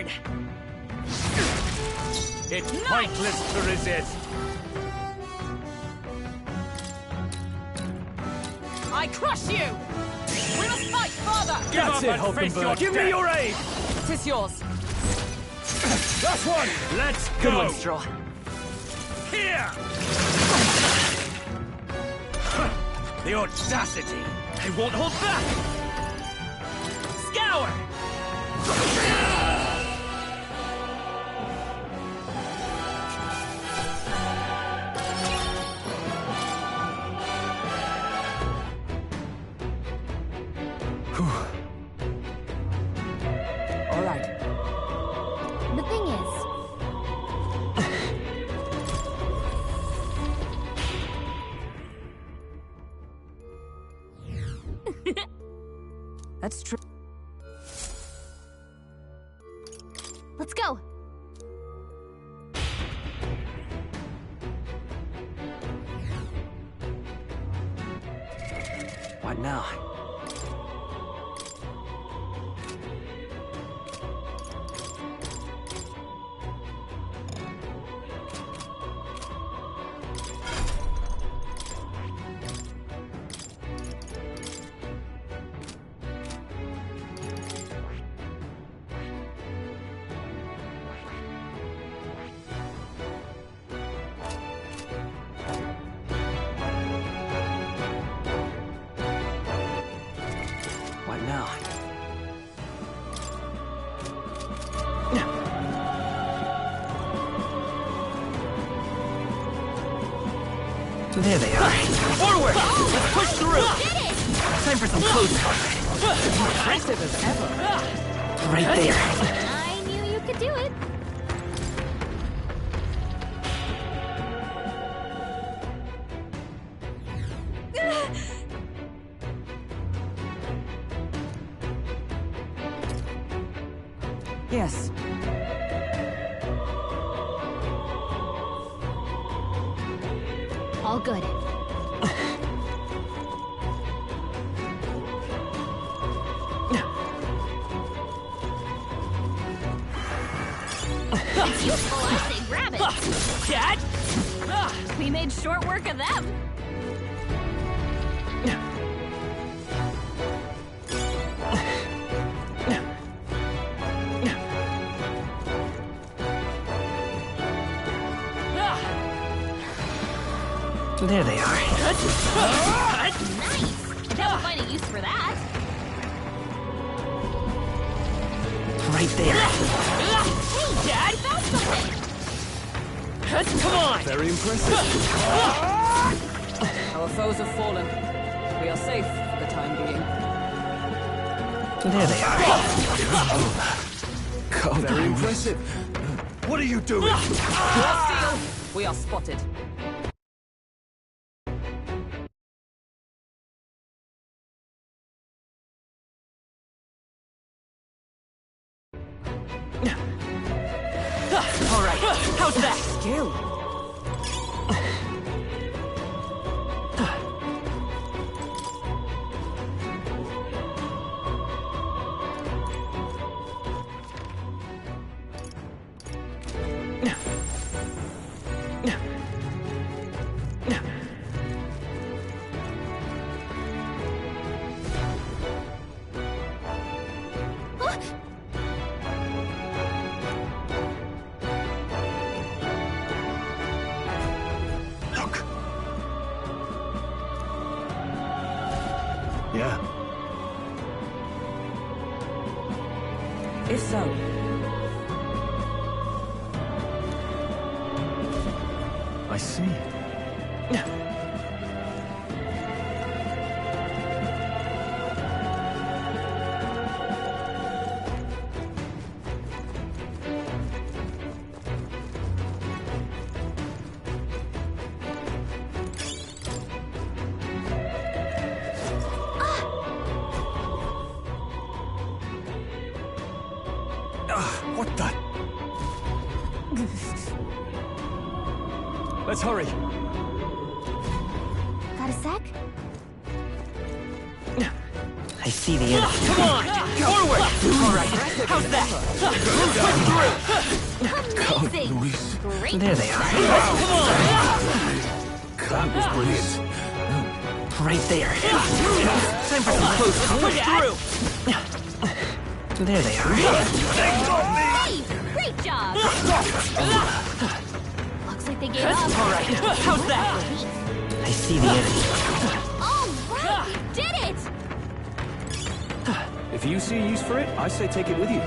turn! It's pointless to resist. I crush you! We must fight further! That's it, Hulkenberg. Give me your aid! Tis yours. Last one! Let's go! Good one, Straw. Here! The audacity! I won't hold back! Scour! All right. The thing is... That's true. Let's go! What now? What now? There they are. Forward! Let's push through! Time for some close combat. Impressive as ever. Right there. I knew you could do it! Yes. All good. It's useful, I say grab it! Cat? We made short work of them! There they are. Nice! They'll find a use for that! Right there. Hey, Dad! Found something! Come on! Very impressive. Our foes have fallen. We are safe for the time being. There they are. Calm Very down. impressive. What are you doing? Steel, we are spotted. All right, how's that? Skill. Look. Yeah. If so, I see. What the? Let's hurry. Got a sec? I see the enemy. Come on! Forward! All right. How's that? Push through! Amazing! Great. There they are. Come on! That was brilliant. Right there. Time for some close. Push through! There they are. Hey, great job. Looks like they gave up. All right. How's that? I see the enemy. All right, we did it. If you see a use for it, I say take it with you.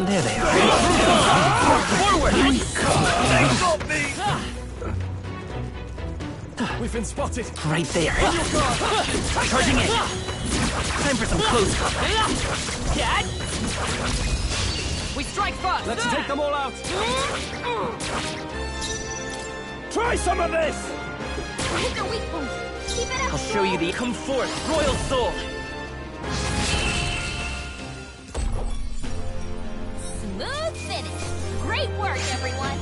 There they are. Forward! They got me! We've been spotted. Right there. Charging in. Time for some close. Dad? We strike first. Let's take them all out. Try some of this! Hit their weak point. Keep it up. I'll show you the come forth, royal soul. Smooth finish. Great work, everyone.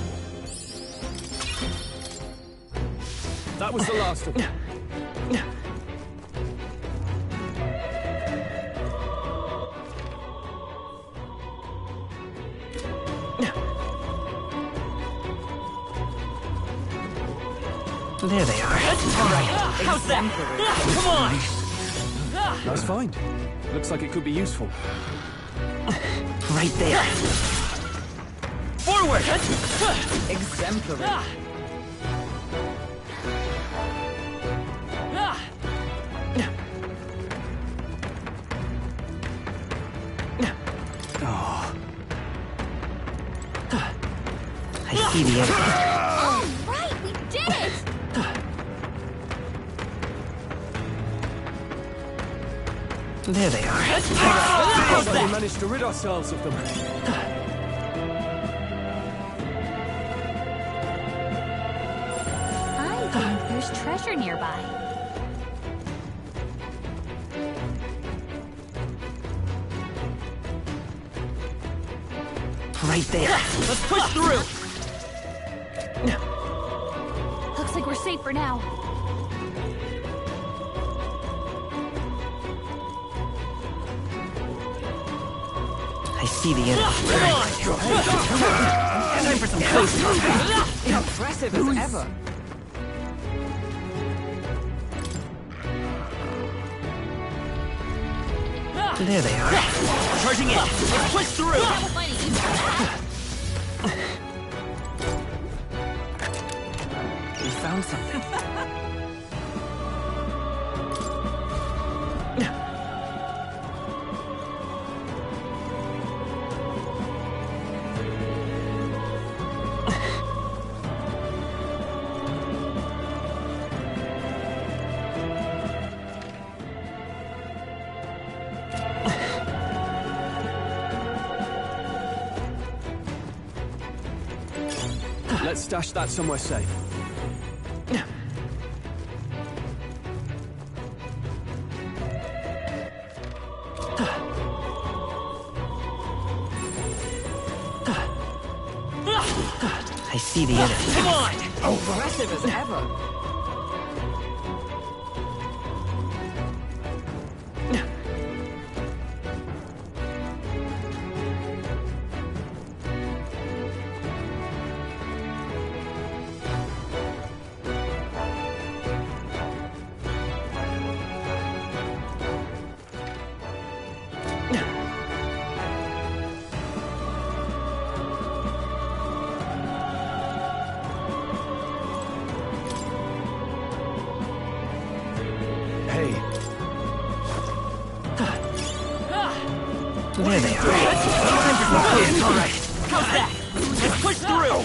That was the last of them. There they are. All right. How's that? Come on. Nice find. Looks like it could be useful. Right there. Forward. Exemplary. I see the enemy. All right, we did it. There they are. How's We that? managed to rid ourselves of them. I think there's treasure nearby. Right there. Let's push through. Looks like we're safe for now. I see the enemy. Time for some close. Impressive as ever. There they are. Charging in. Let's push through. That will find a use for that. We found something. Let's stash that somewhere safe. I see the enemy. Come on. Impressive as ever. Hey, There they are. All right. How's that? Let's push through.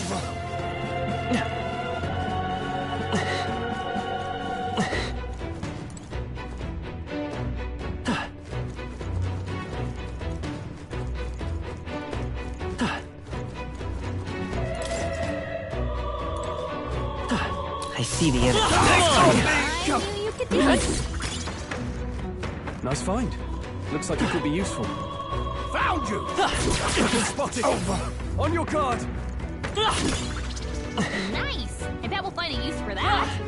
I see the enemy. I knew you could do it. nice find. Looks like it could be useful. Found you! Spotted! Over! On your guard! Nice. And that will find find a use for that.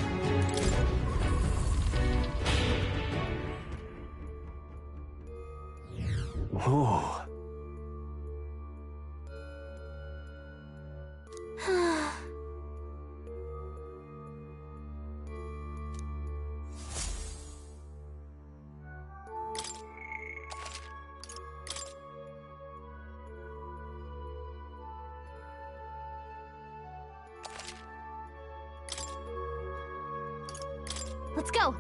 Ooh. Let's go.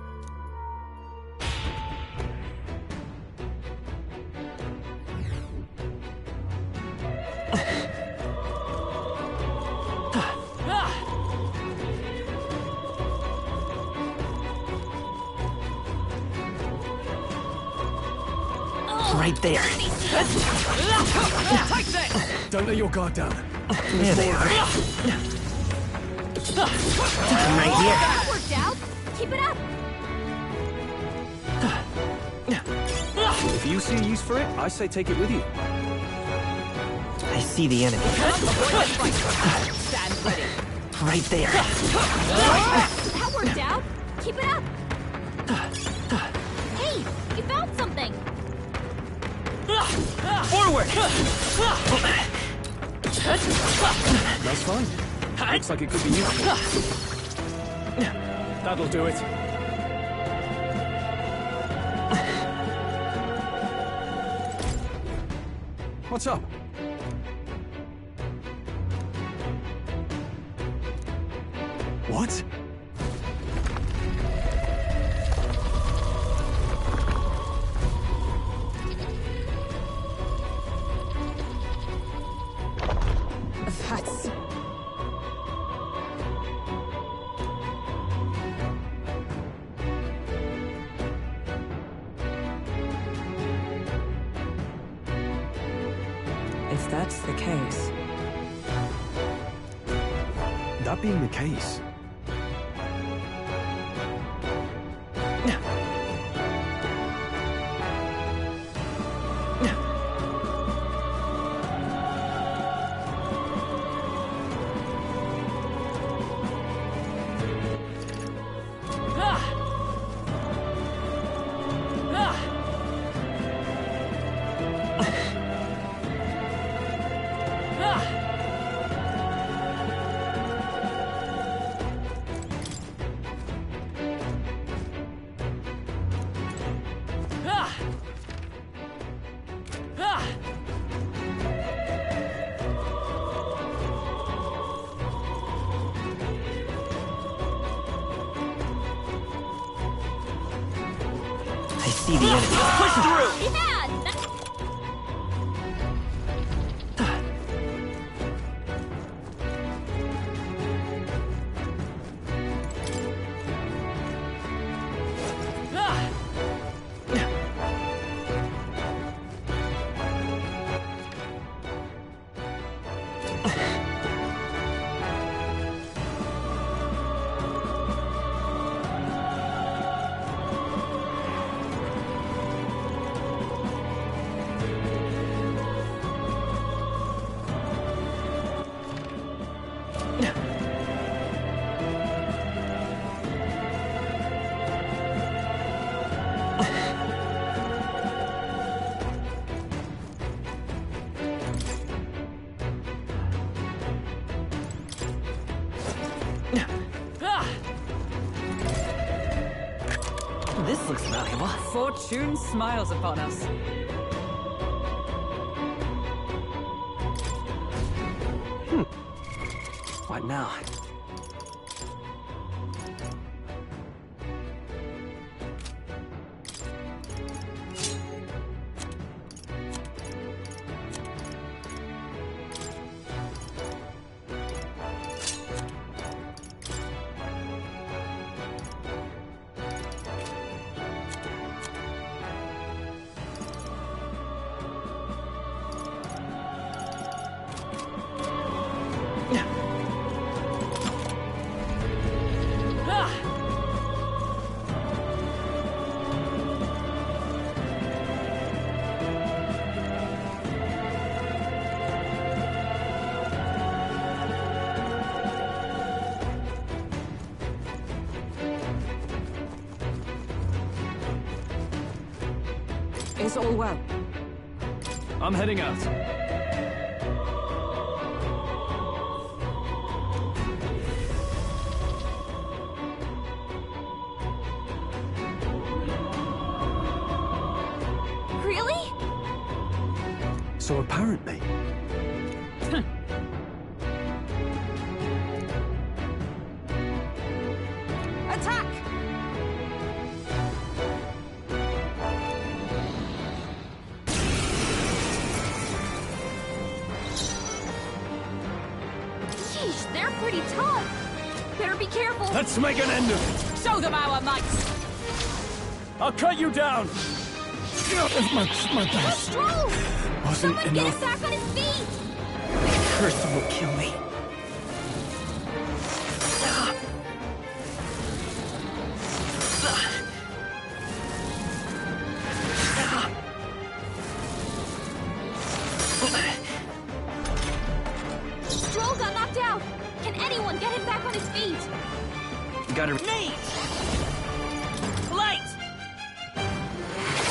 Right there. Don't let your guard down. There they are. I'm right here. That worked out. Keep it up. If you see a use for it, I say take it with you. I see the enemy. Stand ready. Right there. That worked out. Keep it up. Hey, you found something. Forward! That's fine. Looks like it could be useful. That'll do it. What's up? What? That's... If that's the case... That being the case, I see the enemy. Push through! Be mad. This looks valuable. Fortune smiles upon us. What now? Is all well? I'm heading out. Really? So apparently... Attack! Yeesh, they're pretty tough. Better be careful. Let's make an end of it! Show them our might! I'll cut you down! My best Stroll! wasn't Someone get him enough. back on his feet! Kirsten will kill me. Stroll got knocked out. Can anyone get him back on his feet? Gotta... Me! Light!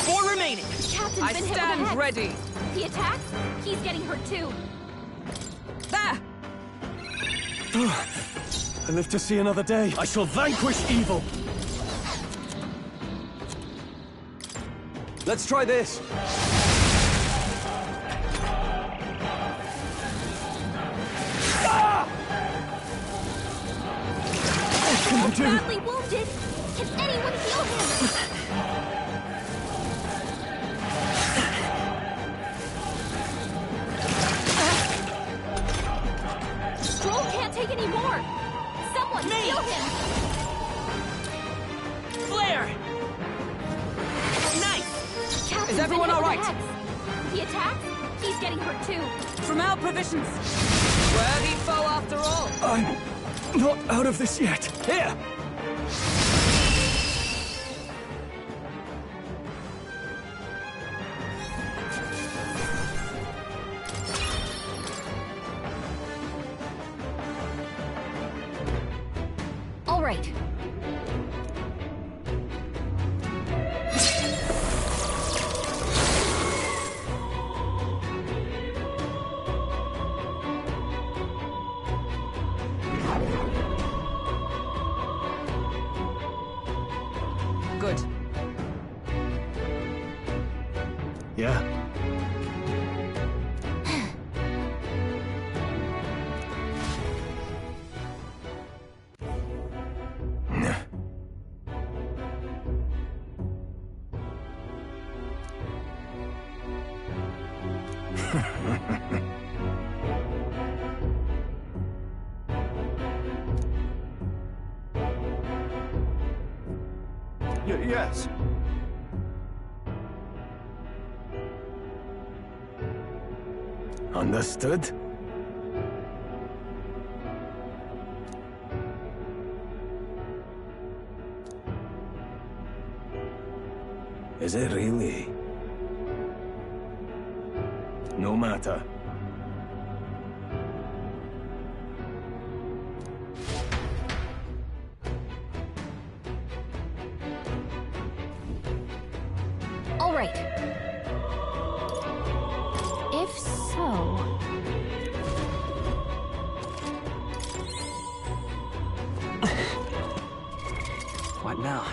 4 remaining. Captain's I been hit with a stand hex. ready. He attacks. He's getting hurt too. There! I live to see another day. I shall vanquish evil. Let's try this. What can I do? Badly wounded. Can anyone heal him? Stroll can't take any more. Someone heal him. Flare! Nice! Captain's Is everyone been hit all with a right? hex. He attacks. He's getting hurt too. From our provisions. Worthy foe after all. I'm not out of this yet. Here! All right. Good. Yeah. Yes. Understood. Is it really? No matter. All right. If so... What now?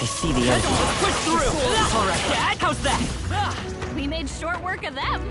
I see the end. Push through! That's alright! Dad, how's that? We made short work of them.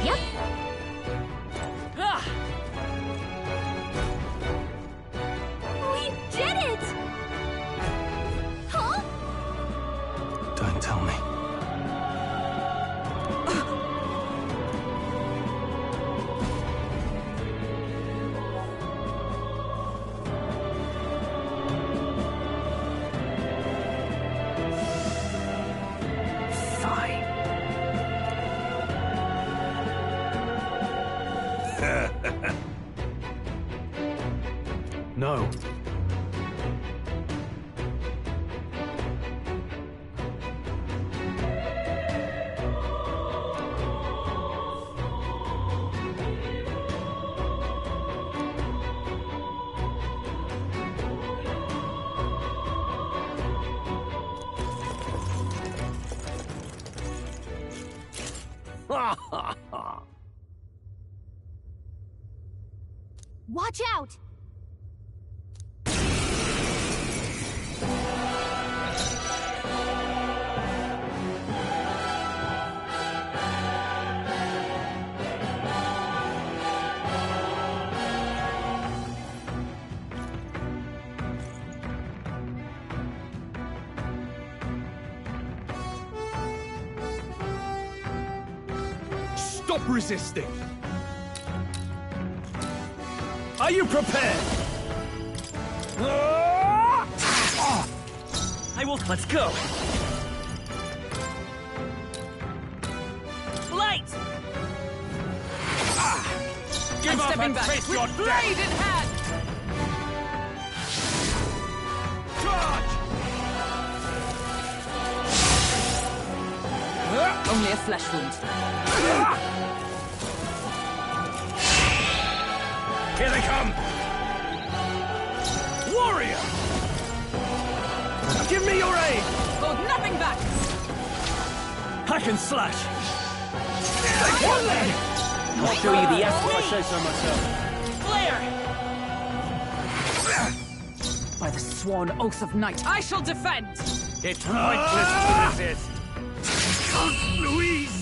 Yep. We did it! Huh? Don't tell me. Fine. No. Watch out! Stop resisting! Are you prepared? I will. Let's go! Light! I'm stepping back. face your With death. blade in hand! Charge! Only a flesh wound. Here they come! Warrior! Give me your aid! Hold nothing back! Hack and slash! I'll show you the essence. I say so myself. Flare! By the sworn oath of night, I shall defend! It's pointless to resist! Louise!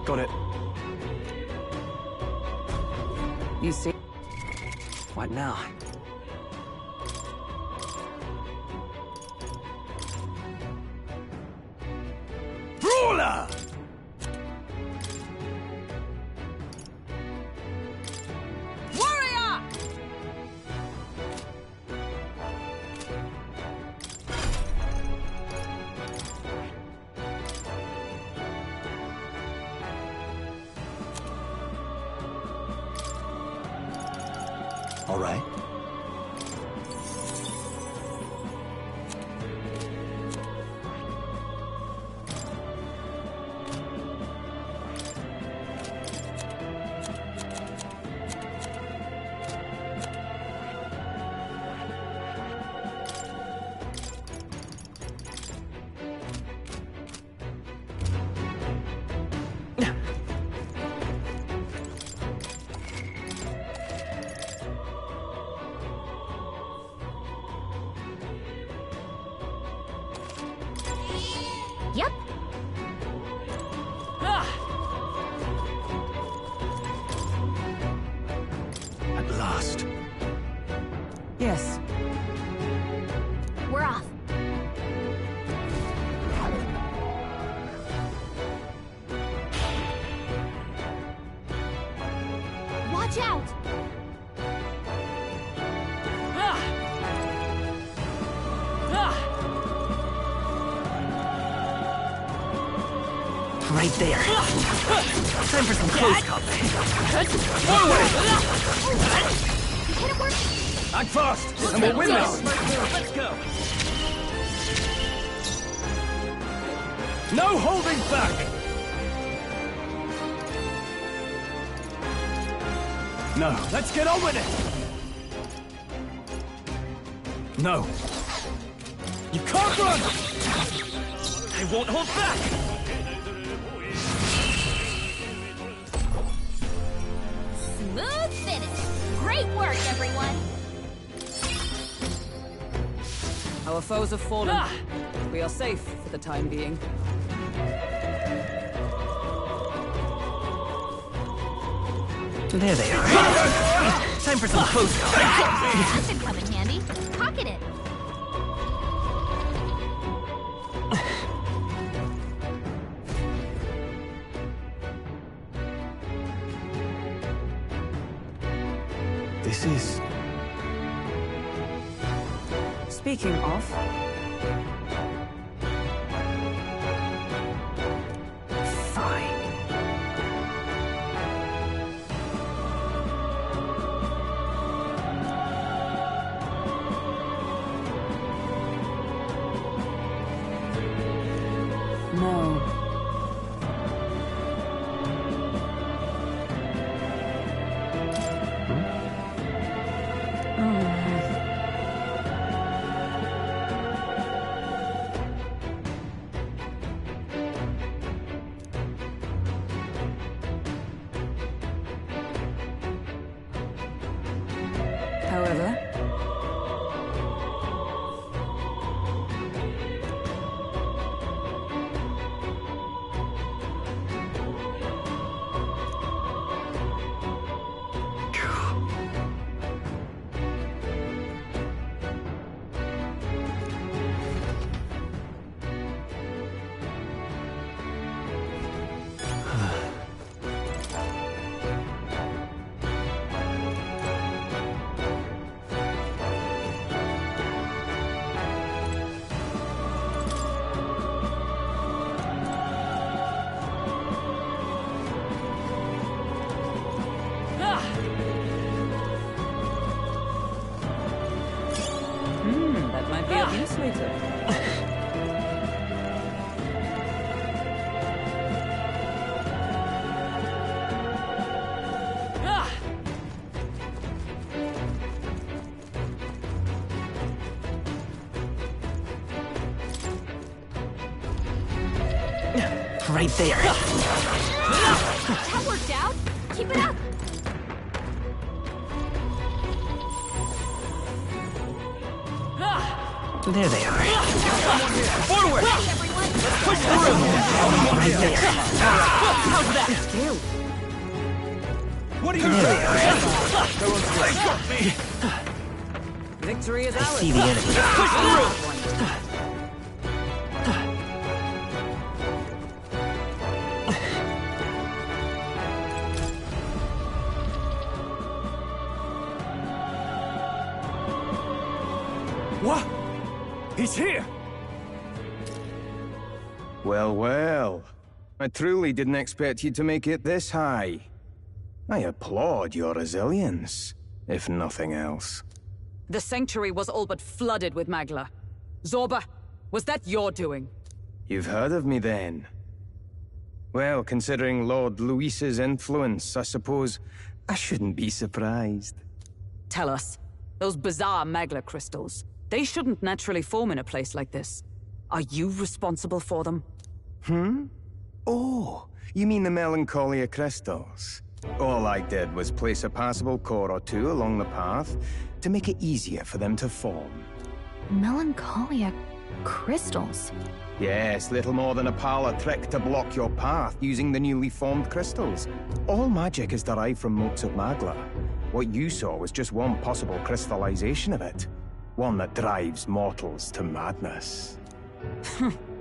Got it. You see? What now? Brawler! Warrior! All right. fast. Yes. We're off. Watch out! Right there. Time for some close combat. Forward! Hit it work! Act fast, and we'll win this. Let's go. No holding back. No, let's get on with it. No. You can't run. I won't hold back. Smooth finish! Great work, everyone! Our foes have fallen. We are safe for the time being. There they are. Time for some close combat. That should come in handy. Pocket it! This is... Speaking of, fine. no. However, that might be a use later. Right there. That worked out! Keep it up! There they are. Forward. Hey, everyone! Push through. Right there. How's that? What are you doing? They got me. Victory is I ours. see the enemy. Push through. What? He's here! Well, well. I truly didn't expect you to make it this high. I applaud your resilience, if nothing else. The sanctuary was all but flooded with Magla. Zorba, was that your doing? You've heard of me then? Well, considering Lord Luis's influence, I suppose I shouldn't be surprised. Tell us, those bizarre Magla crystals, they shouldn't naturally form in a place like this. Are you responsible for them? Oh, you mean the Melancholia crystals? All I did was place a passable core or two along the path to make it easier for them to form. Melancholia crystals. Yes, little more than a parlor trick to block your path using the newly formed crystals. All magic is derived from motes of Magla. What you saw was just one possible crystallization of it. One that drives mortals to madness.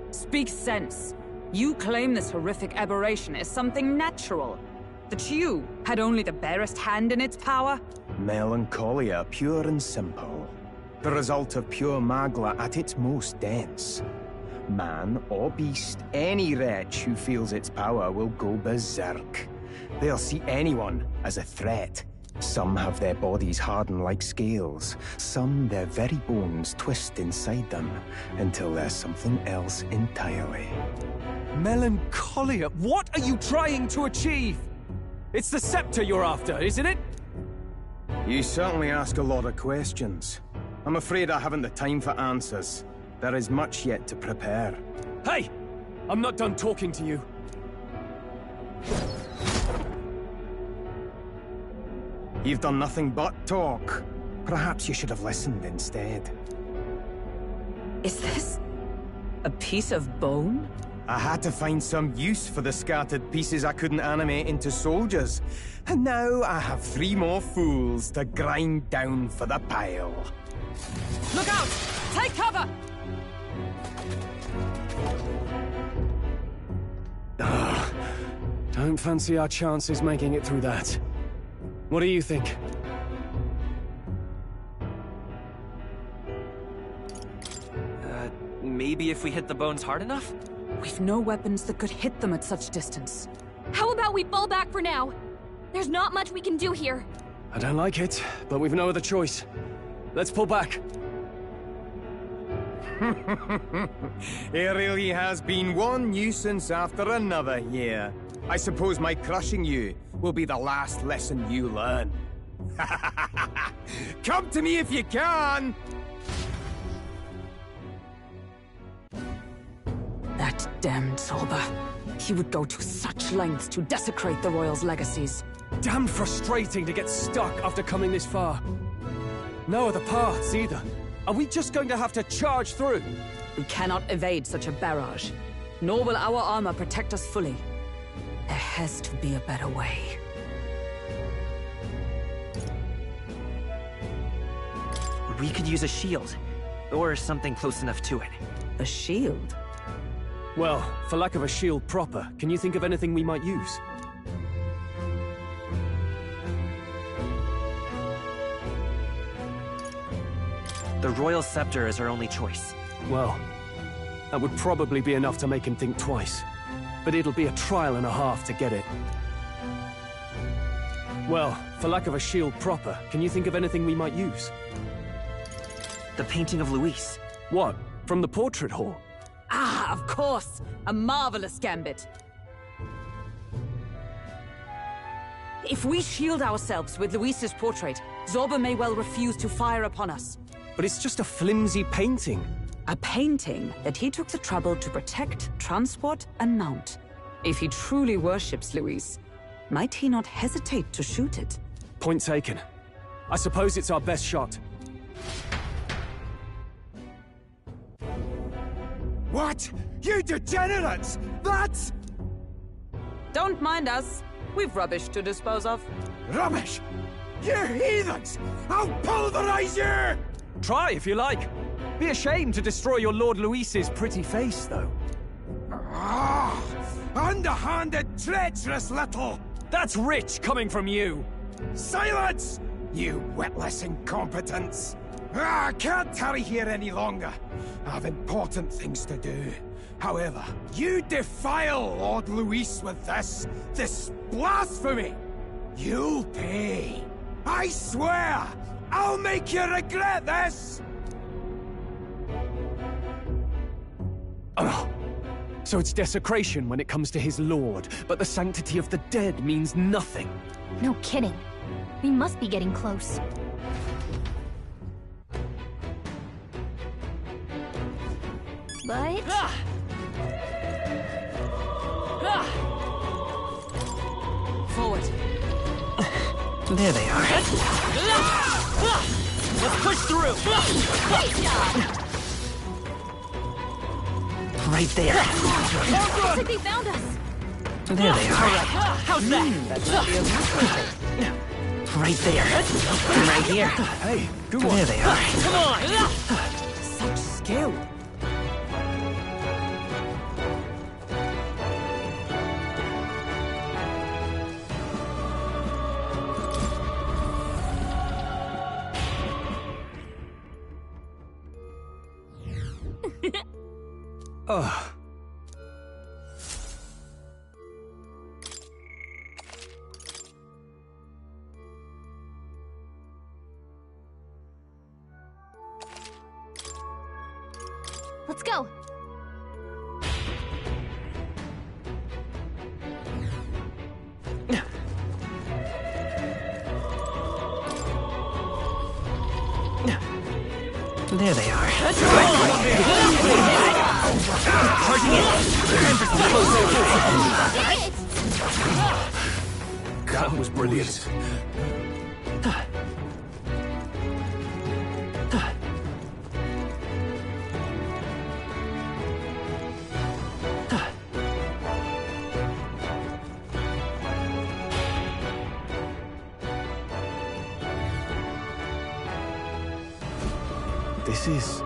Speak sense. You claim this horrific aberration is something natural. That you had only the barest hand in its power? Melancholia, pure and simple. The result of pure magla at its most dense. Man or beast, any wretch who feels its power will go berserk. They'll see anyone as a threat. Some have their bodies harden like scales. Some their very bones twist inside them until there's something else entirely. Melancholia? What are you trying to achieve? It's the scepter you're after, isn't it? You certainly ask a lot of questions. I'm afraid I haven't the time for answers. There is much yet to prepare. Hey! I'm not done talking to you. You've done nothing but talk. Perhaps you should have listened instead. Is this a piece of bone? I had to find some use for the scattered pieces I couldn't animate into soldiers. And now I have 3 more fools to grind down for the pile. Look out! Take cover! Don't fancy our chances making it through that. What do you think? Maybe if we hit the bones hard enough? We've no weapons that could hit them at such distance. How about we fall back for now? There's not much we can do here. I don't like it, but we've no other choice. Let's pull back. It really has been one nuisance after another here. I suppose my crushing you will be the last lesson you learn. Come to me if you can! That damned Zorba. He would go to such lengths to desecrate the Royals' legacies. Damn frustrating to get stuck after coming this far. No other paths either. Are we just going to have to charge through? We cannot evade such a barrage. Nor will our armor protect us fully. There has to be a better way. We could use a shield. Or something close enough to it. A shield? Well, for lack of a shield proper, can you think of anything we might use? The Royal Scepter is our only choice. Well, that would probably be enough to make him think twice. But it'll be a trial and a half to get it. Well, for lack of a shield proper, can you think of anything we might use? The painting of Luis. What? From the portrait hall? Ah, of course! A marvelous gambit. If we shield ourselves with Luis's portrait, Zorba may well refuse to fire upon us. But it's just a flimsy painting. A painting that he took the trouble to protect, transport, and mount. If he truly worships Luis, might he not hesitate to shoot it? Point taken. I suppose it's our best shot. What? You degenerates! That's... Don't mind us. We've rubbish to dispose of. rubbish! You heathens! I'll pulverize you! Try if you like. Be ashamed to destroy your Lord Luis's pretty face, though. Ah! Underhanded, treacherous little... That's rich coming from you! Silence! You witless incompetents! I can't tarry here any longer. I have important things to do. However, you defile Lord Luis with this blasphemy! You'll pay. I swear! I'll make you regret this! Oh. So it's desecration when it comes to his lord, but the sanctity of the dead means nothing. No kidding. We must be getting close. But... Forward. There they are. Let's push through! Right there. Looks like they found us. There they are. How's that? Right there. And right here. Hey, good one. There they are. Come on! Such skill. Ugh. Let's go. There they are. That was brilliant. This is...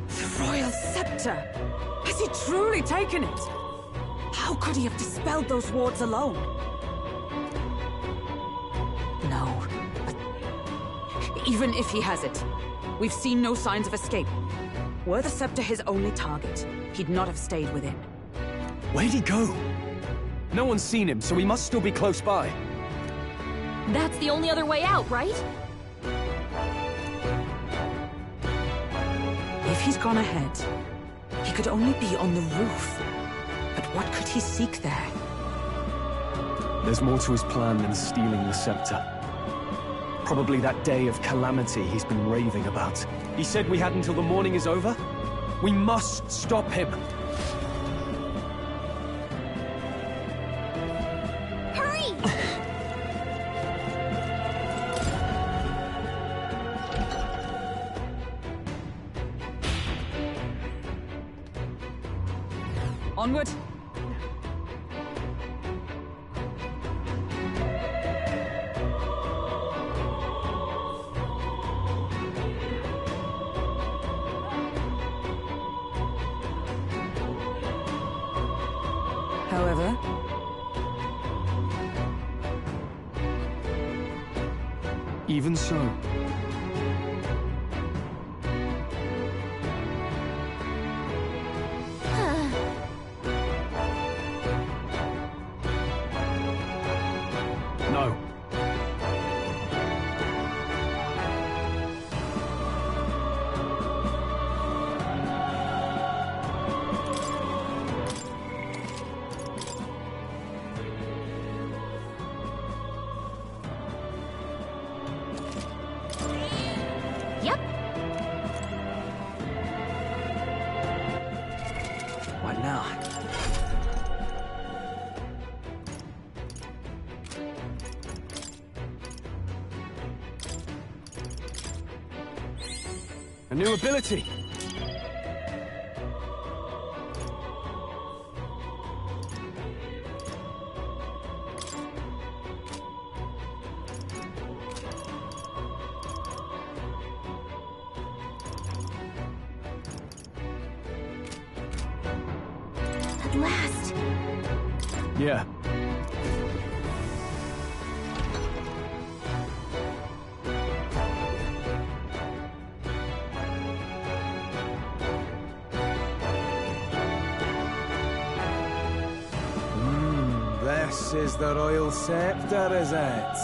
The royal scepter! Has he truly taken it? How could he have dispelled those wards alone? No, but even if he has it, we've seen no signs of escape. Were the scepter his only target, he'd not have stayed within. Where'd he go? No one's seen him, so he must still be close by. That's the only other way out, right? If he's gone ahead, he could only be on the roof. But what could he seek there? There's more to his plan than stealing the scepter. Probably that day of calamity he's been raving about. He said we had until the morning is over. We must stop him. Hurry! Onward! However, Even so, no. Yep. What now? A new ability. At last. Yeah. This is the royal scepter, is it?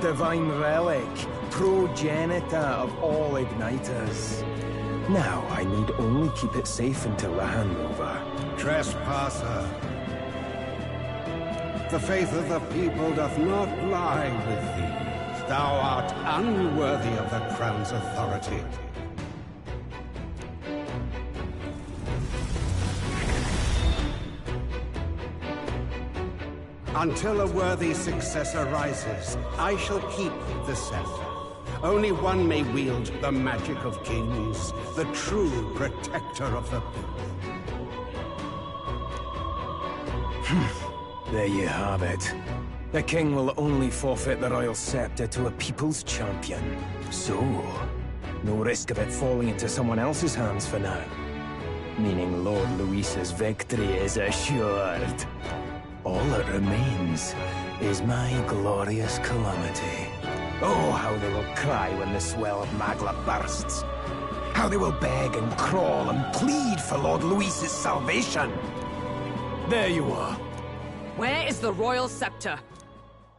Divine relic, progenitor of all igniters. Now I need only keep it safe until the handover. Trespasser. The faith of the people doth not lie with thee. Thou art unworthy of the crown's authority. Until a worthy successor rises, I shall keep the scepter. Only one may wield the magic of kings, the true protector of the people. There you have it. The king will only forfeit the royal scepter to a people's champion. So, no risk of it falling into someone else's hands for now. Meaning Lord Luis's victory is assured. All that remains is my glorious calamity. Oh, how they will cry when the swell of Magla bursts. How they will beg and crawl and plead for Lord Luis's salvation. There you are. Where is the royal scepter?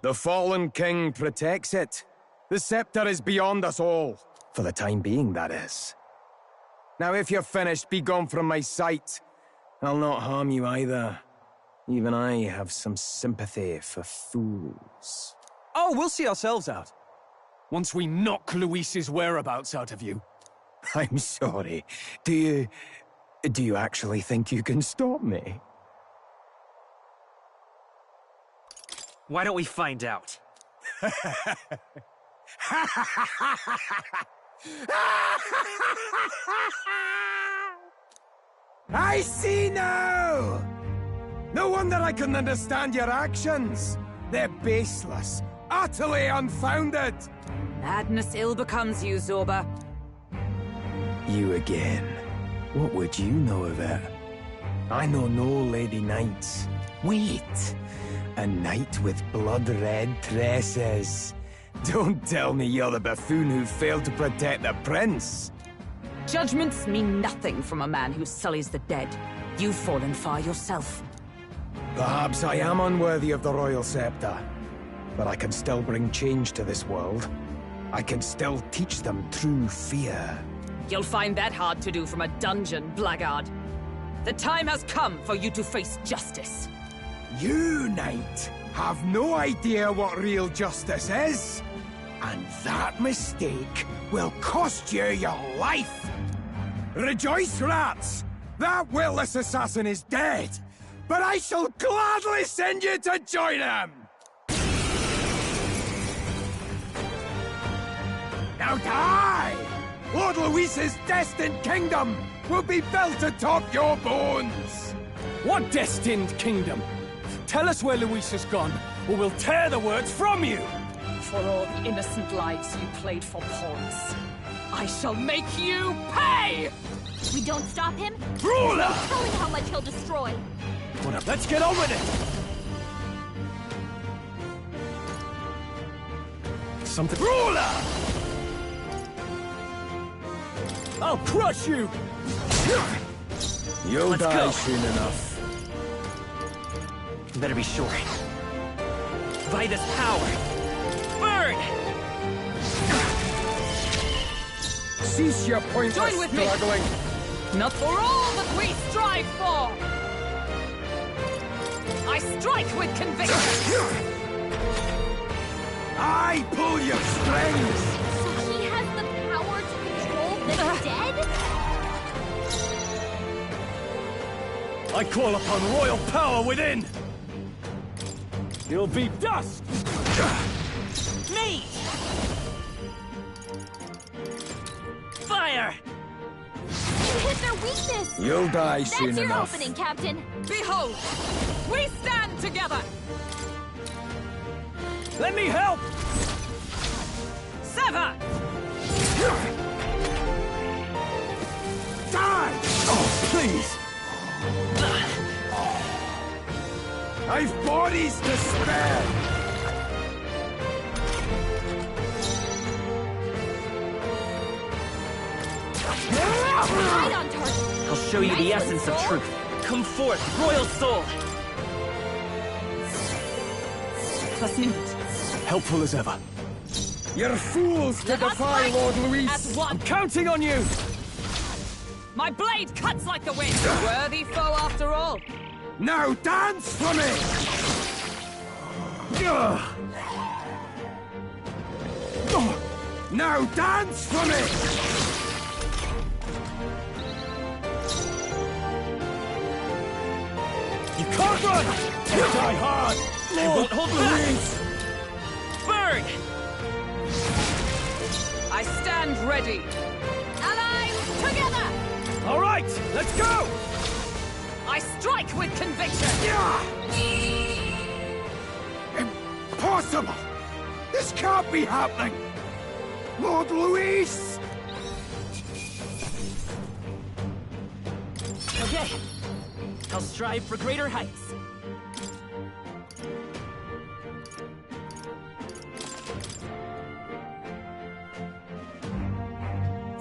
The fallen king protects it. The scepter is beyond us all. For the time being, that is. Now, if you're finished, be gone from my sight. I'll not harm you either. Even I have some sympathy for fools. Oh, we'll see ourselves out. Once we knock Luis's whereabouts out of you. I'm sorry. Do you actually think you can stop me? Why don't we find out? I see now! No wonder I couldn't understand your actions. They're baseless, utterly unfounded. Madness ill becomes you, Zorba. You again. What would you know of it? I know no lady knights. Wait! A knight with blood-red tresses. Don't tell me you're the buffoon who failed to protect the prince. Judgments mean nothing from a man who sullies the dead. You've fallen far yourself. Perhaps I am unworthy of the royal scepter. But I can still bring change to this world. I can still teach them true fear. You'll find that hard to do from a dungeon, blackguard. The time has come for you to face justice. You, knight, have no idea what real justice is. And that mistake will cost you your life. Rejoice, rats! That witless assassin is dead. But I shall gladly send you to join him! Now die! Lord Luis's destined kingdom will be built atop your bones! What destined kingdom? Tell us where Luis has gone, or we'll tear the words from you! For all the innocent lives you played for pawns, I shall make you pay! We don't stop him? Ruler! No telling how much he'll destroy. What up? Let's get on with it! Something... Ruler! I'll crush you! You'll Let's die go. soon enough. You better be sure. By this power! Burn! Cease your pointless Join with me. struggling! Not for all that we strive for! I strike with conviction! I pull your strings! So he has the power to control the dead? I call upon royal power within! You'll be dust! Me! Fire! You hit their weakness! You'll die That's soon your enough. opening, Captain! Behold! We stand together! Let me help! Sever! Die! Oh, please! I've bodies to spare! Right on target! I'll show you the Nice one, essence of Soul. truth. Come forth, royal soul! Was nimmt. Helpful as ever. You're fools to Let us defy fight Lord as Luis! one. Counting on you! My blade cuts like the wind. Worthy foe after all. Now dance for me! Ugh. Now dance for me! You can't run! You die hard! They won't hold back! Burn! I stand ready. Allies, together! All right, let's go! I strike with conviction. Impossible! This can't be happening! Lord Luis! Okay. I'll strive for greater heights.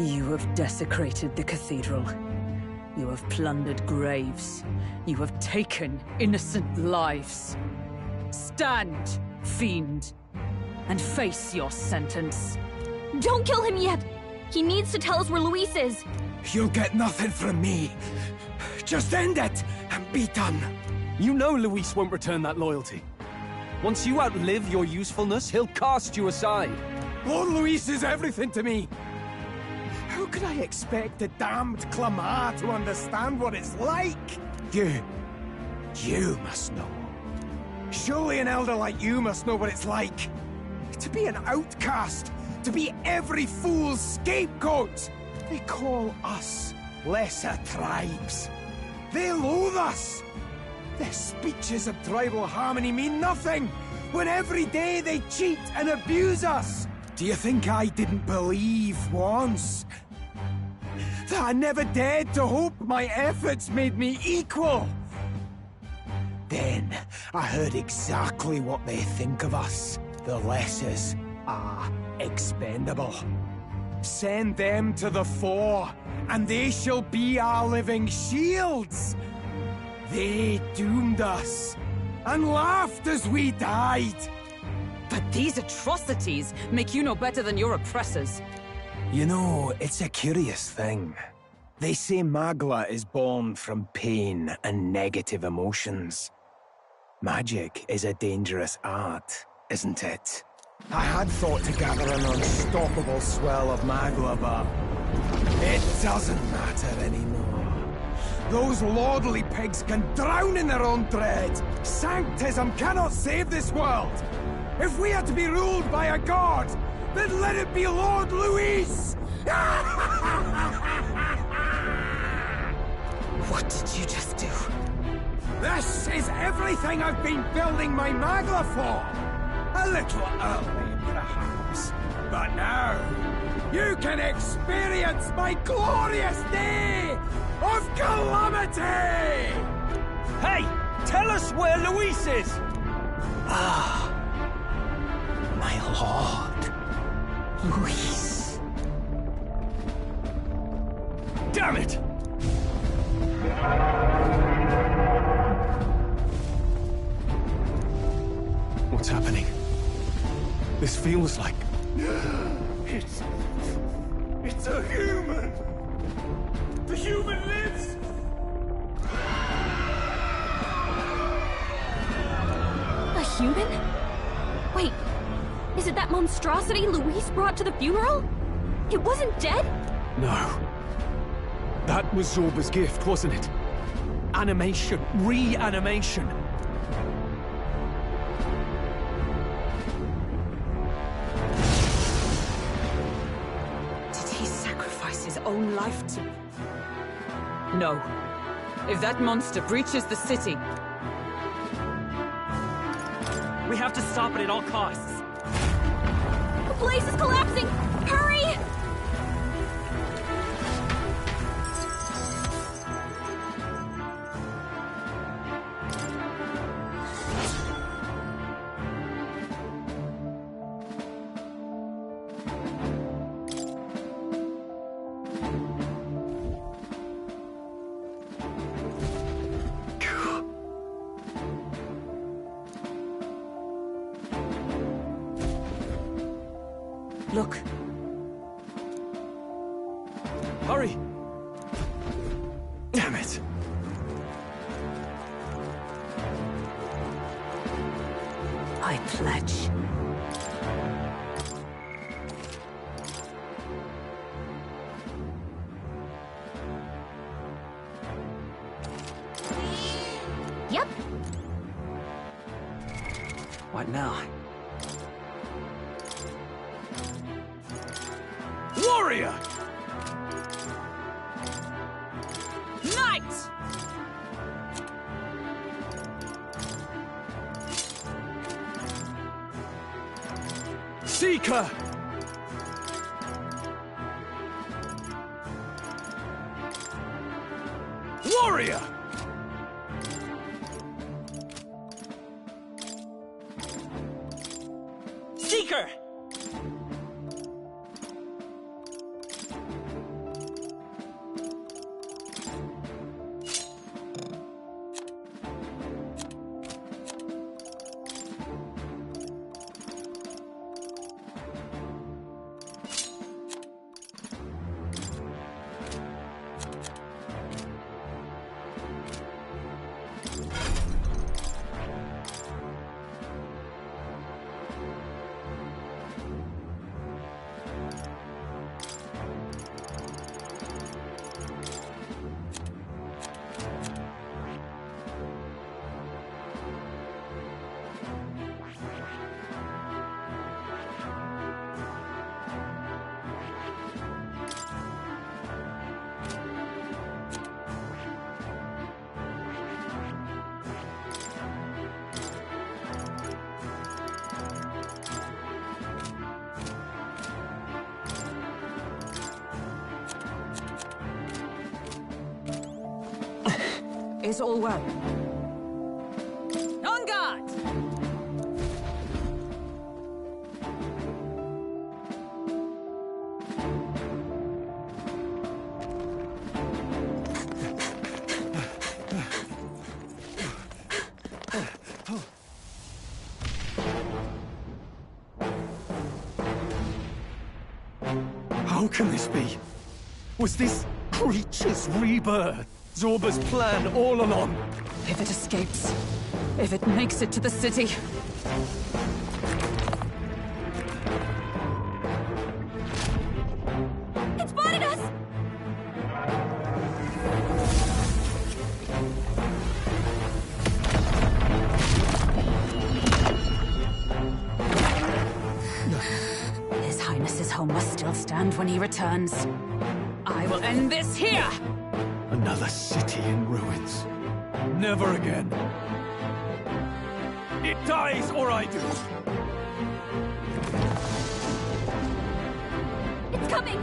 You have desecrated the cathedral. You have plundered graves. You have taken innocent lives. Stand, fiend, and face your sentence. Don't kill him yet! He needs to tell us where Luis is. You'll get nothing from me. Just end it and be done. You know Luis won't return that loyalty. Once you outlive your usefulness, he'll cast you aside. Lord Luis is everything to me. How could I expect the damned Clamar to understand what it's like? You must know. Surely an elder like you must know what it's like. To be an outcast. To be every fool's scapegoat. They call us lesser tribes. They loathe us. Their speeches of tribal harmony mean nothing, when every day they cheat and abuse us. Do you think I didn't believe once that I never dared to hope my efforts made me equal? Then I heard exactly what they think of us. The lessers are expendable. Send them to the fore, and they shall be our living shields. They doomed us, and laughed as we died. But these atrocities make you no better than your oppressors. You know, it's a curious thing. They say Magla is born from pain and negative emotions. Magic is a dangerous art, isn't it? I had thought to gather an unstoppable swell of Magla, but it doesn't matter anymore. Those lordly pigs can drown in their own dread. Sanctism cannot save this world. If we are to be ruled by a god, then let it be Lord Luis! What did you just do? This is everything I've been building my Magla for! A little early, perhaps. But now, you can experience my glorious day of calamity! Hey! Tell us where Luis is! My lord. Luis. Damn it! What's happening? This feels like... It's a human! The human lives! A human? Wait, is it that monstrosity Luis brought to the funeral? It wasn't dead? No. That was Zorba's gift, wasn't it? Animation. Reanimation. Did he sacrifice his own life to... No. If that monster breaches the city... We have to stop it at all costs. The place is collapsing! Hurry! Look. Hurry! Damn it! I pledge. What now? Warrior! Knight! Seeker! Warrior! Seeker! Is all well? On guard! How can this be? Was this creature's rebirth Zorba's plan all along? If it escapes, if it makes it to the city... It spotted us! His Highness's home must still stand when he returns. I will end this here! Another city in ruins. Never again. It dies or I do. It's coming!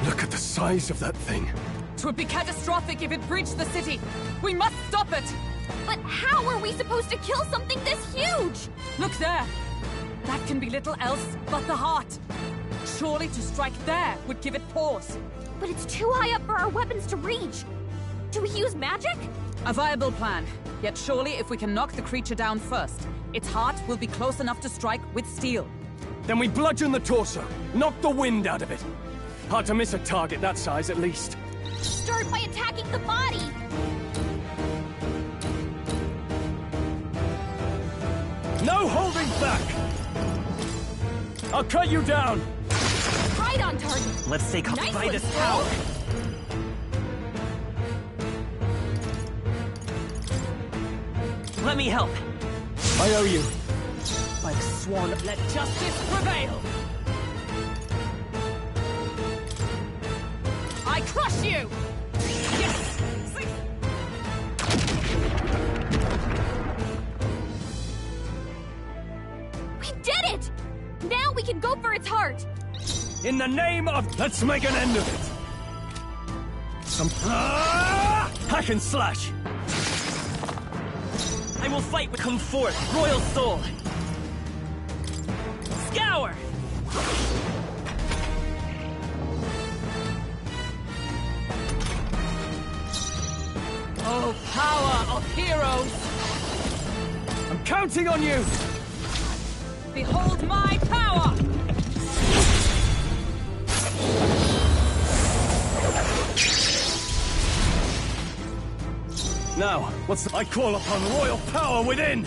Look at the size of that thing. It would be catastrophic if it breached the city. We must stop it! But how are we supposed to kill something this huge? Look there! That can be little else but the heart. Surely to strike there would give it pause. But it's too high up for our weapons to reach. Do we use magic? A viable plan. Yet surely if we can knock the creature down first, its heart will be close enough to strike with steel. Then we bludgeon the torso. Knock the wind out of it. Hard to miss a target that size, at least. Start by attacking the body! No holding back! I'll cut you down! Right on target! Let's take off Nice by one, this Phil. power! Let me help! I owe you. Like swan, let justice prevail! I crush you! Yes! We did it! Now we can go for its heart! In the name of... Let's make an end of it! Hack and slash! I will fight with come forth, royal soul! Scour! Oh, power of heroes! I'm counting on you! Behold my power! Now, what's the... I call upon royal power within!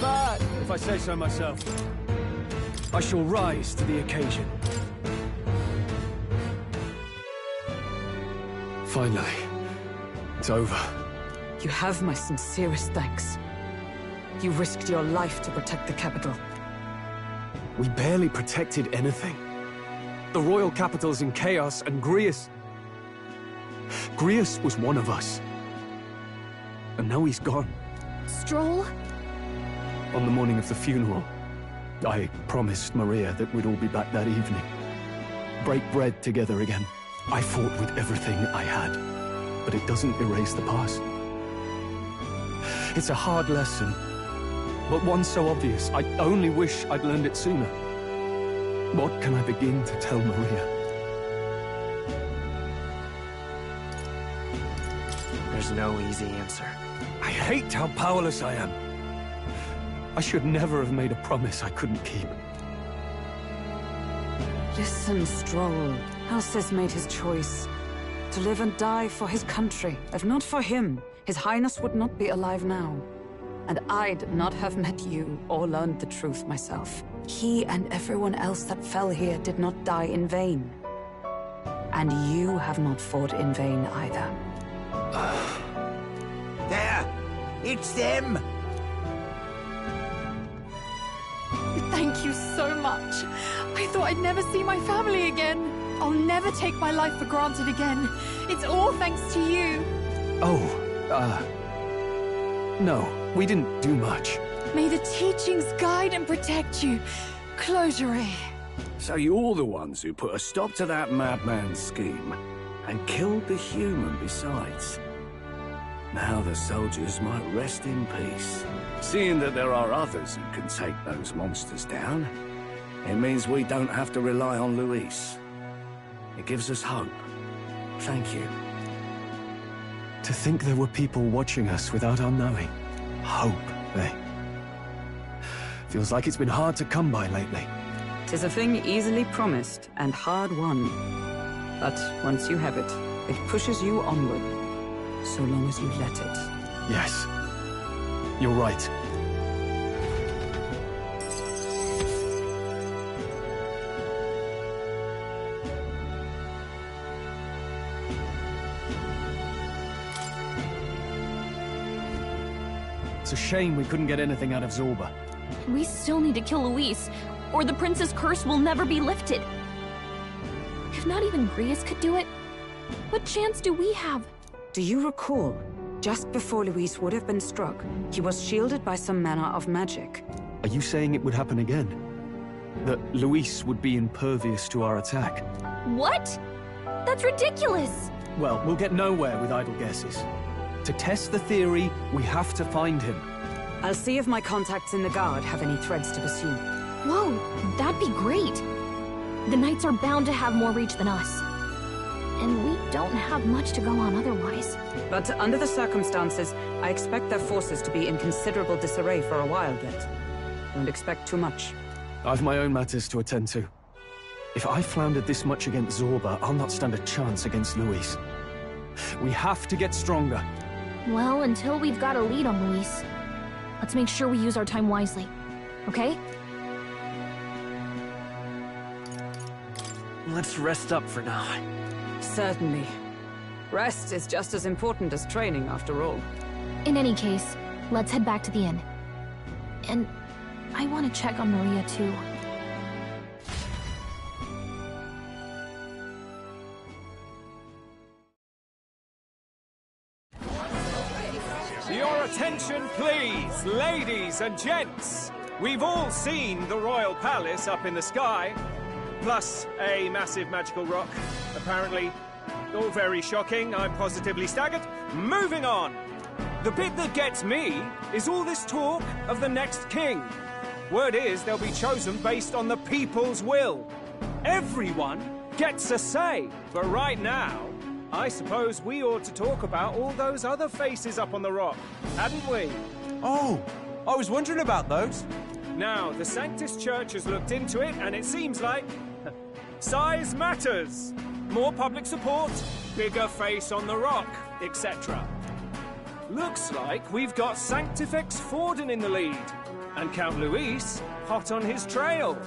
bad, if I say so myself. I shall rise to the occasion. Finally, it's over. You have my sincerest thanks. You risked your life to protect the capital. We barely protected anything. The royal capital's in chaos, and Grius was one of us. And now he's gone. Stroll? On the morning of the funeral, I promised Maria that we'd all be back that evening. Break bread together again. I fought with everything I had, but it doesn't erase the past. It's a hard lesson, but one so obvious. I only wish I'd learned it sooner. What can I begin to tell Maria? There's no easy answer. I hate how powerless I am. I should never have made a promise I couldn't keep. Listen, Stroll. Alcest made his choice. To live and die for his country. If not for him, His Highness would not be alive now. And I'd not have met you or learned the truth myself. He and everyone else that fell here did not die in vain. And you have not fought in vain either. There! It's them! Thank you so much. I thought I'd never see my family again. I'll never take my life for granted again. It's all thanks to you. No, we didn't do much. May the teachings guide and protect you. Closure. So you're the ones who put a stop to that madman's scheme, and killed the human besides. Now the soldiers might rest in peace. Seeing that there are others who can take those monsters down, it means we don't have to rely on Luis. It gives us hope. Thank you. To think there were people watching us without our knowing. Hope, eh? Feels like it's been hard to come by lately. 'Tis a thing easily promised and hard won. But once you have it, it pushes you onward, so long as you let it. Yes. You're right. It's a shame we couldn't get anything out of Zorba. We still need to kill Luis, or the prince's curse will never be lifted. If not even Grius could do it, what chance do we have? Do you recall? Just before Luis would have been struck, he was shielded by some manner of magic. Are you saying it would happen again? That Luis would be impervious to our attack? What? That's ridiculous! Well, we'll get nowhere with idle guesses. To test the theory, we have to find him. I'll see if my contacts in the Guard have any threads to pursue. Whoa, that'd be great! The Knights are bound to have more reach than us. And we don't have much to go on otherwise. But under the circumstances, I expect their forces to be in considerable disarray for a while yet. Don't expect too much. I've my own matters to attend to. If I floundered this much against Zorba, I'll not stand a chance against Luis. We have to get stronger. Well, until we've got a lead on Luis, let's make sure we use our time wisely. Okay? Let's rest up for now. Certainly. Rest is just as important as training, after all. In any case, let's head back to the inn. And I want to check on Maria, too. Your attention, please, ladies and gents. We've all seen the royal palace up in the sky, plus a massive magical rock. Apparently, all very shocking. I'm positively staggered. Moving on. The bit that gets me is all this talk of the next king. Word is they'll be chosen based on the people's will. Everyone gets a say. But right now, I suppose we ought to talk about all those other faces up on the rock, hadn't we? Oh, I was wondering about those. Now, the Sanctus Church has looked into it, and it seems like size matters. More public support, bigger face on the rock, etc. Looks like we've got Sanctifex Forden in the lead. And Count Luis, hot on his trail.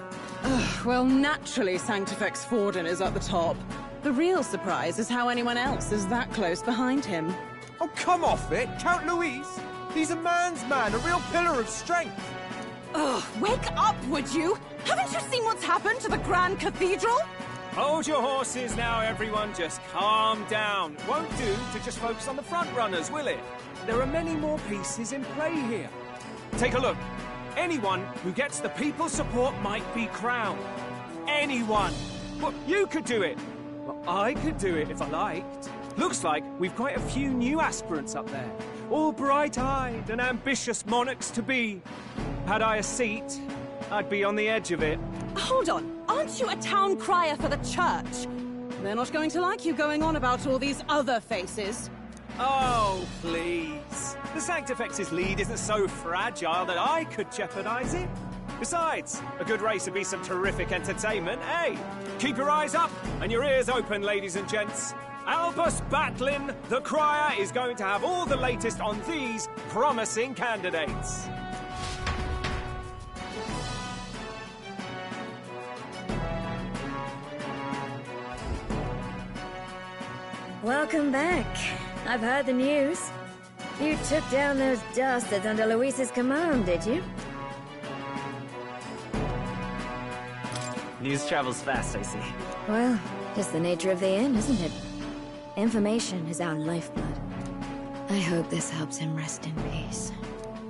Well, naturally, Sanctifex Forden is at the top. The real surprise is how anyone else is that close behind him. Oh, come off it! Count Luis! He's a man's man, a real pillar of strength! Ugh, wake up, would you? Haven't you seen what's happened to the Grand Cathedral? Hold your horses now, everyone. Just calm down. Won't do to just focus on the front runners, will it? There are many more pieces in play here. Take a look. Anyone who gets the people's support might be crowned. Anyone. Well, you could do it. Well, I could do it if I liked. Looks like we've quite a few new aspirants up there. All bright-eyed and ambitious monarchs-to-be. Had I a seat, I'd be on the edge of it. Hold on. Aren't you a town crier for the church? They're not going to like you going on about all these other faces. Oh, please. The Sanctifex's lead isn't so fragile that I could jeopardize it. Besides, a good race would be some terrific entertainment, eh? Keep your eyes up and your ears open, ladies and gents. Albus Batlin, the crier, is going to have all the latest on these promising candidates. Welcome back. I've heard the news. You took down those dastards under Luis's command, did you? News travels fast, I see. Well, just the nature of the inn, isn't it? Information is our lifeblood. I hope this helps him rest in peace.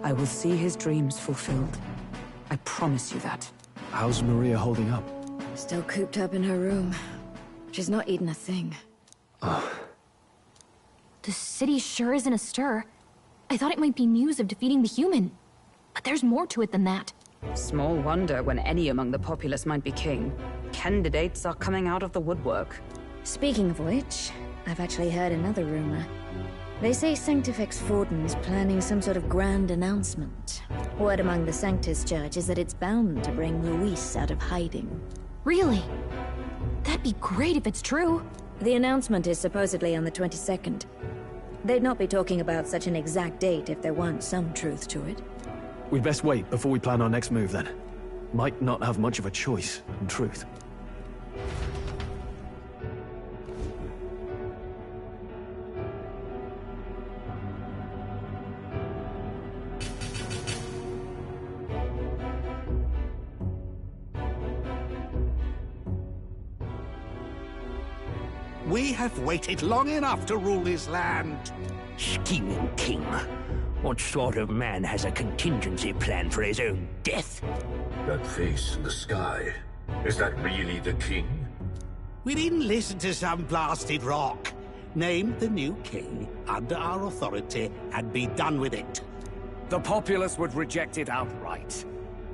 I will see his dreams fulfilled. I promise you that. How's Maria holding up? Still cooped up in her room. She's not eaten a thing. Oh. The city sure isn't astir. I thought it might be news of defeating the human. But there's more to it than that. Small wonder when any among the populace might be king. Candidates are coming out of the woodwork. Speaking of which, I've actually heard another rumor. They say Sanctifex Forden is planning some sort of grand announcement. Word among the Sanctus Church is that it's bound to bring Luis out of hiding. Really? That'd be great if it's true. The announcement is supposedly on the 22nd. They'd not be talking about such an exact date if there weren't some truth to it. We'd best wait before we plan our next move, then. Might not have much of a choice, in truth. We have waited long enough to rule this land. Scheming king. What sort of man has a contingency plan for his own death? That face in the sky, is that really the king? We didn't listen to some blasted rock. Name the new king under our authority and be done with it. The populace would reject it outright.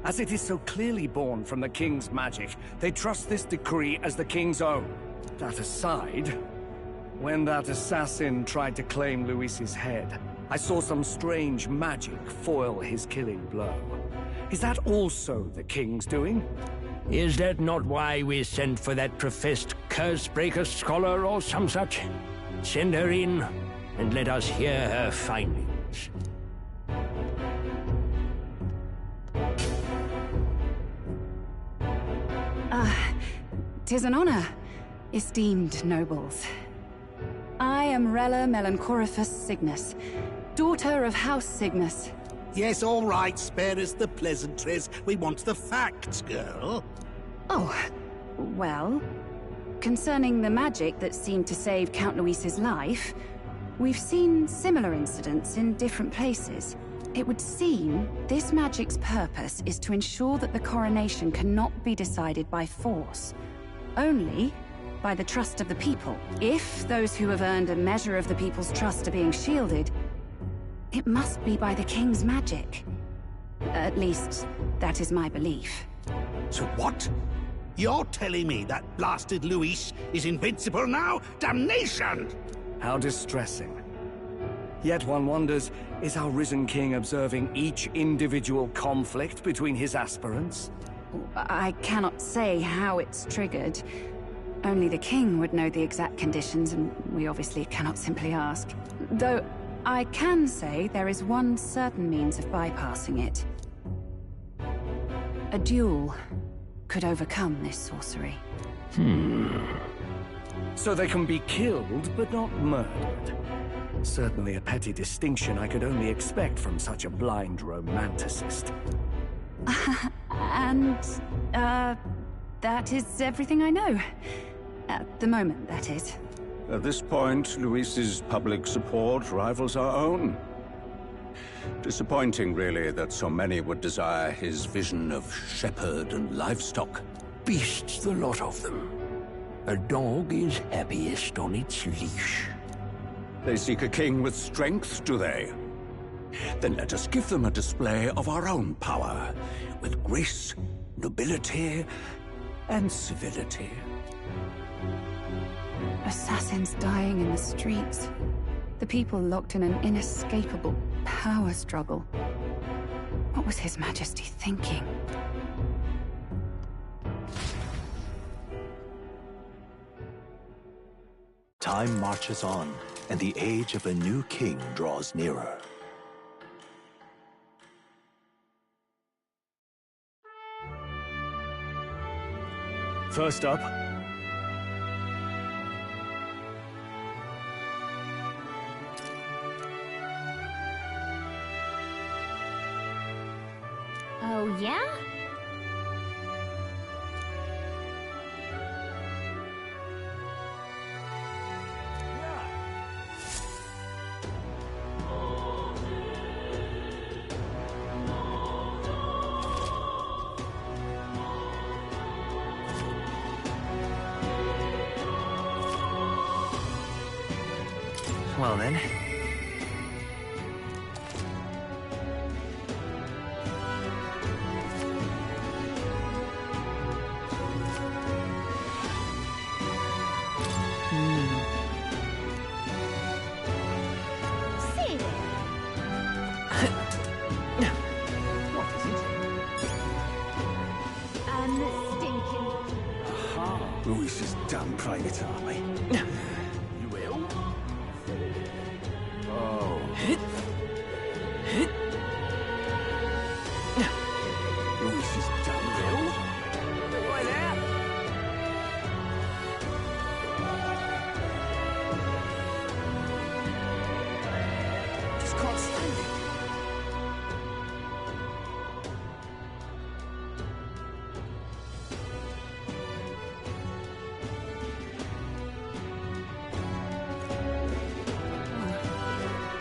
As it is so clearly born from the king's magic, they trust this decree as the king's own. That aside, when that assassin tried to claim Luis's head, I saw some strange magic foil his killing blow. Is that also the king's doing? Is that not why we sent for that professed curse-breaker scholar or some such? Send her in, and let us hear her findings. 'Tis an honor, esteemed nobles. I am Rella Melanchorophus Cygnus, daughter of House Cygnus. Yes, all right, spare us the pleasantries. We want the facts, girl. Oh, well, concerning the magic that seemed to save Count Luis's life, we've seen similar incidents in different places. It would seem this magic's purpose is to ensure that the coronation cannot be decided by force, only by the trust of the people. If those who have earned a measure of the people's trust are being shielded, it must be by the king's magic. At least, that is my belief. So what? You're telling me that blasted Luis is invincible now? Damnation! How distressing. Yet one wonders, is our risen king observing each individual conflict between his aspirants? I cannot say how it's triggered. Only the king would know the exact conditions, and we obviously cannot simply ask. Though, I can say there is one certain means of bypassing it. a duel could overcome this sorcery. So they can be killed, but not murdered. Certainly a petty distinction I could only expect from such a blind romanticist. And, that is everything I know. At the moment, that is. At this point, Luis's public support rivals our own. Disappointing, really, that so many would desire his vision of shepherd and livestock. Beasts, the lot of them. A dog is happiest on its leash. They seek a king with strength, do they? Then let us give them a display of our own power, with grace, nobility, and civility. Assassins dying in the streets. The people locked in an inescapable power struggle. What was His Majesty thinking? Time marches on, and the age of a new king draws nearer. First up, Oh, yeah? Well then. Luis's damn private army. You will? Oh. Luis's damn will. Why there? Just can't stand it.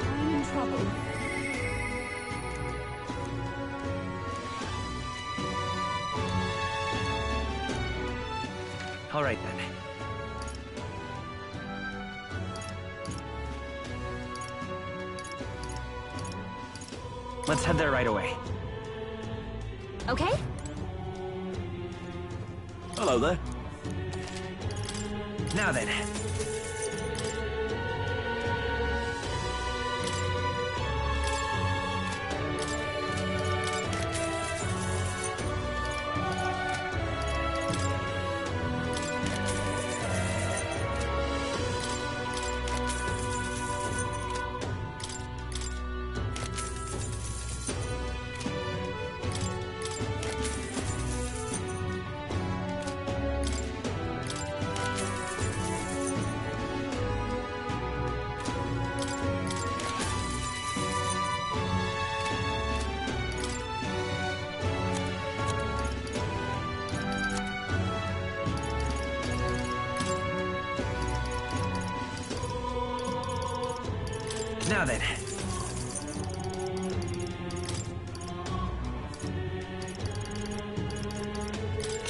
I'm in trouble. All right then. Let's head there right away. Okay? Hello there. Now then. Now then.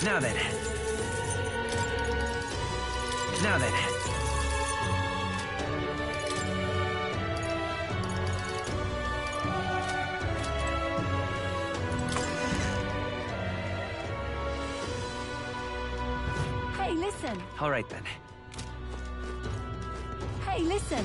Now then. Now then. Hey, listen. All right then. Hey, listen.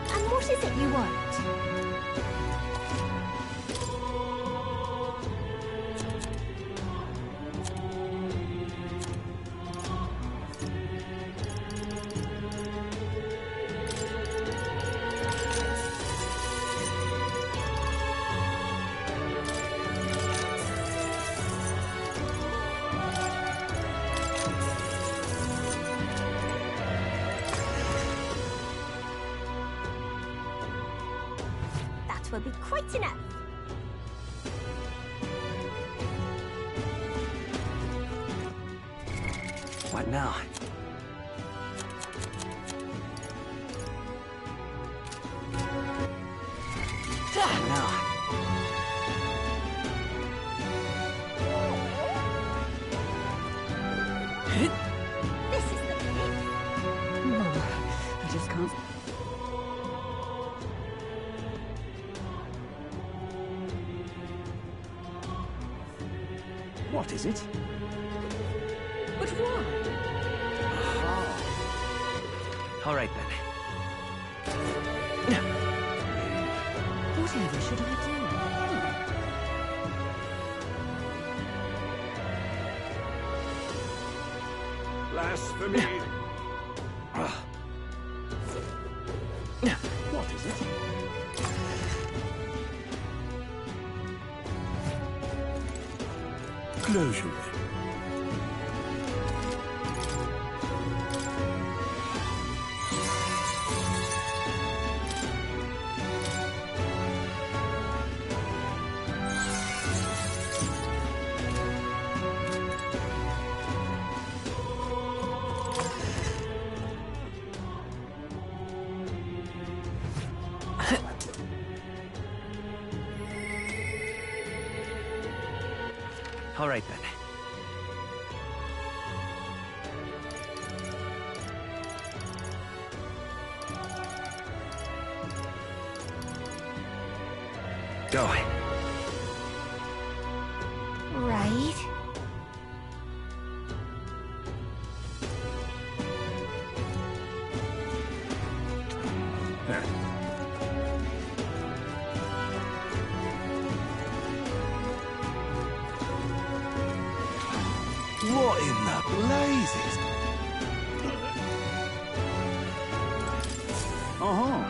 And more What is it you want? That will be quite enough. What now? This is the bit. I just can't. What is it? But why? All right then. Whatever should I do? Blasphemy! What is it? Closure. All right then. Go. Right. What in the blazes? Uh-huh.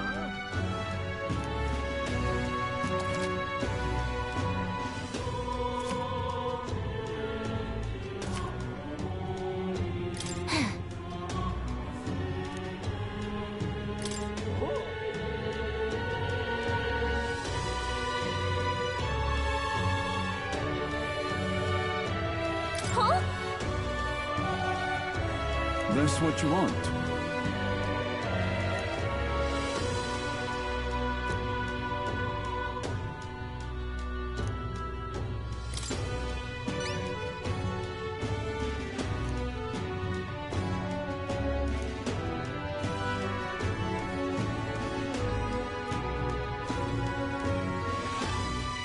Huh? That's what you want.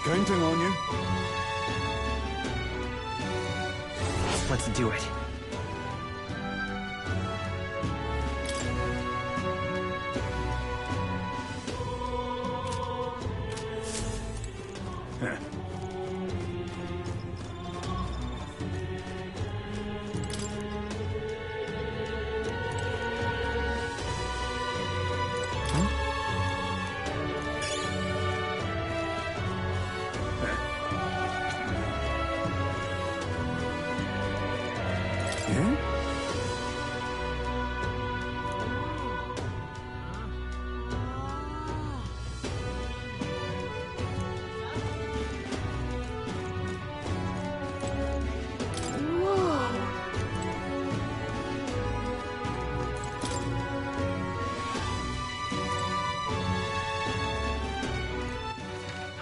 Counting on you. Let's do it.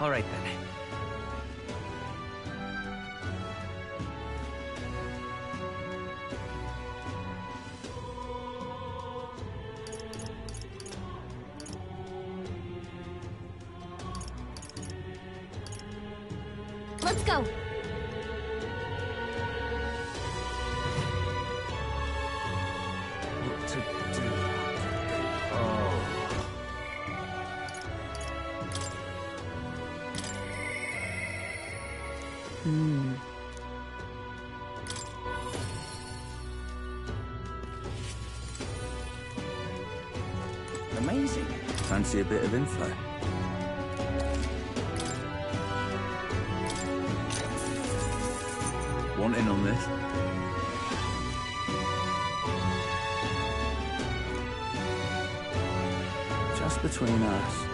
All right then. Let's go. What to do? Amazing. Fancy a bit of info? Want in on this? Just between us.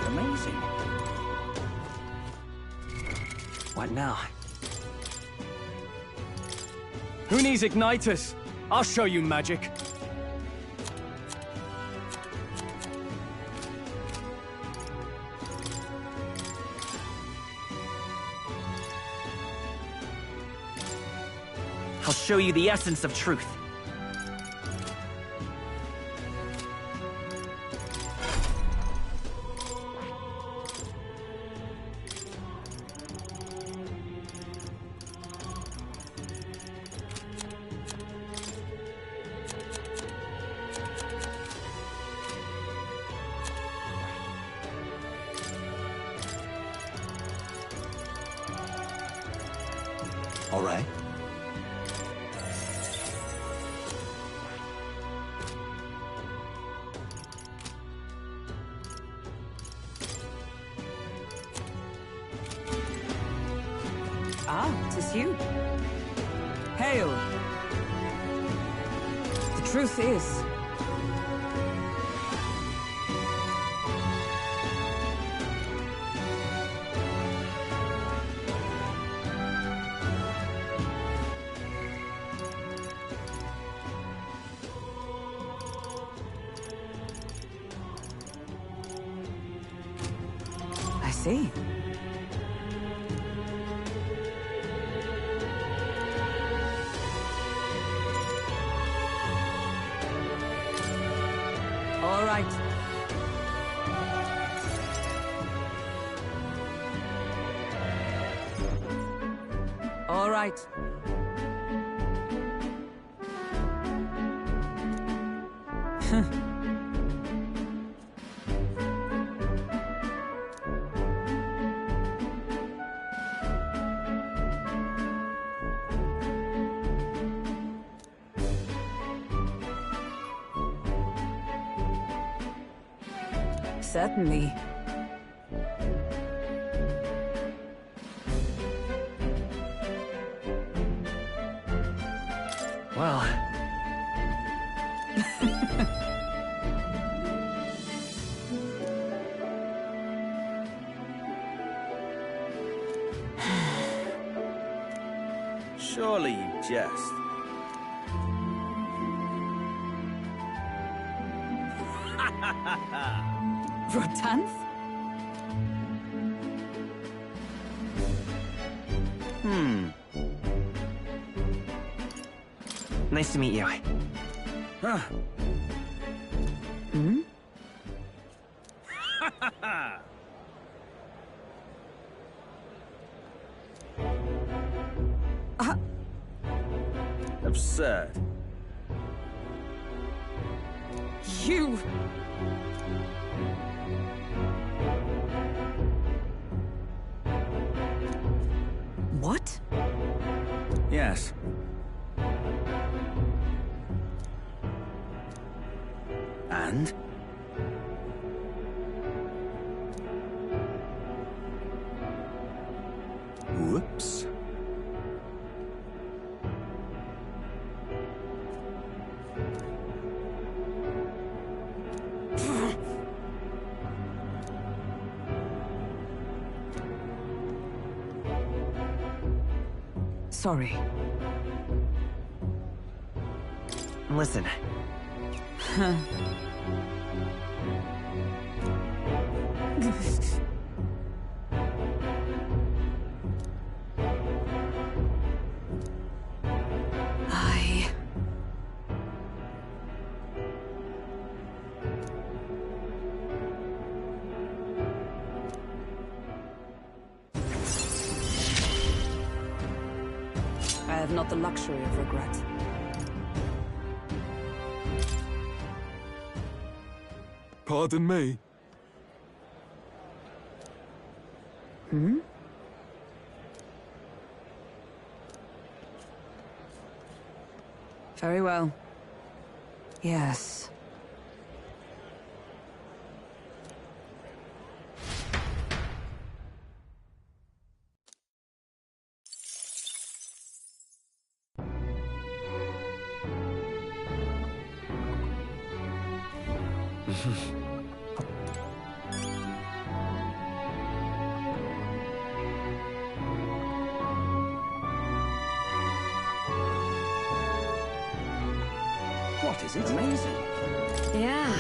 Amazing. What now? Who needs igniters? I'll show you magic. I'll show you the essence of truth. All right. Ah, 'tis you. Hail. The truth is, I see. All right. All right. Certainly. Well... Surely you jest. Rotanth? Nice to meet you. Huh. Hmm? Absurd. You... What? Yes. And? Whoops. Sorry. Listen. not the luxury of regret. Pardon me? Hmm? Very well. Yes. What is it? Amazing. Yeah.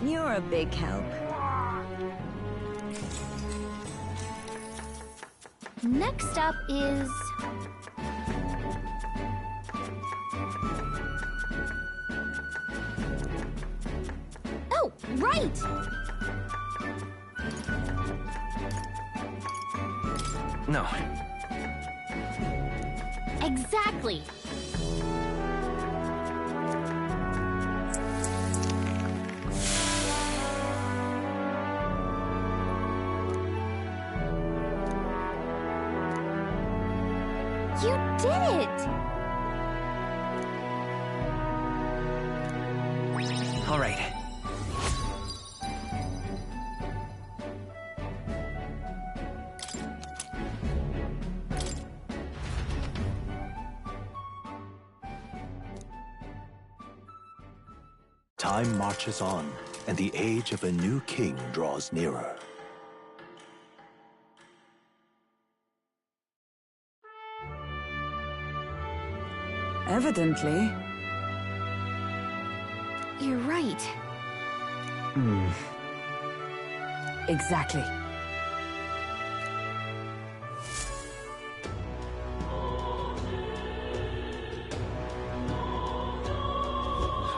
You're a big help. Next up is... Oh, right! No. Exactly. You did it! All right. Time marches on, and the age of a new king draws nearer. Evidently. You're right. Exactly.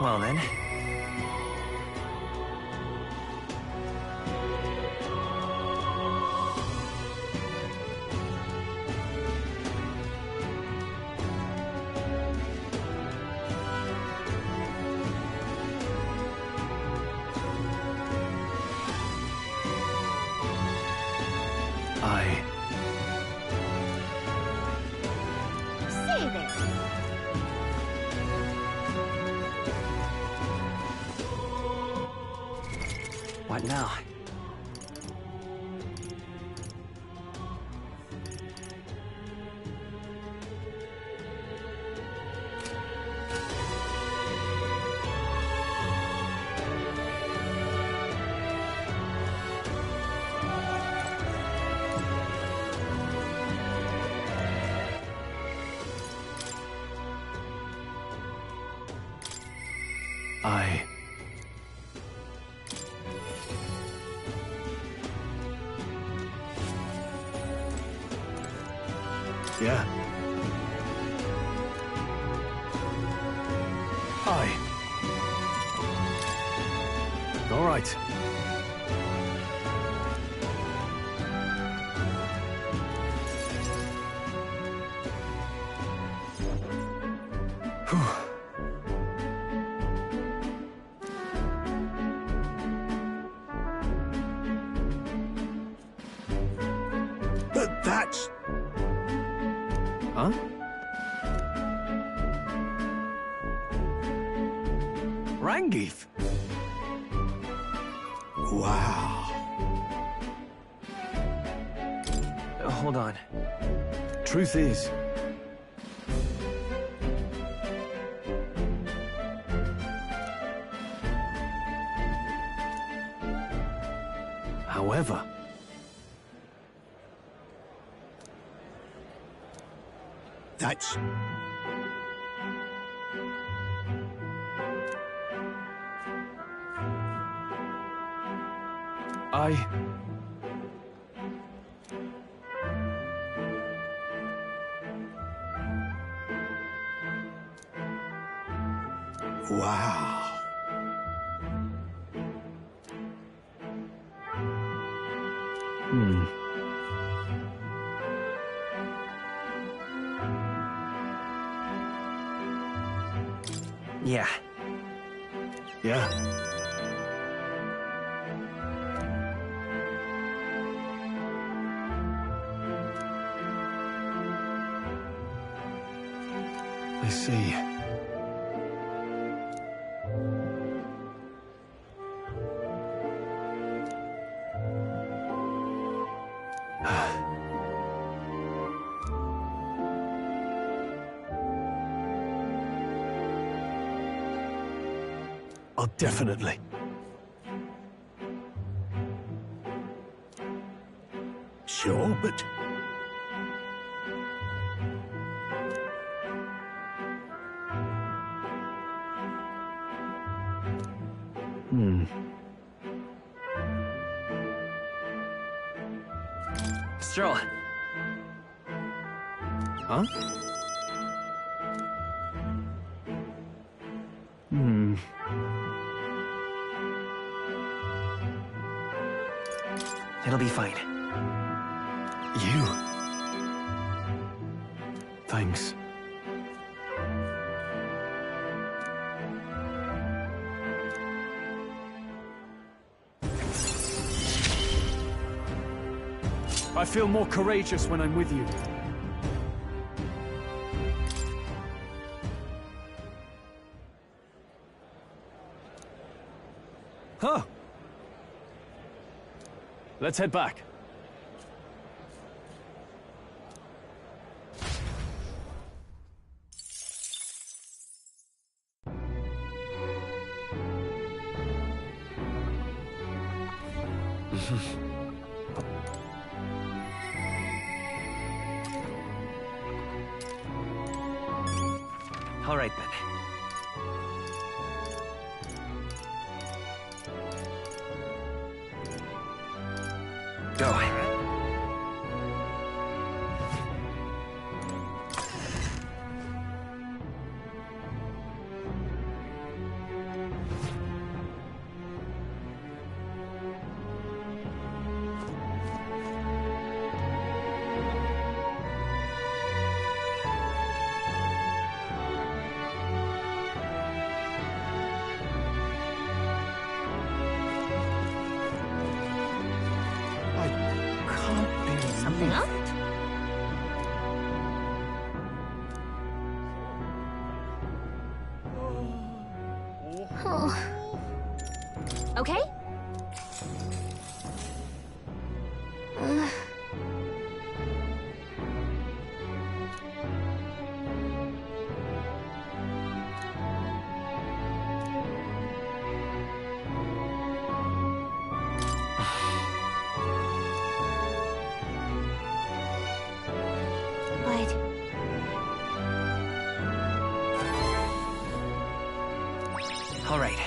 Well then. Say there. What now? Yeah. Aye. All right. But that's... Huh? Rangif? Wow. Hold on. Truth is, however, That's... Wow. Yeah. Yeah. I see. Oh, definitely. Sure, but... Stroll. Huh? It'll be fine. You? Thanks. I feel more courageous when I'm with you. Huh. Let's head back. All right, then. Go. Something up? Okay? What? All right.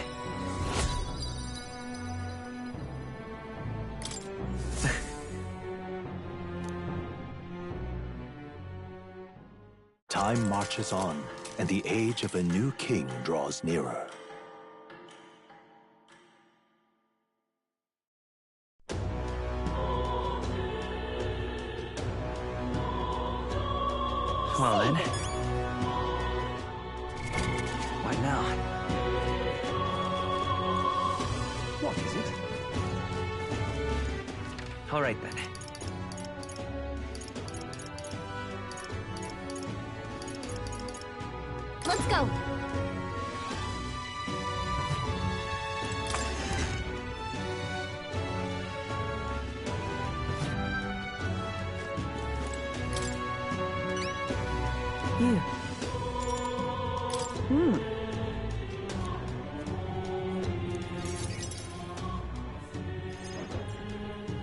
Time marches on, and the age of a new king draws nearer. Well then. What now? What is it? All right, then. Let's go.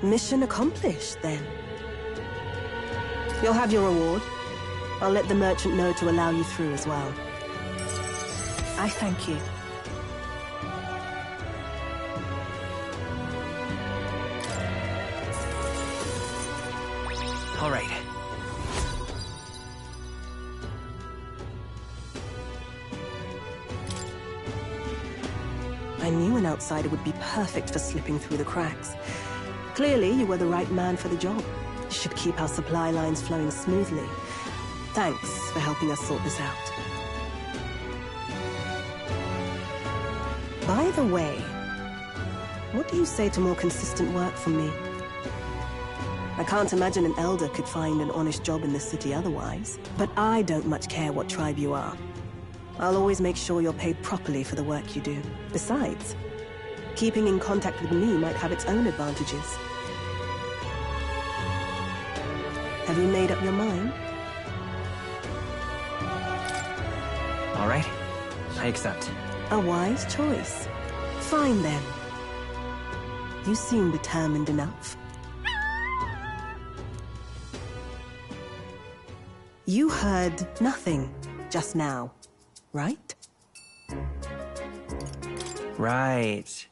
Mission accomplished, then. You'll have your reward. I'll let the merchant know to allow you through as well. I thank you. All right. genuine outsider would be perfect for slipping through the cracks. Clearly, you were the right man for the job. You should keep our supply lines flowing smoothly. Thanks for helping us sort this out. By the way, what do you say to more consistent work from me? I can't imagine an elder could find an honest job in the city otherwise. But I don't much care what tribe you are. I'll always make sure you're paid properly for the work you do. Besides, keeping in contact with me might have its own advantages. Have you made up your mind? All right. I accept. A wise choice. Fine then. You seem determined enough. You heard nothing just now, right? Right.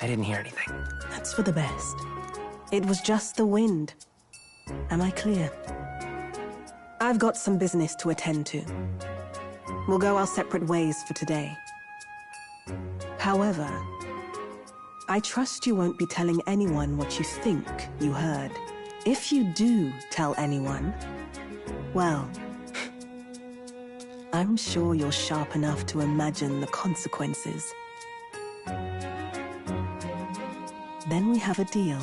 I didn't hear anything. That's for the best. It was just the wind. Am I clear? I've got some business to attend to. We'll go our separate ways for today. However, I trust you won't be telling anyone what you think you heard. If you do tell anyone, well, I'm sure you're sharp enough to imagine the consequences. Then we have a deal.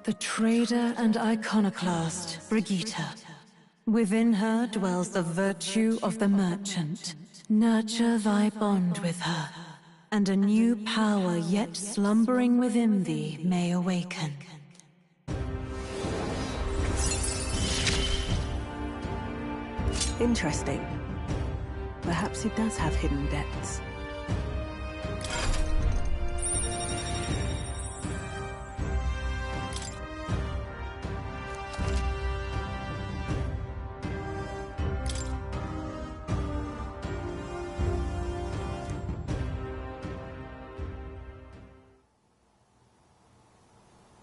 The trader and iconoclast, Brigitte. Within her dwells the virtue of the merchant. Nurture thy bond with her, and a new power yet slumbering within thee may awaken. Interesting. Perhaps he does have hidden depths.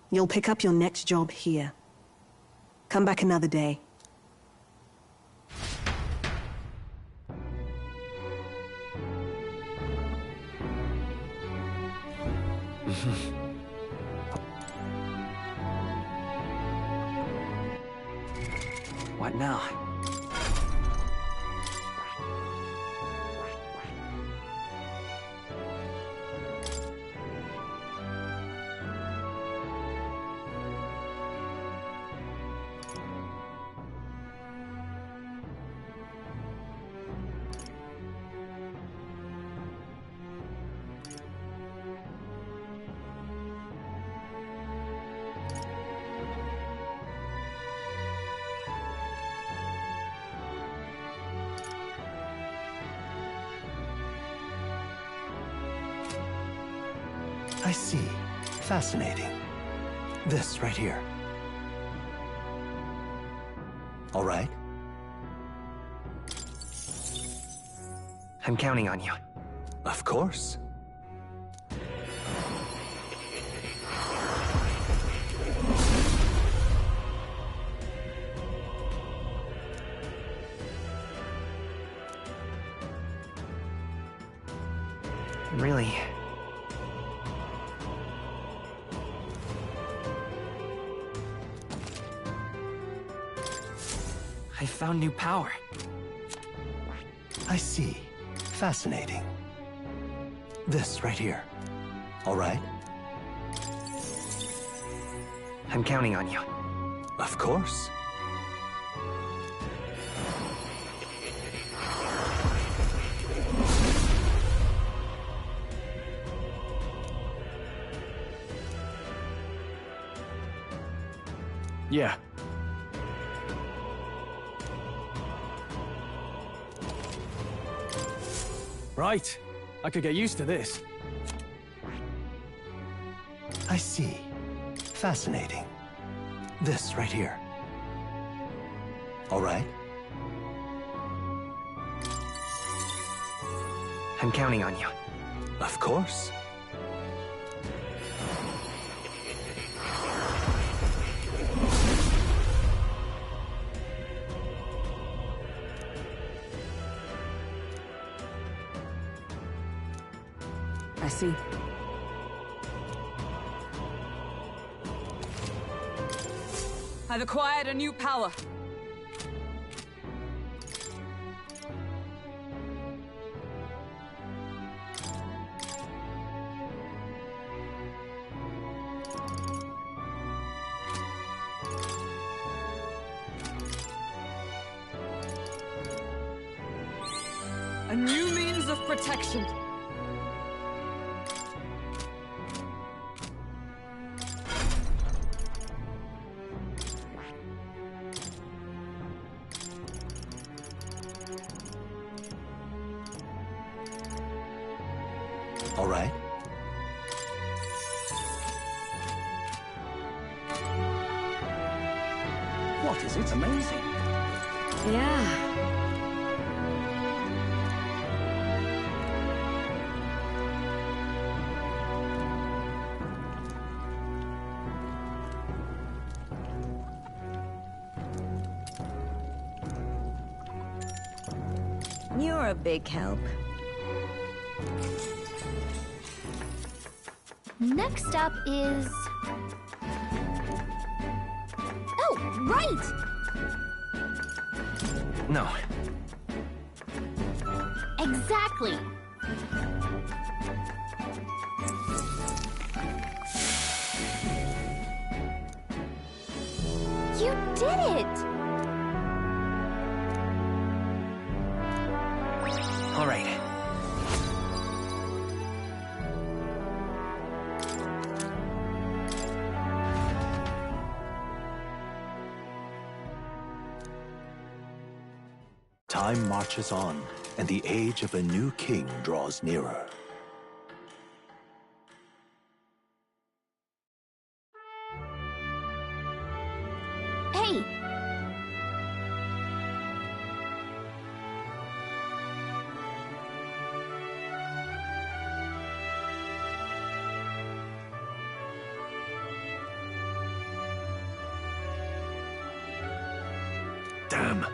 You'll pick up your next job here. Come back another day. What now? I see. Fascinating. This right here. All right. I'm counting on you. Of course. Really? I found new power. I see. Fascinating. This right here. All right. I'm counting on you. Of course. Yeah. Right. I could get used to this. I see. Fascinating. This right here. All right. I'm counting on you. Of course. I see. I've acquired a new power. A new means of protection. All right. What is it? Amazing. Yeah. You're a big help. Next up is... Oh, right! No. Exactly. You did it! All right. Time marches on, and the age of a new king draws nearer. Hey! Damn.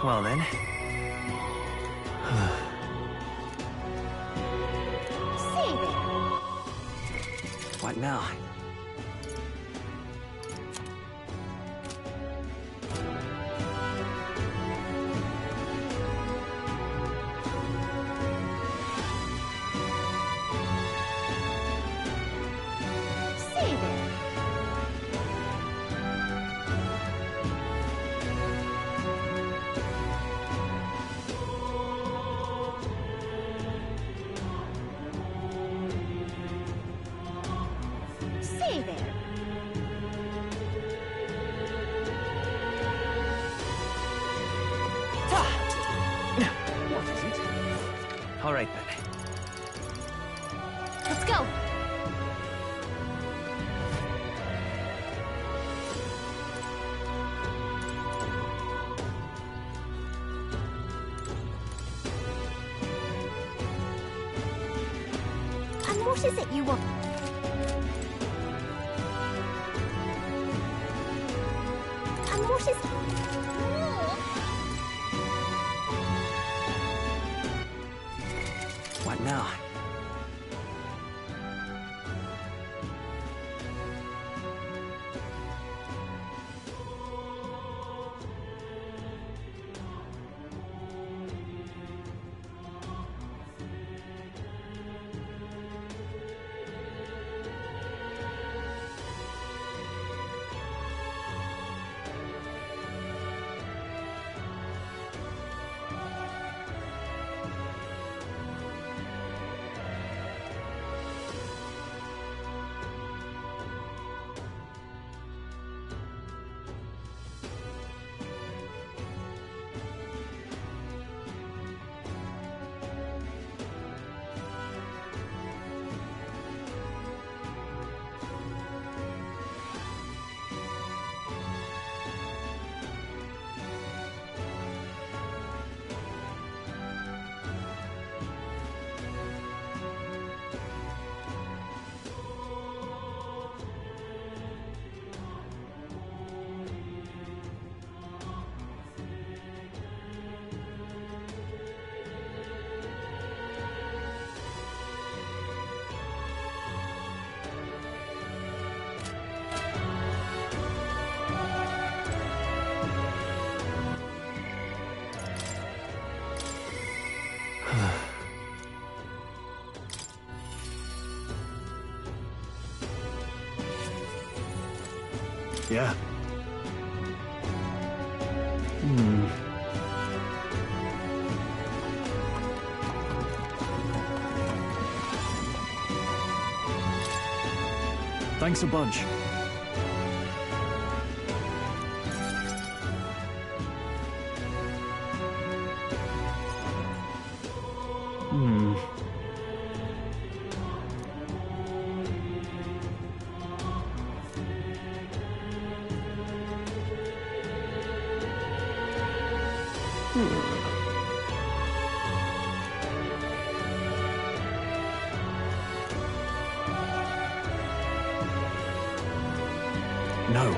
Well then. Save it! What now? Save it! Save it! What is it? All right then. Let's go! And what is it you want? And what is... What now? Yeah. Hmm. Thanks a bunch. Hmm. No.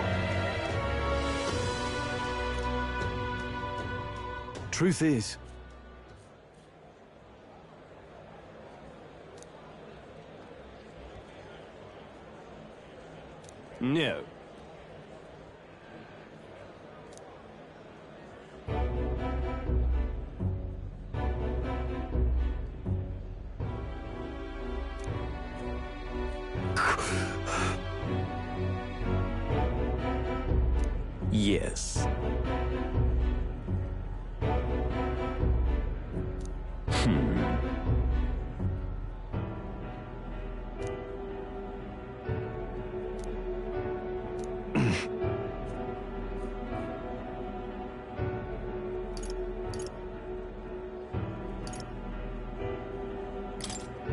Truth is, No. yes.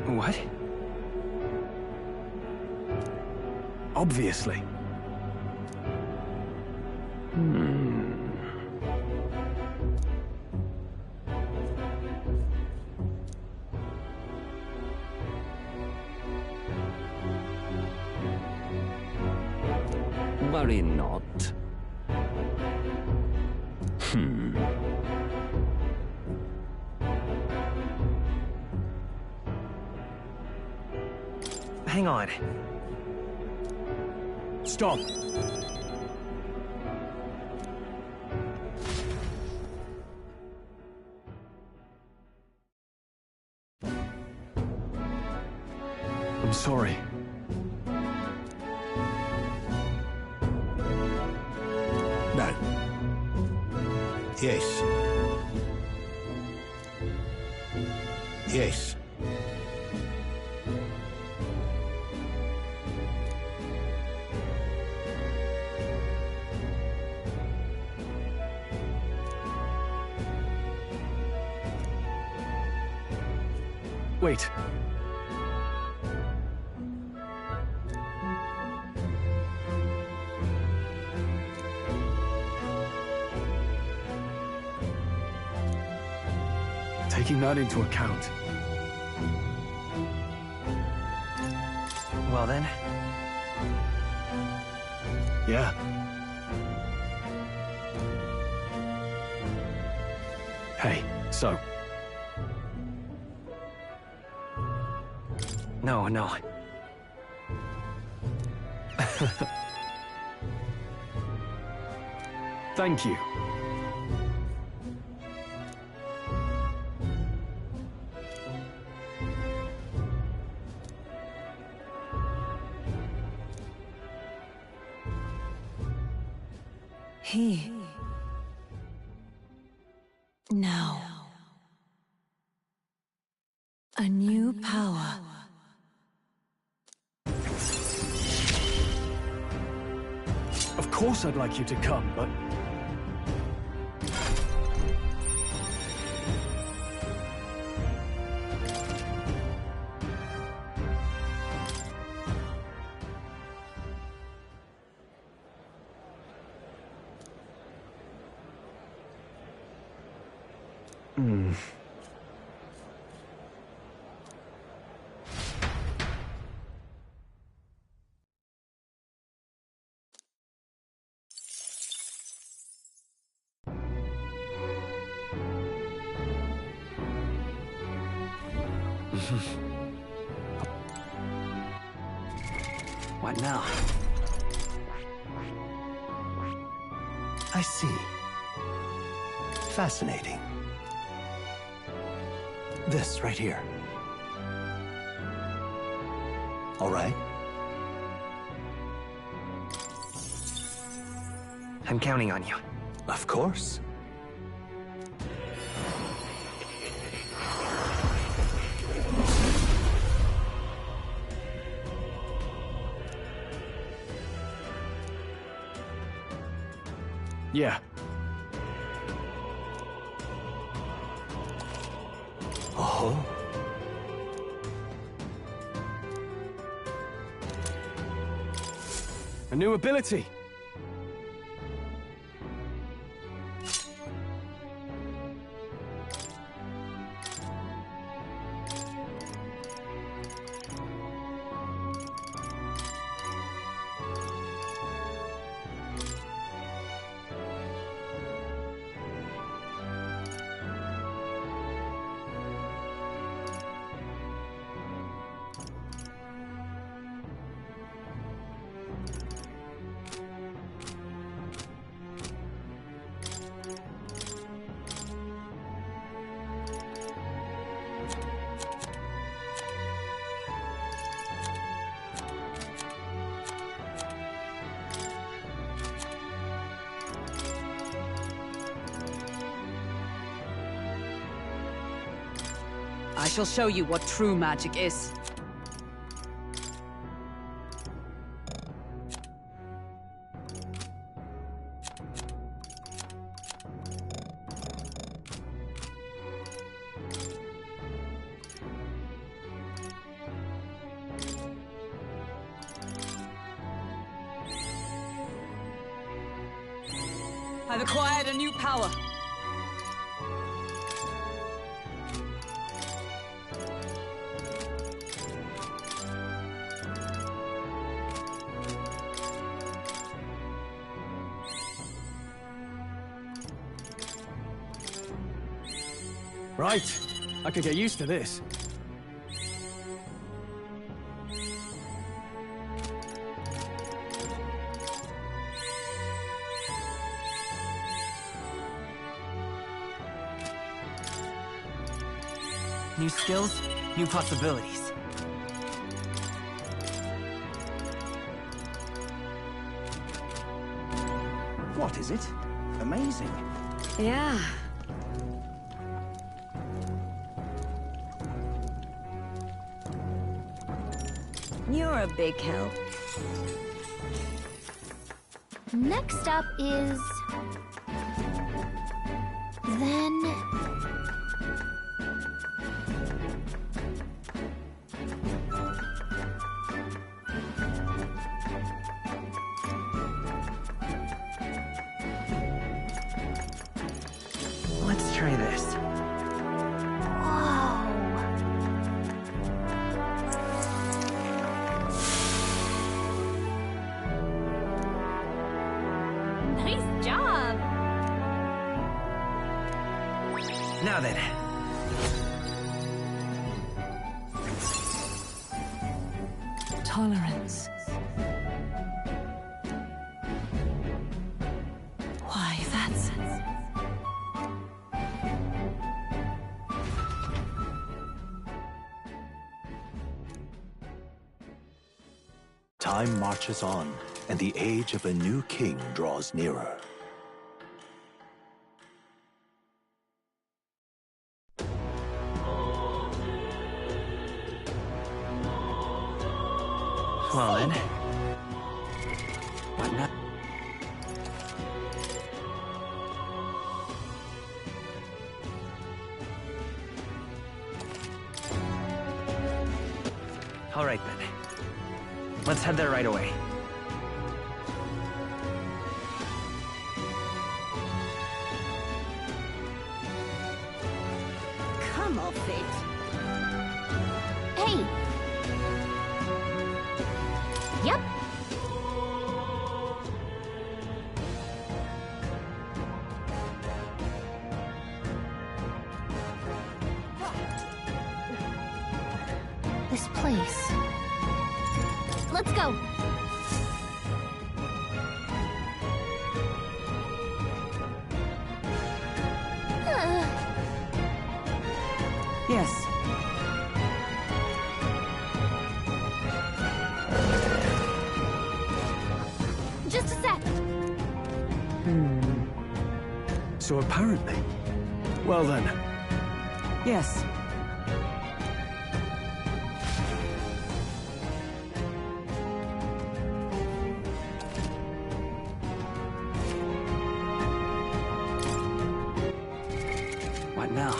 What? Obviously. Worry not. Hang on. Stop. I'm sorry. No. Yes. Yes. Wait. Taking that into account. Well then. Yeah. Hey, so. No. Thank you. He. Now. A new power. Of course I'd like you to come, but... What now? I see. Fascinating. This right here. All right. I'm counting on you. Of course. Yeah. Oh. A new ability. I shall show you what true magic is. I've acquired a new power. Right. I could get used to this. New skills, new possibilities. What is it? Amazing. Yeah. You're a big help. Next up is... Then... Let's try this. Nice job! Now then. Tolerance. Why, that's... Time marches on, and the age of a new king draws nearer. Well then. What now? All right then. Let's head there right away. Come off it. Hey! Yep. This place. Let's go. Yes. Just a sec. So apparently... Well then. Yes. What now?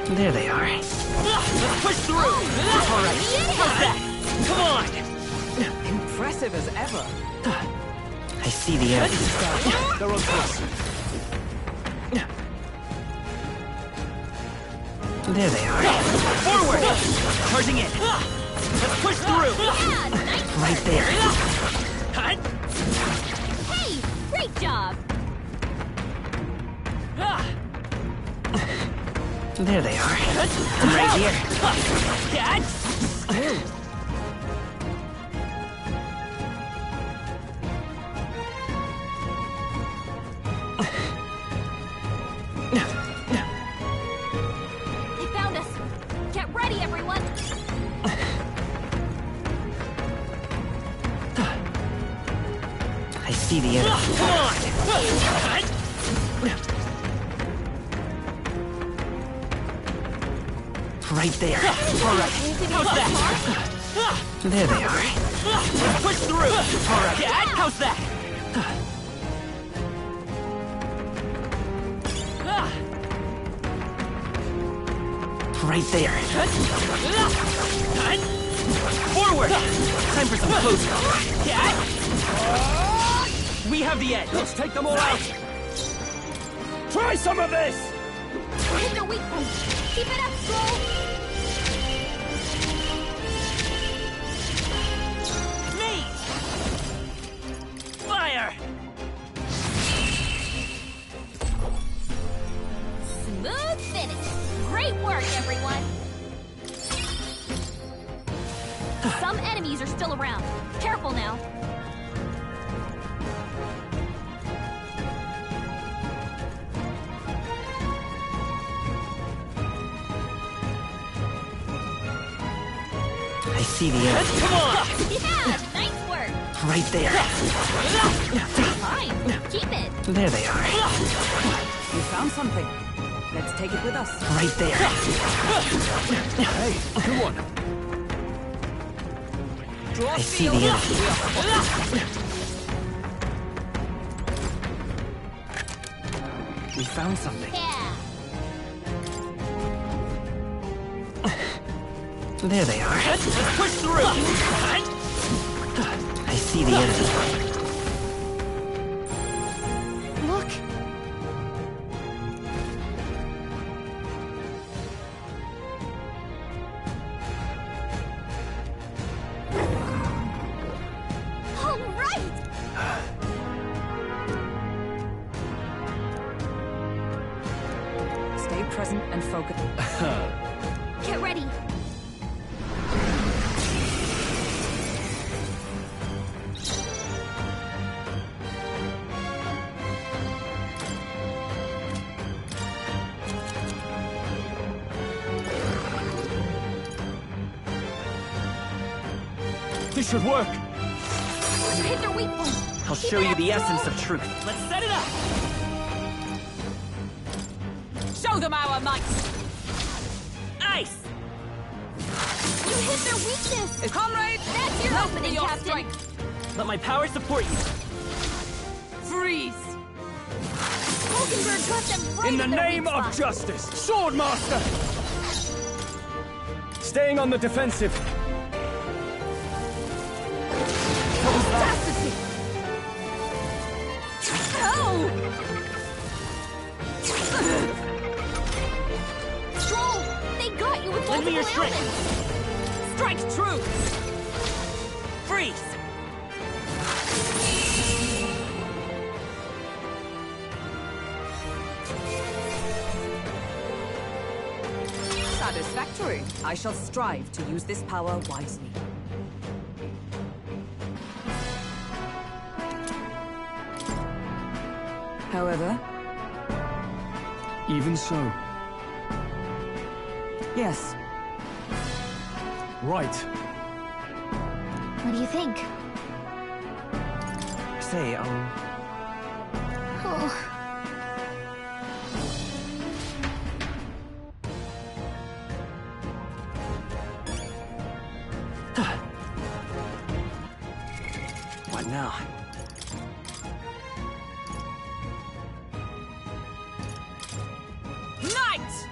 There they are. Let's push through! All right, how's that? Come on! Impressive as ever. I see the end. They're on course. There they are. Forward! Charging in. Let's push through! Right there. Hey! Great job! There they are. I'm right here. Dad! They found us! Get ready, everyone! I see the enemy. Come on! Right there. All right, how's that? There they are. Let's push through! All right, Dad, how's that? Right there. Forward! Time for some close calls. Dad! We have the edge. Let's take them all out! Try some of this! Hit the weak point! Keep it up, Scroll! Me! Fire! Smooth finish! Great work, everyone! Some enemies are still around. Careful now. I see the enemy. Come on! Yeah, nice work! Right there. Fine, keep it! There they are. We found something. Let's take it with us. Right there. Hey, come on. I see the enemy. We found something. Yeah! There they are. Let's push through! I see the enemy. Look! All right! Stay present and focus. Get ready! This should work. Hit their weak point! I'll show you the essence of truth. Let's set it up! Show them our might! Ice! You hit their weakness! Comrade! That's your Lend me opening, your Captain! strength! Let my power support you. Freeze! Hulkenberg got them right In the their name weak of spot. justice, Swordmaster! Staying on the defensive. Audacity! Oh! Stroll! They got you with Lend me your multiple strength. elements! Strike true! Freeze! Satisfactory. I shall strive to use this power wisely. However, Even so. yes. Right. What do you think? Say, Oh. what now? Knight!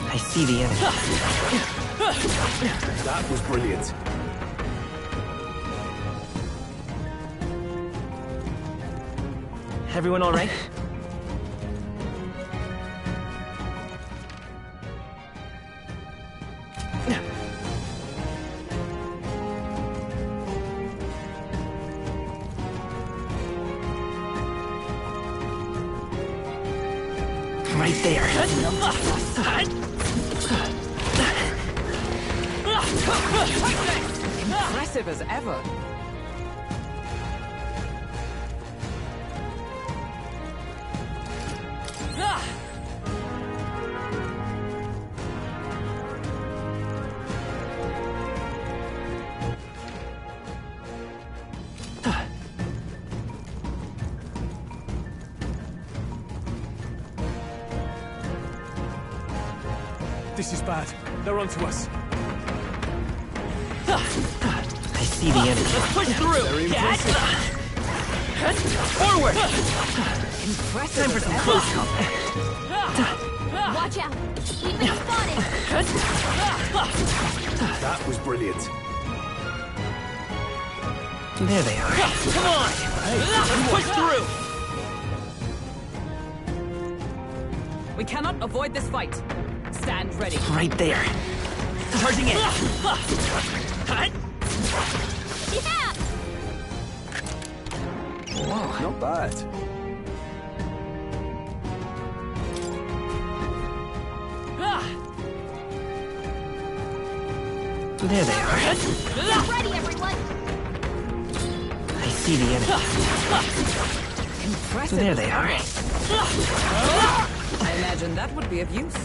I see the enemy. That was brilliant. Everyone all right? Right there. Impressive as ever. This is bad. They're onto us. I see the enemy. Let's push through! Very impressive. Forward! Impressive Time for as some ever. close combat. Watch out! We've been spotted! That was brilliant. There they are. Come on! Let's push through! We cannot avoid this fight. Stand ready. Right there. Charging in. Yeah! Whoa. Not bad. There they are. Get ready, everyone! I see the enemy. Impressive There as they ever. are. I imagine that would be of use.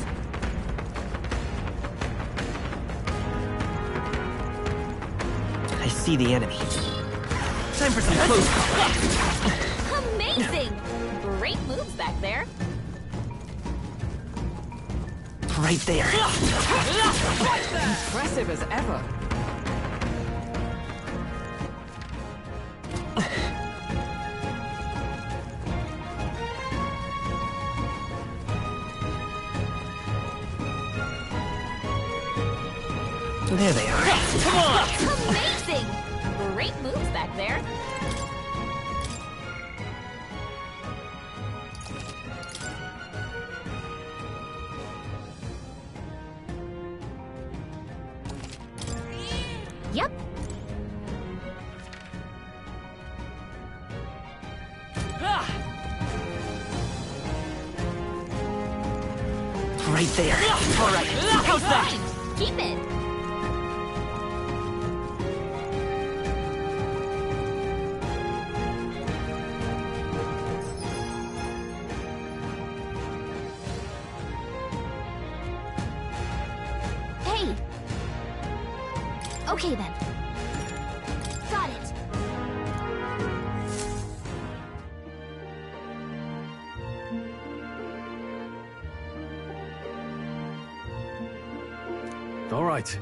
I see the enemy. Time for some close combat. Amazing! Great moves back there. Right there. Impressive as ever. There they are. Come on! Amazing! Great moves back there. Yep. Right there. All right. How's that? Keep it. Hey, Okay then. Got it. All right.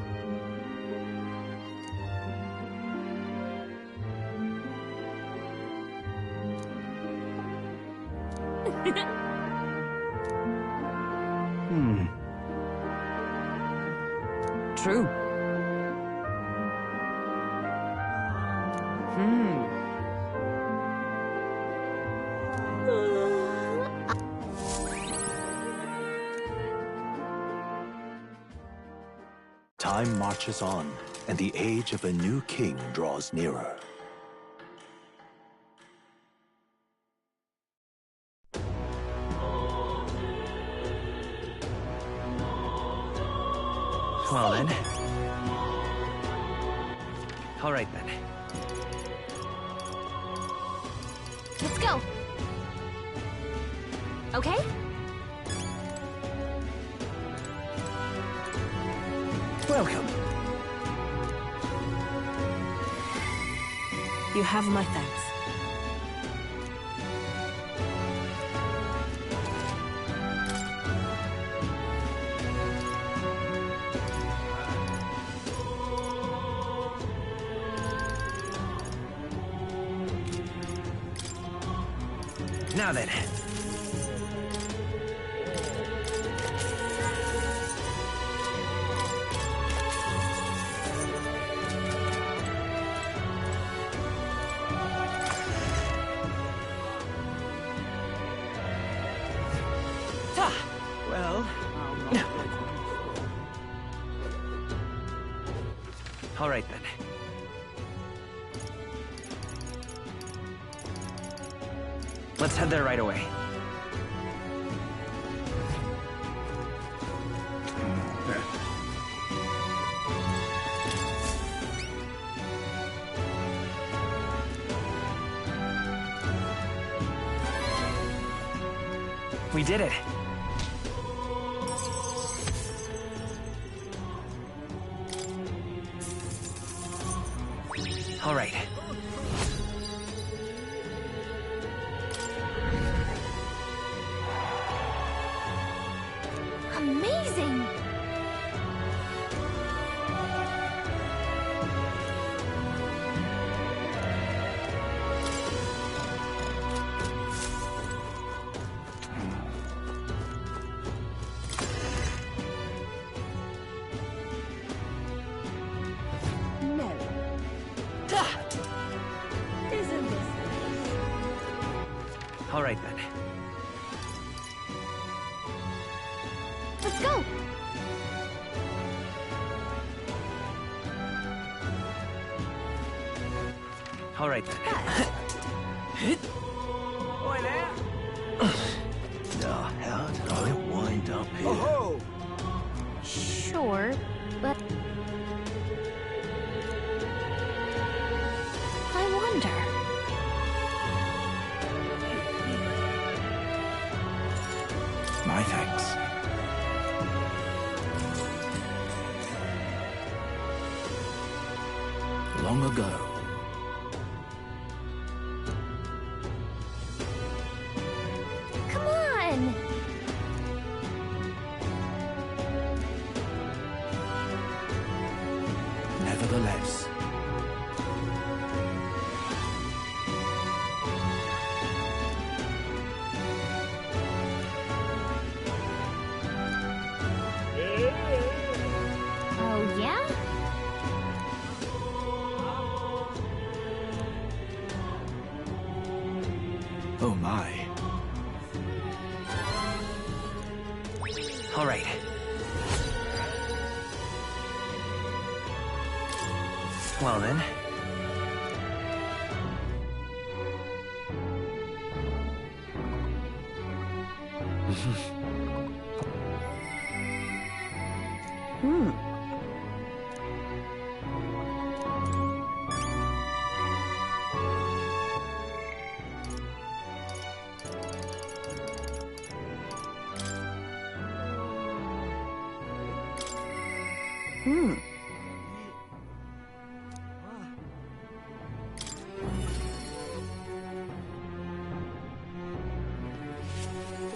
True. Time marches on, and the age of a new king draws nearer. Well then. All right then. Let's go. Okay? Welcome. You have my thanks. Now then. Well. All right then. Let's head there right away. We did it. All right. Amazing! No. Isn't this nice? All right then. Let's go! All right then. Oi there! Now, how did I wind up here? Oh-ho! Sure, but... I wonder... My thanks. Long ago, Come on! nevertheless, Oh, yeah? oh my. All right. Well then.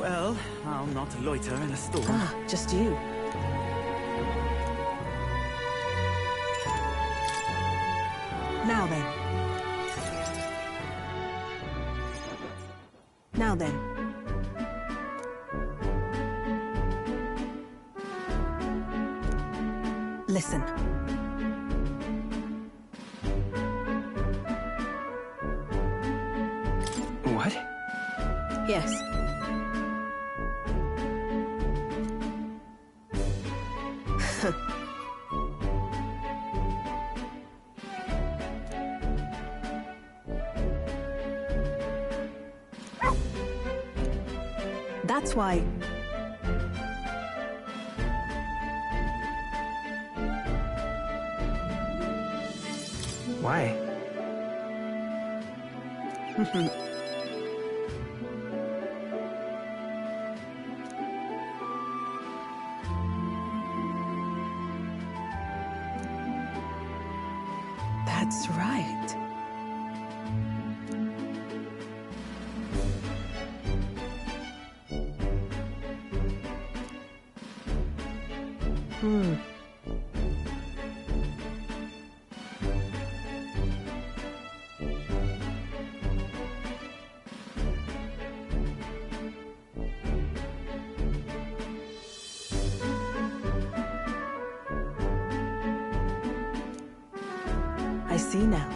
Well, I'll not loiter in a storm. Ah, just you. Now then. Now then. Listen. What? Yes. That's why... Why? That's right. I see now.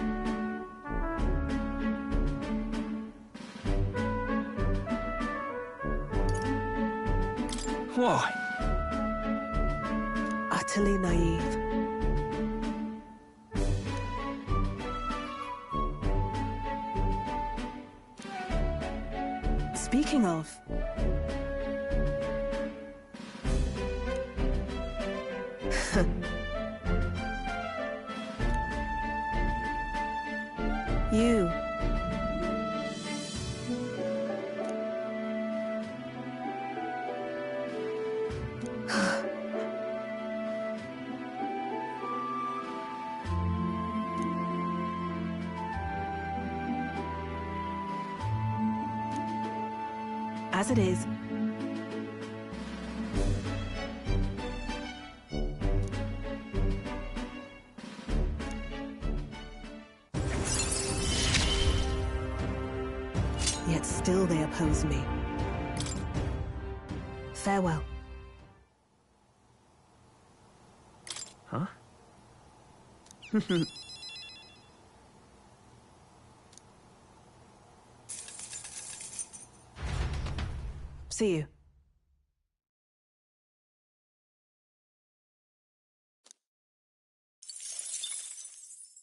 Why? Utterly naive. Speaking of... You. As it is. Yet still they oppose me. Farewell. Huh? See you.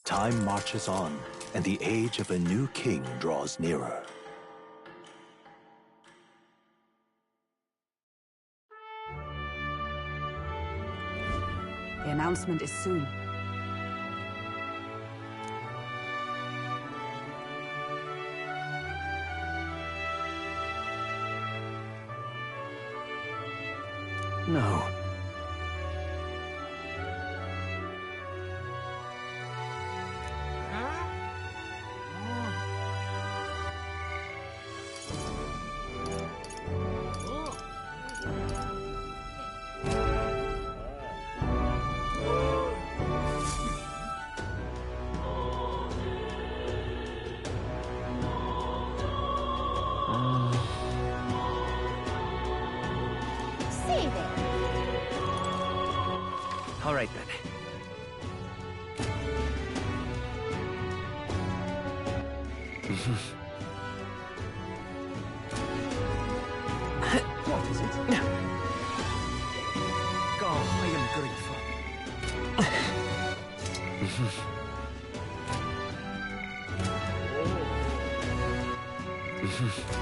Time marches on, and the age of a new king draws nearer. The announcement is soon. No. All right, then. What is it? God, I am grateful.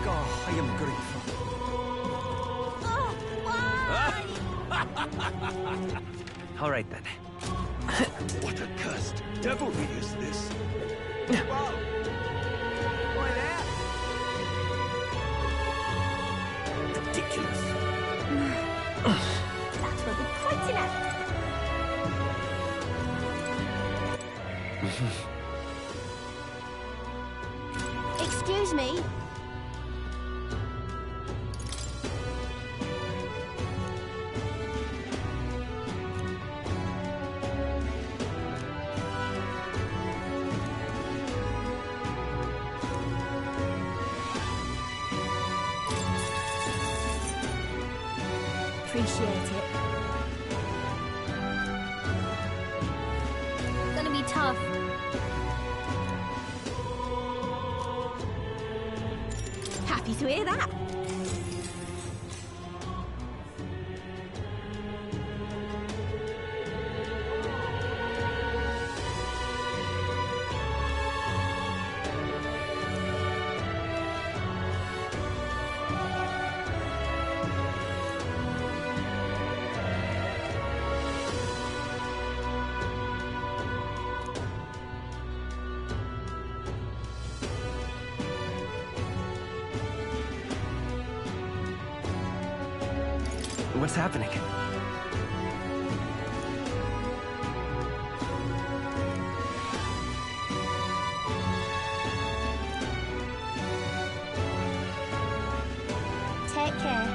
God, I am grateful. All right, then. What a cursed devilry is this? Whoa! Boy, there! Ridiculous. That will be quite enough. Excuse me. appreciate it. It's gonna be tough. Happy to hear that. What's happening? Take care.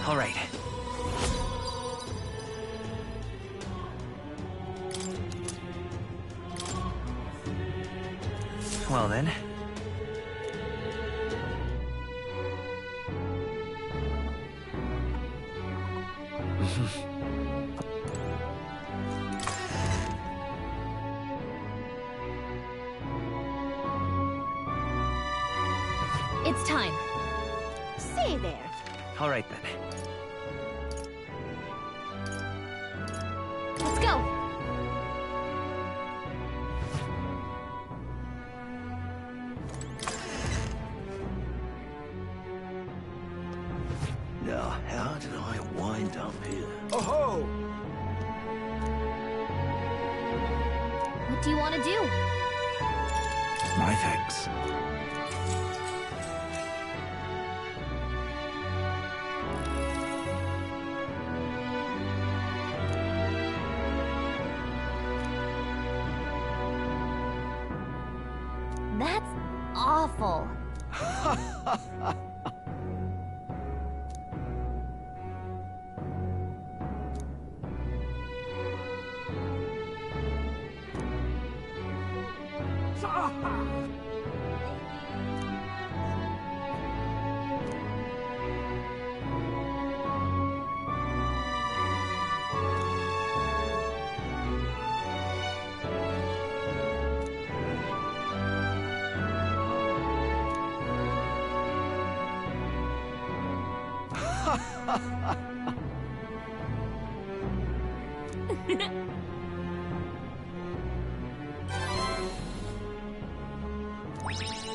All right. Well then. It's time. Say there. All right then. Let's go. Now, how did I wind up here? Oh-ho! What do you want to do? My thanks. That's awful.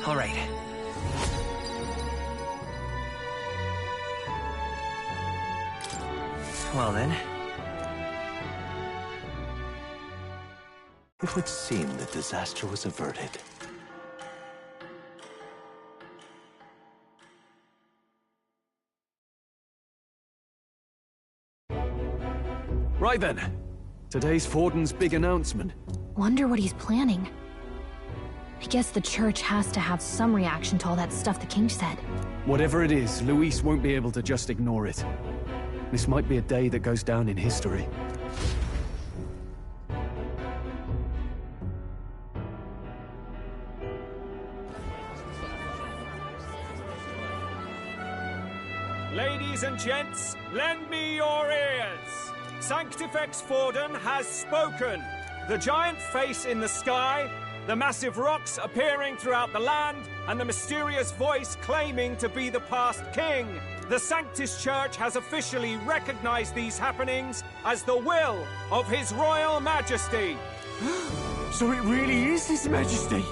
All right. Well then. It would seem that disaster was averted. Right then. Today's Forden's big announcement. Wonder what he's planning. I guess the church has to have some reaction to all that stuff the king said. Whatever it is, Luis won't be able to just ignore it. This might be a day that goes down in history. Ladies and gents, lend me your ears. Sanctifex Forden has spoken. The giant face in the sky, the massive rocks appearing throughout the land, and the mysterious voice claiming to be the past king. The Sanctus Church has officially recognized these happenings as the will of His Royal Majesty. So it really is His Majesty?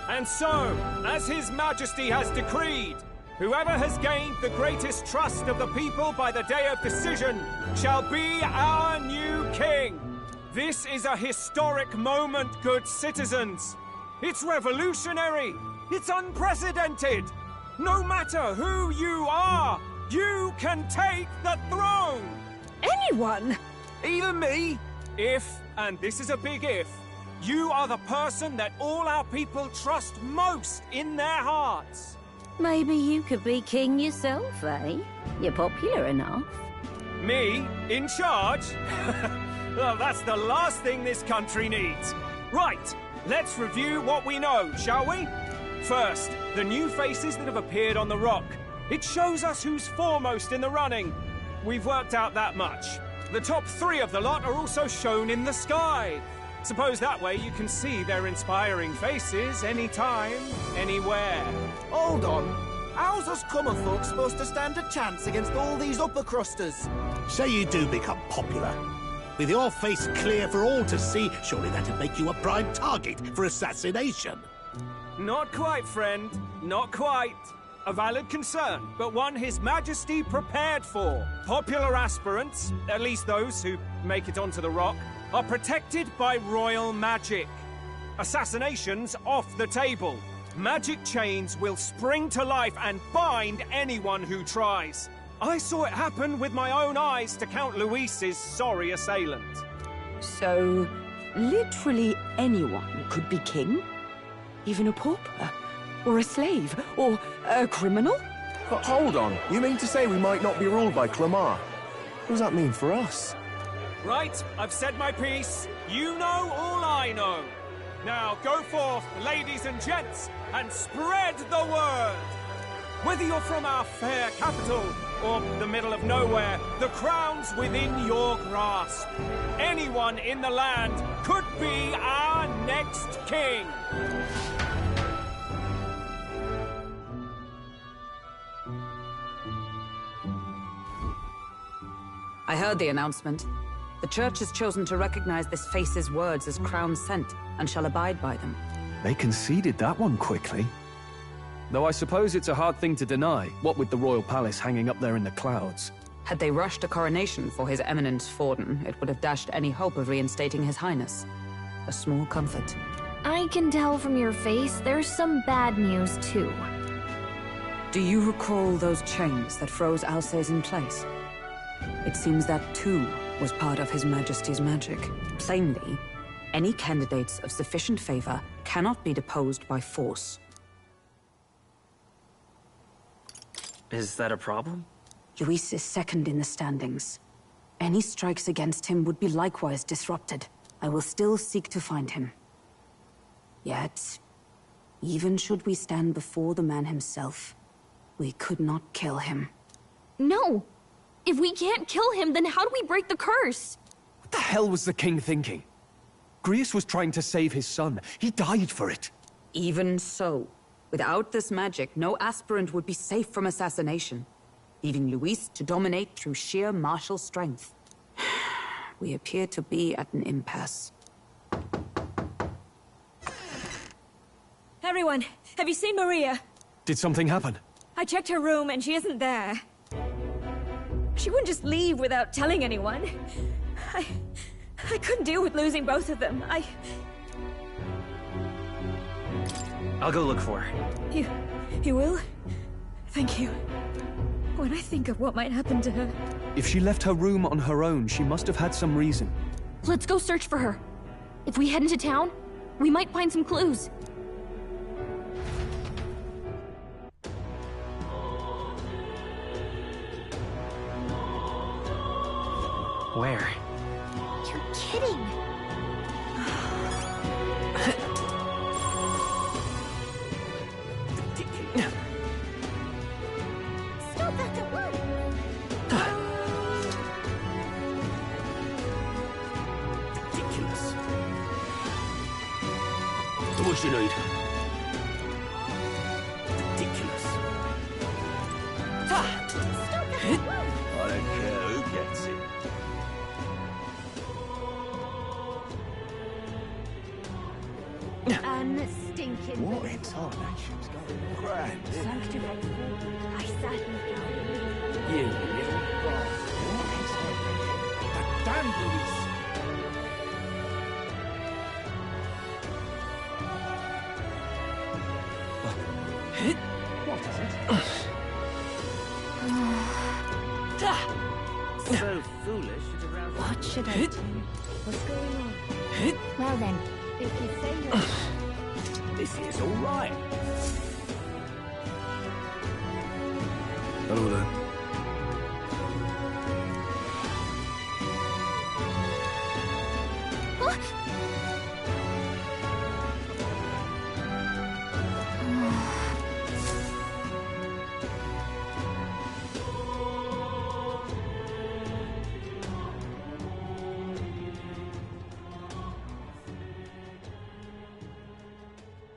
And so, as His Majesty has decreed, whoever has gained the greatest trust of the people by the day of decision shall be our new king. This is a historic moment, good citizens. It's revolutionary. It's unprecedented. No matter who you are, you can take the throne. Anyone? Even me? If, and this is a big if, you are the person that all our people trust most in their hearts. Maybe you could be king yourself, eh? You're popular enough. Me? In charge? Well, that's the last thing this country needs. Right, let's review what we know, shall we? First, the new faces that have appeared on the rock. It shows us who's foremost in the running. We've worked out that much. The top 3 of the lot are also shown in the sky. Suppose that way you can see their inspiring faces anytime, anywhere. Hold on. How's us common folk supposed to stand a chance against all these upper crusters? Say you do become popular. With your face clear for all to see, surely that'd make you a prime target for assassination. Not quite, friend. Not quite. A valid concern, but one His Majesty prepared for. Popular aspirants, at least those who make it onto the rock, are protected by royal magic. Assassinations off the table. Magic chains will spring to life and bind anyone who tries. I saw it happen with my own eyes to Count Luis's sorry assailant. So, literally anyone could be king? Even a pauper? Or a slave? Or a criminal? Hold on. You mean to say we might not be ruled by Clamar? What does that mean for us? Right, I've said my piece. You know all I know. Now go forth, ladies and gents, and spread the word. Whether you're from our fair capital or the middle of nowhere, the crown's within your grasp. Anyone in the land could be our next king. I heard the announcement. The Church has chosen to recognize this face's words as crown sent, and shall abide by them. They conceded that one quickly. Though I suppose it's a hard thing to deny, what with the royal palace hanging up there in the clouds. Had they rushed a coronation for His Eminence Forden, it would have dashed any hope of reinstating His Highness. A small comfort. I can tell from your face there's some bad news, too. Do you recall those chains that froze Alsace in place? It seems that, too, was part of His Majesty's magic. Plainly, any candidates of sufficient favor cannot be deposed by force. Is that a problem? Luis is second in the standings. Any strikes against him would be likewise disrupted. I will still seek to find him. Yet, even should we stand before the man himself, we could not kill him. No! If we can't kill him, then how do we break the curse? What the hell was the king thinking? Grius was trying to save his son. He died for it. Even so, without this magic, no aspirant would be safe from assassination, leaving Luis to dominate through sheer martial strength. We appear to be at an impasse. Everyone, have you seen Maria? Did something happen? I checked her room and she isn't there. She wouldn't just leave without telling anyone. I couldn't deal with losing both of them. I'll go look for her. You will? Thank you. When I think of what might happen to her... If she left her room on her own, she must have had some reason. Let's go search for her. If we head into town, we might find some clues. Where? You're kidding. Stop that at once! Ridiculous. What do you need? Ridiculous. I don't care who gets it. Unstinking. What in tarnation's going grand? Sanctifex. I certainly don't. You little bastard. What in tarnation? That damn Luis! What is it? So foolish, it aroused... What should I do? What's going on? Well then, if you say you're... This is all right. Hello there.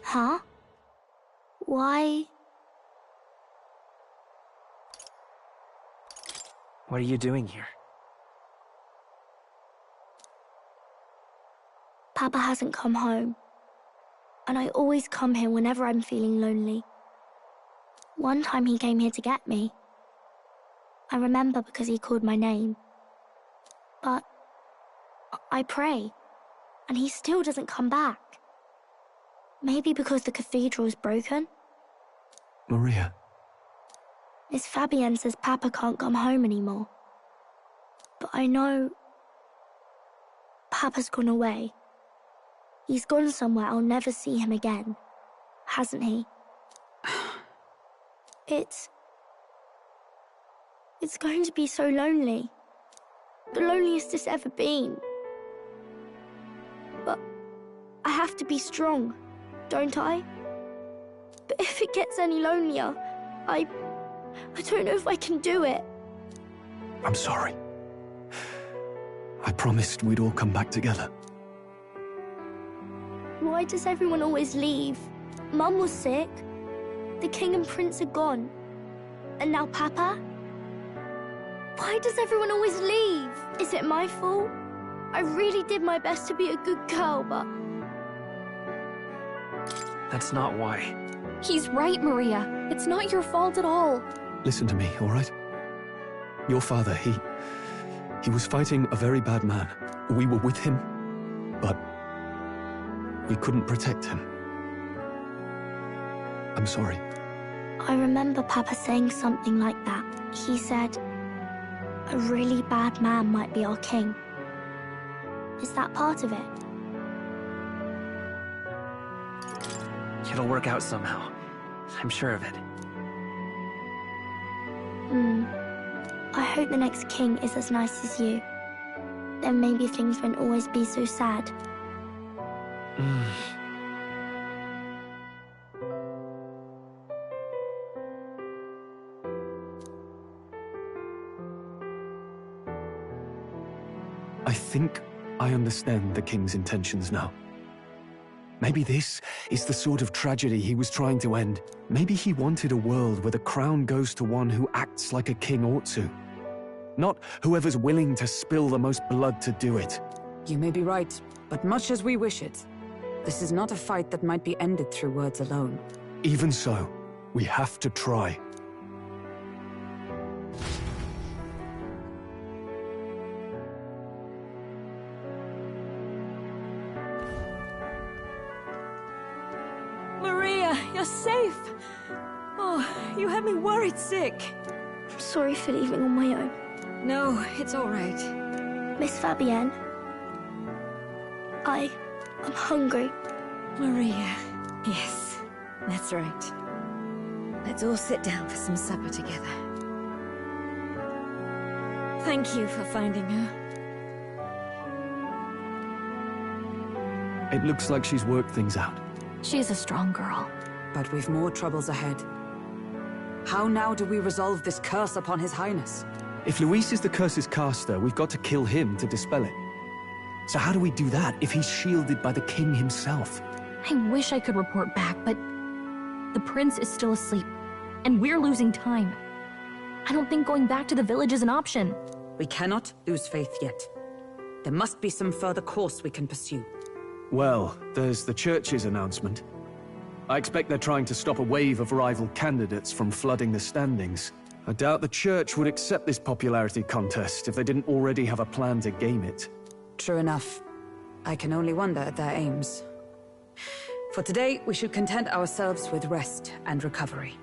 Huh? Why? What are you doing here? Papa hasn't come home. And I always come here whenever I'm feeling lonely. One time he came here to get me. I remember because he called my name. But I pray, and he still doesn't come back. Maybe because the cathedral's broken? Maria. Miss Fabienne says Papa can't come home anymore. But I know Papa's gone away. He's gone somewhere I'll never see him again, hasn't he? It's going to be so lonely. The loneliest it's ever been. But I have to be strong, don't I? But if it gets any lonelier, I don't know if I can do it. I'm sorry. I promised we'd all come back together. Why does everyone always leave? Mum was sick. The king and prince are gone. And now Papa? Why does everyone always leave? Is it my fault? I really did my best to be a good girl, but... That's not why. He's right, Maria. It's not your fault at all. Listen to me, all right? Your father, he was fighting a very bad man. We were with him, but we couldn't protect him. I'm sorry. I remember Papa saying something like that. He said, a really bad man might be our king. Is that part of it? It'll work out somehow. I'm sure of it. I hope the next king is as nice as you. Then maybe things won't always be so sad. I think I understand the king's intentions now. Maybe this is the sort of tragedy he was trying to end. Maybe he wanted a world where the crown goes to one who acts like a king ought to. Not whoever's willing to spill the most blood to do it. You may be right, but much as we wish it, this is not a fight that might be ended through words alone. Even so, we have to try. Maria, you're safe. Oh, you had me worried sick. I'm sorry for leaving on my own. No, it's all right. Miss Fabienne, I'm hungry. Maria. Yes, that's right. Let's all sit down for some supper together. Thank you for finding her. It looks like she's worked things out. She's a strong girl. But we've more troubles ahead. How now do we resolve this curse upon His Highness? If Luis is the curse's caster, we've got to kill him to dispel it. So how do we do that if he's shielded by the king himself? I wish I could report back, but the prince is still asleep, and we're losing time. I don't think going back to the village is an option. We cannot lose faith yet. There must be some further course we can pursue. Well, there's the church's announcement. I expect they're trying to stop a wave of rival candidates from flooding the standings. I doubt the church would accept this popularity contest if they didn't already have a plan to game it. True enough. I can only wonder at their aims. For today, we should content ourselves with rest and recovery.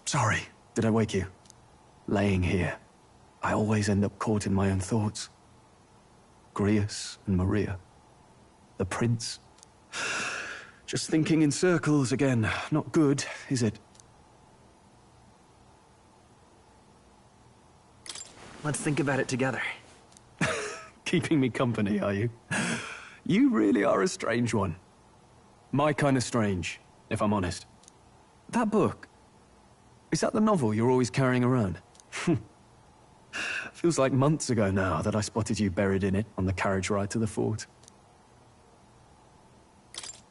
Sorry, did I wake you? Laying here, I always end up caught in my own thoughts. Grius and Maria. The prince. Just thinking in circles again. Not good, is it? Let's think about it together. Keeping me company, are you? You really are a strange one. My kind of strange, if I'm honest. That book. Is that the novel you're always carrying around? Feels like months ago now that I spotted you buried in it on the carriage ride to the fort.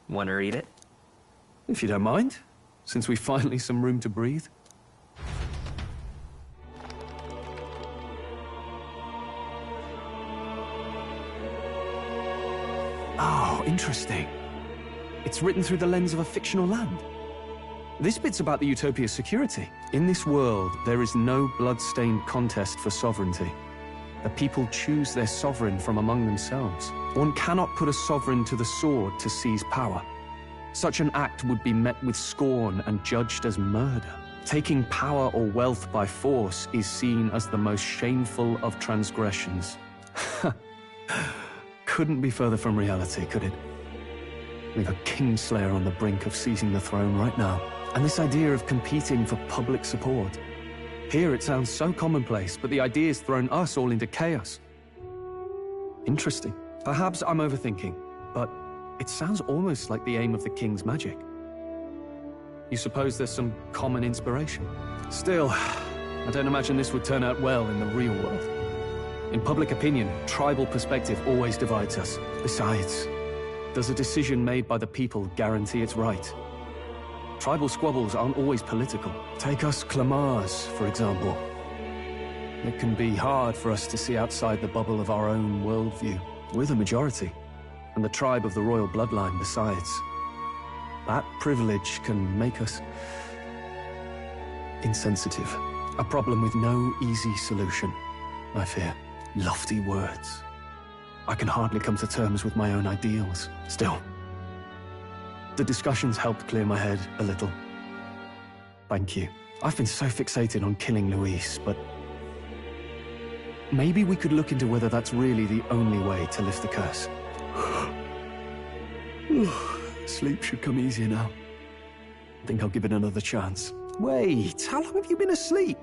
Want to read it? If you don't mind, since we've finally some room to breathe. Oh, interesting. It's written through the lens of a fictional land. This bit's about the Utopia's security. In this world, there is no blood-stained contest for sovereignty. The people choose their sovereign from among themselves. One cannot put a sovereign to the sword to seize power. Such an act would be met with scorn and judged as murder. Taking power or wealth by force is seen as the most shameful of transgressions. Couldn't be further from reality, could it? We've a Kingslayer on the brink of seizing the throne right now. And this idea of competing for public support. Here it sounds so commonplace, but the idea's thrown us all into chaos. Interesting. Perhaps I'm overthinking, but it sounds almost like the aim of the King's magic. You suppose there's some common inspiration? Still, I don't imagine this would turn out well in the real world. In public opinion, tribal perspective always divides us. Besides, does a decision made by the people guarantee it's right? Tribal squabbles aren't always political. Take us Clamars, for example. It can be hard for us to see outside the bubble of our own worldview. We're the majority, and the tribe of the royal bloodline besides. That privilege can make us insensitive. A problem with no easy solution, I fear. Lofty words. I can hardly come to terms with my own ideals. Still, the discussions helped clear my head a little. Thank you. I've been so fixated on killing Luis, but maybe we could look into whether that's really the only way to lift the curse. Sleep should come easier now. I think I'll give it another chance. Wait, how long have you been asleep?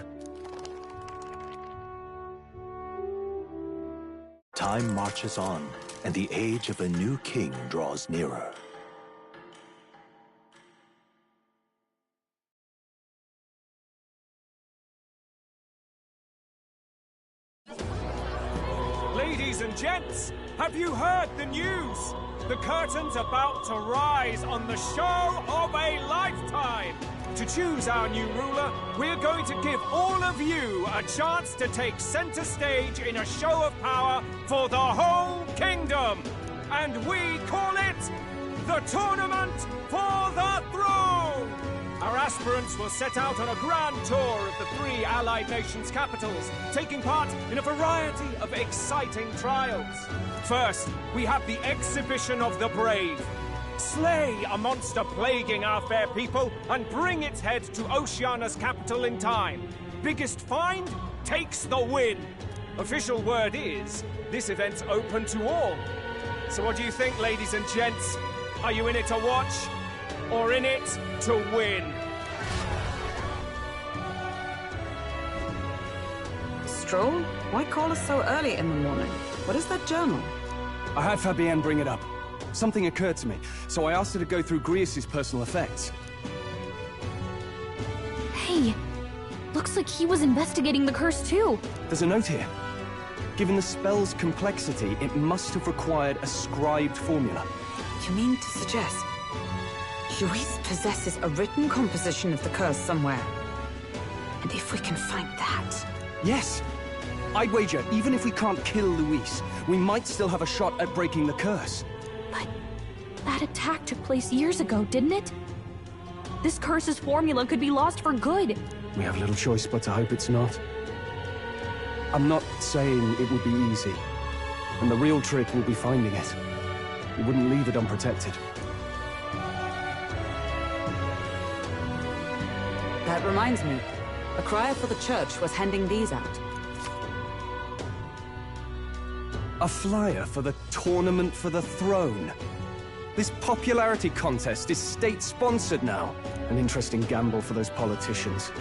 Time marches on, and the age of a new king draws nearer. Ladies and gents, have you heard the news? The curtain's about to rise on the show of a lifetime. To choose our new ruler, we're going to give all of you a chance to take center stage in a show of power for the whole kingdom. And we call it the Tournament for the Throne. Our aspirants will set out on a grand tour of the 3 allied nations' capitals, taking part in a variety of exciting trials. First, we have the Exhibition of the Brave. Slay a monster plaguing our fair people and bring its head to Oceania's capital in time. Biggest find takes the win. Official word is, this event's open to all. So what do you think, ladies and gents? Are you in it to watch? Or in it to win? Stroll? Why call us so early in the morning? What is that journal? I had Fabienne bring it up. Something occurred to me, so I asked her to go through Grius' personal effects. Hey, looks like he was investigating the curse too. There's a note here. Given the spell's complexity, it must have required a scribed formula. You mean to suggest Luis possesses a written composition of the curse somewhere? And if we can find that... Yes! I'd wager, even if we can't kill Luis, we might still have a shot at breaking the curse. But that attack took place years ago, didn't it? This curse's formula could be lost for good. We have little choice but to hope it's not. I'm not saying it would be easy. And the real trick will be finding it. We wouldn't leave it unprotected. That reminds me. A crier for the church was handing these out. A flyer for the Tournament for the Throne. This popularity contest is state-sponsored now. An interesting gamble for those politicians.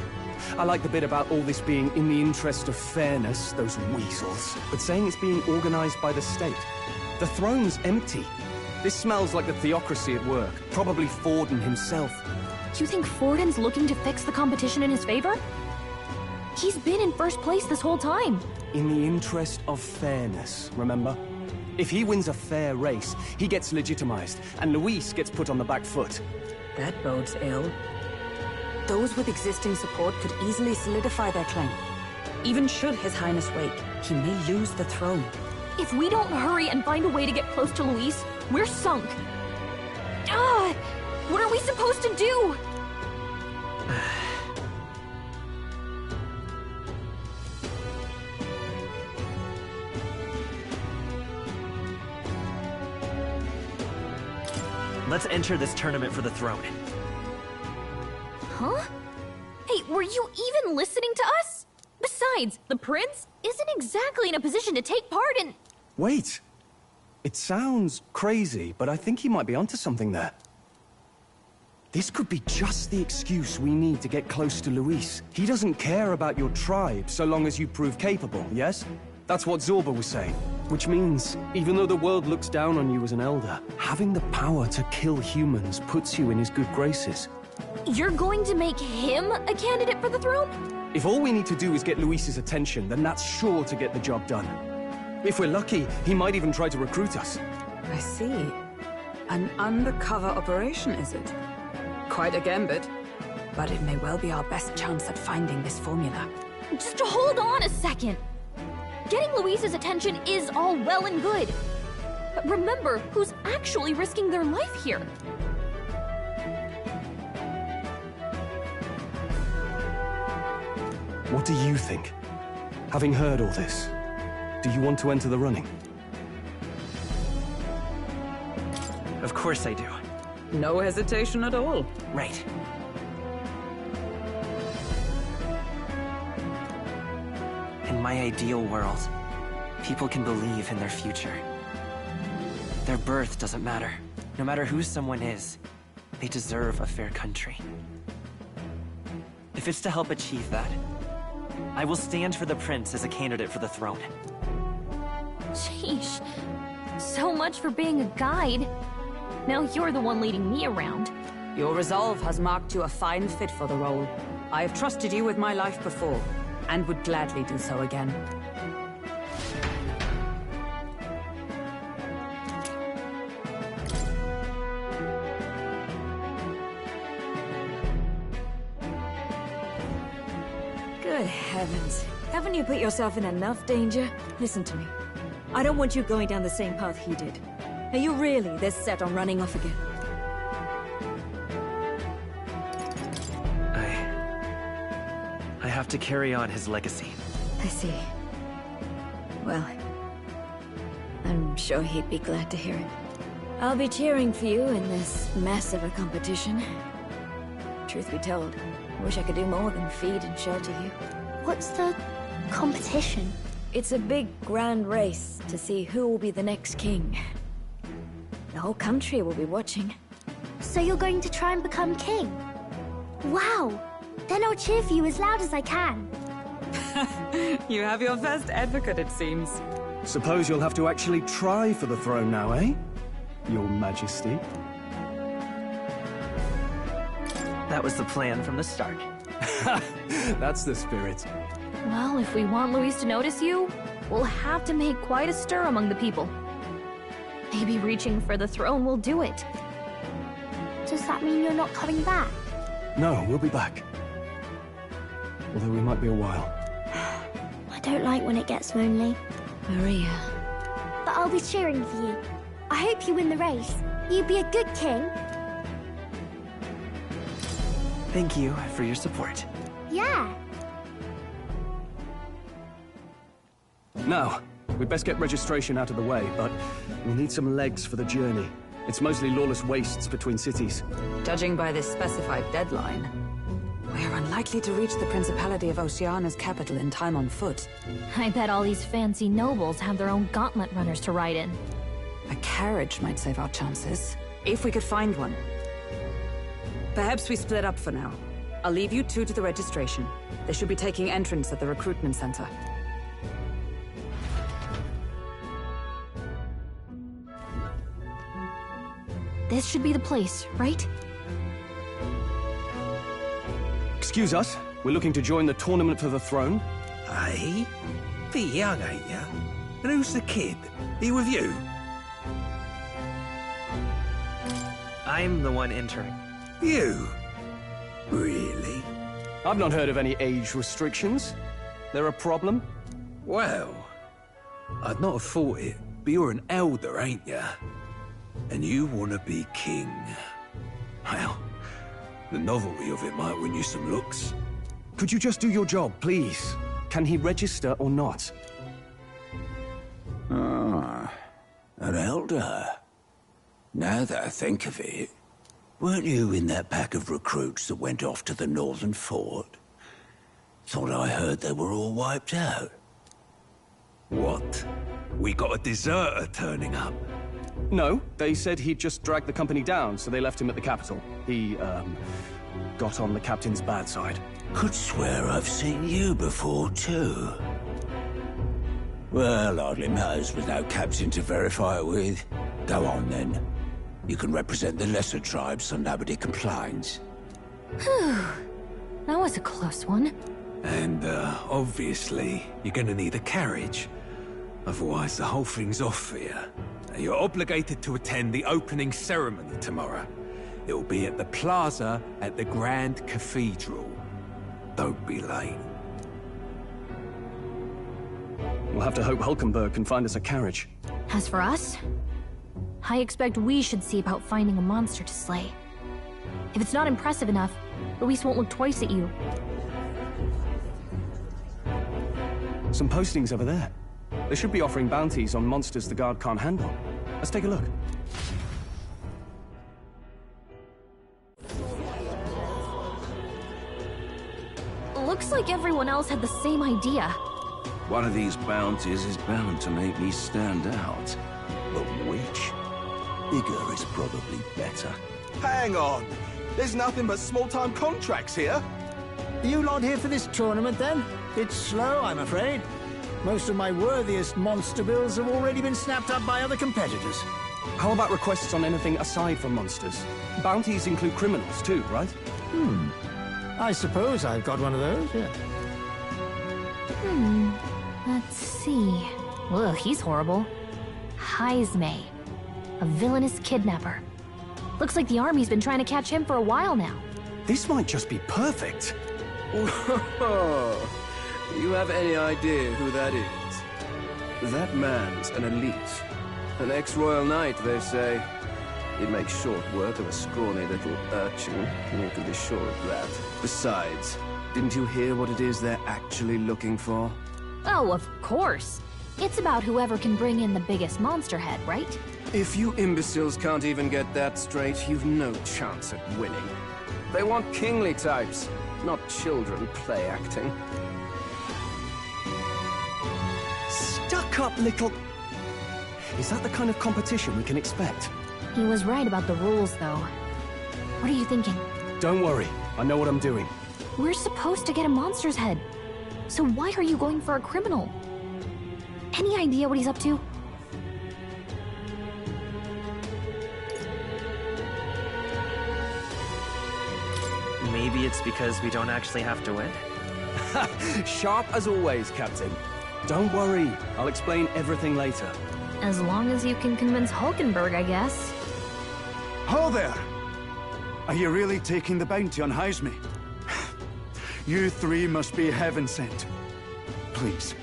I like the bit about all this being in the interest of fairness, those weasels. But saying it's being organized by the state. The throne's empty. This smells like the theocracy at work. Probably Forden himself. You think Forden's looking to fix the competition in his favor? He's been in first place this whole time. In the interest of fairness, remember? If he wins a fair race, he gets legitimized, and Luis gets put on the back foot. That bodes ill. Those with existing support could easily solidify their claim. Even should His Highness wake, he may lose the throne. If we don't hurry and find a way to get close to Luis, we're sunk. Ah! What are we supposed to do? Let's enter this tournament for the throne. Huh? Hey, were you even listening to us? Besides, the prince isn't exactly in a position to take part in... Wait. It sounds crazy, but I think he might be onto something there. This could be just the excuse we need to get close to Luis. He doesn't care about your tribe so long as you prove capable, yes? That's what Zorba was saying. Which means, even though the world looks down on you as an elder, having the power to kill humans puts you in his good graces. You're going to make him a candidate for the throne? If all we need to do is get Luis's attention, then that's sure to get the job done. If we're lucky, he might even try to recruit us. I see. An undercover operation, is it? Quite a gambit. But it may well be our best chance at finding this formula. Just hold on a second. Getting Luis's attention is all well and good. But remember who's actually risking their life here. What do you think? Having heard all this, do you want to enter the running? Of course I do. No hesitation at all. Right. In my ideal world, people can believe in their future. Their birth doesn't matter. No matter who someone is, they deserve a fair country. If it's to help achieve that, I will stand for the prince as a candidate for the throne. Sheesh. So much for being a guide. Now you're the one leading me around. Your resolve has marked you a fine fit for the role. I have trusted you with my life before, and would gladly do so again. Good heavens. Haven't you put yourself in enough danger? Listen to me. I don't want you going down the same path he did. Are you really this set on running off again? I have to carry on his legacy. I see. Well, I'm sure he'd be glad to hear it. I'll be cheering for you in this mess of a competition. Truth be told, I wish I could do more than feed and shelter you. What's the competition? It's a big, grand race to see who will be the next king. The whole country will be watching. So you're going to try and become king? Wow! Then I'll cheer for you as loud as I can. You have your first advocate, it seems. Suppose you'll have to actually try for the throne now, eh? Your Majesty. That was the plan from the start. That's the spirit. Well, if we want Luis to notice you, we'll have to make quite a stir among the people. Maybe reaching for the throne will do it. Does that mean you're not coming back? No, we'll be back. Although we might be a while. I don't like when it gets lonely. Maria. But I'll be cheering for you. I hope you win the race. You'd be a good king. Thank you for your support. Yeah. Now, we'd best get registration out of the way, but we'll need some legs for the journey. It's mostly lawless wastes between cities. Judging by this specified deadline, we're unlikely to reach the Principality of Oceana's capital in time on foot. I bet all these fancy nobles have their own gauntlet runners to ride in. A carriage might save our chances, if we could find one. Perhaps we split up for now. I'll leave you two to the registration. They should be taking entrance at the recruitment center. This should be the place, right? Excuse us, we're looking to join the tournament for the throne. Hey? Bit young, ain't ya? And who's the kid? He with you? I'm the one entering. You? Really? I've not heard of any age restrictions. There a problem? Well, I'd not have thought it, but you're an elder, ain't ya? And you want to be king. Well, the novelty of it might win you some looks. Could you just do your job, please? Can he register or not? Ah, an elder. Now that I think of it, weren't you in that pack of recruits that went off to the northern fort? Thought I heard they were all wiped out. What? We got a deserter turning up? No, they said he'd just dragged the company down, so they left him at the capital. He, got on the captain's bad side. Could swear I've seen you before, too. Well, hardly matters with no captain to verify it with. Go on, then. You can represent the lesser tribes so nobody complains. Whew. That was a close one. And, obviously, you're gonna need a carriage. Otherwise, the whole thing's off for you. You're obligated to attend the opening ceremony tomorrow. It'll be at the plaza at the Grand Cathedral. Don't be late. We'll have to hope Hulkenberg can find us a carriage. As for us, I expect we should see about finding a monster to slay. If it's not impressive enough, Luis won't look twice at you. Some postings over there. They should be offering bounties on monsters the guard can't handle. Let's take a look. Looks like everyone else had the same idea. One of these bounties is bound to make me stand out. But which? Bigger is probably better. Hang on! There's nothing but small-time contracts here. Are you lot here for this tournament, then? It's slow, I'm afraid. Most of my worthiest monster bills have already been snapped up by other competitors. How about requests on anything aside from monsters? Bounties include criminals too, right? I suppose I've got one of those, yeah. Let's see. Ugh, he's horrible. Heisme. A villainous kidnapper. Looks like the army's been trying to catch him for a while now. This might just be perfect. Whoa. You have any idea who that is? That man's an elite. An ex-royal knight, they say. He'd make short work of a scrawny little urchin, you can be sure of that. Besides, didn't you hear what it is they're actually looking for? Oh, of course. It's about whoever can bring in the biggest monster head, right? If you imbeciles can't even get that straight, you've no chance at winning. They want kingly types, not children play acting. Stuck-up little... Is that the kind of competition we can expect? He was right about the rules, though. What are you thinking? Don't worry, I know what I'm doing. We're supposed to get a monster's head. So why are you going for a criminal? Any idea what he's up to? Maybe it's because we don't actually have to win? Sharp as always, Captain. Don't worry, I'll explain everything later. As long as you can convince Hulkenberg, I guess. Ho there! Are you really taking the bounty on Heisme? You three must be heaven sent. Please,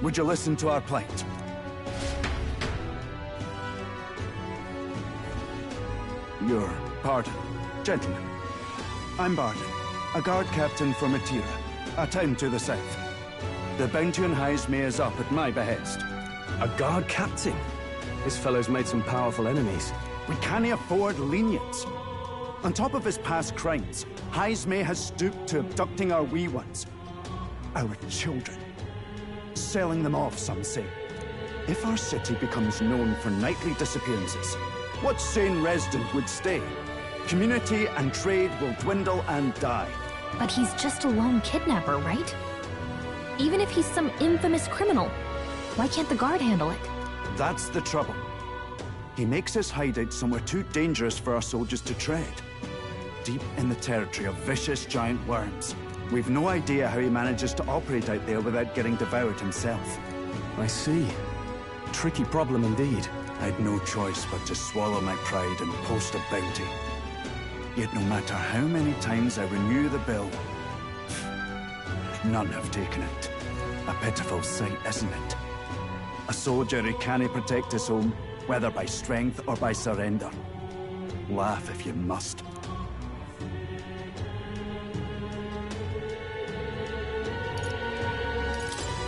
would you listen to our plight? Your pardon, gentlemen. I'm Barden, a guard captain from Atira, a town to the south. The bounty on Heisme is up at my behest. A guard captain? This fellow's made some powerful enemies. We can't afford lenience. On top of his past crimes, Heisme has stooped to abducting our wee ones. Our children. Selling them off, some say. If our city becomes known for nightly disappearances, what sane resident would stay? Community and trade will dwindle and die. But he's just a lone kidnapper, right? Even if he's some infamous criminal, why can't the guard handle it? That's the trouble. He makes his hideout somewhere too dangerous for our soldiers to tread. Deep in the territory of vicious giant worms. We've no idea how he manages to operate out there without getting devoured himself. I see. Tricky problem indeed. I'd no choice but to swallow my pride and post a bounty. Yet no matter how many times I renew the bill, none have taken it. A pitiful sight, isn't it? A soldier who can't protect his home, whether by strength or by surrender. Laugh if you must.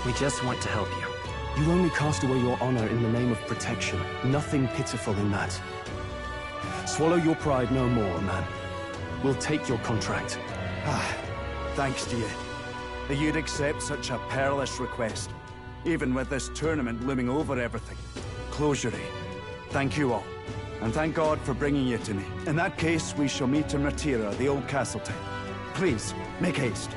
We just want to help you. You only cast away your honor in the name of protection. Nothing pitiful in that. Swallow your pride no more, man. We'll take your contract. Thanks to you. That you'd accept such a perilous request, even with this tournament looming over everything. Closure. Thank you all. And thank God for bringing you to me. In that case, we shall meet in Ratira, the old castle town. Please, make haste.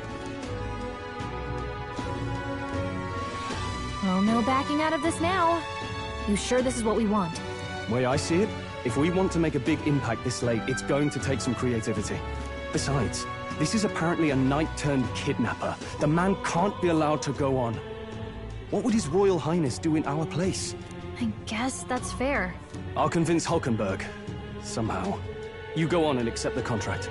Well, no backing out of this now. You sure this is what we want? Way I see it, if we want to make a big impact this late, it's going to take some creativity. Besides, this is apparently a knight-turned-kidnapper. The man can't be allowed to go on. What would His Royal Highness do in our place? I guess that's fair. I'll convince Hulkenberg. Somehow. You go on and accept the contract.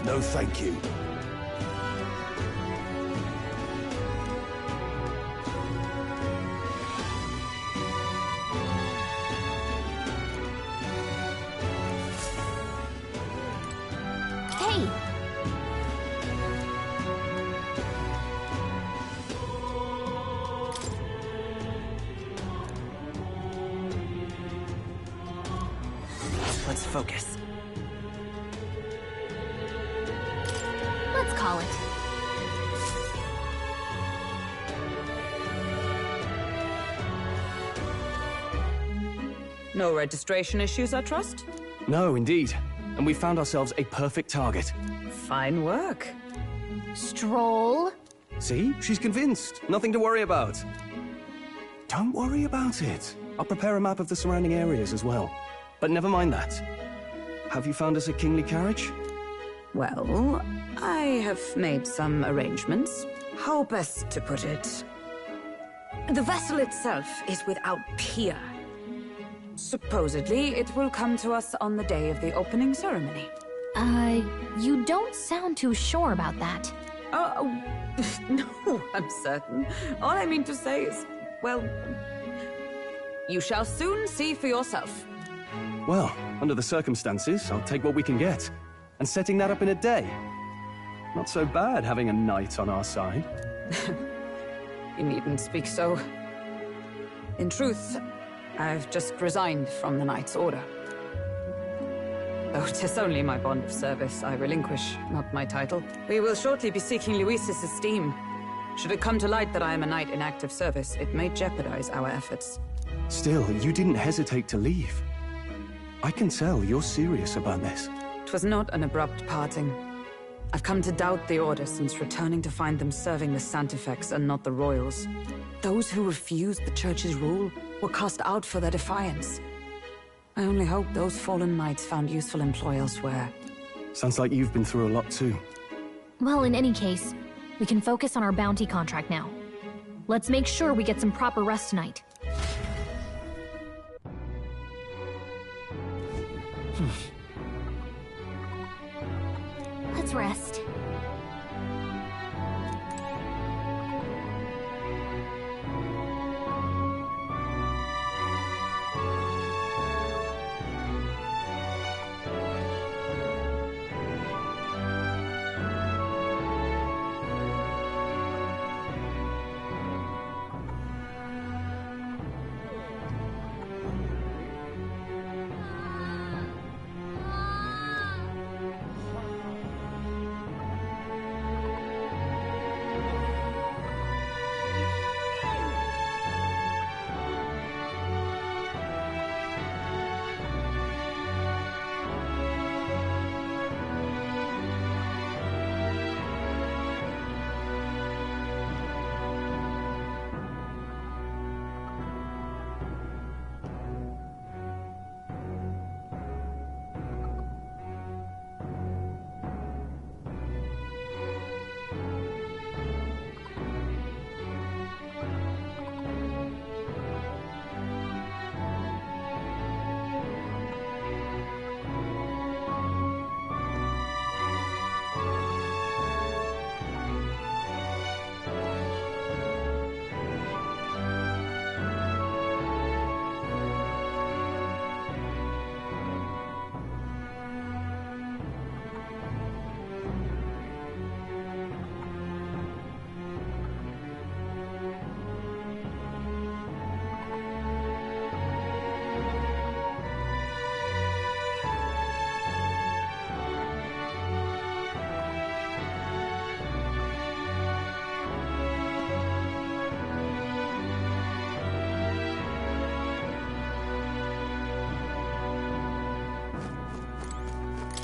No, thank you. Hey! Let's focus. Let's call it. No registration issues, I trust? No, indeed. And we found ourselves a perfect target. Fine work. Stroll. See? She's convinced. Nothing to worry about. Don't worry about it. I'll prepare a map of the surrounding areas as well. But never mind that. Have you found us a kingly carriage? Well, I have made some arrangements. How best to put it? The vessel itself is without peer. Supposedly, it will come to us on the day of the opening ceremony. You don't sound too sure about that. No, I'm certain. All I mean to say is, well, you shall soon see for yourself. Well, under the circumstances, I'll take what we can get. And setting that up in a day. Not so bad having a knight on our side. You needn't speak so. In truth, I've just resigned from the Knight's Order. Though 'tis only my bond of service I relinquish, not my title. We will shortly be seeking Luis's esteem. Should it come to light that I am a knight in active service, it may jeopardize our efforts. Still, you didn't hesitate to leave. I can tell you're serious about this. It was not an abrupt parting. I've come to doubt the Order since returning to find them serving the Santifex and not the Royals. Those who refused the Church's rule were cast out for their defiance. I only hope those fallen knights found useful employ elsewhere. Sounds like you've been through a lot too. Well, in any case, we can focus on our bounty contract now. Let's make sure we get some proper rest tonight. Let's rest.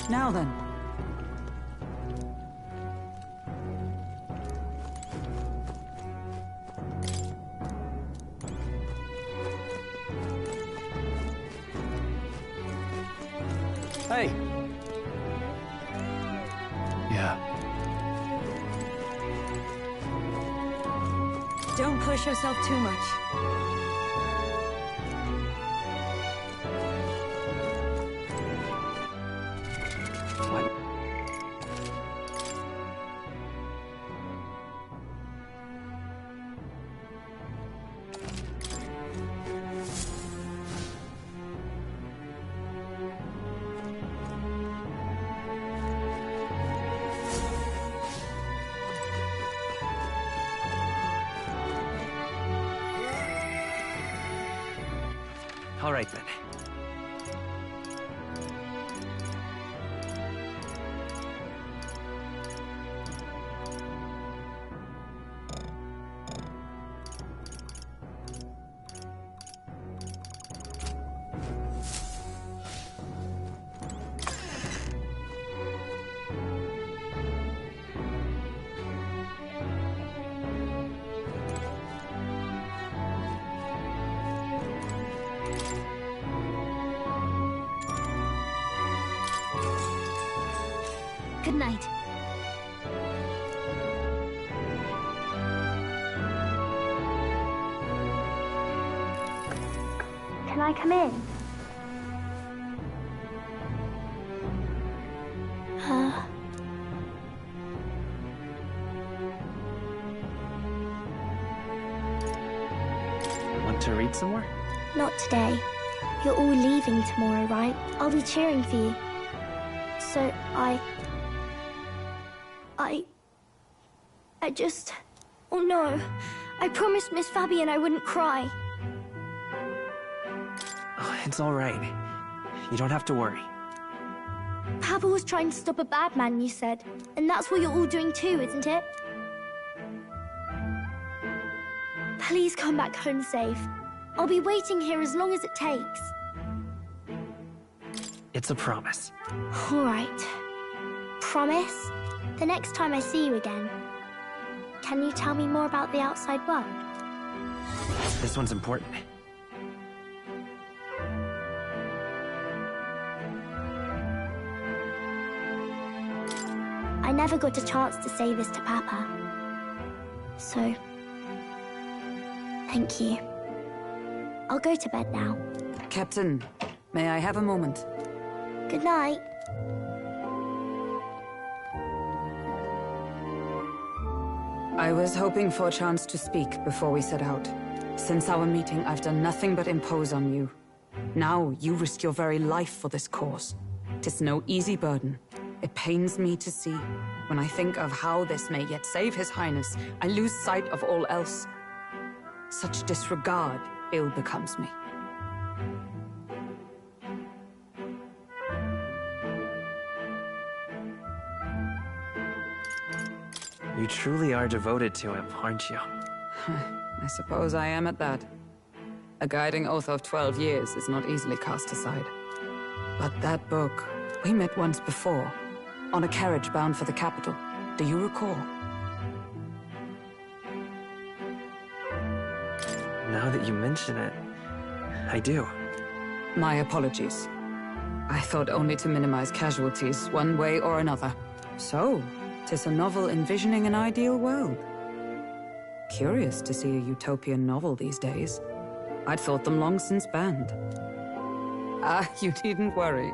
Now then. Hey! Yeah. Don't push yourself too much. What? All right then. Good night. Can I come in? Want to read some more? Not today. You're all leaving tomorrow, right? I'll be cheering for you. So I just... Oh no. I promised Miss Fabian I wouldn't cry. Oh, it's all right. You don't have to worry. Papa was trying to stop a bad man, you said. And that's what you're all doing too, isn't it? Please come back home safe. I'll be waiting here as long as it takes. It's a promise. All right. Promise? The next time I see you again, can you tell me more about the outside world? This one's important. I never got a chance to say this to Papa. So, thank you. I'll go to bed now. Captain, may I have a moment? Good night. I was hoping for a chance to speak before we set out. Since our meeting, I've done nothing but impose on you. Now, you risk your very life for this cause. 'Tis no easy burden. It pains me to see. When I think of how this may yet save His Highness, I lose sight of all else. Such disregard ill becomes me. You truly are devoted to him, aren't you? I suppose I am at that. A guiding oath of 12 years is not easily cast aside. But that book, we met once before, on a carriage bound for the capital. Do you recall? Now that you mention it, I do. My apologies. I thought only to minimize casualties, one way or another. So, 'tis a novel envisioning an ideal world. Curious to see a utopian novel these days. I'd thought them long since banned. Ah, you needn't worry.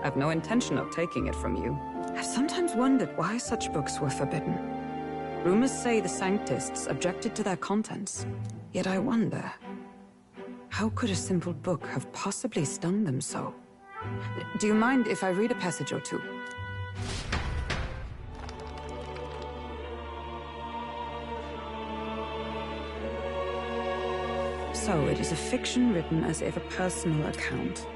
I've no intention of taking it from you. I've sometimes wondered why such books were forbidden. Rumors say the Sanctists objected to their contents. Yet I wonder, how could a simple book have possibly stung them so? Do you mind if I read a passage or two? So it is a fiction written as if a personal account.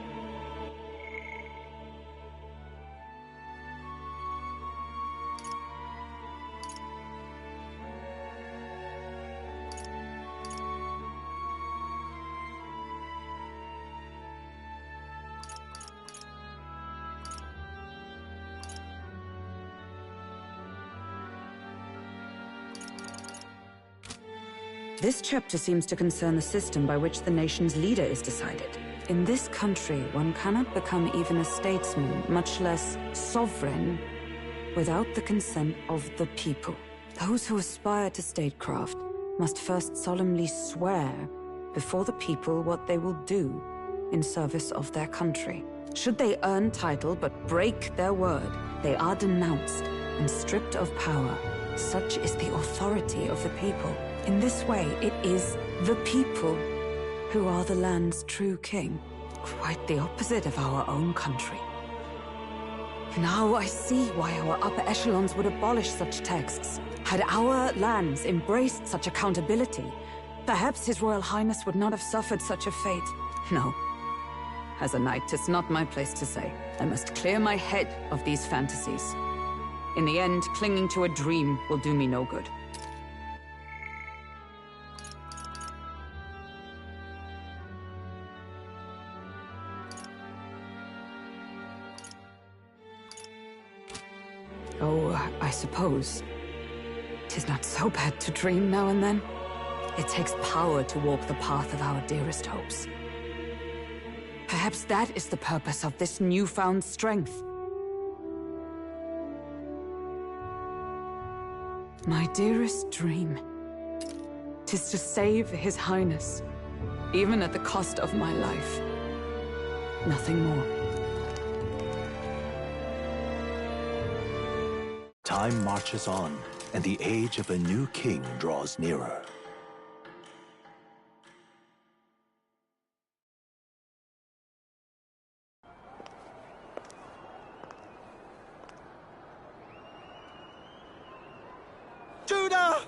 This chapter seems to concern the system by which the nation's leader is decided. In this country, one cannot become even a statesman, much less sovereign, without the consent of the people. Those who aspire to statecraft must first solemnly swear before the people what they will do in service of their country. Should they earn title but break their word, they are denounced and stripped of power. Such is the authority of the people. In this way, it is the people who are the land's true king. Quite the opposite of our own country. Now I see why our upper echelons would abolish such texts. Had our lands embraced such accountability, perhaps His Royal Highness would not have suffered such a fate. No. As a knight, it's not my place to say. I must clear my head of these fantasies. In the end, clinging to a dream will do me no good. Oh, I suppose 'tis not so bad to dream now and then. It takes power to walk the path of our dearest hopes. Perhaps that is the purpose of this newfound strength. My dearest dream, 'tis to save His Highness, even at the cost of my life. Nothing more. Time marches on, and the age of a new king draws nearer. Juna!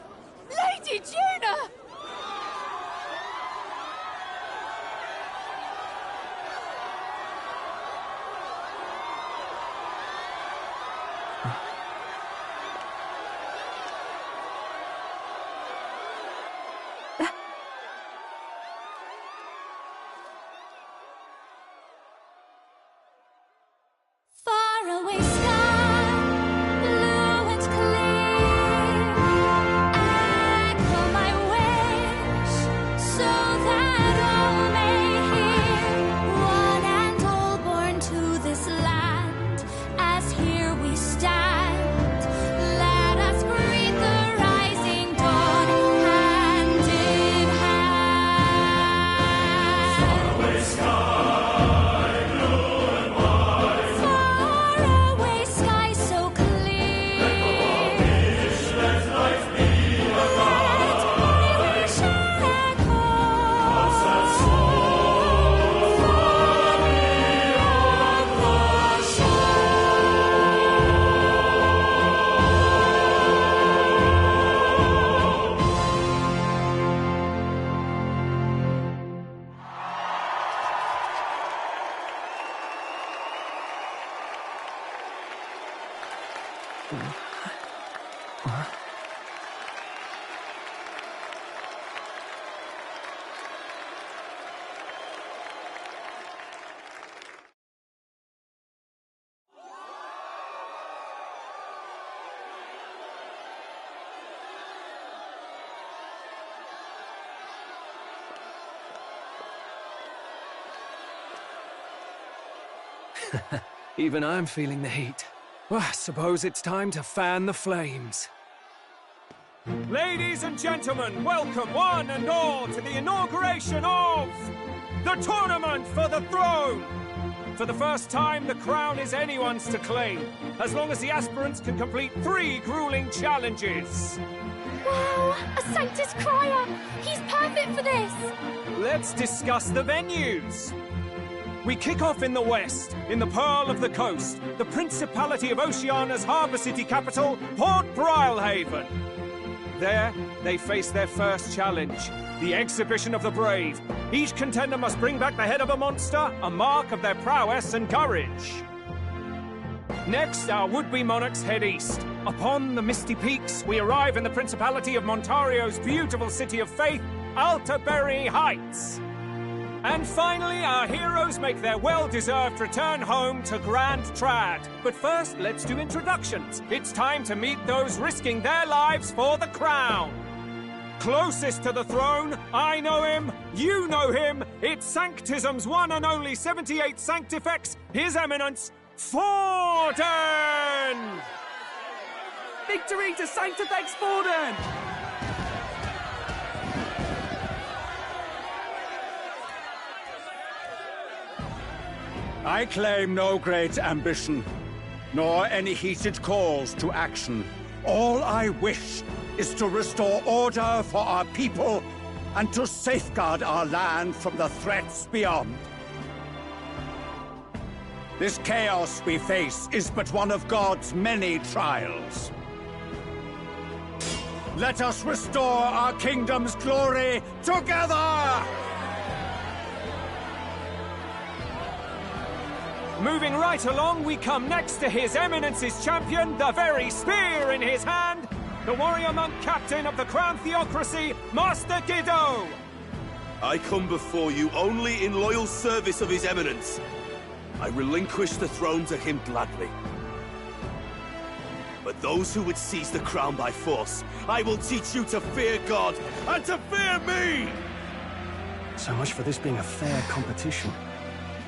Lady Juna! Faraway sky, blue and clear. Echo my wish, so that all may hear. One and all born to this land, as here we stand. Let us breathe the rising dawn, hand in hand. Faraway sky. Faraway sky so clear. Let wish, let life be alive. Let wish echo. Us that soul far beyond the Even I'm feeling the heat. Well, I suppose it's time to fan the flames. Ladies and gentlemen, welcome one and all to the inauguration of the Tournament for the Throne! For the first time, the crown is anyone's to claim, as long as the aspirants can complete 3 grueling challenges. Wow, a Sanctus Crier! He's perfect for this! Let's discuss the venues. We kick off in the west, in the Pearl of the Coast, the Principality of Oceania's harbour city capital, Port Brilehaven. There, they face their first challenge, the Exhibition of the Brave. Each contender must bring back the head of a monster, a mark of their prowess and courage. Next, our would-be monarchs head east. Upon the misty peaks, we arrive in the Principality of Montario's beautiful city of faith, Altaberry Heights. And finally, our heroes make their well-deserved return home to Grand Trad. But first, let's do introductions. It's time to meet those risking their lives for the crown. closest to the throne. I know him, you know him. It's Sanctism's one and only 78th Sanctifex, His Eminence, Forden! Victory to Sanctifex Forden! I claim no great ambition, nor any heated calls to action. All I wish is to restore order for our people and to safeguard our land from the threats beyond. This chaos we face is but one of God's many trials. Let us restore our kingdom's glory together! Moving right along, we come next to His Eminence's champion, the very spear in his hand, the warrior monk captain of the Crown Theocracy, Master Giddo! I come before you only in loyal service of His Eminence. I relinquish the throne to him gladly. But those who would seize the crown by force, I will teach you to fear God and to fear me! So much for this being a fair competition.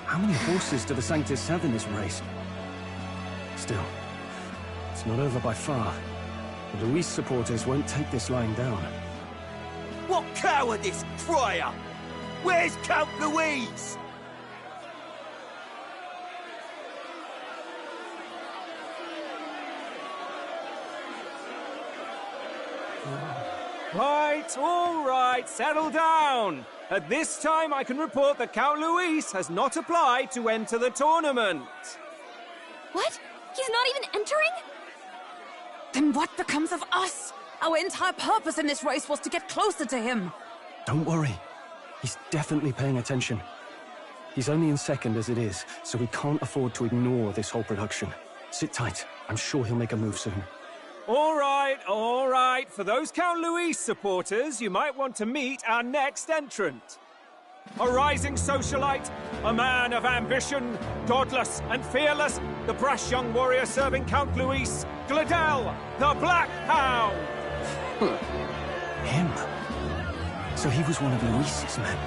How many horses do the Sanctists have in this race? Still, it's not over by far. The Luis supporters won't take this lying down. What cowardice, Crier! Where's Count Louise? All right, settle down. At this time, I can report that Count Luis has not applied to enter the tournament. What? He's not even entering? Then what becomes of us? Our entire purpose in this race was to get closer to him. Don't worry. He's definitely paying attention. He's only in second as it is, so we can't afford to ignore this whole production. Sit tight. I'm sure he'll make a move soon. All right. For those Count Luis supporters, you might want to meet our next entrant. A rising socialite, a man of ambition, godless and fearless, the brash young warrior serving Count Luis, Gladel, the Black Hound! Him? So he was one of Luis's men.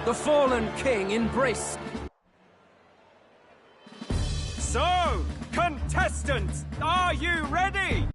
The fallen king embraced. So, contestants, are you ready?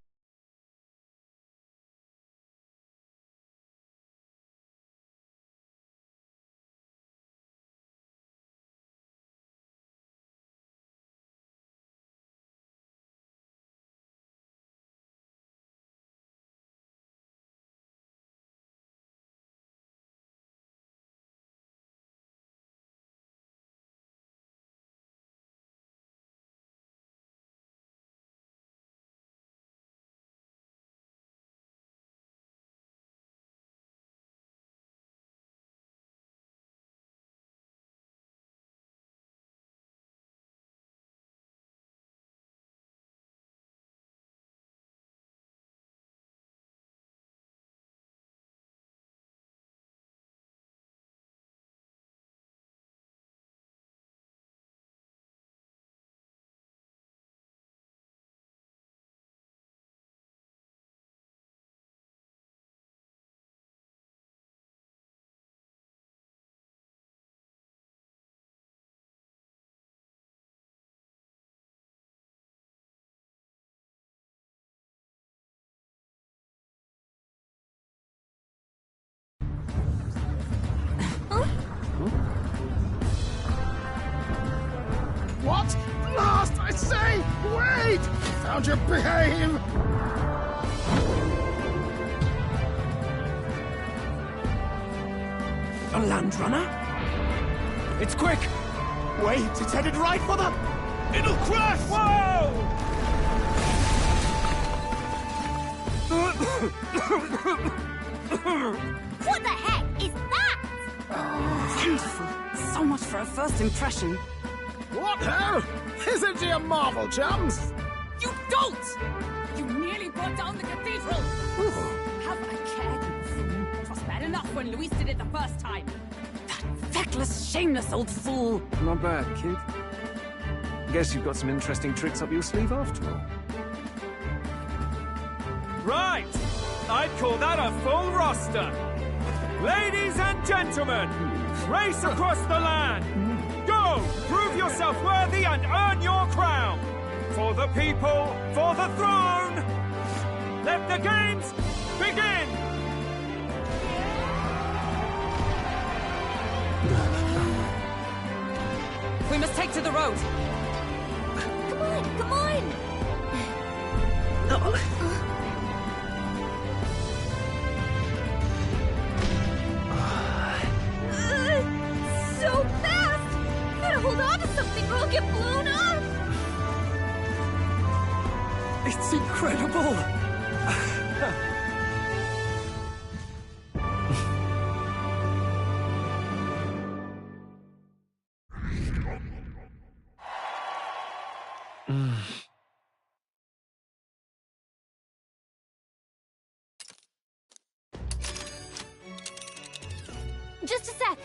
What? Last, I say! Wait! Don't you behave! A land runner? It's quick! Wait, it's headed right for the... It'll crash! Whoa! What the heck is that? Wonderful. So much for a first impression. What now? Isn't she a marvel, chums? You don't! You nearly brought down the cathedral! Have a care, you fool. It was bad enough when Luis did it the first time. That feckless, shameless old fool. Not bad, kid. Guess you've got some interesting tricks up your sleeve after all. Right! I'd call that a full roster. Ladies and gentlemen, race across the land. Go, prove yourself worthy and earn your crown. For the people, for the throne. Let the games begin. We must take to the road. Come on, come on! So fast! Gotta hold on to something or I'll get blown up! It's incredible! Just a sec!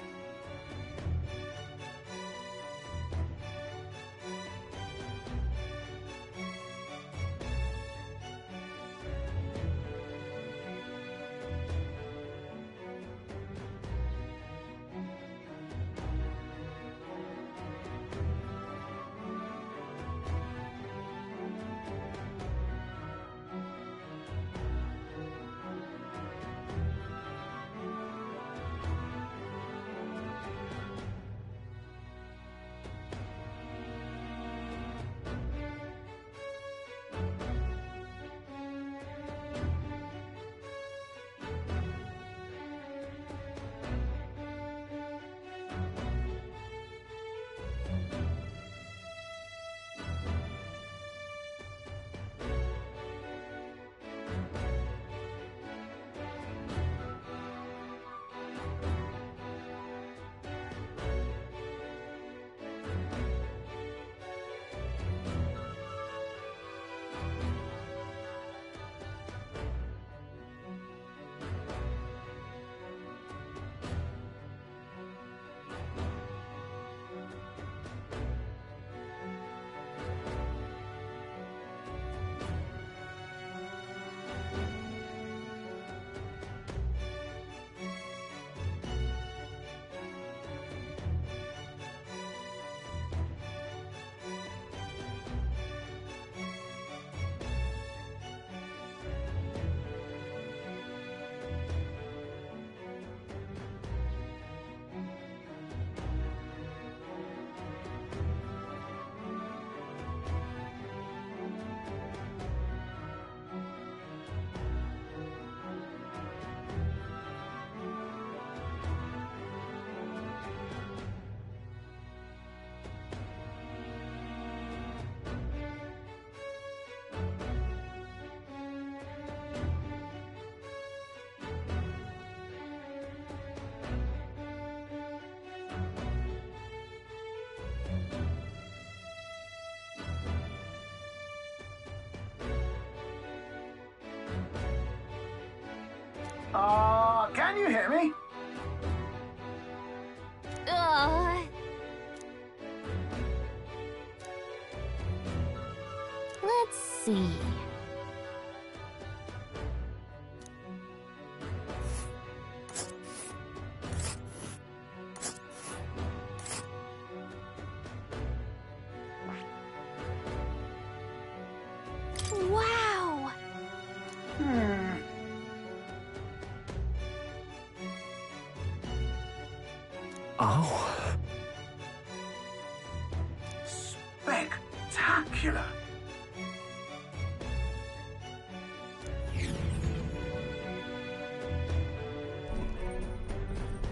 Can you hear me? Let's see. Wow! Oh. Spectacular.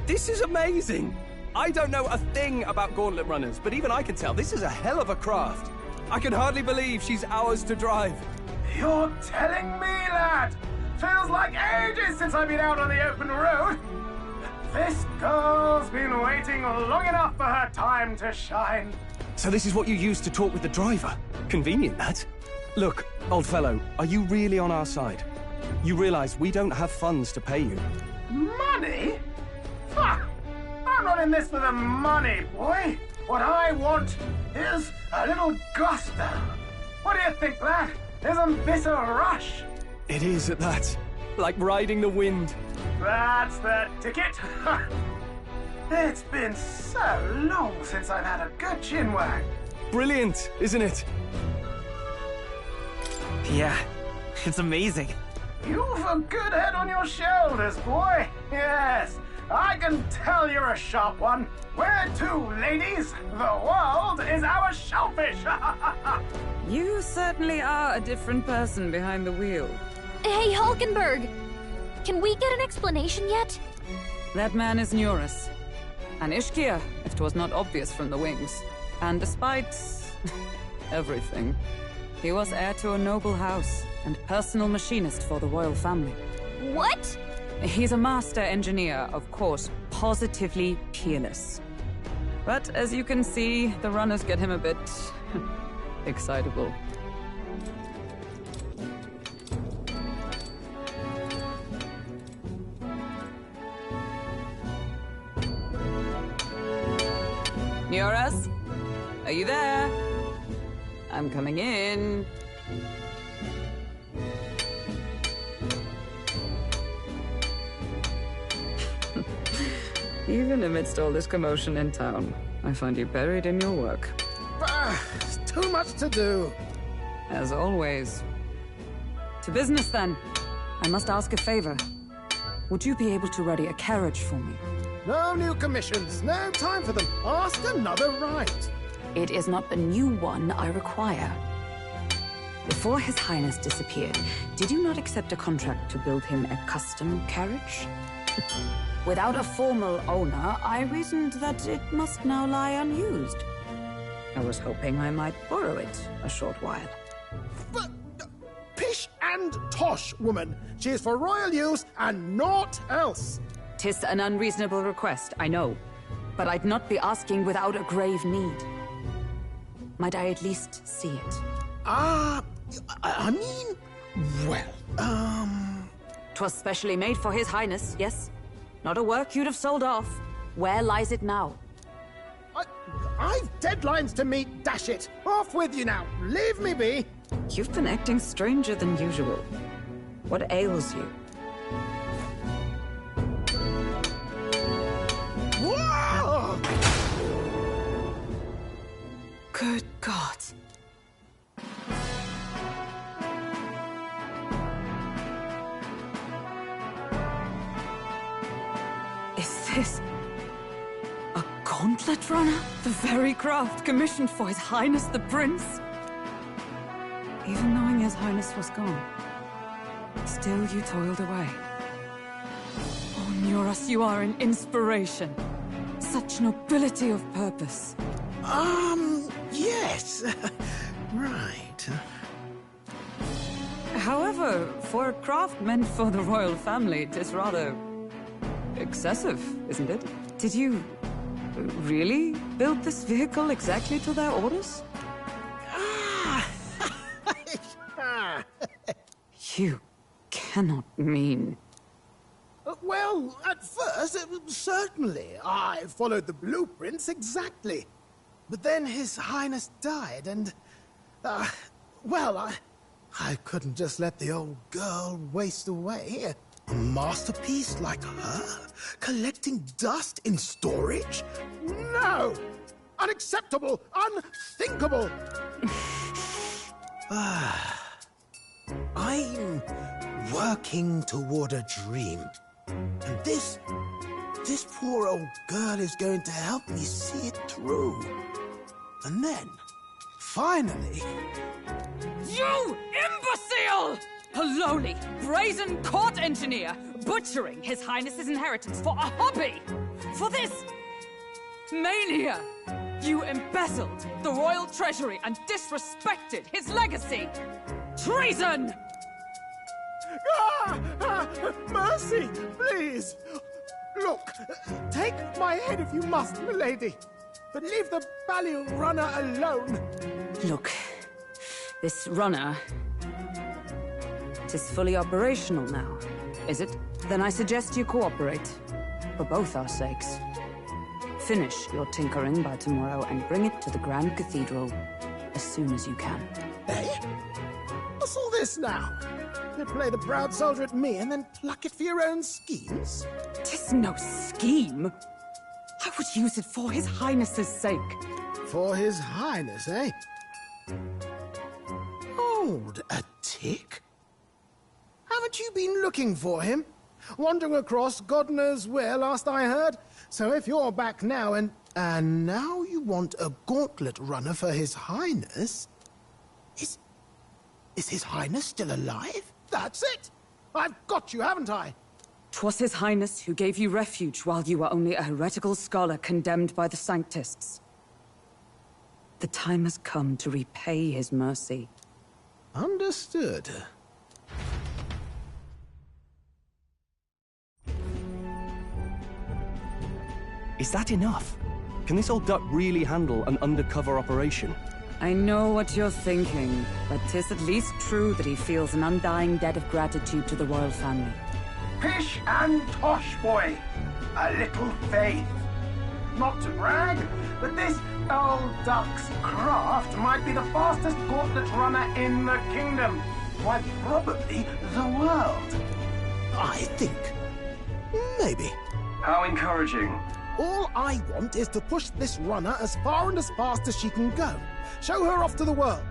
This is amazing! I don't know a thing about gauntlet runners, but even I can tell this is a hell of a craft. I can hardly believe she's ours to drive. You're telling me, lad? Feels like ages since I've been out on the open road. This girl's been waiting long enough for her time to shine. So this is what you used to talk with the driver? Convenient, that. Look, old fellow, are you really on our side? You realize we don't have funds to pay you. Money? Ha! I'm not in this for the money, boy. What I want is a little gusto. What do you think, lad? Isn't this a rush? It is at that. like riding the wind. That's the ticket. It's been so long since I've had a good chinwag. Brilliant, isn't it? Yeah, it's amazing. You've a good head on your shoulders, boy. Yes, I can tell you're a sharp one. Where to, ladies? The world is our shellfish. You certainly are a different person behind the wheel. Hey, Hulkenberg! Can we get an explanation yet? That man is Eurus. An Ishkia, if 'twas not obvious from the wings. And despite everything, he was heir to a noble house and personal machinist for the royal family. What? He's a master engineer, of course, positively peerless. But as you can see, the runners get him a bit excitable. Eurus? Are you there? I'm coming in. Even amidst all this commotion in town, I find you buried in your work. Too much to do. As always. To business, then. I must ask a favor. Would you be able to ready a carriage for me? No new commissions. No time for them. Ask another right. It is not the new one I require. Before His Highness disappeared, did you not accept a contract to build him a custom carriage? Without a formal owner, I reasoned that it must now lie unused. I was hoping I might borrow it a short while. But pish and tosh, woman. She is for royal use and naught else. 'Tis an unreasonable request, I know. But I'd not be asking without a grave need. Might I at least see it? I mean, well, 'Twas specially made for His Highness, yes? Not a work you'd have sold off. Where lies it now? I've deadlines to meet, dash it. Off with you now. Leave me be. You've been acting stranger than usual. What ails you? Whoa! Good God. Is this a gauntlet runner? The very craft commissioned for His Highness the Prince? Even knowing His Highness was gone, still you toiled away. Oh, Eurus, you are an inspiration. Such nobility of purpose. Yes. Right. However, for a craft meant for the royal family, it is rather excessive, isn't it? Did you really build this vehicle exactly to their orders? You cannot mean... Well, at first, certainly. I followed the blueprints exactly. But then His Highness died, and... well, I couldn't just let the old girl waste away. A masterpiece like her? Collecting dust in storage? No! Unacceptable! Unthinkable! I'm working toward a dream. And this poor old girl is going to help me see it through. And then, finally... You imbecile! A lowly, brazen court engineer butchering His Highness's inheritance for a hobby! For this mania! You embezzled the royal treasury and disrespected his legacy! Treason! Mercy, please! Look, take my head if you must, milady. But leave the Balliol runner alone. Look, this runner... it is fully operational now, is it? Then I suggest you cooperate. For both our sakes. Finish your tinkering by tomorrow and bring it to the Grand Cathedral as soon as you can. Eh? What's all this now? You play the proud soldier at me and then pluck it for your own schemes? 'Tis no scheme. I would use it for His Highness's sake. For His Highness, eh? Hold a tick. Haven't you been looking for him? Wandering across God knows where, last I heard. So if you're back now and now you want a gauntlet runner for His Highness? Is His Highness still alive? That's it! I've got you, haven't I? 'Twas His Highness who gave you refuge while you were only a heretical scholar condemned by the Sanctists. The time has come to repay His mercy. Understood. Is that enough? Can this old duck really handle an undercover operation? I know what you're thinking, but 'tis at least true that he feels an undying debt of gratitude to the royal family. Pish and tosh, boy. A little faith. Not to brag, but this old duck's craft might be the fastest gauntlet runner in the kingdom. Why, probably the world. I think. Maybe. How encouraging. All I want is to push this runner as far and as fast as she can go. Show her off to the world.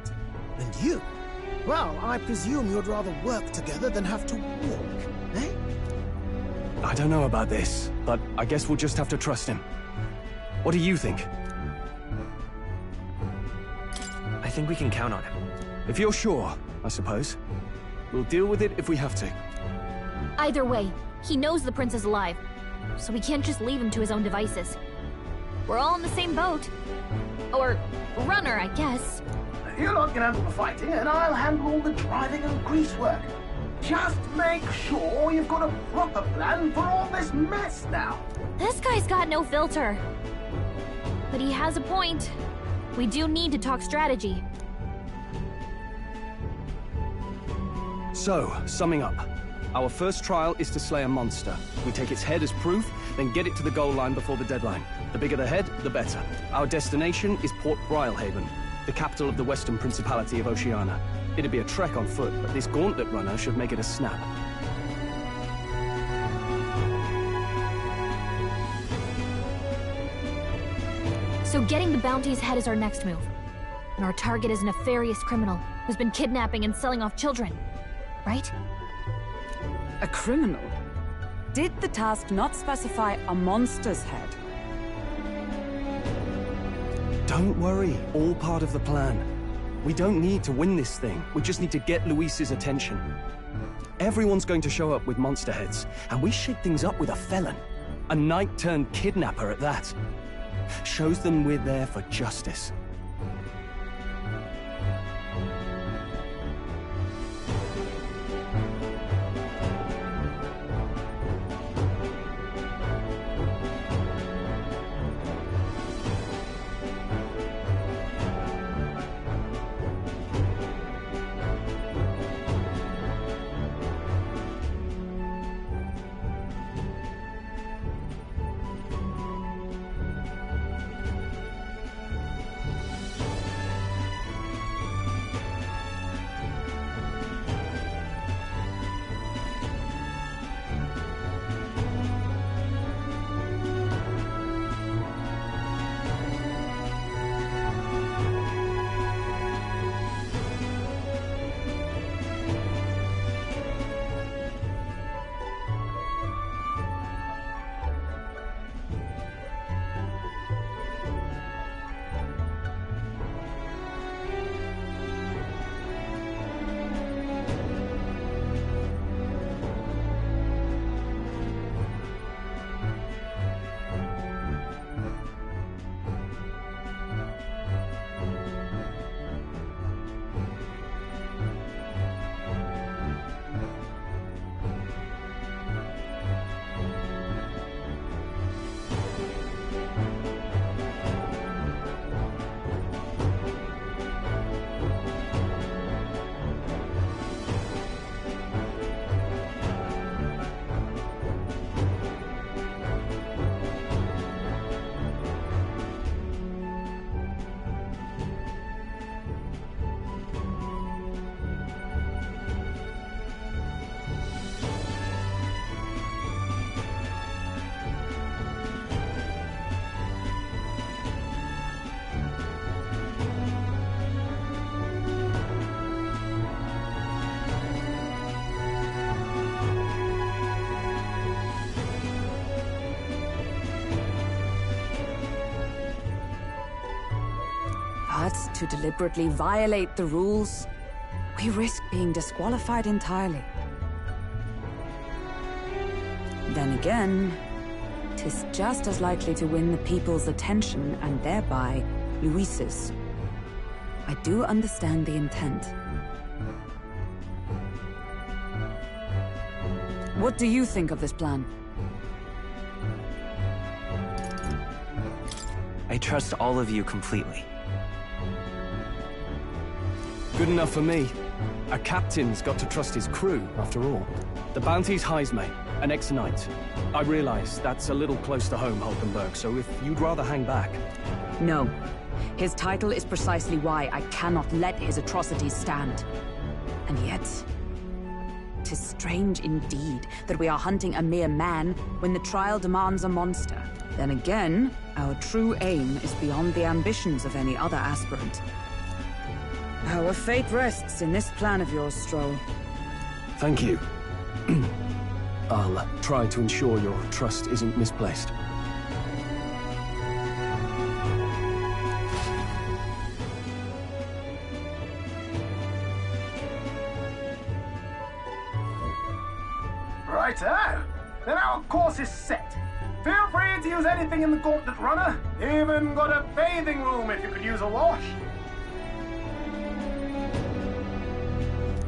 And you? Well, I presume you'd rather work together than have to walk, eh? I don't know about this, but I guess we'll just have to trust him. What do you think? I think we can count on him. If you're sure, I suppose. We'll deal with it if we have to. Either way, he knows the prince is alive, so we can't just leave him to his own devices. We're all in the same boat. Or runner, I guess. You lot can handle the fighting, and I'll handle all the driving and greasework. Just make sure you've got a proper plan for all this mess now. This guy's got no filter. But he has a point. We do need to talk strategy. So, summing up. Our first trial is to slay a monster. We take its head as proof, then get it to the goal line before the deadline. The bigger the head, the better. Our destination is Port Brylehaven, the capital of the Western Principality of Oceania. It'd be a trek on foot, but this gauntlet runner should make it a snap. So getting the bounty's head is our next move. And our target is a nefarious criminal who's been kidnapping and selling off children. Right? A criminal? Did the task not specify a monster's head? Don't worry, all part of the plan. We don't need to win this thing, we just need to get Luis's attention. Everyone's going to show up with monster heads, and we shake things up with a felon. A knight-turned-kidnapper at that. Shows them we're there for justice. But to deliberately violate the rules, we risk being disqualified entirely. Then again, 'tis just as likely to win the people's attention and thereby Luis's. I do understand the intent. What do you think of this plan? I trust all of you completely. Good enough for me. A captain's got to trust his crew, after all. The bounty's Heismay, an ex-knight. I realize that's a little close to home, Hulkenberg, so if you'd rather hang back... No. His title is precisely why I cannot let his atrocities stand. And yet... 'tis strange indeed that we are hunting a mere man when the trial demands a monster. Then again, our true aim is beyond the ambitions of any other aspirant. Our fate rests in this plan of yours, Stroll. Thank you. I'll try to ensure your trust isn't misplaced. Righto! Then our course is set. Feel free to use anything in the Gauntlet Runner. Even got a bathing room if you could use a wash.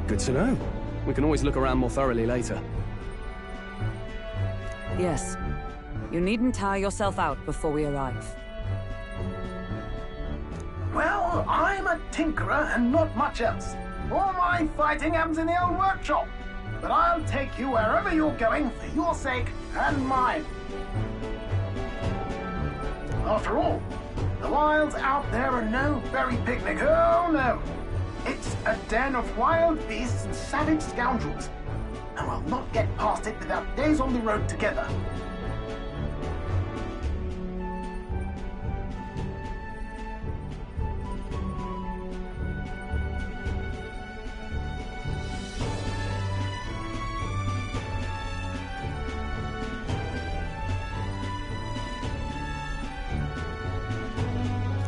Good to know. We can always look around more thoroughly later. Yes. You needn't tire yourself out before we arrive. Well, I'm a tinkerer and not much else. All my fighting happens in the old workshop. But I'll take you wherever you're going for your sake and mine. After all, the wilds out there are no berry picnic. Oh no! It's a den of wild beasts and savage scoundrels. And we'll not get past it without days on the road together.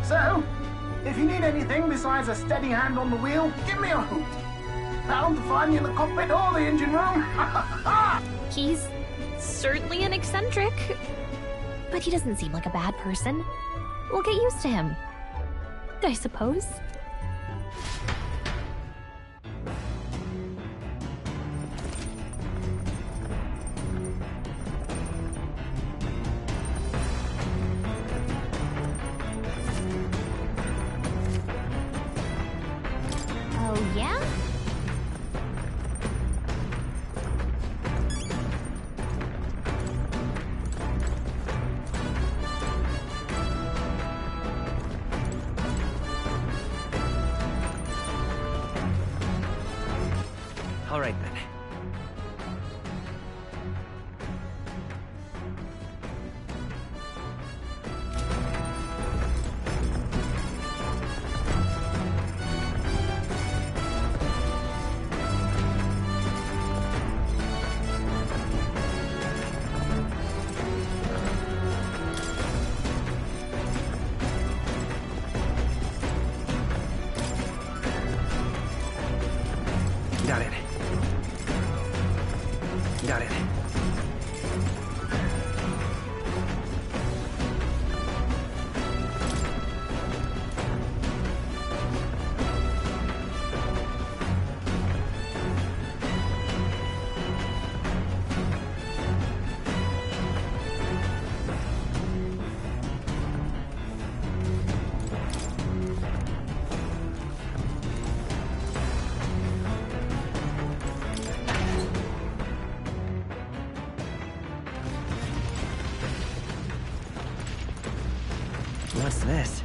So, if you need anything besides a steady hand on the wheel, give me a hoot. Bound to find me in the cockpit or the engine room. He's certainly an eccentric, but he doesn't seem like a bad person. We'll get used to him, I suppose. Oh, yeah? All right, then. Got it. Got it. What's this?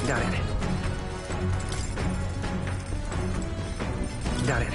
Got it. Got it.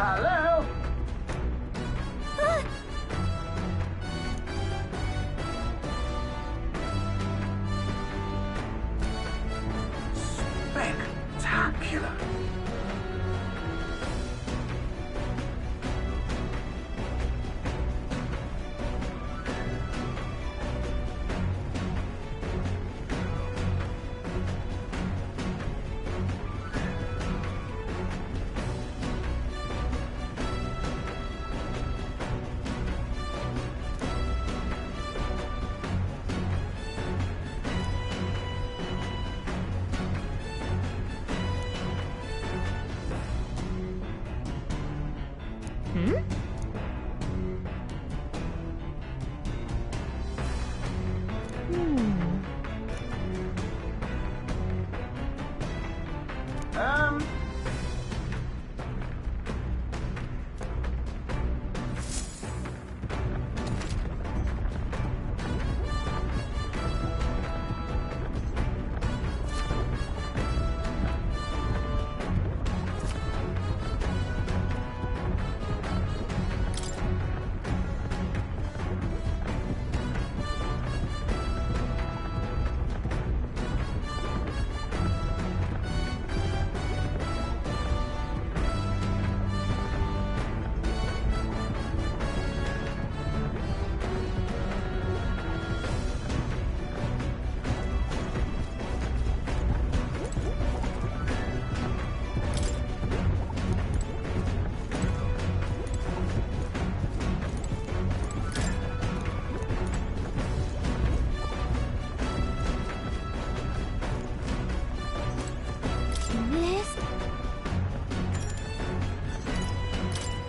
Hello? Spectacular.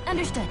Understood.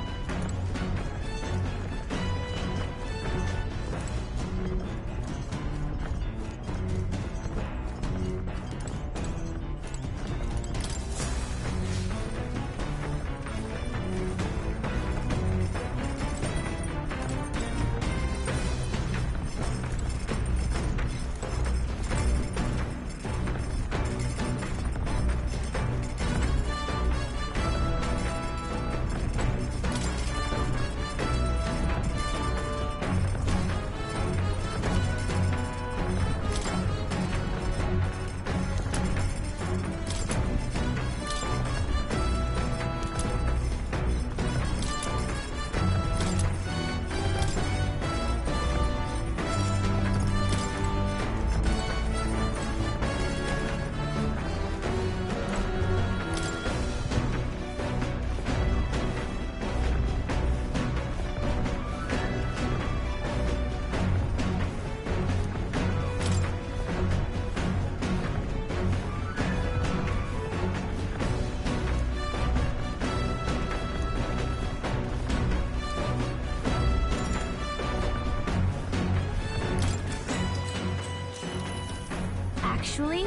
Actually?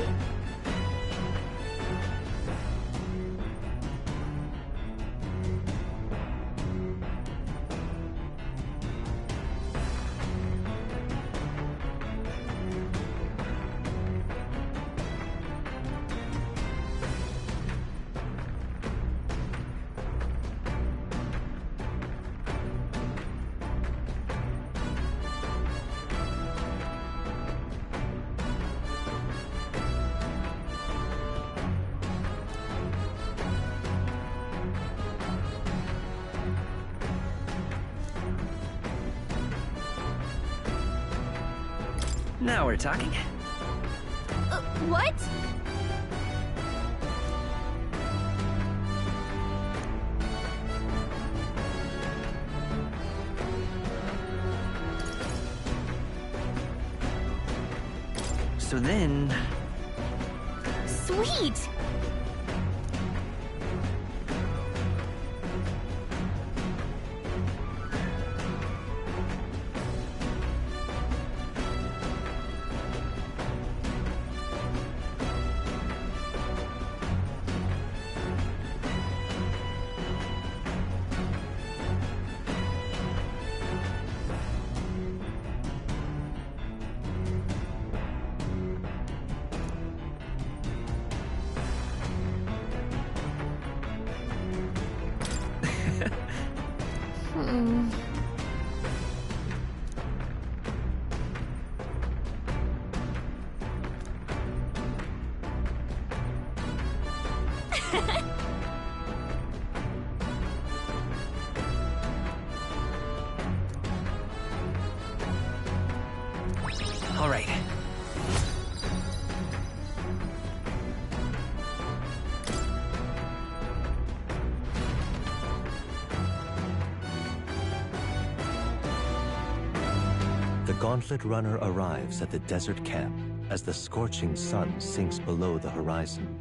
Now we're talking. What? So then... Sweet! All right. The Gauntlet Runner arrives at the desert camp as the scorching sun sinks below the horizon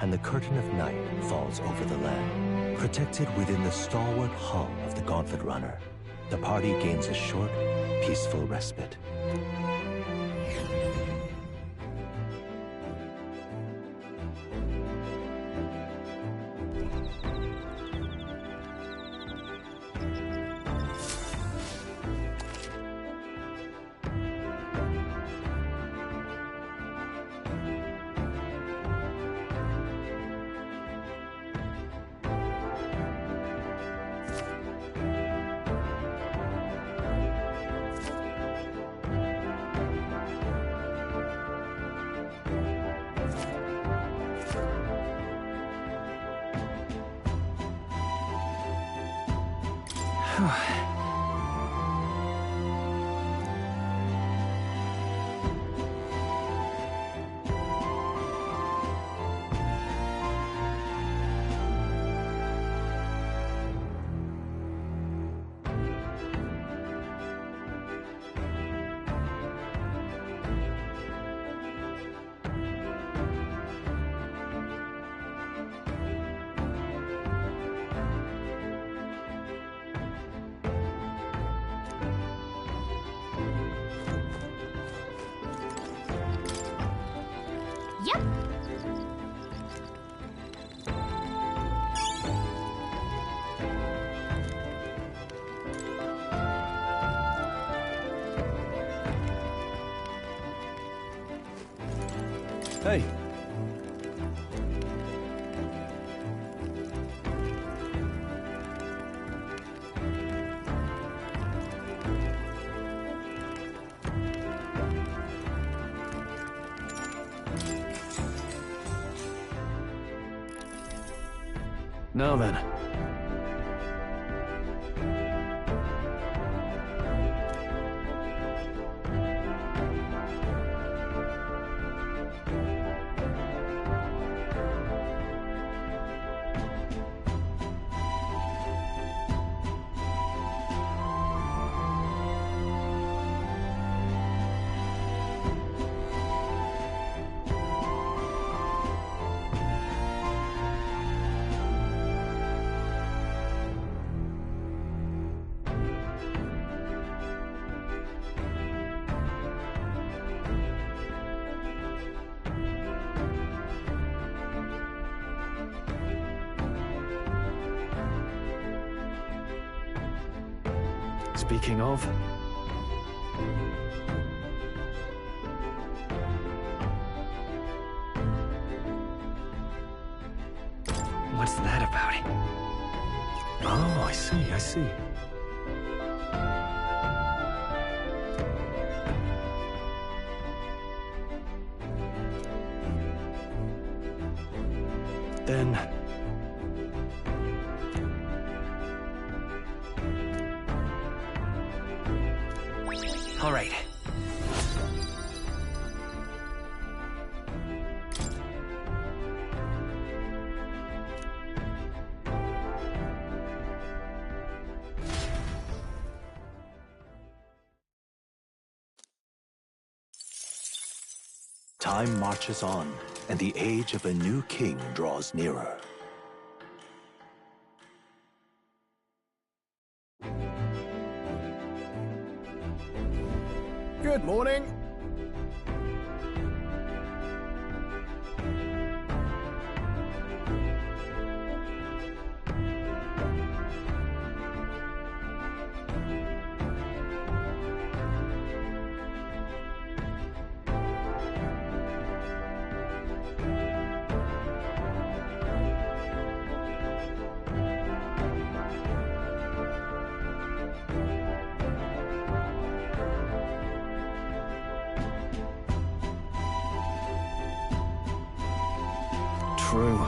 and the curtain of night falls over the land. Protected within the stalwart hull of the Gauntlet Runner, the party gains a short, peaceful respite. Yep. Hey. Now then. Speaking of... What's that about? Oh, I see. Then... All right. Time marches on, and the age of a new king draws nearer. Good morning. through.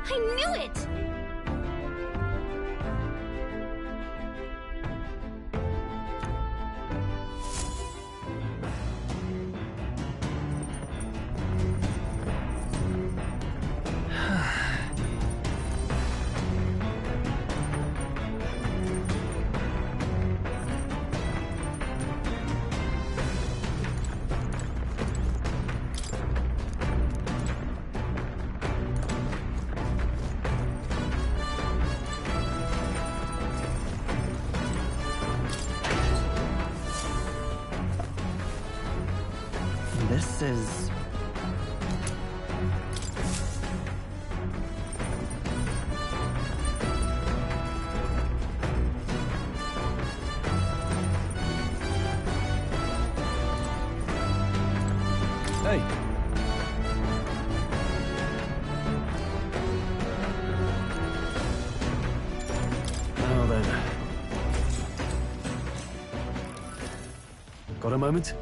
I knew it! This is... Hey. Now then. Got a moment?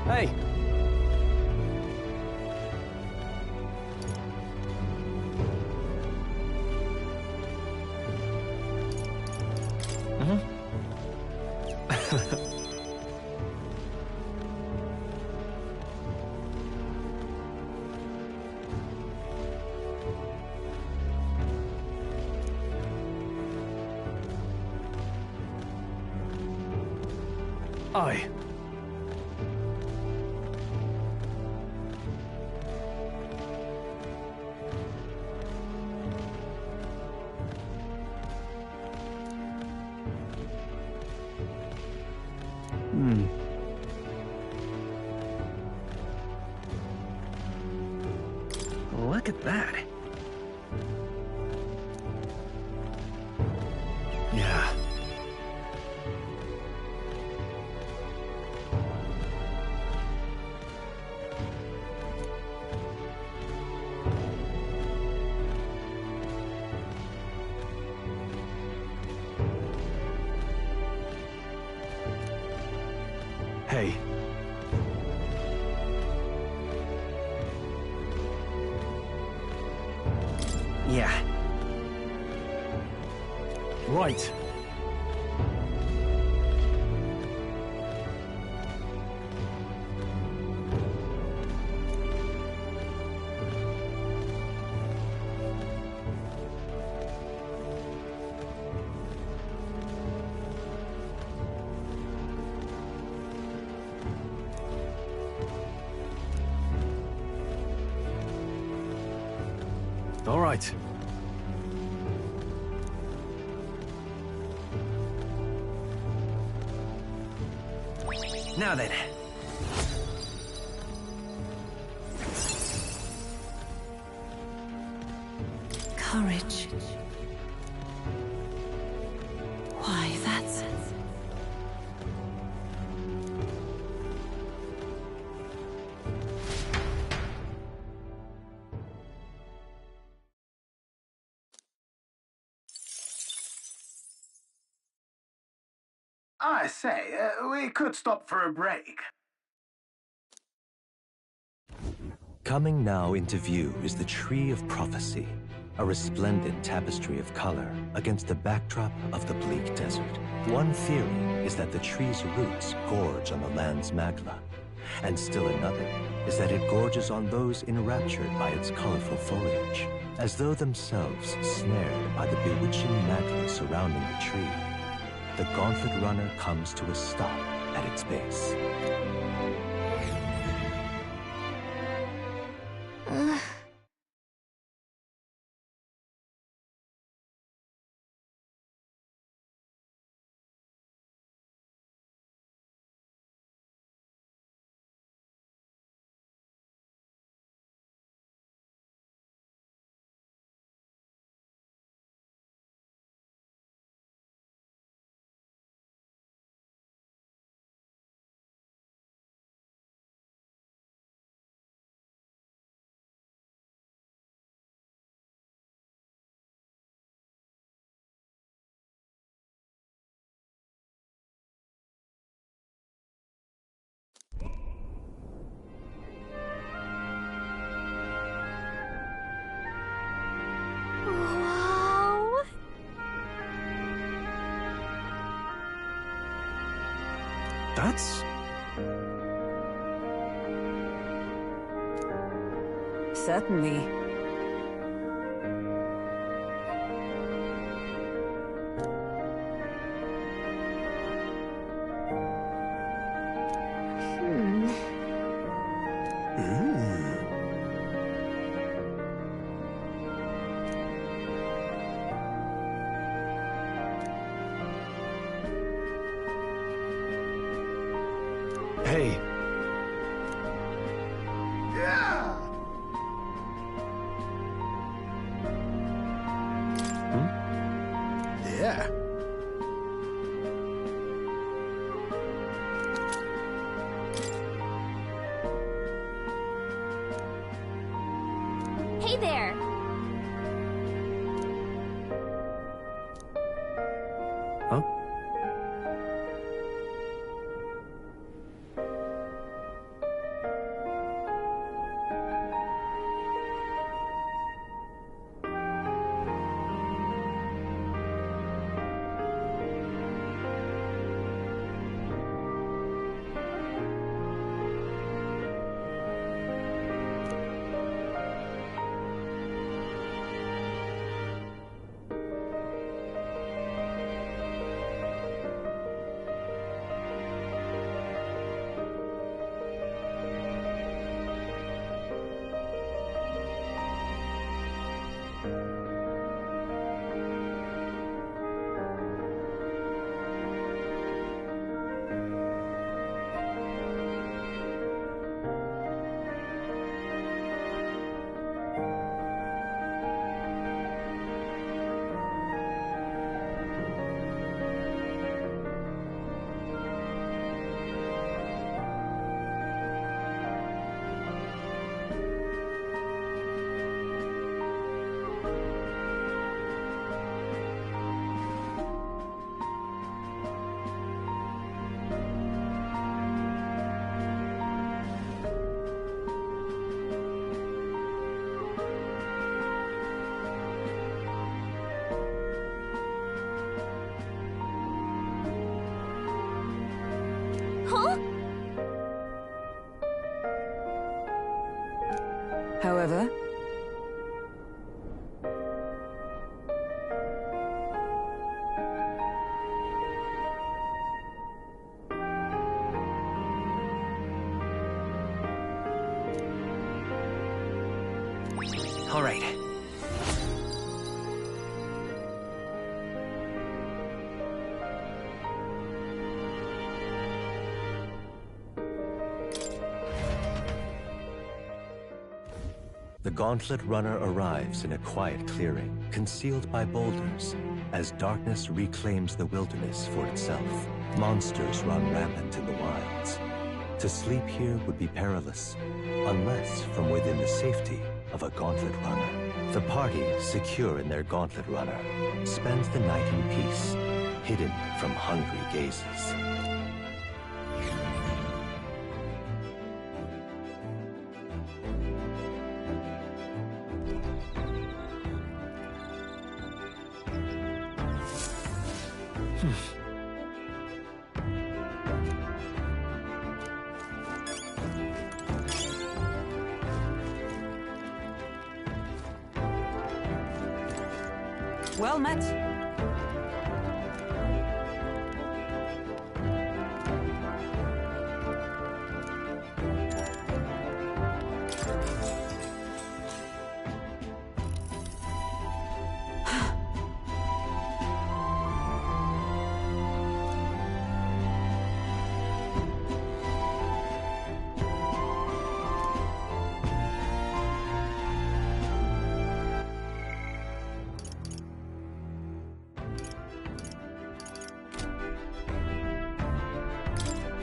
Hey! Aye. Look at that. Yeah. Hey. Yeah. Right. All right. Now then. Courage. Why, that's... I say, we could stop for a break. Coming now into view is the Tree of Prophecy, a resplendent tapestry of color against the backdrop of the bleak desert. One theory is that the tree's roots gorge on the land's magla, and still another is that it gorges on those enraptured by its colorful foliage, as though themselves snared by the bewitching magla surrounding the tree. The Gauntlet Runner comes to a stop at its base. Wow. That's... Certainly. Hey. Yeah. Hey there! Huh? Huh? However, All right. The Gauntlet Runner arrives in a quiet clearing, concealed by boulders, as darkness reclaims the wilderness for itself. Monsters run rampant in the wilds. To sleep here would be perilous, unless from within the safety of a Gauntlet Runner. The party, secure in their Gauntlet Runner, spends the night in peace, hidden from hungry gazes. Well met.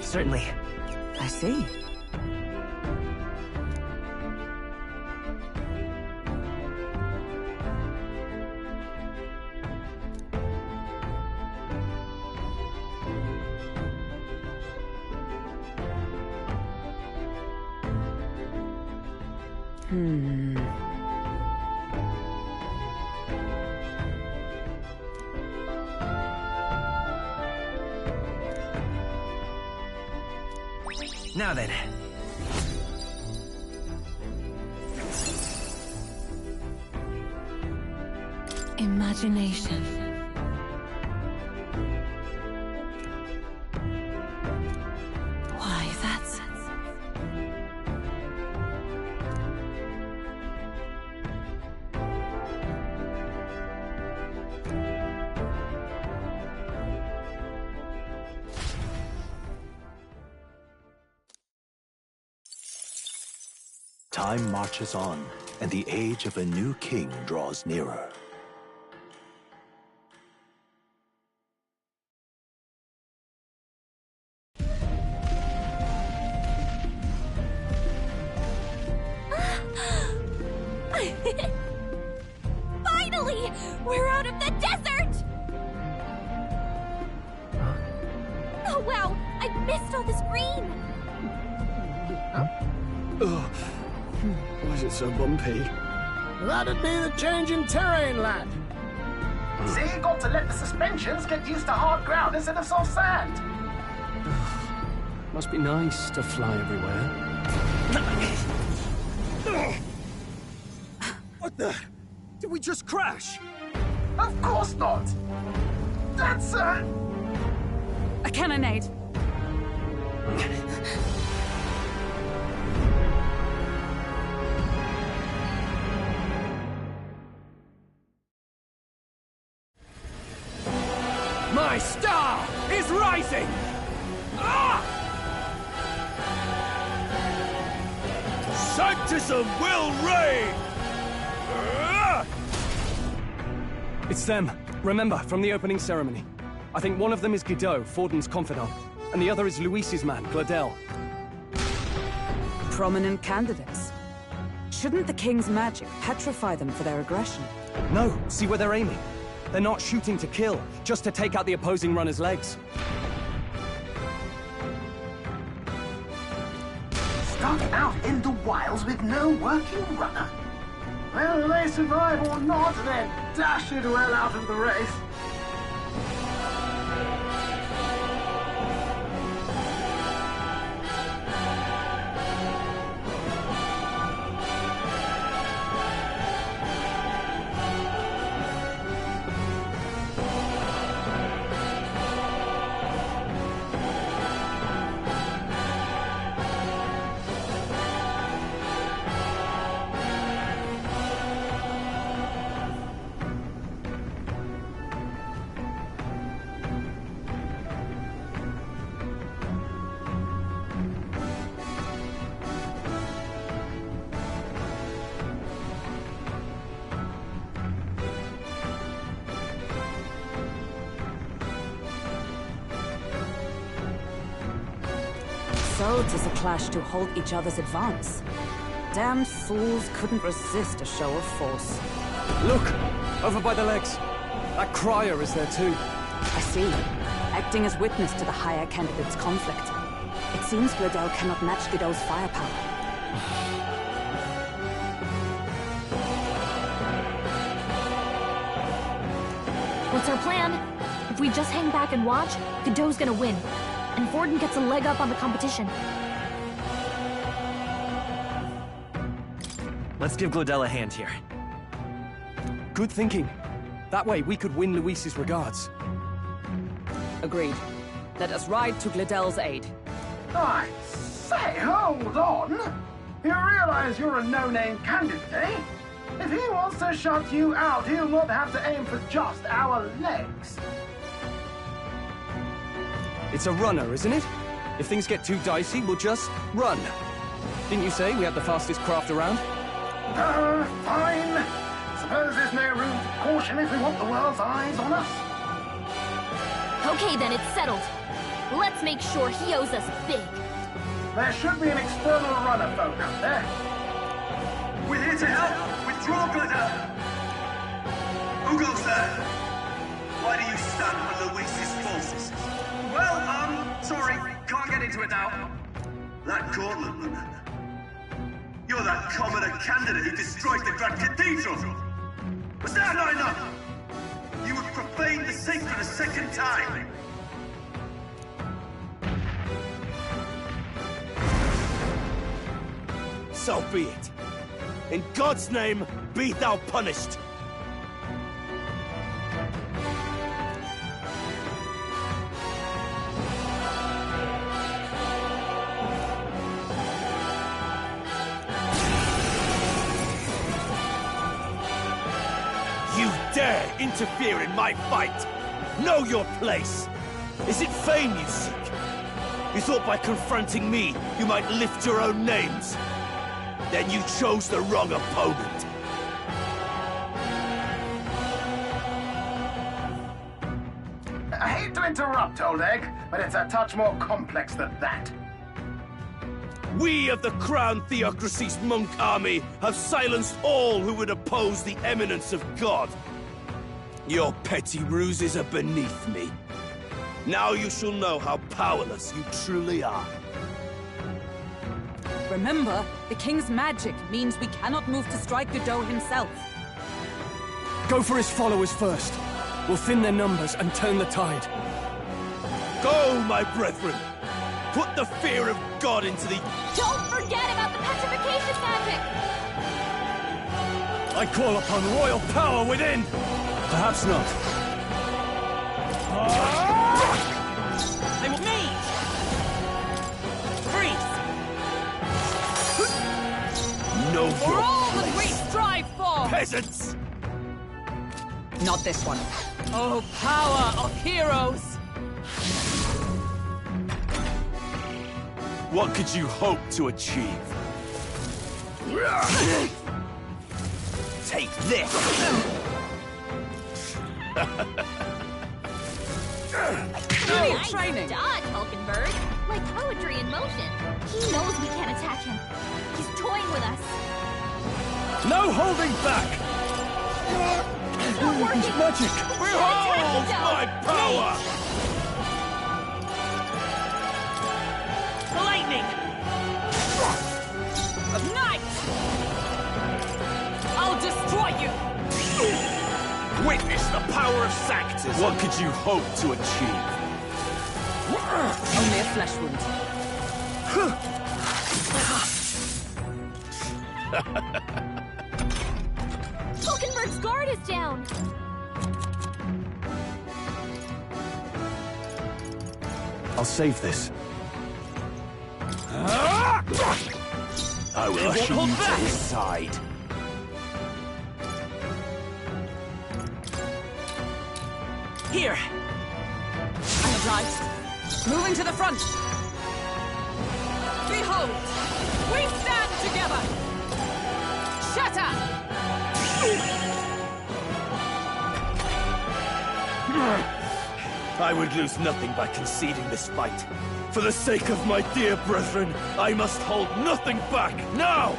Certainly. I see. Now then. Imagination. Why, that's... Time marches on, and the age of a new king draws nearer. Finally! We're out of the desert! Oh wow, I missed all this green! Why is it so bumpy? That'd be the change in terrain, lad. See, you got to let the suspensions get used to hard ground instead of soft sand. Must be nice to fly everywhere. What the? Did we just crash? Of course not. That's A cannonade. My star is rising! Ah! Sanctism will reign! Ah! It's them. Remember, from the opening ceremony. I think one of them is Guido, Forden's confidant, and the other is Luis's man, Gladel. Prominent candidates. Shouldn't the king's magic petrify them for their aggression? No, see where they're aiming. They're not shooting to kill, just to take out the opposing runner's legs. stuck out in the wilds with no working runner. Whether they survive or not, they're dashed well out of the race. So 'tis a clash to halt each other's advance. Damned fools couldn't resist a show of force. Look! Over by the legs. That crier is there too. I see. Acting as witness to the higher candidate's conflict. It seems Gladel cannot match Guido's firepower. What's our plan? If we just hang back and watch, Godot's gonna win. And Vorden gets a leg up on the competition. Let's give Glodell a hand here. Good thinking. That way we could win Luis's regards. Agreed. Let us ride to Glodell's aid. I say, hold on! You realize you're a no-name candidate, eh? If he wants to shut you out, he'll not have to aim for just our legs. It's a runner, isn't it? If things get too dicey, we'll just run. Didn't you say we had the fastest craft around? Fine. Suppose there's no room for caution if we want the world's eyes on us. Okay then, it's settled. Let's make sure he owes us big. There should be an external runner folk out there. We're here to help! Withdraw, Glodell! Who goes there? Why do you stand for Luis's forces? Well, sorry, can't get into it now. That Cortland man. You're that commoner candidate who destroyed the Grand Cathedral! Was that not enough? You would profane the sacred a second time! So be it. In God's name, be thou punished! You dare interfere in my fight! Know your place! Is it fame you seek? You thought by confronting me, you might lift your own names? Then you chose the wrong opponent. I hate to interrupt, Old Egg, but it's a touch more complex than that. We of the Crown Theocracy's monk army have silenced all who would oppose the eminence of God. Your petty ruses are beneath me. Now you shall know how powerless you truly are. Remember, the king's magic means we cannot move to strike Godot himself. Go for his followers first. We'll thin their numbers and turn the tide. Go, my brethren! Put the fear of God into the... Don't forget about the petrification magic! I call upon royal power within! Perhaps not. I'm me! Freeze! Know For your all that we place. strive for! Peasants! Not this one. Oh, power of heroes! What could you hope to achieve? Take this! Nice training. dodge, Hulkenberg. Like poetry in motion. He knows we can't attack him. He's toying with us. No holding back! It's not working. It's magic! Behold my power! The lightning! Of night! I'll destroy you! Witness the power of Sanctus! What could you hope to achieve? Only a flesh wound. Hulkenberg's guard is down. I'll save this. I will usher you to his side. Here! I'm obliged. Moving to the front! Behold! We stand together! Shatter! I would lose nothing by conceding this fight. For the sake of my dear brethren, I must hold nothing back now!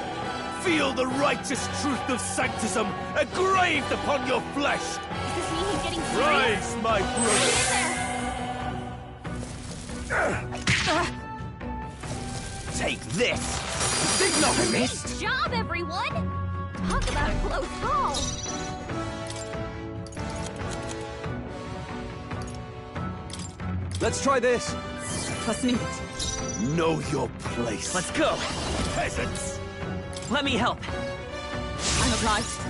Feel the righteous truth of Sanctism engraved upon your flesh! Does this mean he's getting serious? Rise, my brother! Take this! Did not miss! Nice job, everyone! Talk about a close call. Let's try this. Was nicht. Know your place. Let's go. Peasants! Let me help. I'm obliged.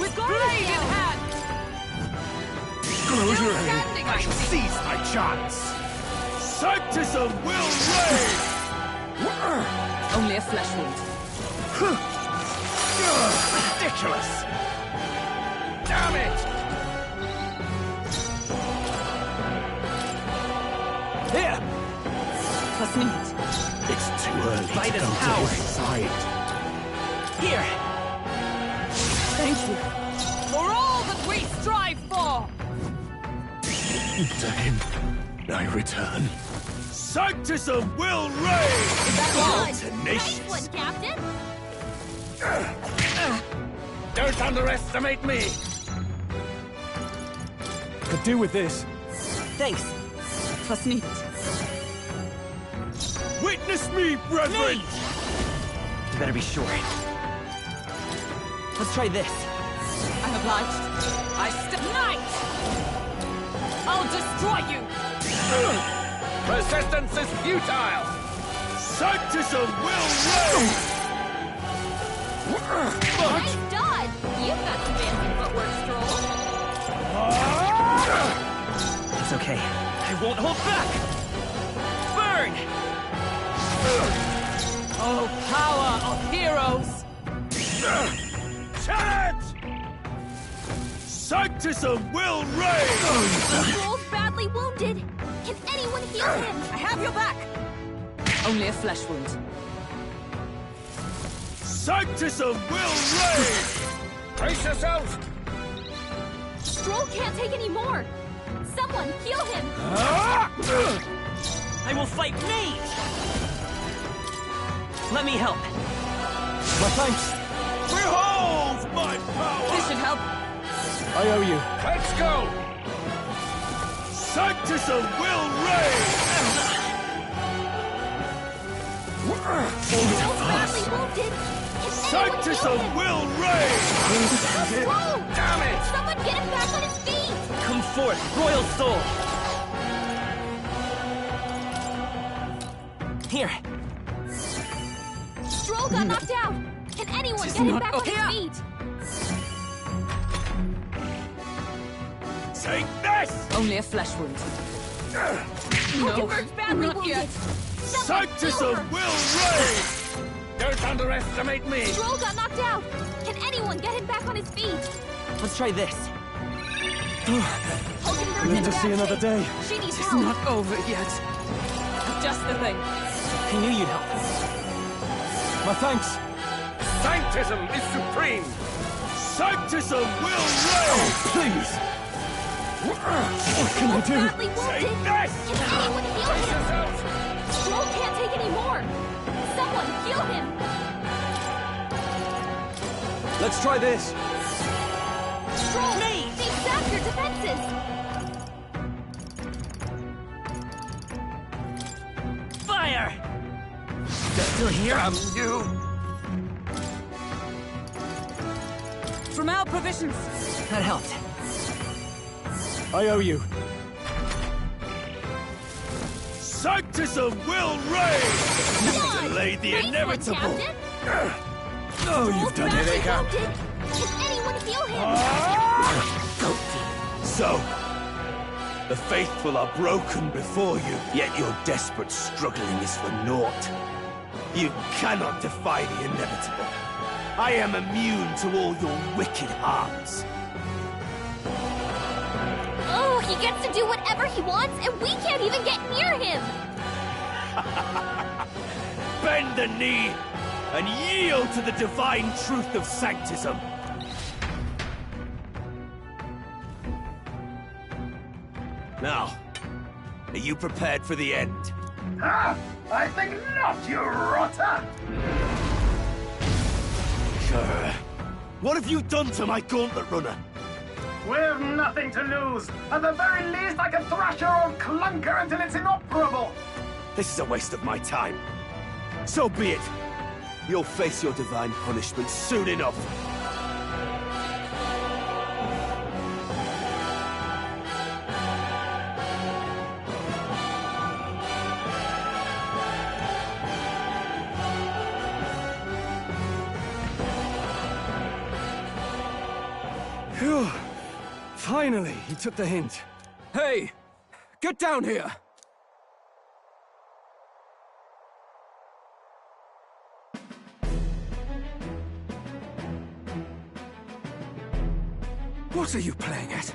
With blade in hand! Close your Standing, hand. I shall seize my chance. Sanctism will reign! Only a flesh wound. Ridiculous! Damn it! Here! Was nicht. It's too early Fight to us go to out. his side. Here! Thank you. For all that we strive for! To him, I return. Sanctism will reign! That's Tenacious! Nice one, Captain! Don't underestimate me! Could do with this. Thanks. Was nicht. Witness me, brethren! You better be sure. Let's try this. I'm obliged. I step knight! I'll destroy you! Resistance is futile! Sanctism will reign! Nice dodge! You've got some fancy footwork, Stroll. It's okay. I won't hold back! Burn! Oh, power of heroes! Challenge! Sanctism will reign! Stroll's badly wounded. Can anyone heal him? I have your back! Only a flesh wound. Sanctism will reign! Brace yourselves! Stroll can't take any more. Someone heal him. I will fight me! Let me help. My thanks. Behold my power! This should help. I owe you. Let's go! Sanctism will reign! Stroll's badly wounded. Can anyone heal Sanctism him? will reign! Stroll! Damn it! Someone get him back on his feet! Come forth, Royal Soul! Here. Stroll got knocked out. Can anyone get him back on his feet? Take this! Only a flesh wound. Hulkenberg's badly not wounded. yet. Someone heal Sanctism her. will reign! Don't underestimate me! Stroll got knocked out. Can anyone get him back on his feet? Let's try this. Hulkenberg's Live in to bad see another shape. day. She needs It's help. not over yet. Just the thing. I knew you'd help. My thanks. Sanctism is supreme! Sanctism will reign! Please. What can I Stroll's do? badly wounded. Take this! Can anyone heal Brace him? yourselves! Stroll can't take any more. Someone heal him. Let's try this. Stroll, zap your defenses. Fire! Still here? Damn you! From our provisions. That helped. I owe you. Sanctism will reign! Come Delay the nice inevitable! One, Captain. Oh, you've done it, Badly Aka! wounded. Can anyone heal him? So, the faithful are broken before you, yet your desperate struggling is for naught. You cannot defy the inevitable. I am immune to all your wicked harms. Oh, he gets to do whatever he wants, and we can't even get near him. Bend the knee and yield to the divine truth of sanctism. Now, are you prepared for the end? Ah, I think not, you rotter! What have you done to my gauntlet runner? We've nothing to lose. At the very least, I can thrash your old clunker until it's inoperable. This is a waste of my time. So be it. You'll face your divine punishment soon enough. Phew. Finally, he took the hint. Hey! Get down here! What are you playing at?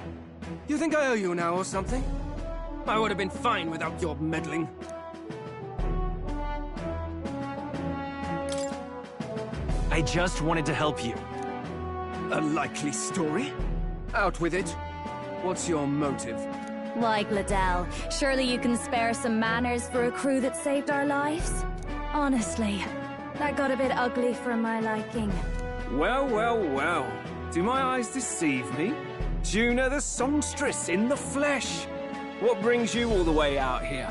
You think I owe you now or something? I would have been fine without your meddling. I just wanted to help you. A likely story? Out with it. What's your motive? Why, Gladell, surely you can spare some manners for a crew that saved our lives? Honestly, that got a bit ugly for my liking. Well, well, well. Do my eyes deceive me? Juna the songstress in the flesh. What brings you all the way out here?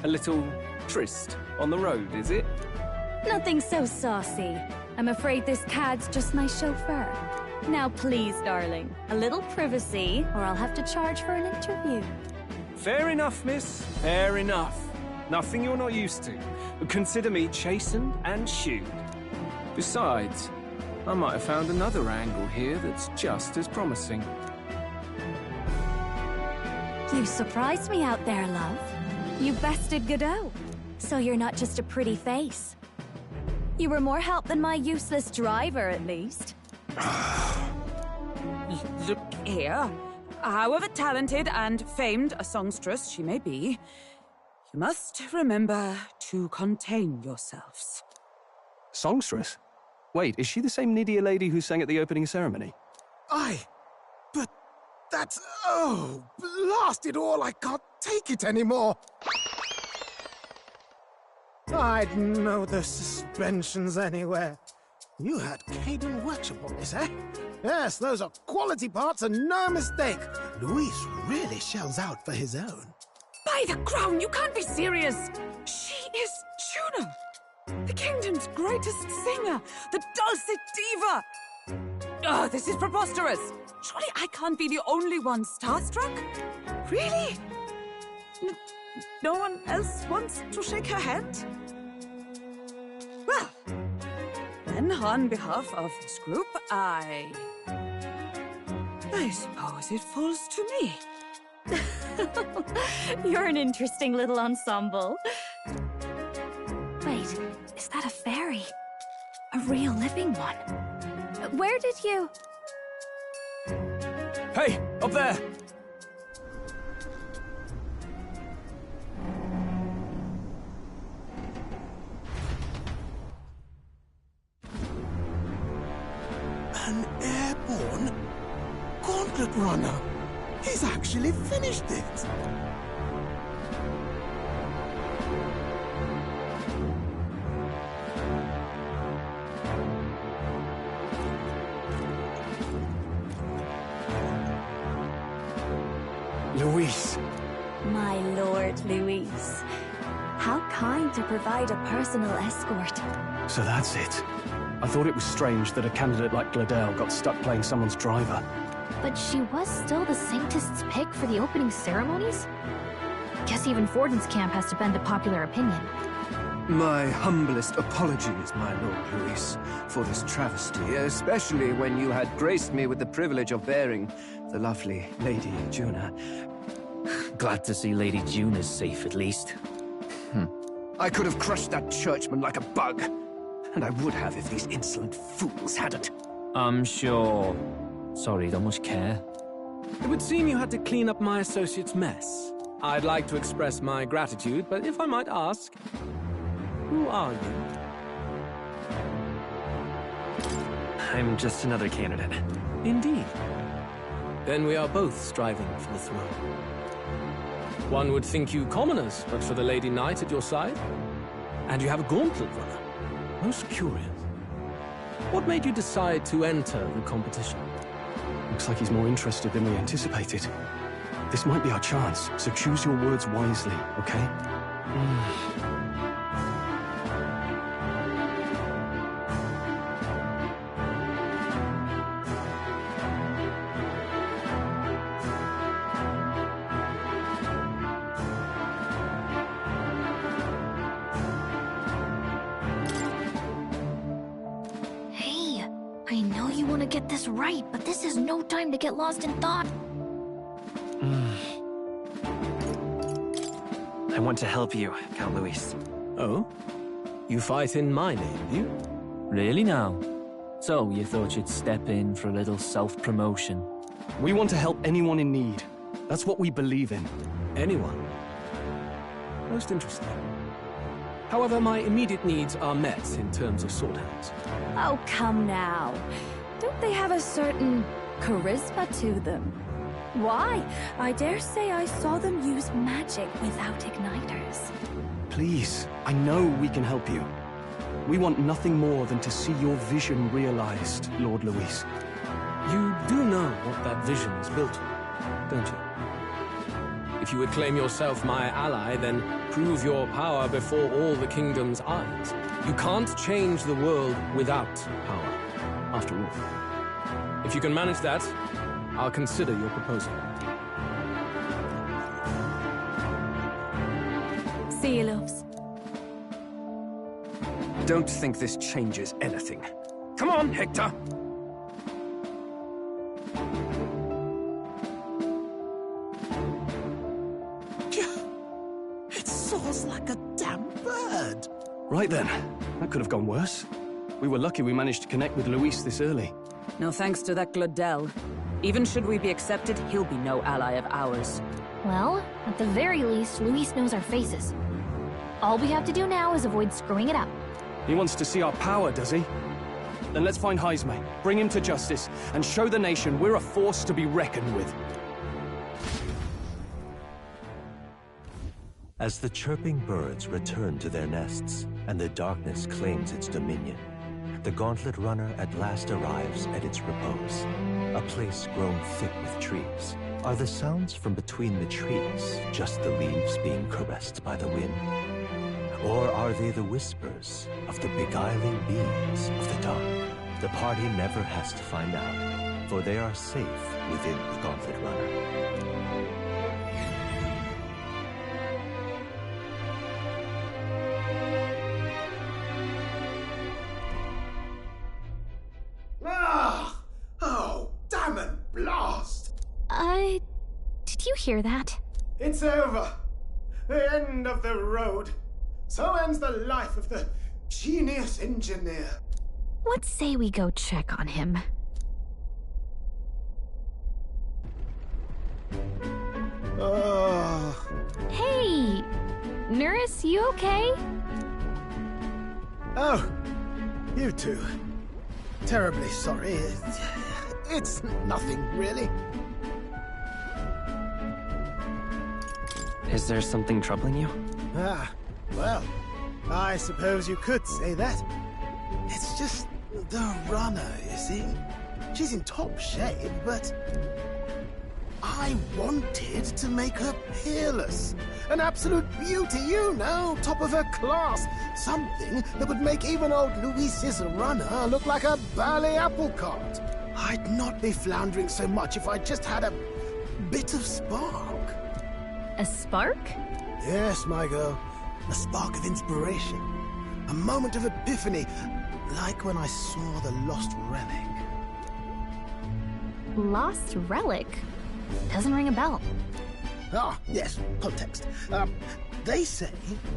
A little tryst on the road, is it? Nothing so saucy. I'm afraid this cad's just my chauffeur. Now please, darling, a little privacy, or I'll have to charge for an interview. Fair enough, miss. Fair enough. Nothing you're not used to. But consider me chastened and shooed. Besides, I might have found another angle here that's just as promising. You surprised me out there, love. You bested Godot. So you're not just a pretty face. You were more help than my useless driver, at least. Look here. However talented and famed a songstress she may be, you must remember to contain yourselves. Songstress? Wait, is she the same Nydia lady who sang at the opening ceremony? Aye, but that's... oh, blast it all, I can't take it anymore. I'd know the suspensions anywhere. You had Caden workshop on this, eh? Yes, those are quality parts and no mistake. Luis really shells out for his own. By the crown, you can't be serious! She is Juna! The kingdom's greatest singer! The dulcet diva! Oh, this is preposterous! Surely I can't be the only one starstruck? Really? No one else wants to shake her hand? Well, then on behalf of this group, I suppose it falls to me. You're an interesting little ensemble. Wait, is that a fairy? A real living one? Where did you... Hey, up there! An airborne gauntlet runner. He's actually finished it. Luis. My lord, Luis. How kind to provide a personal escort. So that's it. I thought it was strange that a candidate like Gladell got stuck playing someone's driver. But she was still the Sanctist's pick for the opening ceremonies? Guess even Forden's camp has to bend to popular opinion. My humblest apologies, my Lord Luis, for this travesty, especially when you had graced me with the privilege of bearing the lovely Lady Juna. Glad to see Lady Juna's safe, at least. I could have crushed that churchman like a bug. And I would have if these insolent fools hadn't. I'm sure. Sorry, don't much care. It would seem you had to clean up my associate's mess. I'd like to express my gratitude, but if I might ask, who are you? I'm just another candidate. Indeed. Then we are both striving for the throne. One would think you commoners, but for the Lady Knight at your side. And you have a gauntlet runner. Most curious. What made you decide to enter the competition? Looks like he's more interested than we anticipated. This might be our chance, so choose your words wisely, okay? Hey, I know you want to get this right, but this is no time to get lost in thought. I want to help you, Count Luis. Oh? You fight in my name, you? Really now? So, you thought you'd step in for a little self-promotion? We want to help anyone in need. That's what we believe in. Anyone? Most interesting. However, my immediate needs are met in terms of sword hands. Oh, come now. Don't they have a certain charisma to them? Why? I dare say I saw them use magic without igniters. Please, I know we can help you. We want nothing more than to see your vision realized, Lord Luis. You do know what that vision is built on, don't you? If you would claim yourself my ally, then prove your power before all the kingdom's eyes. You can't change the world without power, after all. If you can manage that, I'll consider your proposal. See you, loves. Don't think this changes anything. Come on, Hector! It soars like a damn bird. Right then. That could have gone worse. We were lucky we managed to connect with Luis this early. No thanks to that Glodell. Even should we be accepted, he'll be no ally of ours. Well, at the very least, Luis knows our faces. All we have to do now is avoid screwing it up. He wants to see our power, does he? Then let's find Heisme, bring him to justice, and show the nation we're a force to be reckoned with. As the chirping birds return to their nests, and the darkness claims its dominion, the Gauntlet Runner at last arrives at its repose, a place grown thick with trees. Are the sounds from between the trees just the leaves being caressed by the wind? Or are they the whispers of the beguiling beings of the dark? The party never has to find out, for they are safe within the Gauntlet Runner. Oh, damn it, blast! Did you hear that? It's over. The end of the road. So ends the life of the genius engineer. Let's say we go check on him. Oh. Hey! Nurse, you okay? Oh, you two. Terribly sorry. It's nothing, really. Is there something troubling you? Ah, well, I suppose you could say that. It's just the runner, you see. She's in top shape, but I wanted to make her peerless. An absolute beauty, you know, top of her class. Something that would make even old Luis's runner look like a bally apple cart. I'd not be floundering so much if I just had a bit of spark. A spark? Yes, my girl. A spark of inspiration. A moment of epiphany, like when I saw the lost relic. Lost relic? Doesn't ring a bell. Ah, yes, context. They say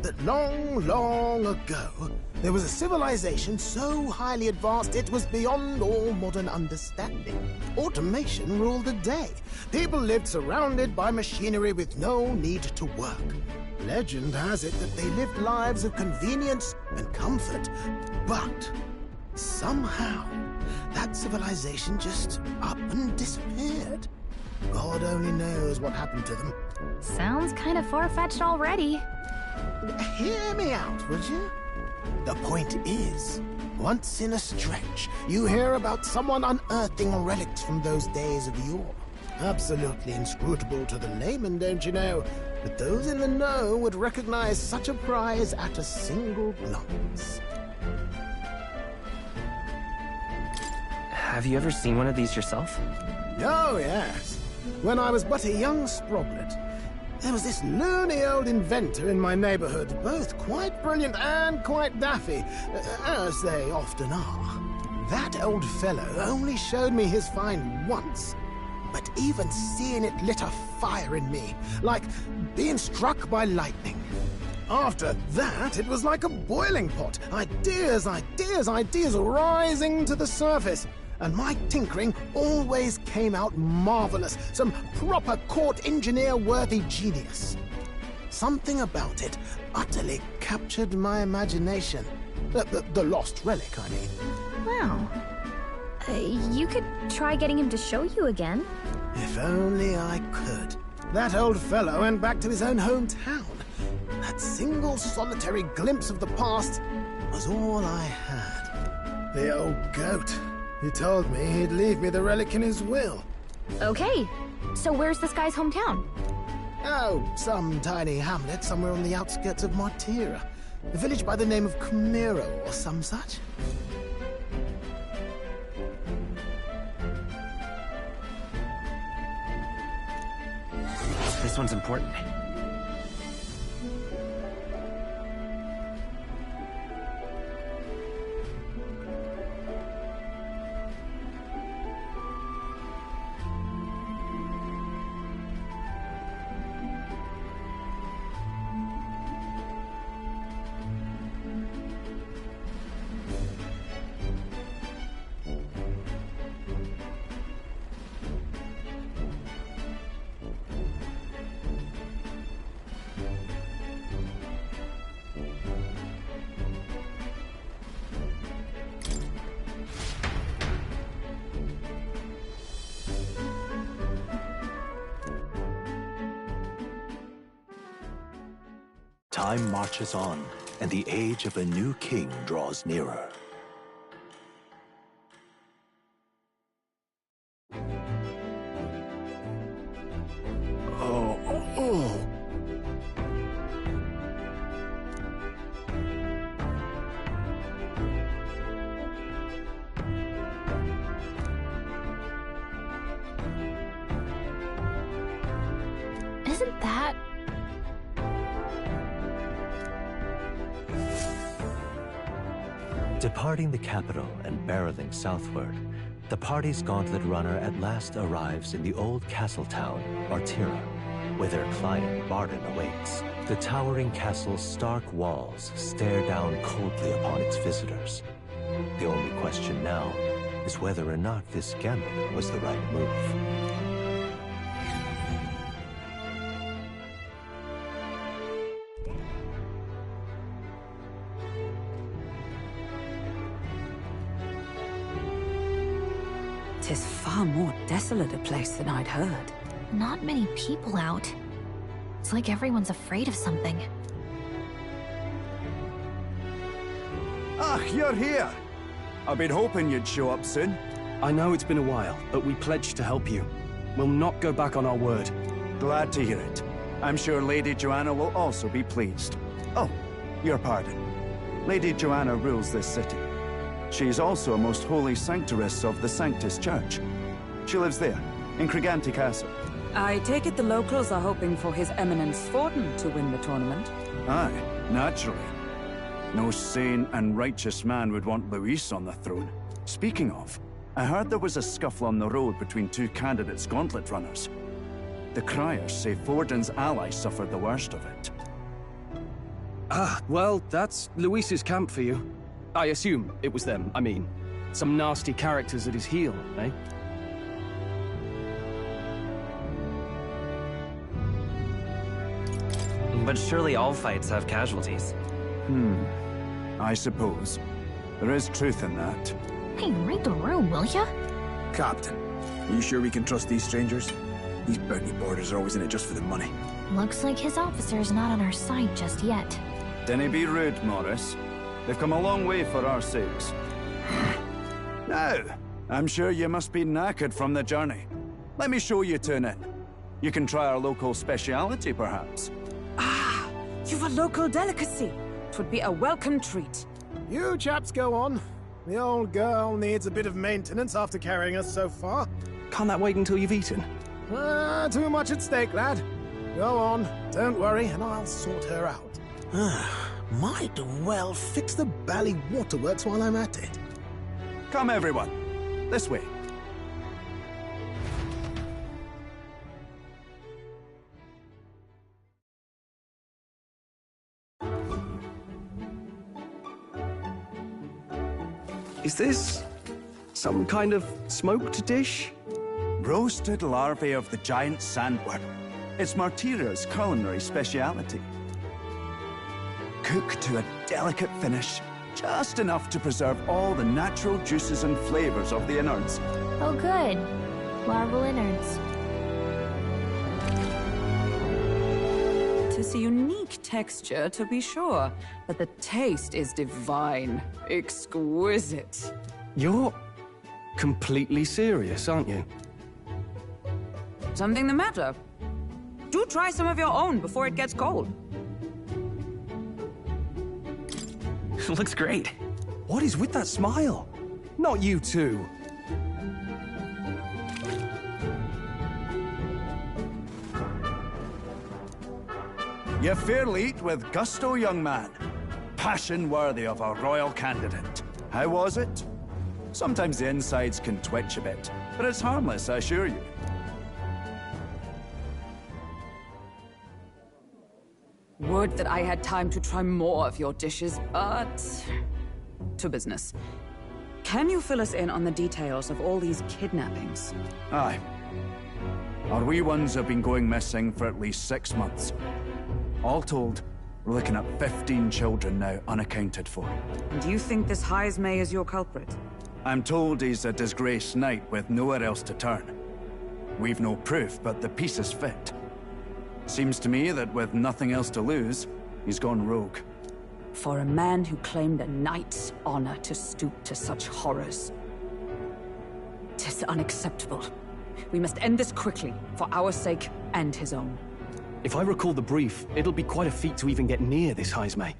that long, long ago, there was a civilization so highly advanced it was beyond all modern understanding. Automation ruled the day. People lived surrounded by machinery with no need to work. Legend has it that they lived lives of convenience and comfort, but somehow that civilization just up and disappeared. God only knows what happened to them. Sounds kind of far-fetched already. Hear me out, would you? The point is, once in a stretch, you hear about someone unearthing relics from those days of yore. Absolutely inscrutable to the layman, don't you know? But those in the know would recognize such a prize at a single glance. Have you ever seen one of these yourself? Oh, yes. When I was but a young sproglet, there was this loony old inventor in my neighborhood, both quite brilliant and quite daffy, as they often are. That old fellow only showed me his find once. But even seeing it lit a fire in me, like being struck by lightning. After that, it was like a boiling pot. Ideas, ideas, ideas rising to the surface. And my tinkering always came out marvelous. Some proper court engineer-worthy genius. Something about it utterly captured my imagination. The lost relic, I mean. Wow. You could try getting him to show you again. If only I could. That old fellow went back to his own hometown. That single solitary glimpse of the past was all I had. The old goat. He told me he'd leave me the relic in his will. Okay, so where's this guy's hometown? Oh, some tiny hamlet somewhere on the outskirts of Martira. A village by the name of Kumiro or some such. This one's important. Time marches on, and the age of a new king draws nearer. Isn't that... Departing the capital and barreling southward, the party's gauntlet runner at last arrives in the old castle town, Martira, where their client, Barden, awaits. The towering castle's stark walls stare down coldly upon its visitors. The only question now is whether or not this gambit was the right move. Tis far more desolate a place than I'd heard. Not many people out. It's like everyone's afraid of something. Ah, you're here! I've been hoping you'd show up soon. I know it's been a while, but we pledged to help you. We'll not go back on our word. Glad to hear it. I'm sure Lady Joanna will also be pleased. Oh, your pardon. Lady Joanna rules this city. She is also a most holy sanctoress of the Sanctus Church. She lives there, in Criganti Castle. I take it the locals are hoping for His Eminence Thornton to win the tournament. Aye, naturally. No sane and righteous man would want Luis on the throne. Speaking of, I heard there was a scuffle on the road between two candidates gauntlet runners. The criers say Thornton's allies suffered the worst of it. Ah, well, that's Luis's camp for you. I assume it was them, I mean. Some nasty characters at his heel, eh? But surely all fights have casualties. I suppose. There is truth in that. Hey, read the room, will ya? Captain, are you sure we can trust these strangers? These bounty boarders are always in it just for the money. Looks like his officer's not on our side just yet. Dinna be rude, Morris. They've come a long way for our sakes. Now, I'm sure you must be knackered from the journey. Let me show you to an inn. You can try our local speciality, perhaps. Ah, you've a local delicacy. 'Twould be a welcome treat. You chaps go on. The old girl needs a bit of maintenance after carrying us so far. Can't that wait until you've eaten? Too much at stake, lad. Go on, don't worry, and I'll sort her out. Might well fix the bally waterworks while I'm at it. Come, everyone. This way. Is this some kind of smoked dish? Roasted larvae of the giant sandworm. It's Martira's culinary speciality. Cooked to a delicate finish, just enough to preserve all the natural juices and flavors of the innards. Oh, good. Larval innards. Tis a unique texture, to be sure, but the taste is divine. Exquisite. You're completely serious, aren't you? Something the matter? Do try some of your own before it gets cold. Looks great. What is with that smile? Not you too. You fairly eat with gusto, young man. Passion worthy of a royal candidate. How was it? Sometimes the insides can twitch a bit, but it's harmless, I assure you. Would that I had time to try more of your dishes, but... to business. Can you fill us in on the details of all these kidnappings? Aye. Our wee ones have been going missing for at least 6 months. All told, we're looking at 15 children now unaccounted for. And you think this Heismay is your culprit? I'm told he's a disgraced knight with nowhere else to turn. We've no proof, but the pieces fit. Seems to me that with nothing else to lose, he's gone rogue. For a man who claimed a knight's honor to stoop to such horrors. 'Tis unacceptable. We must end this quickly, for our sake and his own. If I recall the brief, it'll be quite a feat to even get near this Heismay.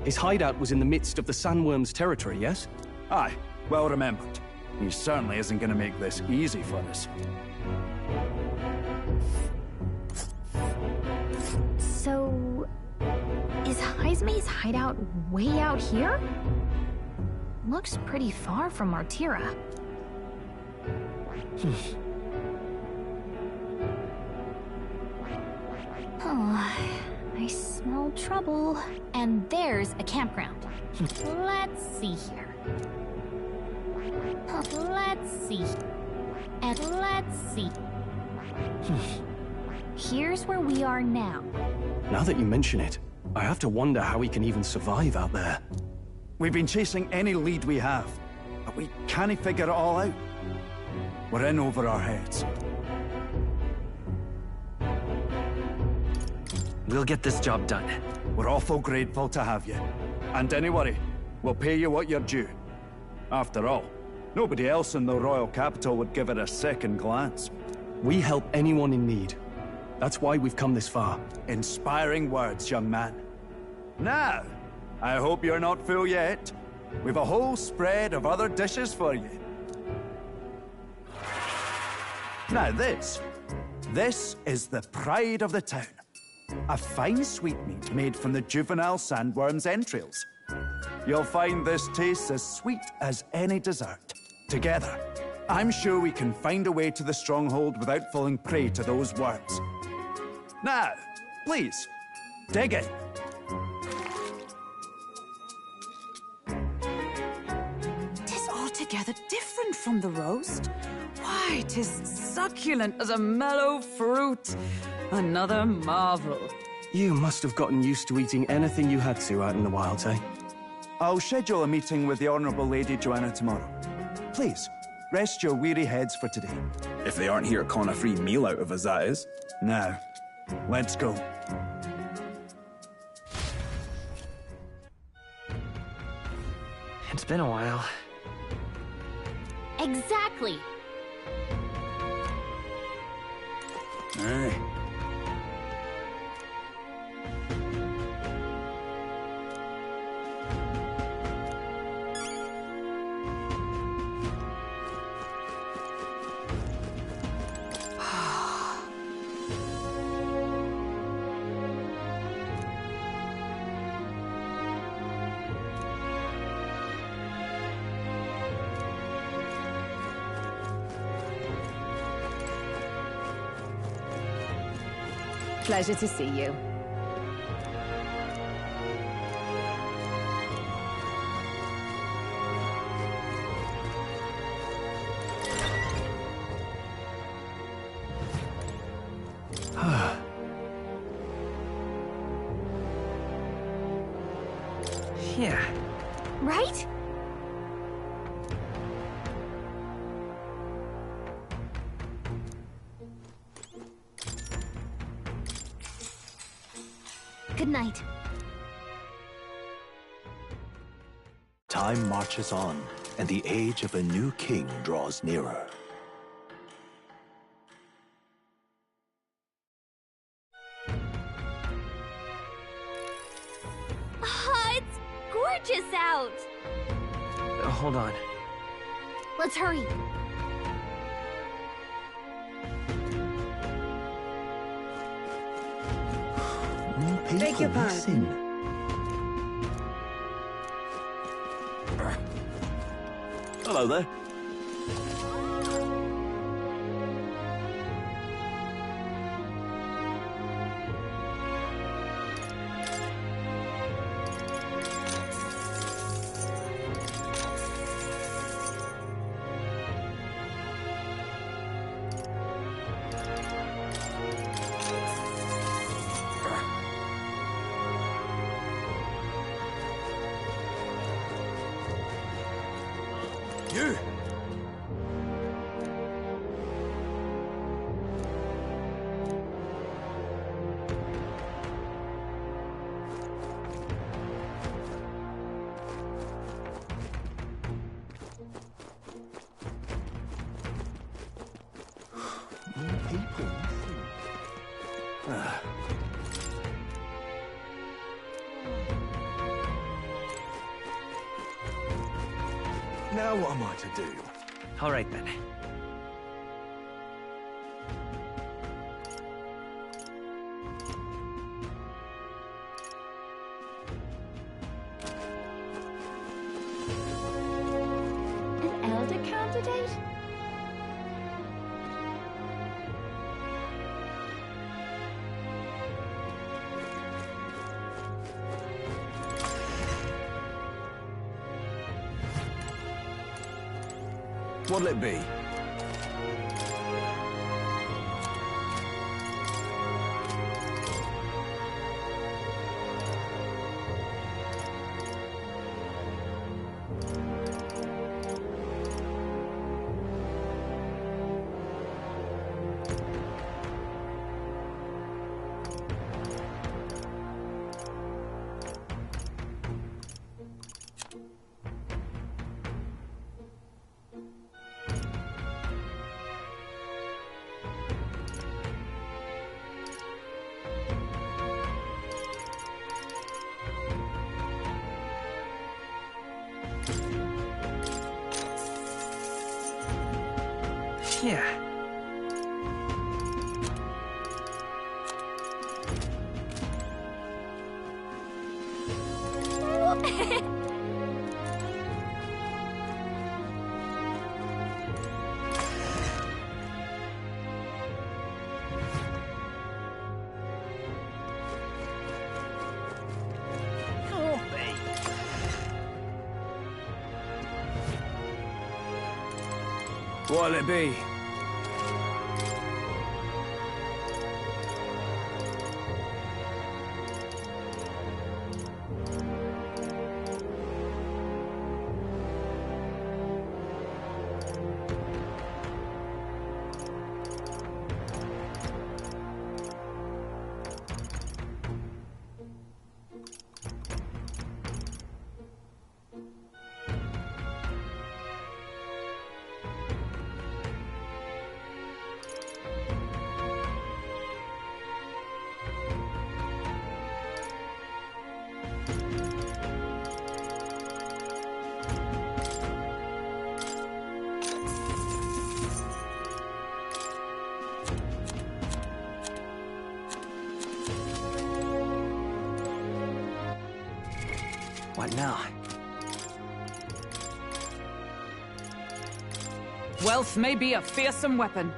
His hideout was in the midst of the sandworm's territory, yes? Aye, well remembered. He certainly isn't going to make this easy for us. So... is Heismay's hideout way out here? Looks pretty far from Martira. Oh, I smell trouble. And there's a campground. Let's see here. Let's see. And let's see. Here's where we are now. Now that you mention it, I have to wonder how he can even survive out there. We've been chasing any lead we have, but we can't figure it all out. We're in over our heads. We'll get this job done. We're awful grateful to have you. And don't worry, we'll pay you what you're due. After all, nobody else in the royal capital would give it a second glance. We help anyone in need. That's why we've come this far. Inspiring words, young man. Now, I hope you're not full yet. We've a whole spread of other dishes for you. Now this is the pride of the town. A fine sweetmeat made from the juvenile sandworm's entrails. You'll find this tastes as sweet as any dessert. Together, I'm sure we can find a way to the stronghold without falling prey to those worms. Now, please, dig in. Tis altogether different from the roast. Why, 'tis succulent as a mellow fruit. Another marvel. You must have gotten used to eating anything you had to out in the wilds, eh? I'll schedule a meeting with the Honourable Lady Joanna tomorrow. Please, rest your weary heads for today. If they aren't here calling a free meal out of us, that is. Now, let's go. It's been a while. Exactly. Aye. Pleasure to see you. Yeah. Right? Good night. Time marches on, and the age of a new king draws nearer. It's gorgeous out! Hold on. Let's hurry. Beg your pardon. Hello there. You! Now what am I to do? All right then. An elder candidate? What'll it be? Yeah. What'll it be? What now? Wealth may be a fearsome weapon.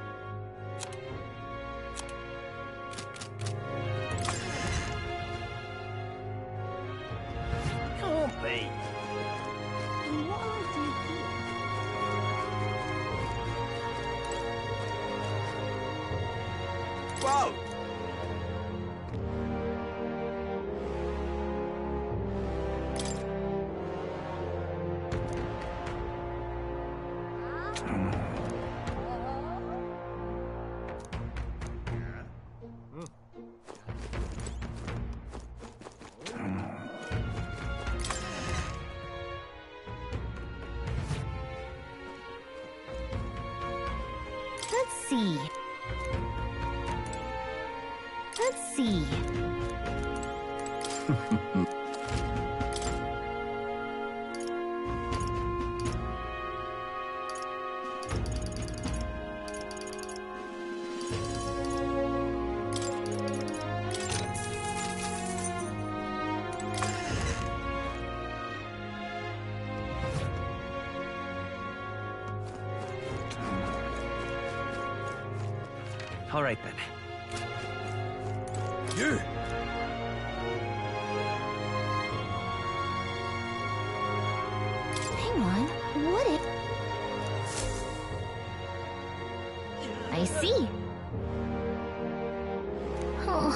be. Whoa! Let's see. Let's see. All right, then. You! Hang on. What if... I see. Oh.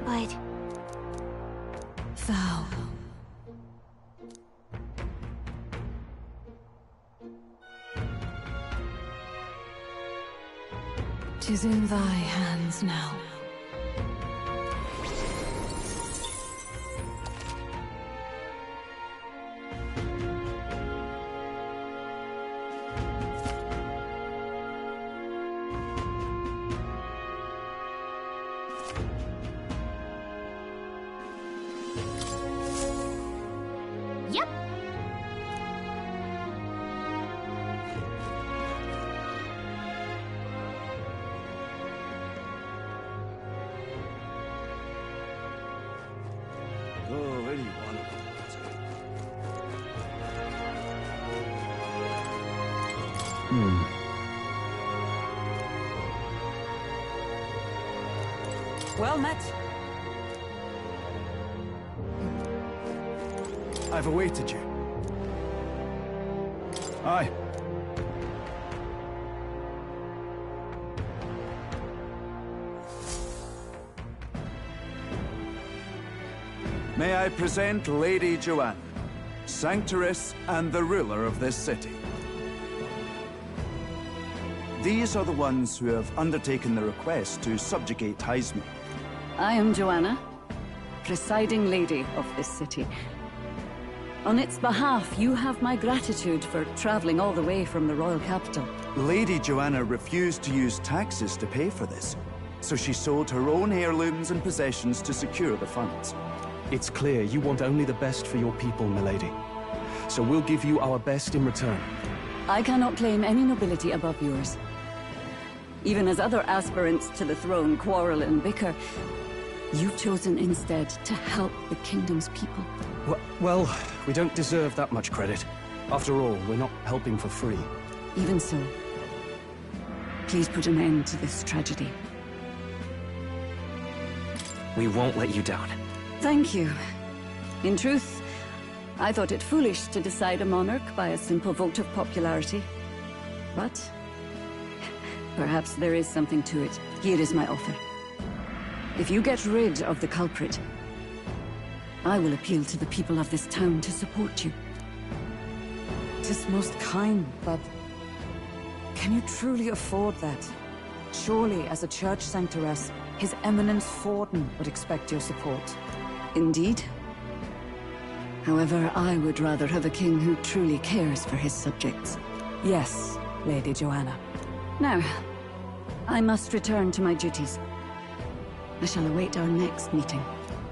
But... Thou. Tis in thy hands now. Yep. Oh, where do you want to go? Well met. I've awaited you. Aye. May I present Lady Joanna, Sanctoress and the ruler of this city. These are the ones who have undertaken the request to subjugate Heisme. I am Joanna, presiding lady of this city. On its behalf, you have my gratitude for traveling all the way from the royal capital. Lady Joanna refused to use taxes to pay for this, so she sold her own heirlooms and possessions to secure the funds. It's clear you want only the best for your people, milady. So we'll give you our best in return. I cannot claim any nobility above yours. Even as other aspirants to the throne quarrel and bicker, you've chosen instead to help the kingdom's people. Well, we don't deserve that much credit. After all, we're not helping for free. Even so, please put an end to this tragedy. We won't let you down. Thank you. In truth, I thought it foolish to decide a monarch by a simple vote of popularity. But perhaps there is something to it. Here is my offer. If you get rid of the culprit, I will appeal to the people of this town to support you. 'Tis most kind, but can you truly afford that? Surely, as a church sanctoress, His Eminence Forden would expect your support. Indeed. However, I would rather have a king who truly cares for his subjects. Yes, Lady Joanna. Now, I must return to my duties. I shall await our next meeting.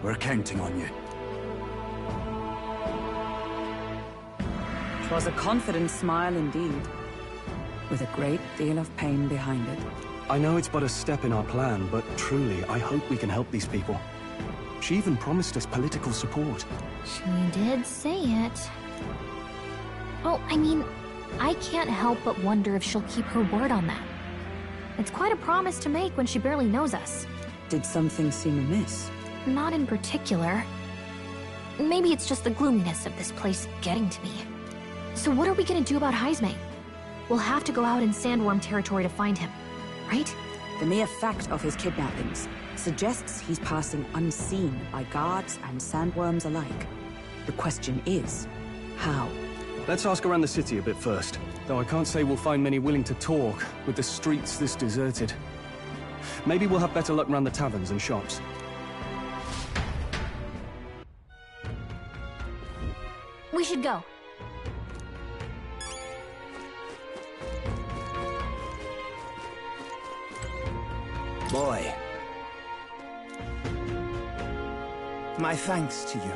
We're counting on you. 'Twas a confident smile indeed, with a great deal of pain behind it. I know it's but a step in our plan, but truly, I hope we can help these people. She even promised us political support. She did say it. Oh, I mean, I can't help but wonder if she'll keep her word on that. It's quite a promise to make when she barely knows us. Did something seem amiss? Not in particular. Maybe it's just the gloominess of this place getting to me. So what are we gonna do about Heisme? We'll have to go out in Sandworm territory to find him, right? The mere fact of his kidnappings suggests he's passing unseen by guards and sandworms alike. The question is, how? Let's ask around the city a bit first. Though I can't say we'll find many willing to talk, with the streets this deserted. Maybe we'll have better luck around the taverns and shops. We should go. Boy. My thanks to you.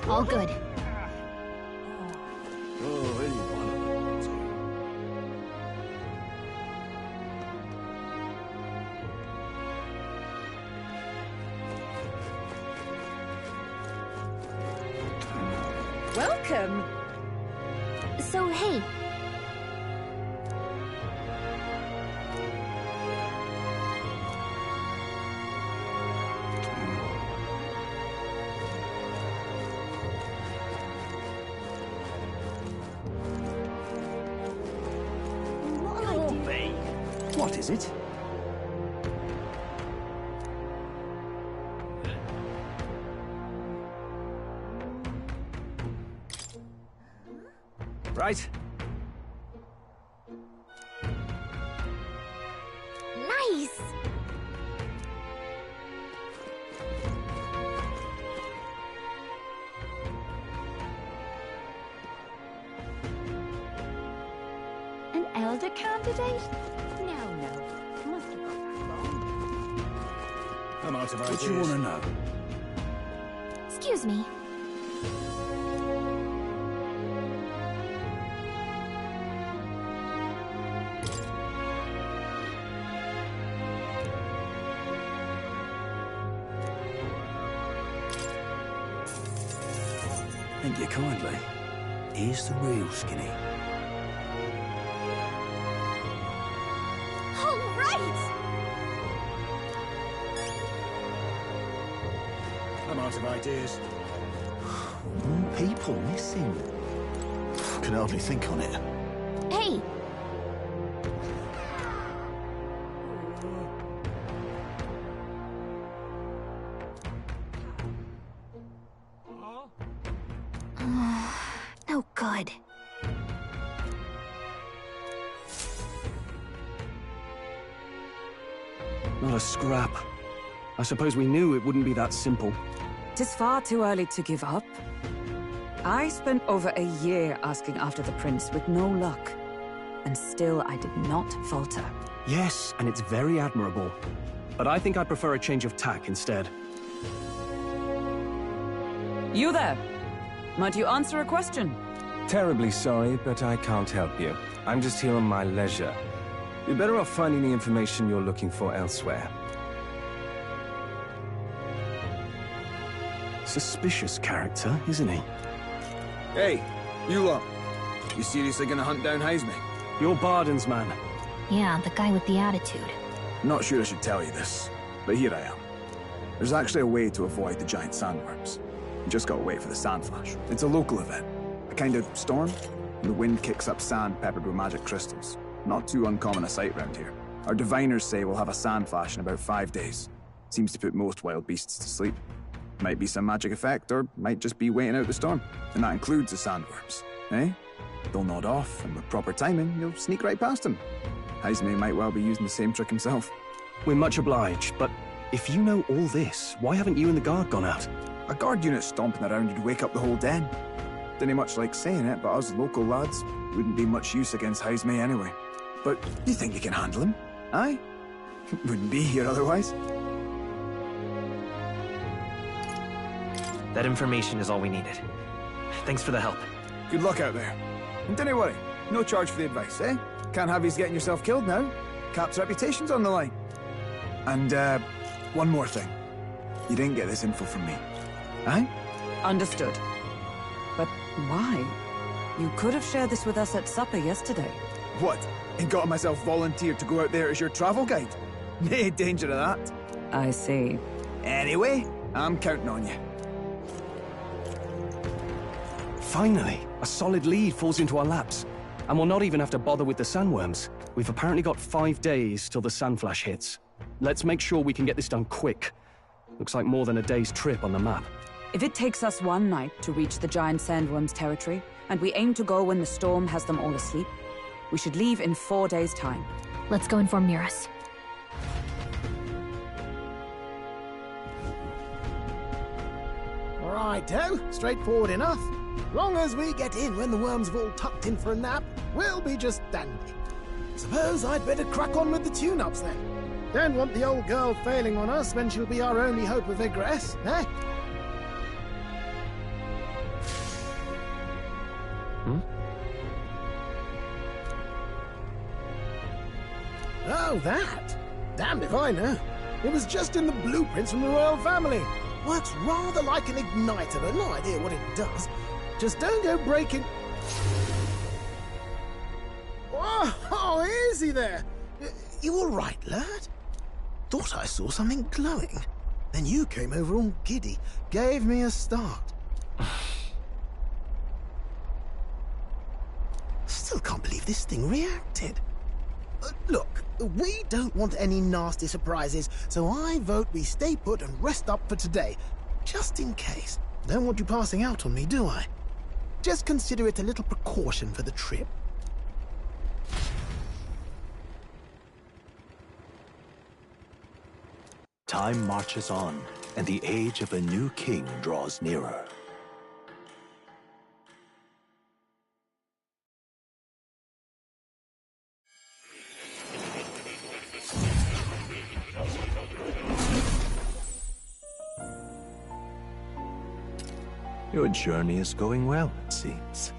All good. Welcome! So, hey. What is it? Right. Nice! An elder candidate? No. Must have got that wrong. I'm out of ideas. What do you want to know? Excuse me. Thank you kindly. Here's the real skinny. All right! I'm out of ideas. More people missing. Can hardly think on it. Hey! No good. Not a scrap. I suppose we knew it wouldn't be that simple. 'Tis far too early to give up. I spent over a year asking after the prince with no luck. And still I did not falter. Yes, and it's very admirable. But I think I'd prefer a change of tack instead. You there! Might you answer a question? Terribly sorry, but I can't help you. I'm just here on my leisure. You're better off finding the information you're looking for elsewhere. Suspicious character, isn't he? Hey, you lot. You seriously gonna hunt down Heisme? You're Barden's man. Yeah, the guy with the attitude. Not sure I should tell you this, but here I am. There's actually a way to avoid the giant sandworms. You just gotta wait for the sand flash. It's a local event. A kind of storm. The wind kicks up sand peppered with magic crystals. Not too uncommon a sight round here. Our diviners say we'll have a sand flash in about 5 days. Seems to put most wild beasts to sleep. Might be some magic effect, or might just be waiting out the storm. And that includes the sandworms. Eh? They'll nod off, and with proper timing, you'll sneak right past them. Heisme might well be using the same trick himself. We're much obliged, but if you know all this, why haven't you and the guard gone out? A guard unit stomping around would wake up the whole den. Didn't much like saying it, but us local lads wouldn't be much use against Heisme anyway. But you think you can handle him? Aye? Wouldn't be here otherwise. That information is all we needed. Thanks for the help. Good luck out there. And don't worry, no charge for the advice, eh? Can't have you getting yourself killed now. Cap's reputation's on the line. And, one more thing. You didn't get this info from me. Aye? Understood. But why? You could have shared this with us at supper yesterday. What? And got myself volunteered to go out there as your travel guide? No danger of that. I see. Anyway, I'm counting on you. Finally, a solid lead falls into our laps. And we'll not even have to bother with the sandworms. We've apparently got 5 days till the sandflash hits. Let's make sure we can get this done quick. Looks like more than a day's trip on the map. If it takes us one night to reach the giant sandworms' territory, and we aim to go when the storm has them all asleep, we should leave in 4 days' time. Let's go inform Nearest. Righto, straightforward enough. Long as we get in when the worms have all tucked in for a nap, we'll be just dandy. Suppose I'd better crack on with the tune-ups then. Don't want the old girl failing on us when she'll be our only hope of egress, eh? Oh, that? Damned if I know. It was just in the blueprints from the royal family. Works rather like an igniter, but no idea what it does. Just don't go breaking... Oh, easy there. You all right, lad? Thought I saw something glowing. Then you came over all giddy, gave me a start. Still can't believe this thing reacted. Look, we don't want any nasty surprises, so I vote we stay put and rest up for today. Just in case. Don't want you passing out on me, do I? Just consider it a little precaution for the trip. Time marches on, and the age of a new king draws nearer. Your journey is going well, it seems.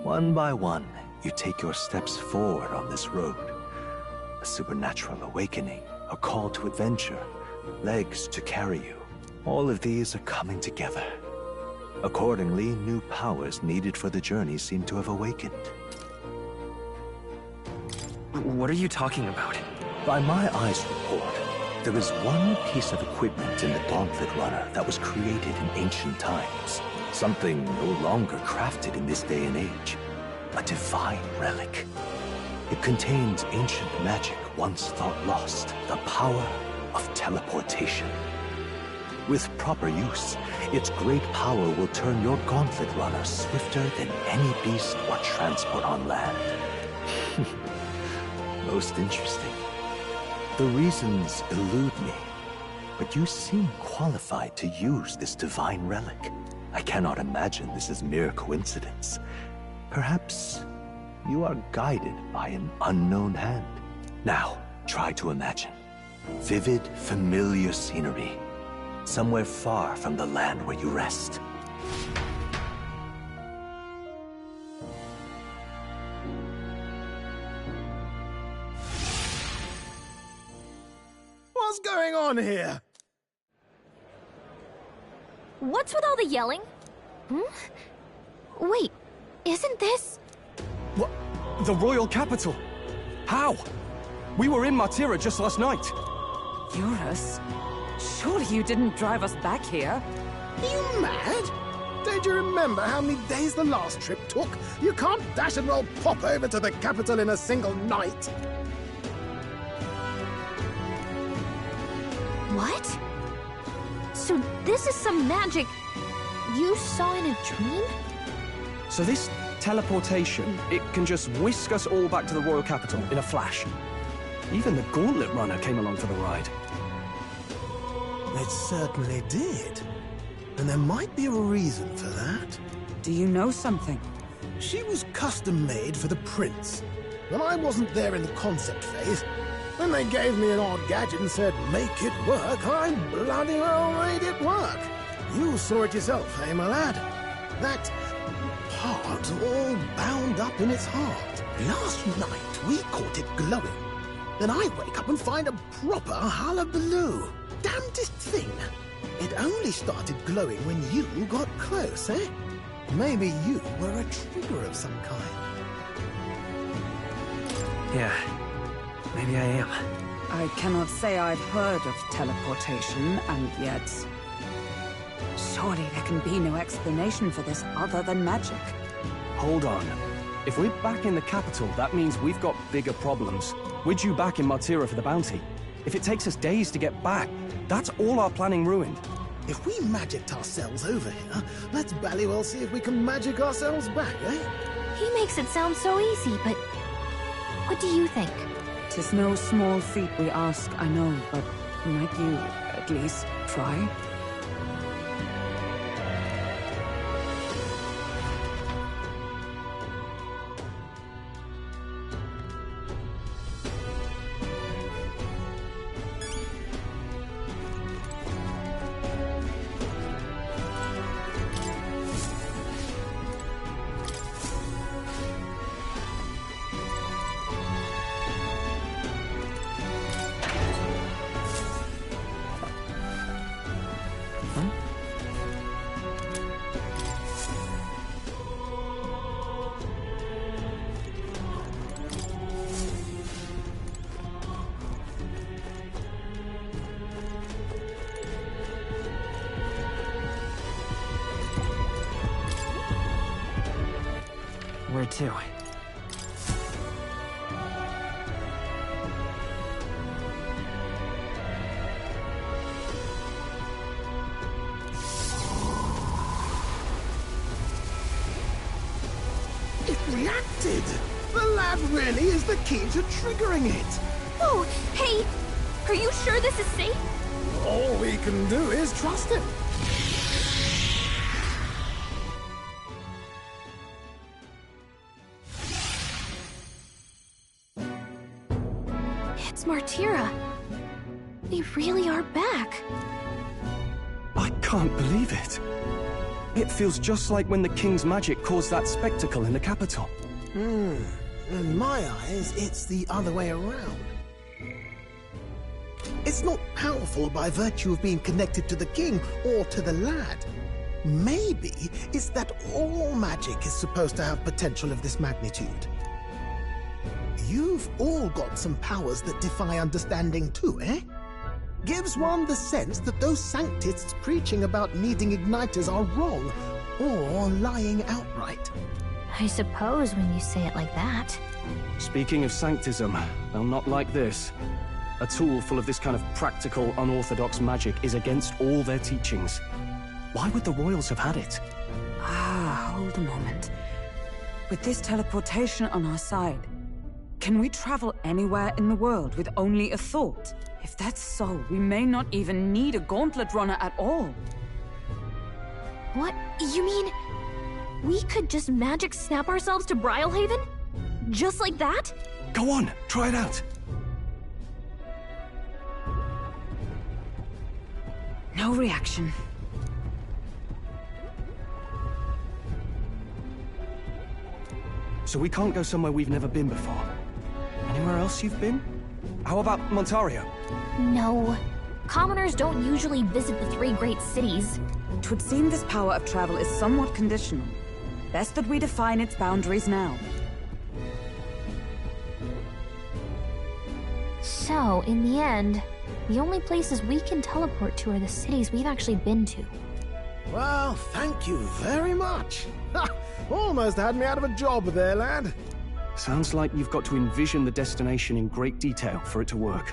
One by one, you take your steps forward on this road. A supernatural awakening, a call to adventure, legs to carry you. All of these are coming together. Accordingly, new powers needed for the journey seem to have awakened. What are you talking about? By my eyes report, There is one piece of equipment in the Gauntlet Runner that was created in ancient times. Something no longer crafted in this day and age. A divine relic. It contains ancient magic once thought lost. The power of teleportation. With proper use, its great power will turn your Gauntlet Runner swifter than any beast or transport on land. Most interesting. The reasons elude me, but you seem qualified to use this divine relic. I cannot imagine this is mere coincidence. Perhaps you are guided by an unknown hand. Now, try to imagine. Vivid, familiar scenery. Somewhere far from the land where you rest. What's going on here? What's with all the yelling? Wait, isn't this... What? The royal capital? How? We were in Martira just last night. Eurus? Surely you didn't drive us back here? Are you mad? Don't you remember how many days the last trip took? You can't dash and roll pop over to the capital in a single night. What? So this is some magic you saw in a dream? So this teleportation, it can just whisk us all back to the royal capital in a flash. Even the Gauntlet Runner came along for the ride. It certainly did. And there might be a reason for that. Do you know something? She was custom-made for the prince. When I wasn't there in the concept phase, when they gave me an odd gadget and said, make it work, I bloody well made it work. You saw it yourself, eh, my lad? That part all bound up in its heart. Last night, we caught it glowing. Then I wake up and find a proper hullabaloo. Damnedest thing. It only started glowing when you got close, eh? Maybe you were a trigger of some kind. Yeah, maybe I am. I cannot say I've heard of teleportation, and yet... surely there can be no explanation for this other than magic. Hold on. If we're back in the capital, that means we've got bigger problems. We're due back in Martira for the bounty. If it takes us days to get back, that's all our planning ruined. If we magicked ourselves over here, let's bally well see if we can magic ourselves back, eh? He makes it sound so easy, but... what do you think? 'Tis no small feat we ask, I know, but might you at least try? Where to? It reacted! The lad really is the key to triggering it! Oh, hey! Are you sure this is safe? All we can do is trust him. It's Martira. They really are back. I can't believe it. It feels just like when the King's magic caused that spectacle in the capital. In my eyes, it's the other way around. It's not powerful by virtue of being connected to the king or to the lad. Maybe it's that all magic is supposed to have potential of this magnitude. You've all got some powers that defy understanding too, eh? gives one the sense that those sanctists preaching about needing igniters are wrong, or lying outright. I suppose when you say it like that. Speaking of sanctism, they'll not like this. A tool full of this kind of practical, unorthodox magic is against all their teachings. Why would the royals have had it? Hold a moment. With this teleportation on our side, can we travel anywhere in the world with only a thought? If that's so, we may not even need a gauntlet runner at all. What? You mean we could just magic snap ourselves to Brylehaven? Just like that? Go on, try it out. No reaction. So we can't go somewhere we've never been before. Anywhere else you've been? How about Montario? No. Commoners don't usually visit the three great cities. It would seem this power of travel is somewhat conditional. Best that we define its boundaries now. So, in the end, the only places we can teleport to are the cities we've actually been to. Well, thank you very much. Ha! Almost had me out of a job there, lad. Sounds like you've got to envision the destination in great detail for it to work.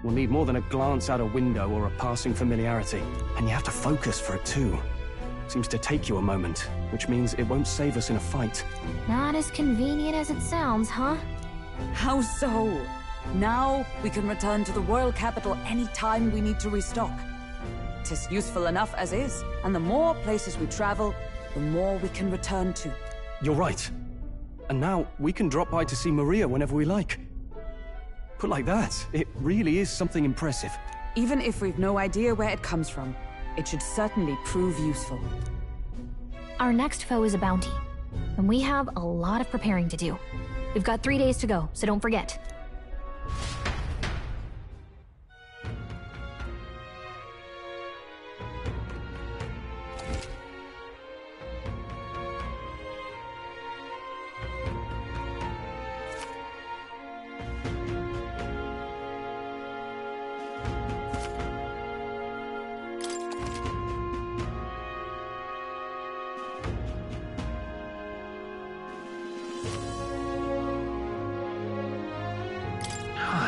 We'll need more than a glance out a window or a passing familiarity. And you have to focus for it too. Seems to take you a moment, which means it won't save us in a fight. Not as convenient as it sounds, huh? How so? Now we can return to the royal capital any time we need to restock. 'Tis useful enough as is, and the more places we travel, the more we can return to. You're right. And now we can drop by to see Maria whenever we like. Put like that, it really is something impressive. Even if we've no idea where it comes from, it should certainly prove useful. Our next foe is a bounty, and we have a lot of preparing to do. We've got 3 days to go, so don't forget.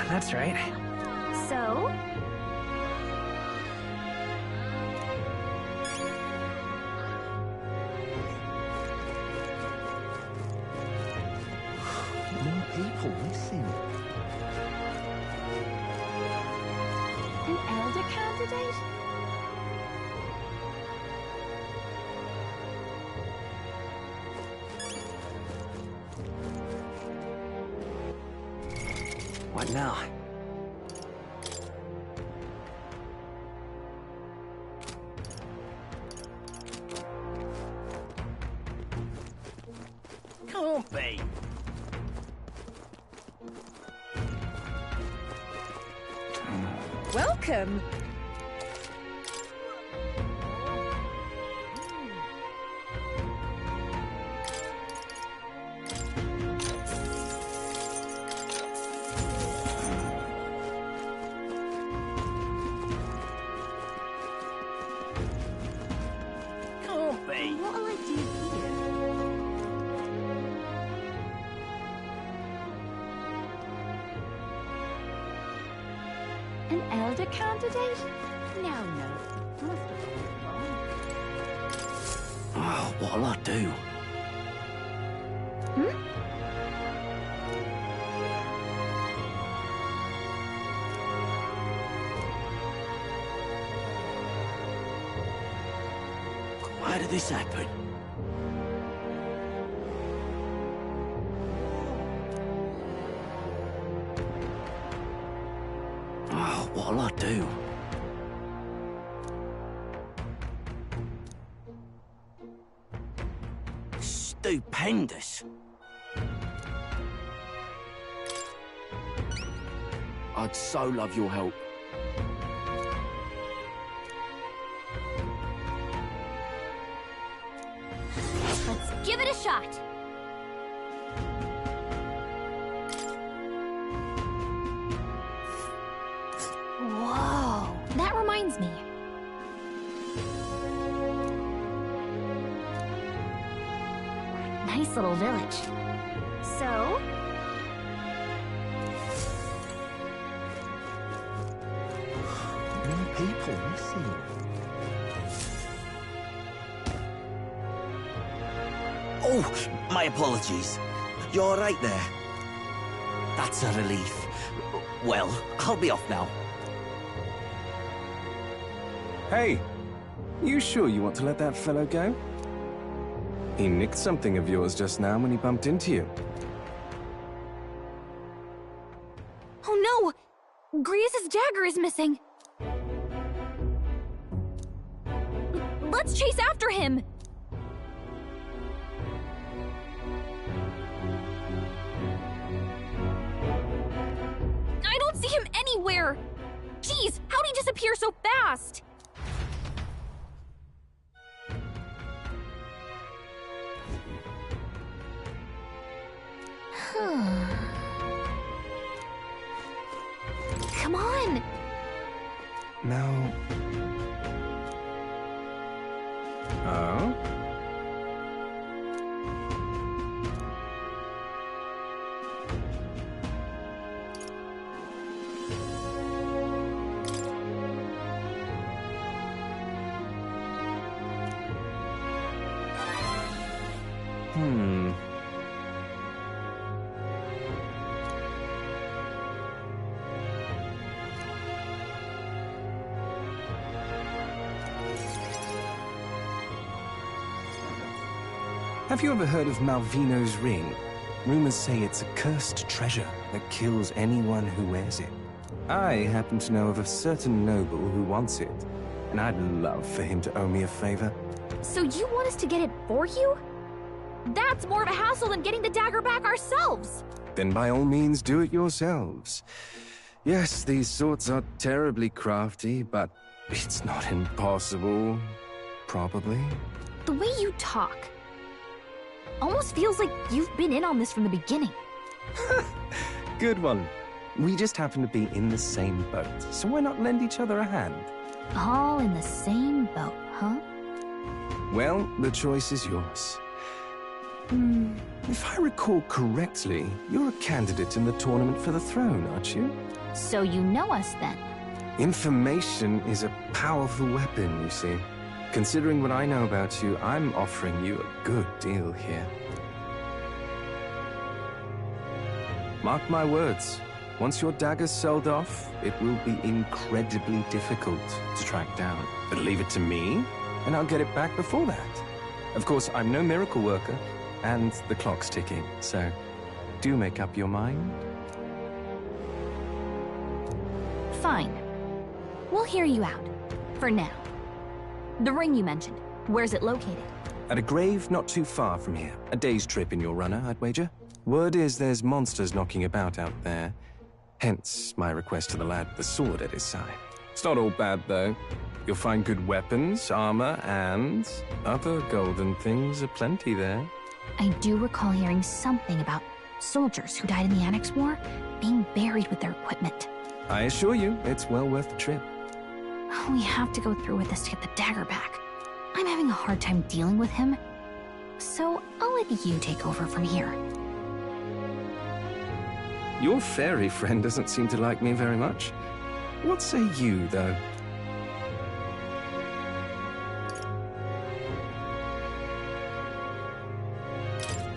That's right. So? More people missing. An elder candidate? What now? Can't be. Welcome! Can't be. What'll I do here? An elder candidate? Now, no. Must have gone wrong. Oh, what'll I do? Why did this happen? Oh, what'll I do? Stupendous. I'd so love your help. Let's give it a shot! Whoa! nice little village. So? More people missing. Oh, my apologies. You're all right there? That's a relief. Well, I'll be off now. Hey, you sure you want to let that fellow go? He nicked something of yours just now when he bumped into you. Oh no! Grievous' dagger is missing! Let's chase after him! I don't see him anywhere! Jeez, how'd he disappear so fast? Come on! No. Oh? Have you ever heard of Malvino's ring? Rumors say it's a cursed treasure that kills anyone who wears it. I happen to know of a certain noble who wants it, and I'd love for him to owe me a favor. So you want us to get it for you? That's more of a hassle than getting the dagger back ourselves! Then by all means do it yourselves. Yes, these swords are terribly crafty, but it's not impossible. Probably. The way you talk almost feels like you've been in on this from the beginning. Good one. We just happen to be in the same boat, so why not lend each other a hand? All in the same boat, huh? Well, the choice is yours. If I recall correctly, you're a candidate in the tournament for the throne, aren't you? So you know us then? Information is a powerful weapon, you see. Considering what I know about you, I'm offering you a good deal here. Mark my words, once your dagger's sold off, it will be incredibly difficult to track down. But leave it to me, and I'll get it back before that. Of course, I'm no miracle worker, and the clock's ticking, so do make up your mind. Fine. We'll hear you out. For now. The ring you mentioned, where's it located? At a grave not too far from here. A day's trip in your runner, I'd wager. Word is there's monsters knocking about out there. Hence my request to the lad with the sword at his side. It's not all bad, though. You'll find good weapons, armor, and other golden things aplenty there. I do recall hearing something about soldiers who died in the Annex War being buried with their equipment. I assure you, it's well worth the trip. We have to go through with this to get the dagger back. I'm having a hard time dealing with him, so I'll let you take over from here. Your fairy friend doesn't seem to like me very much. What say you, though?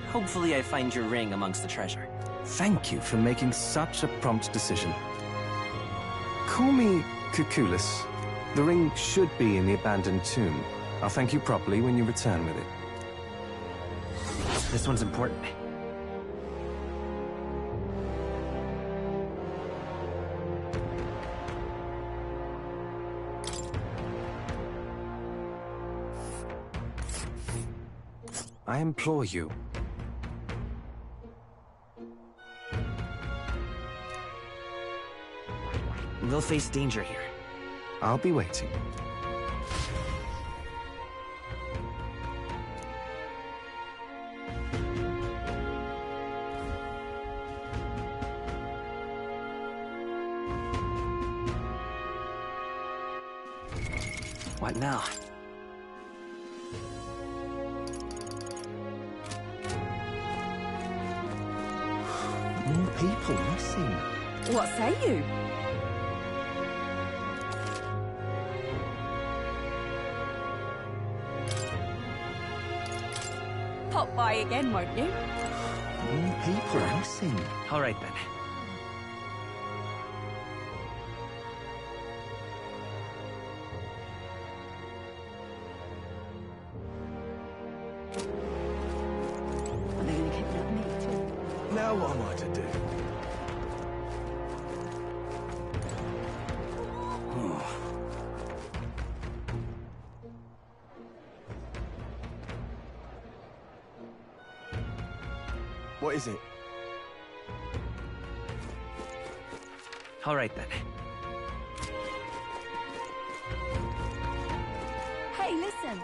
Hopefully I find your ring amongst the treasure. Thank you for making such a prompt decision. Call me Cuculus. The ring should be in the abandoned tomb. I'll thank you properly when you return with it. This one's important. I implore you. We'll face danger here. I'll be waiting. What now? people missing. What say you? Pop by again, won't you? More people missing. All right, then. Are they going to kidnap me too? Now what am I to do? What is it? All right, then. Hey, listen.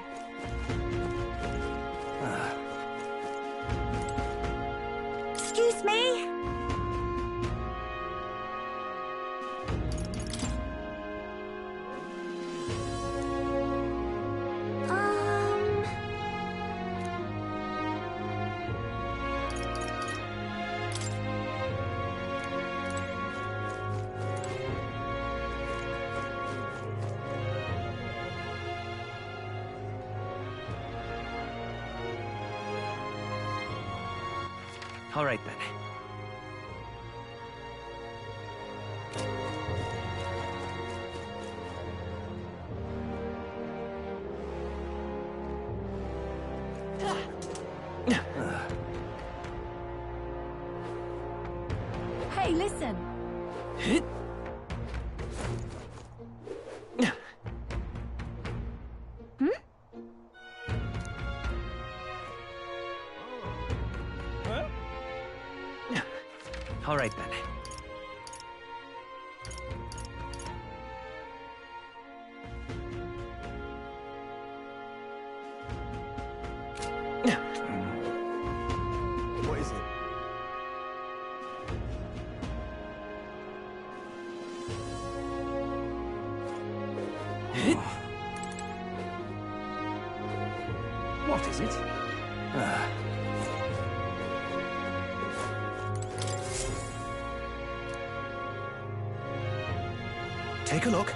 Excuse me? All right, then. Hey, listen. All right, then. What is it? What is it? Take a look.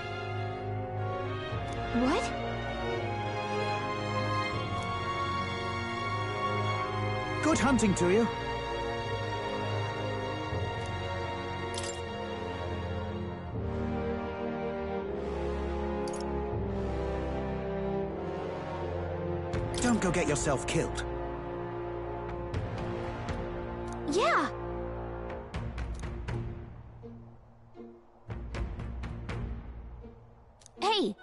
What? Good hunting to you. Don't go get yourself killed. Yeah. Hey.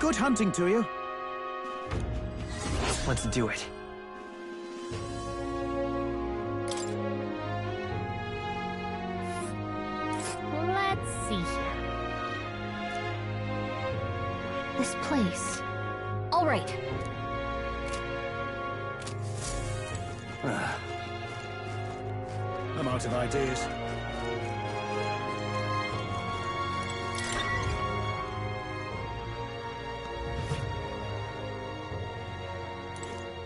Good hunting to you. Let's do it. Let's see here. This place. All right. I'm out of ideas.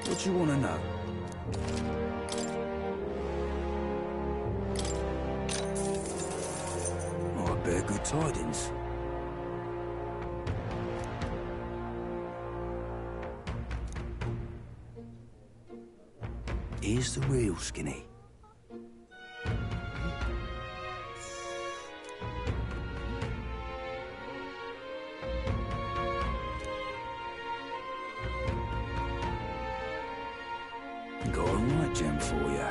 What do you want to know? Oh, I bear good tidings. Here's the real Skinny. Got a right gem for you.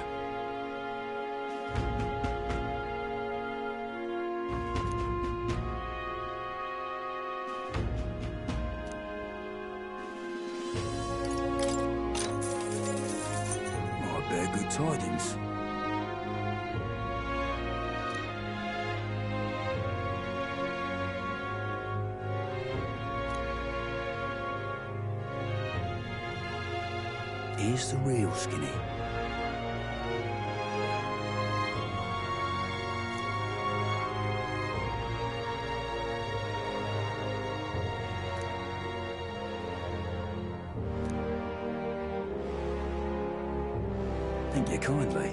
I bear good tidings. Here's the real Skinny. you kindly.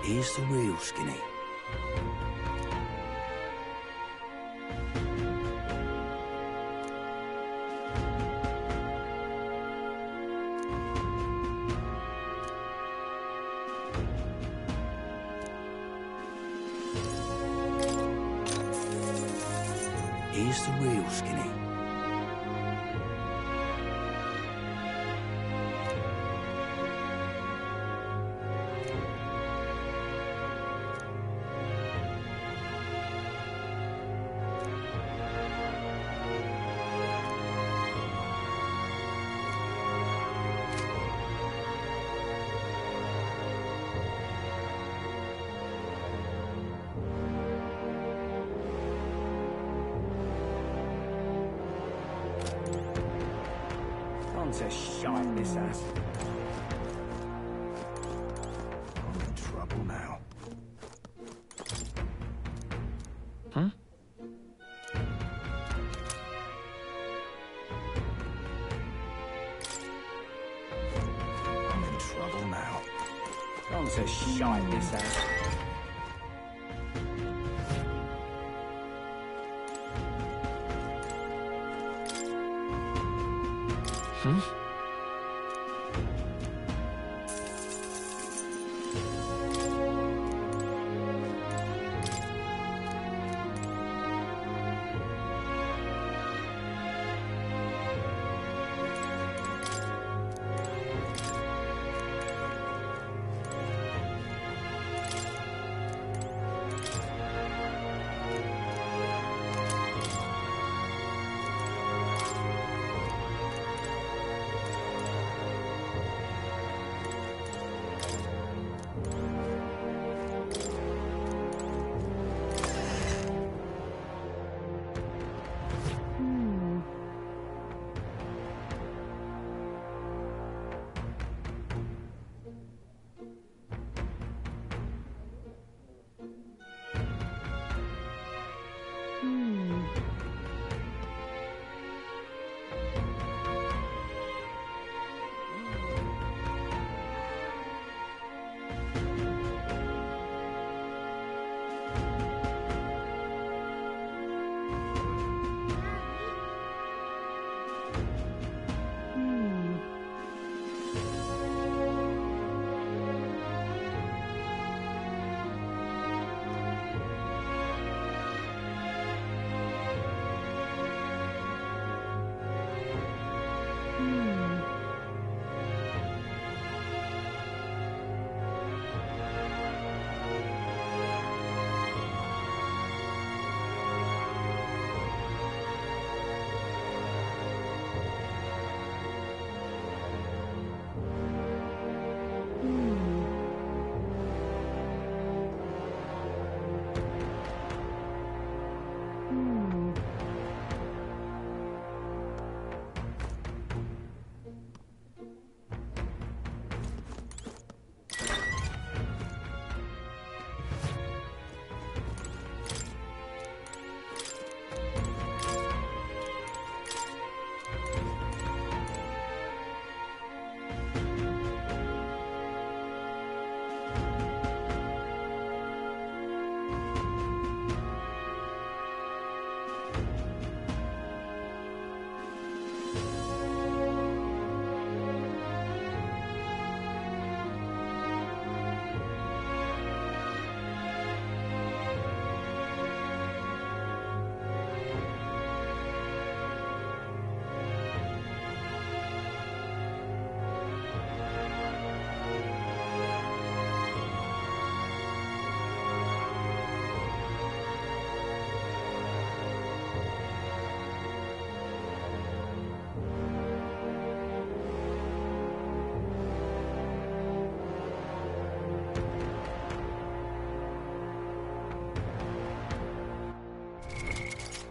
Here's the real skinny. Here's the real skinny. On to shite this ass. I'm in trouble now. Huh? I'm in trouble now. On to shite this ass. Hmm?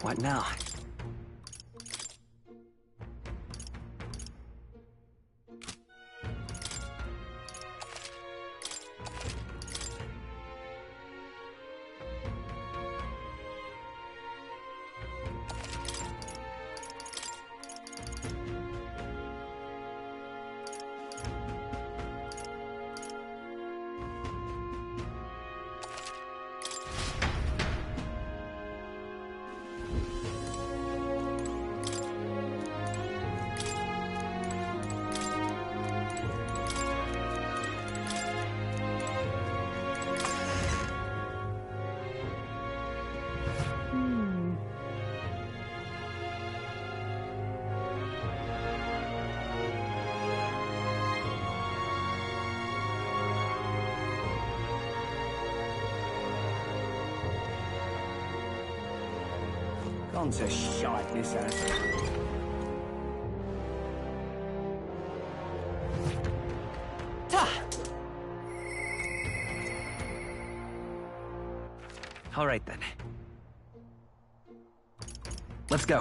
What now? Gone to shite, this has. All right, then. Let's go.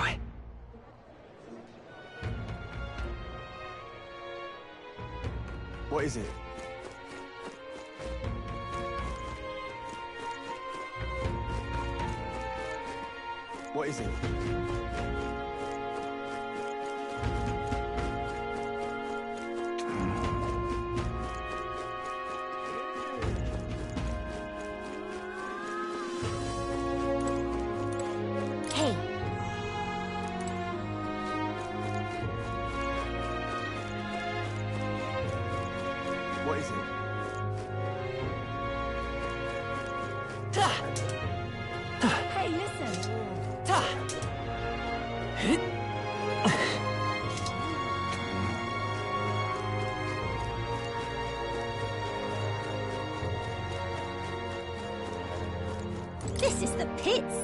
What is it? What is it? Hey. What is it? Hey, listen. This is the pits.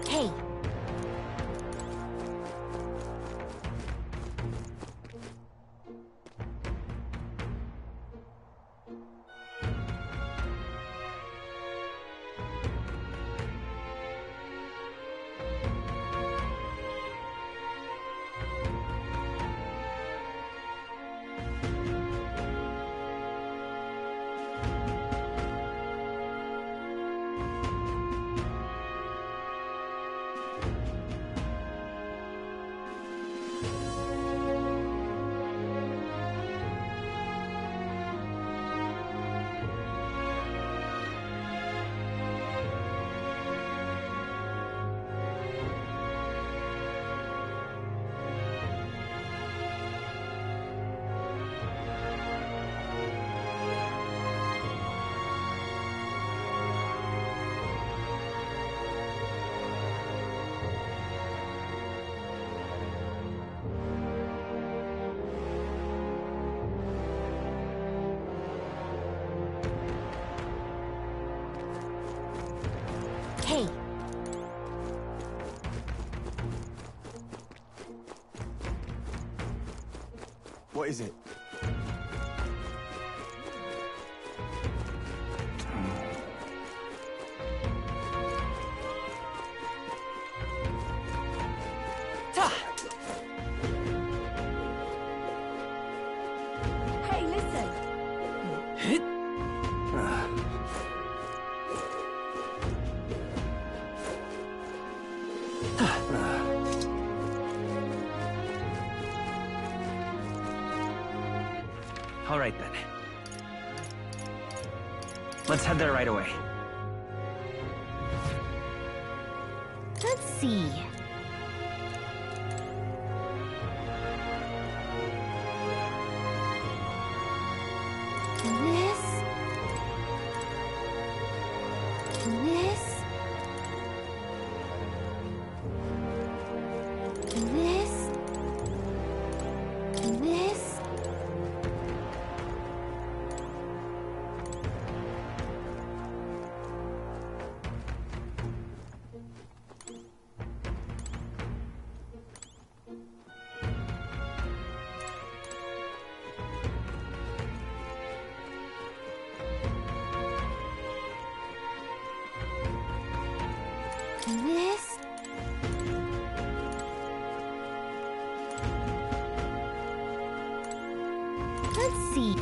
Hey. Hey. What is it? Hey, listen. All right, then. Let's head there right away. Let's see. This. This. This. This. This. Let's see.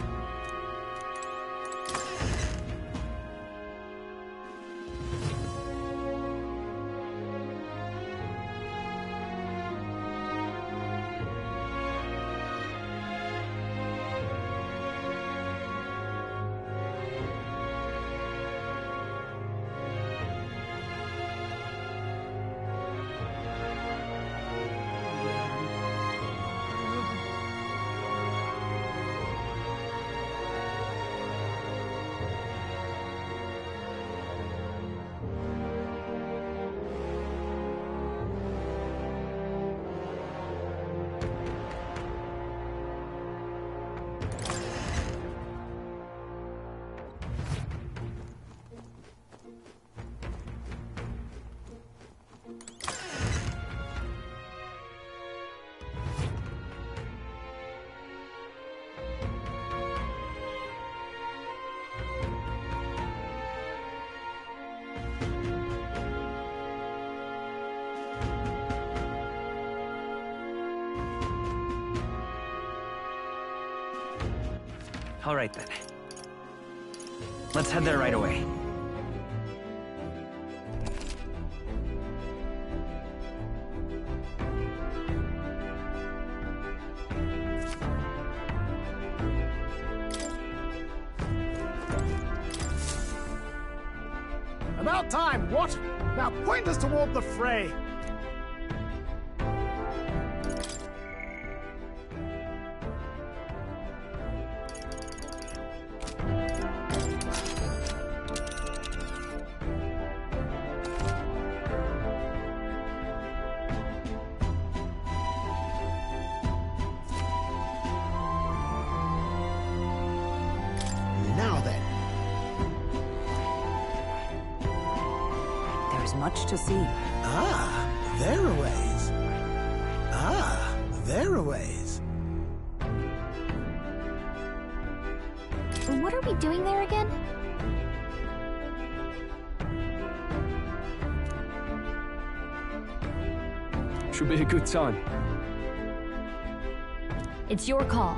All right then. Let's head there right away. About time, what? Now point us toward the fray. Now then. There's much to see. Ah, there are ways. Ah, there are ways. What are we doing there again? Should be a good time. It's your call.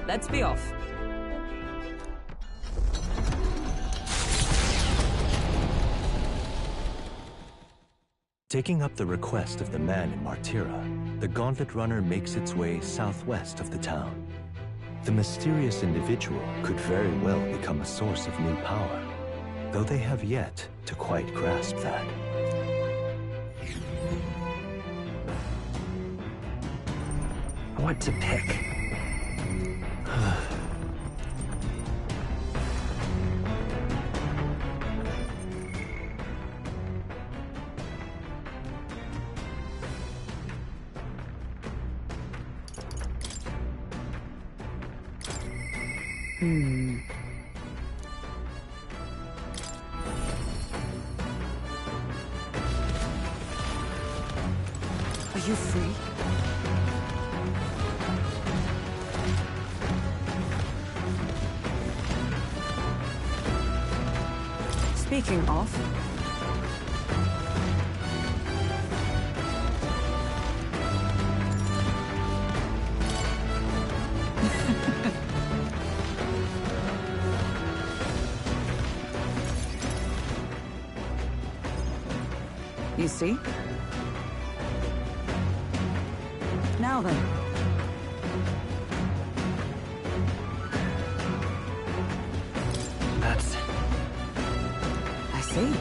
Let's be off. Taking up the request of the man in Martira, the Gauntlet Runner makes its way southwest of the town. The mysterious individual could very well become a source of new power, though they have yet to quite grasp that. What to pick? Are you free? Speaking of... You see? Now then. That's... I see.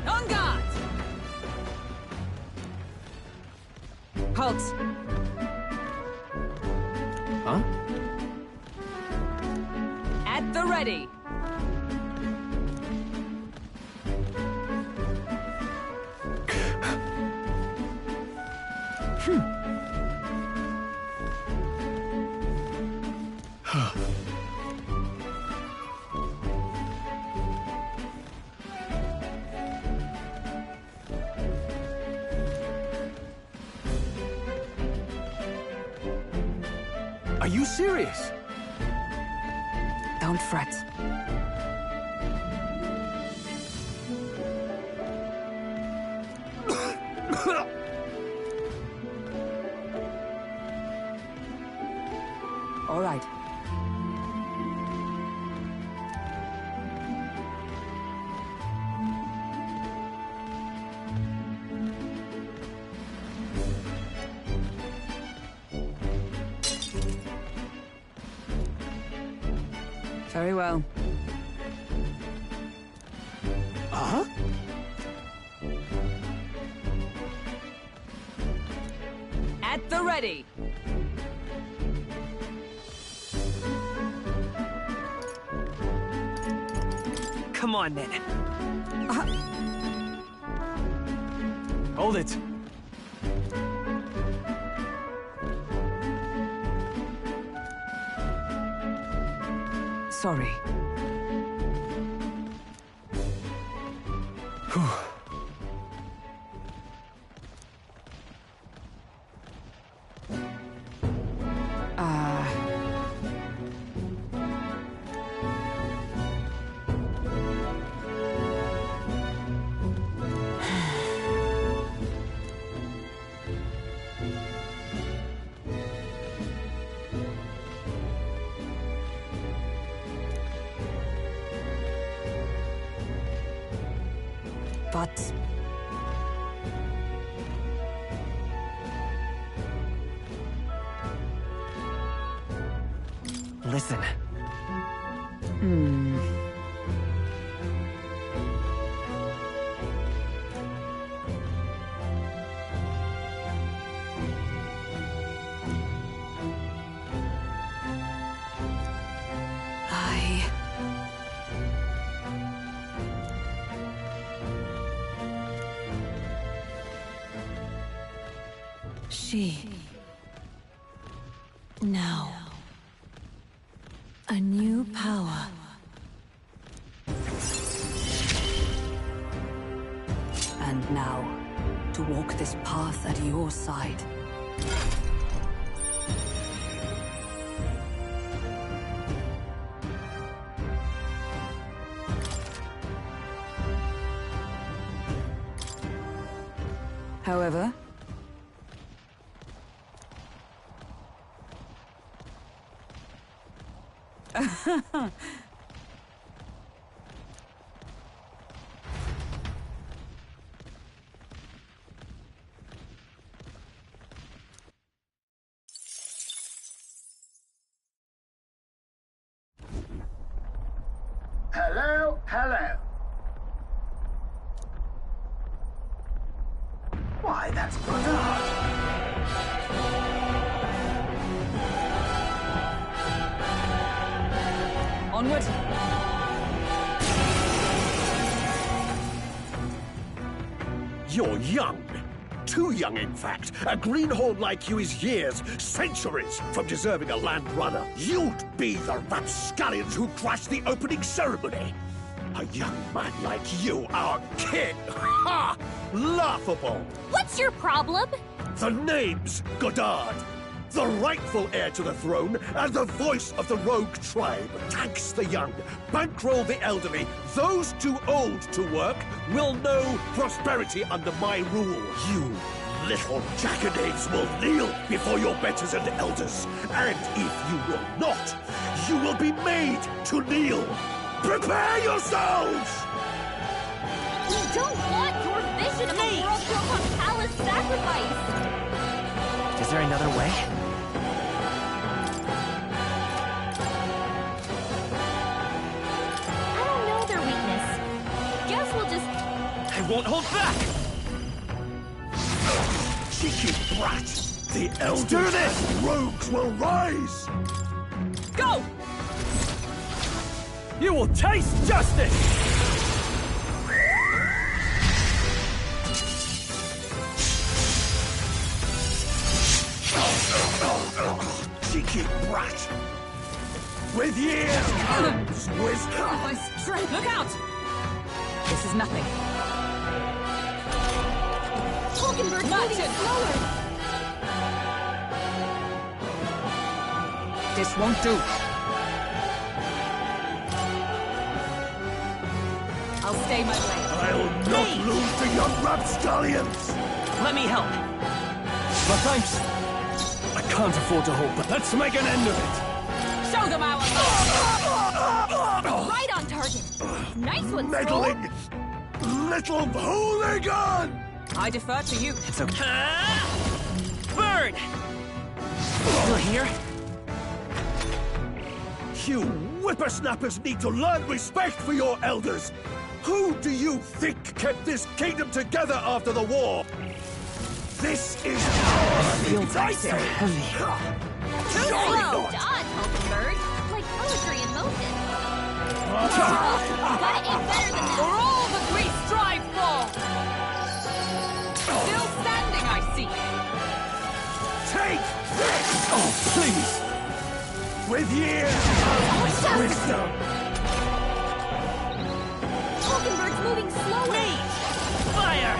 On guard! Halt! Huh? At the ready! Are you serious? Don't fret. All right. Very well. Uh-huh. At the ready. Come on, then. Hold it. sorry. But... Listen. She... Now... A new power. And now, to walk this path at your side. However... Hello, hello. Why, that's Goddard. Onward! You're young. Too young, in fact. A greenhorn like you is years, centuries, from deserving a land runner. You'd be the rapscallions who crashed the opening ceremony. A young man like you, our king. Ha! Laughable. What's your problem? The name's Goddard. The rightful heir to the throne and the voice of the rogue tribe. Tax the young, bankroll the elderly. Those too old to work will know prosperity under my rule. You little jackanapes will kneel before your betters and elders. And if you will not, you will be made to kneel. Prepare yourselves! We don't want your vision of a world built on palace sacrifice! Is there another way? I don't know their weakness. Guess we'll just... I won't hold back! Cheeky brat! The elders do this! and rogues will rise! Go! You will taste justice! Cheeky brat! With years comes wisdom! My strength! Look out! This is nothing. Hulkenberg's moving slower! This won't do. I'll stay my way. I'll not lose to young rapscallions! Let me help. But thanks. I can't afford to hold, but let's make an end of it. Show them our Right on target! Nice one, Meddling little hooligan! I defer to you. It's okay. Bird! You're here? You whippersnappers need to learn respect for your elders! Who do you think kept this kingdom together after the war? This is our Feels like so heavy. Too slow! Dodge, Hulkenberg! Like poetry in motion. You gotta aim better than For that! all that we strive for! Still standing, I see. Take this! Oh, please! with years of wisdom. Falkenberg's moving slower! Wait! Fire!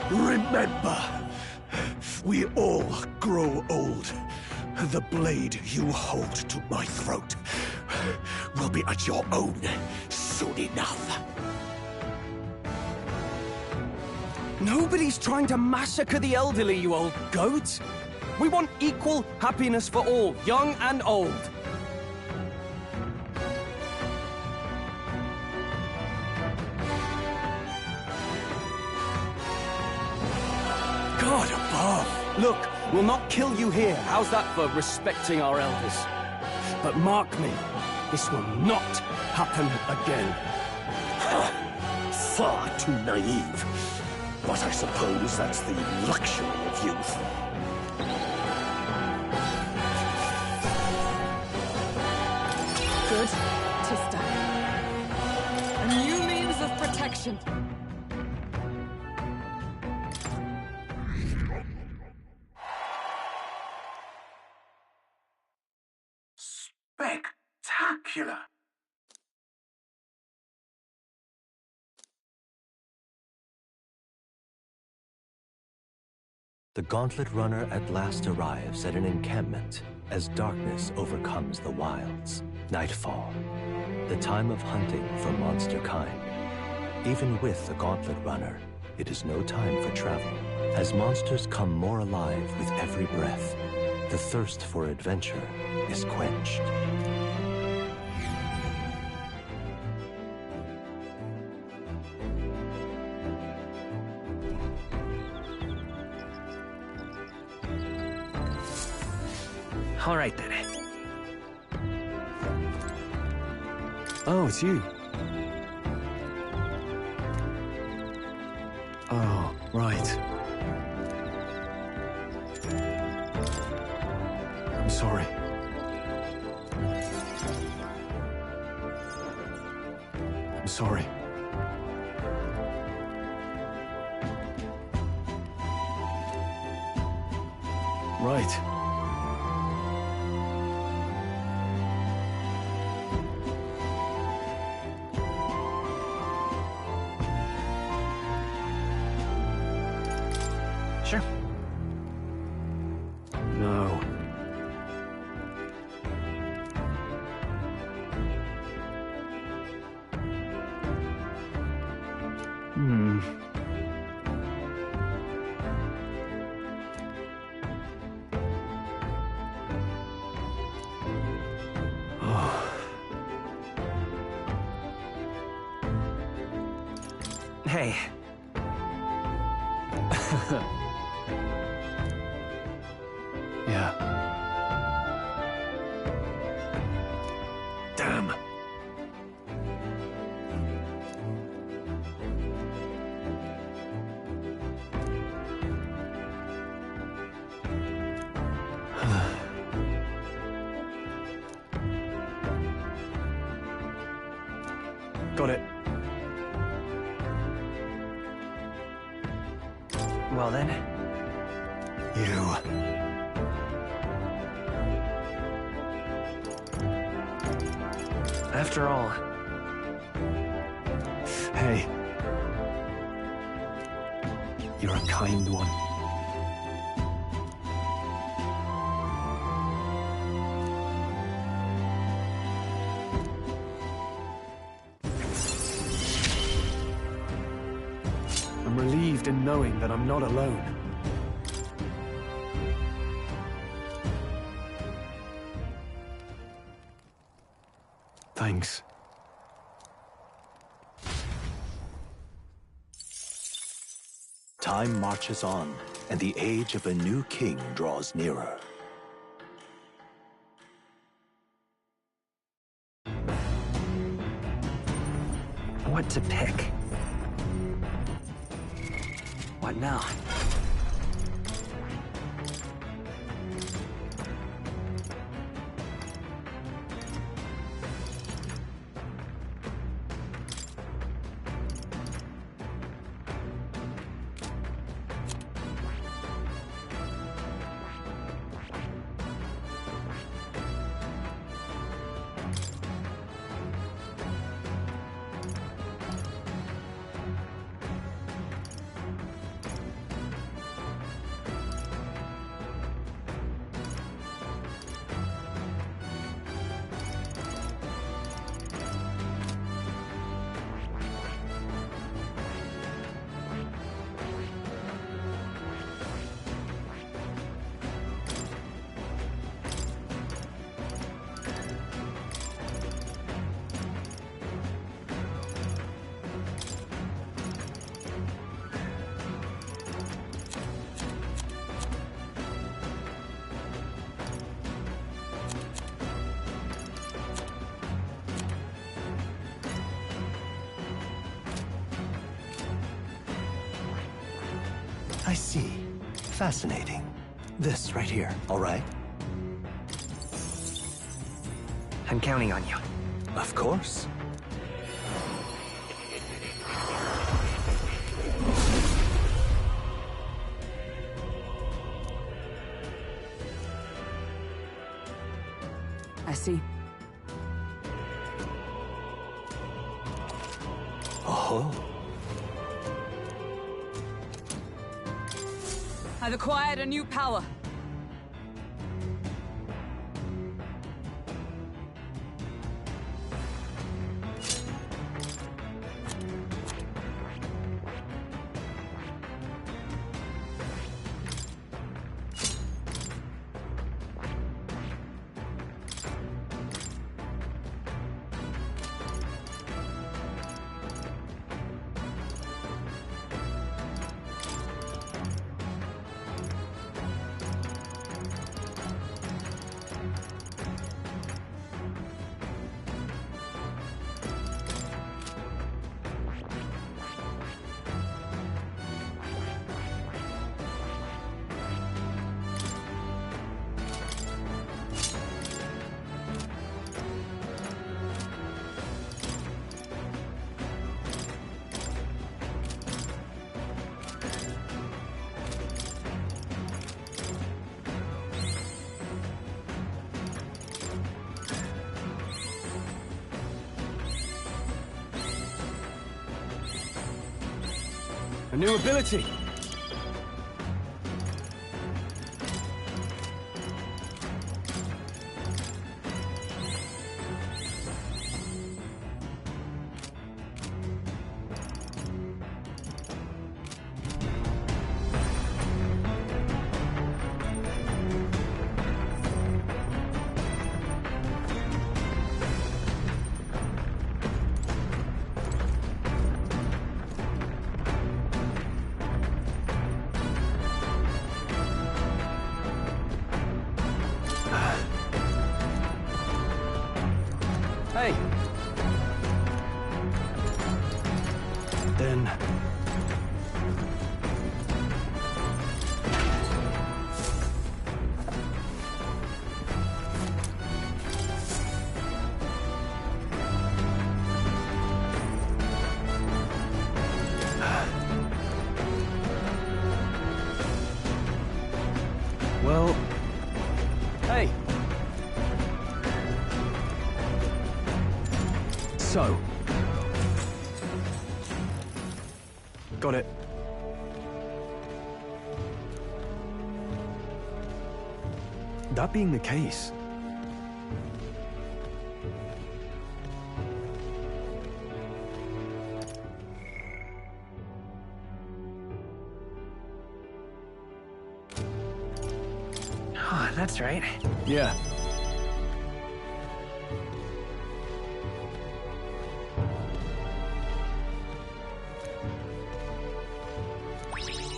Remember, we all grow old. The blade you hold to my throat will be at your own soon enough. Nobody's trying to massacre the elderly, you old goat. We want equal happiness for all, young and old. God above! Look, we'll not kill you here. How's that for respecting our elders? But mark me, this will not happen again. Far too naive. But I suppose that's the luxury of youth. Good to stop. A new means of protection. Spectacular! The Gauntlet Runner at last arrives at an encampment as darkness overcomes the wilds. Nightfall, the time of hunting for monster kind. Even with the Gauntlet Runner, it is no time for travel. As monsters come more alive with every breath, the thirst for adventure is quenched. All right, then. Oh, it's you. Oh, right. I'm sorry. I'm sorry. Right. Sure. No. Hey. Yeah. Damn. Got it. Well then. You. After all. Hey. You're a kind one. I'm relieved in knowing that I'm not alone. Thanks. Time marches on, and the age of a new king draws nearer. What to pick? What now? I see. Fascinating. This right here, all right? I'm counting on you. Of course. I see. Oh. I've acquired a new power. A new ability! Hey! Then... Well... Hey! So... Got it. That being the case... Oh, that's right. Yeah.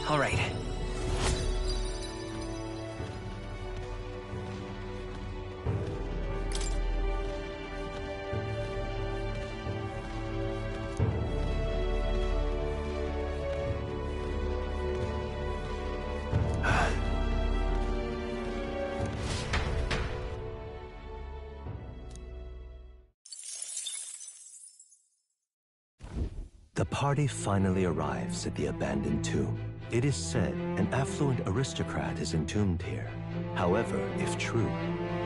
All right. The party finally arrives at the abandoned tomb. It is said an affluent aristocrat is entombed here. However, if true,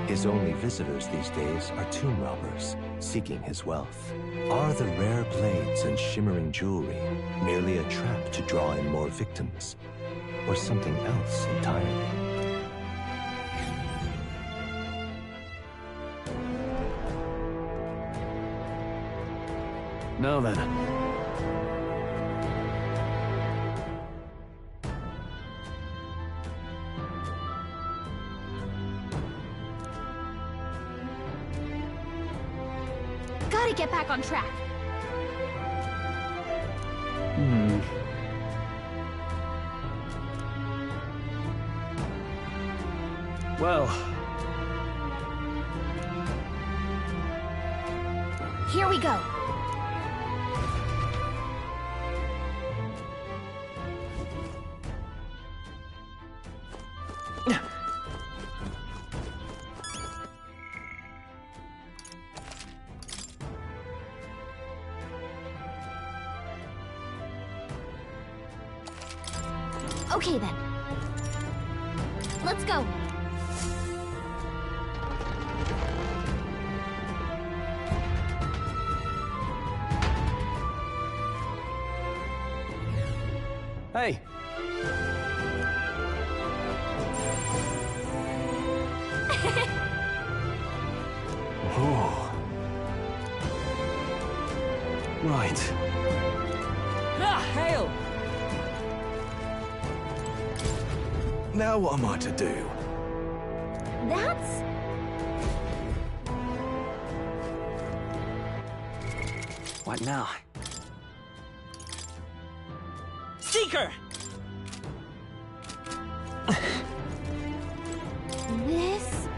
his only visitors these days are tomb robbers, seeking his wealth. Are the rare blades and shimmering jewelry merely a trap to draw in more victims? Or something else entirely? Now then... Gotta get back on track. Well... Here we go. Okay then. Let's go. Hey. Oh. Right. Ah, hail! Now what am I to do? That's... What now? Seeker! This...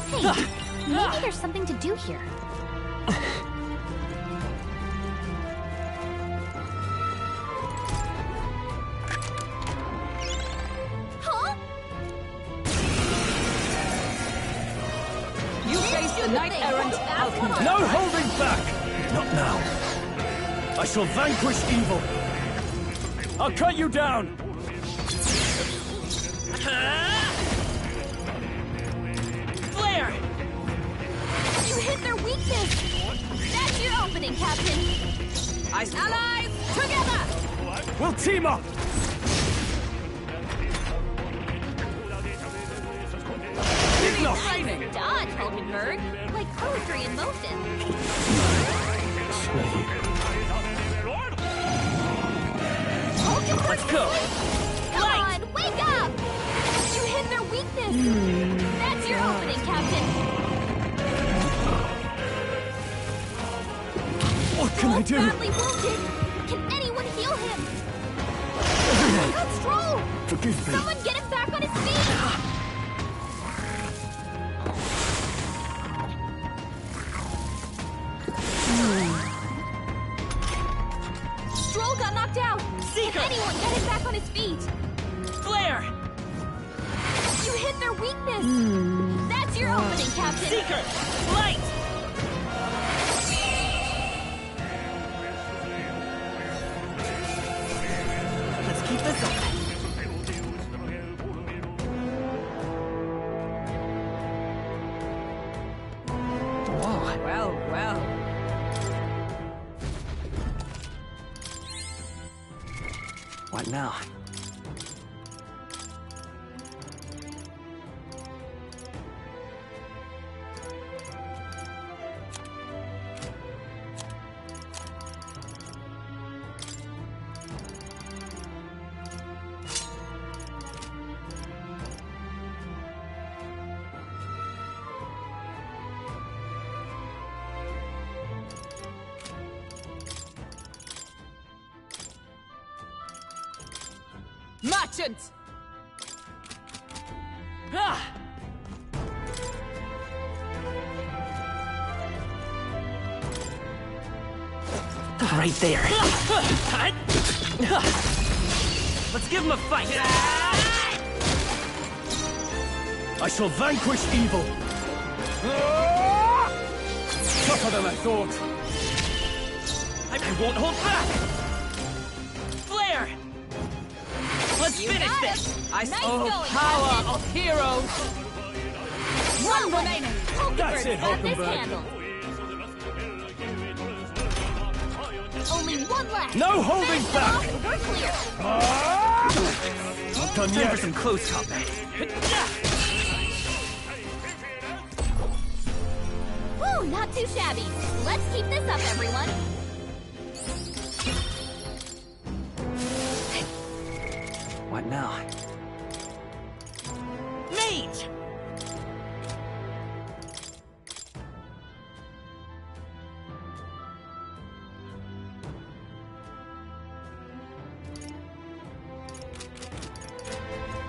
Hey, maybe there's something to do here. Huh? You face the knight-errant alchemist. No holding back! Not now. I shall vanquish evil. I'll cut you down! Flare! You hit their weakness! That's your opening, Captain! Allies, together! We'll team up! Nice dodge, Hulkenberg! Like poetry in motion. Hulkenberg, Let's go! Come on, wake up! You hit their weakness! That's your opening, Captain! What can I do? Badly wounded! Can anyone heal him? That's Stroll! Forgive me. Someone get him back on his feet! Stroll got knocked out! Seeker! Can anyone get him back on his feet? Flare! You hit their weakness! That's your opening, Captain! Seeker! Light! Let's keep this up. Whoa, well, well. What now? Merchant! Ah! Right there. Let's give him a fight! I shall vanquish evil. Tougher than I thought. I won't hold back! Flare! Let's finish this! I Nice saw going, power Captain. of heroes! One remaining! That's it, got this Hulkenberg. handled. Only one left! No holding Finish them back. off and we're clear! Not done Time yet. for some close combat. Woo, not too shabby. Let's keep this up, everyone. What now? Mage!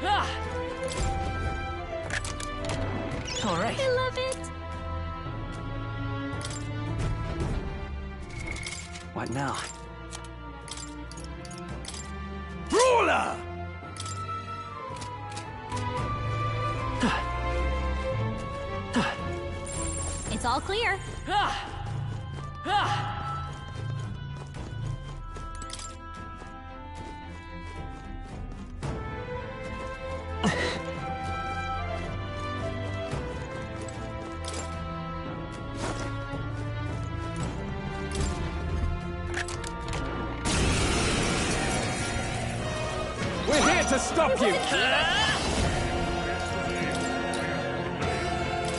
Ah! All right. I love it. What now? Brawler! It's all clear. We're here to stop you!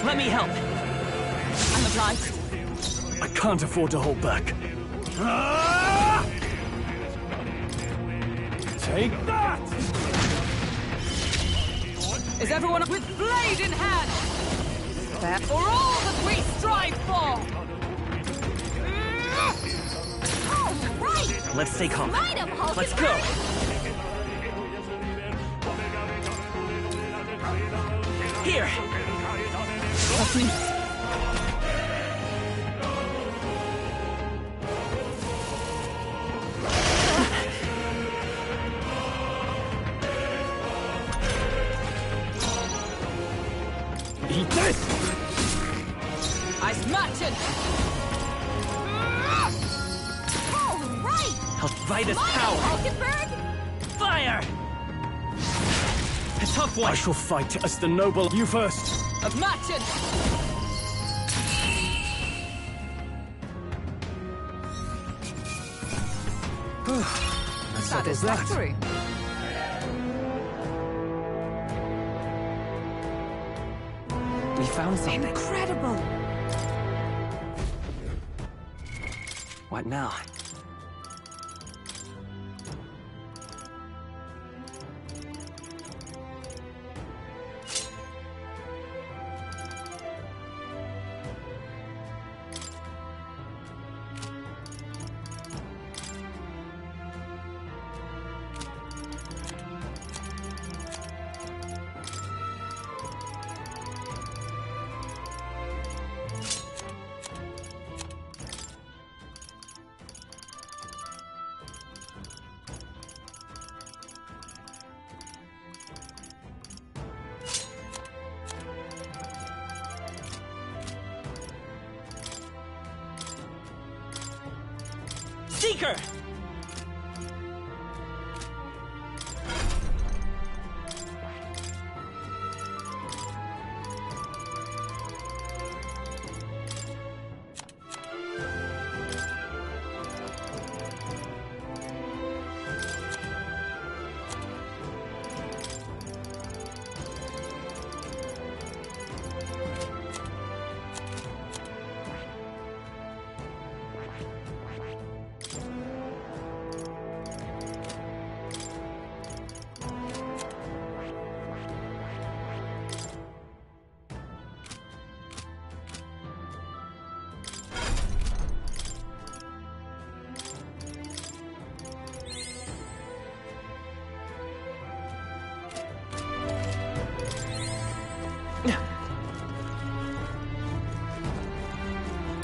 Let me help. I'm obliged. I can't afford to hold back. Take that! Is everyone with blade in hand? There for all that we strive for! All right! Let's stay calm. Light 'em, Hulk Let's and go! Bird. Here! Please. Eat this! I smash it! All right! Helvetus Light 'em, power! Hulk and Bird. Fire! A tough one! I shall fight as the noble. You first! Imagine! That settles that. Satisfactory. We found something. Incredible! What now? Seeker!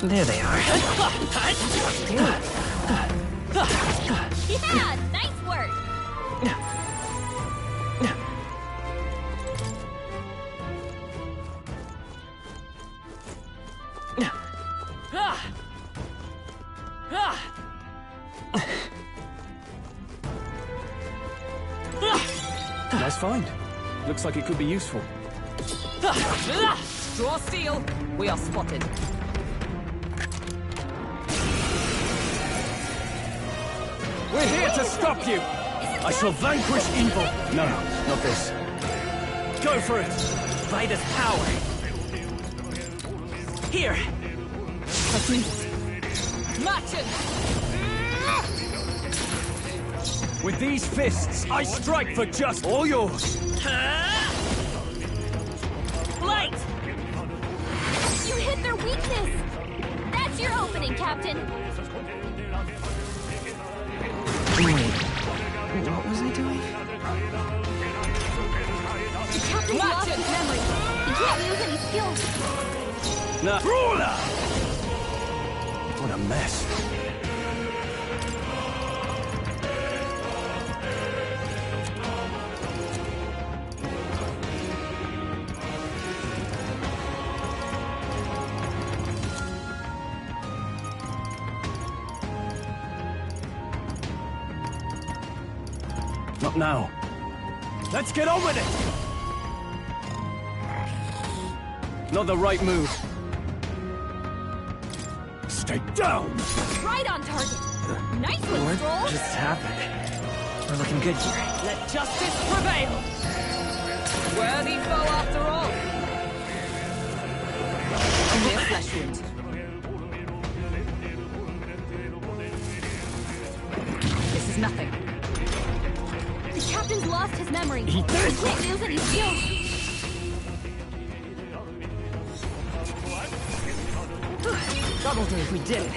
There they are. Yeah, nice work. Nice find. Looks like it could be useful. Draw steel. We are spotted. We're here to stop you! I shall vanquish evil! No, not this. Go for it! Vitus power! Here! Match it! With these fists, I strike for just all yours! Light! You hit their weakness! That's your opening, Captain! Wait, what was I doing? The Captain lost his memory. He can't use any skills. Nah. Brawler! What a mess. Not now. Let's get on with it! Not the right move. Stay down! Right on target. Nice one, What Stroll. just happened? We're looking good here. Let justice prevail! Worthy foe after all! A mere flesh wound. This is nothing. The captain's lost his memory. He He can't use any skills. Double do, we did it.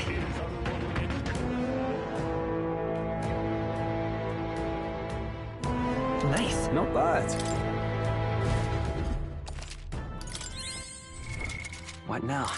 Nice. Not bad. What now?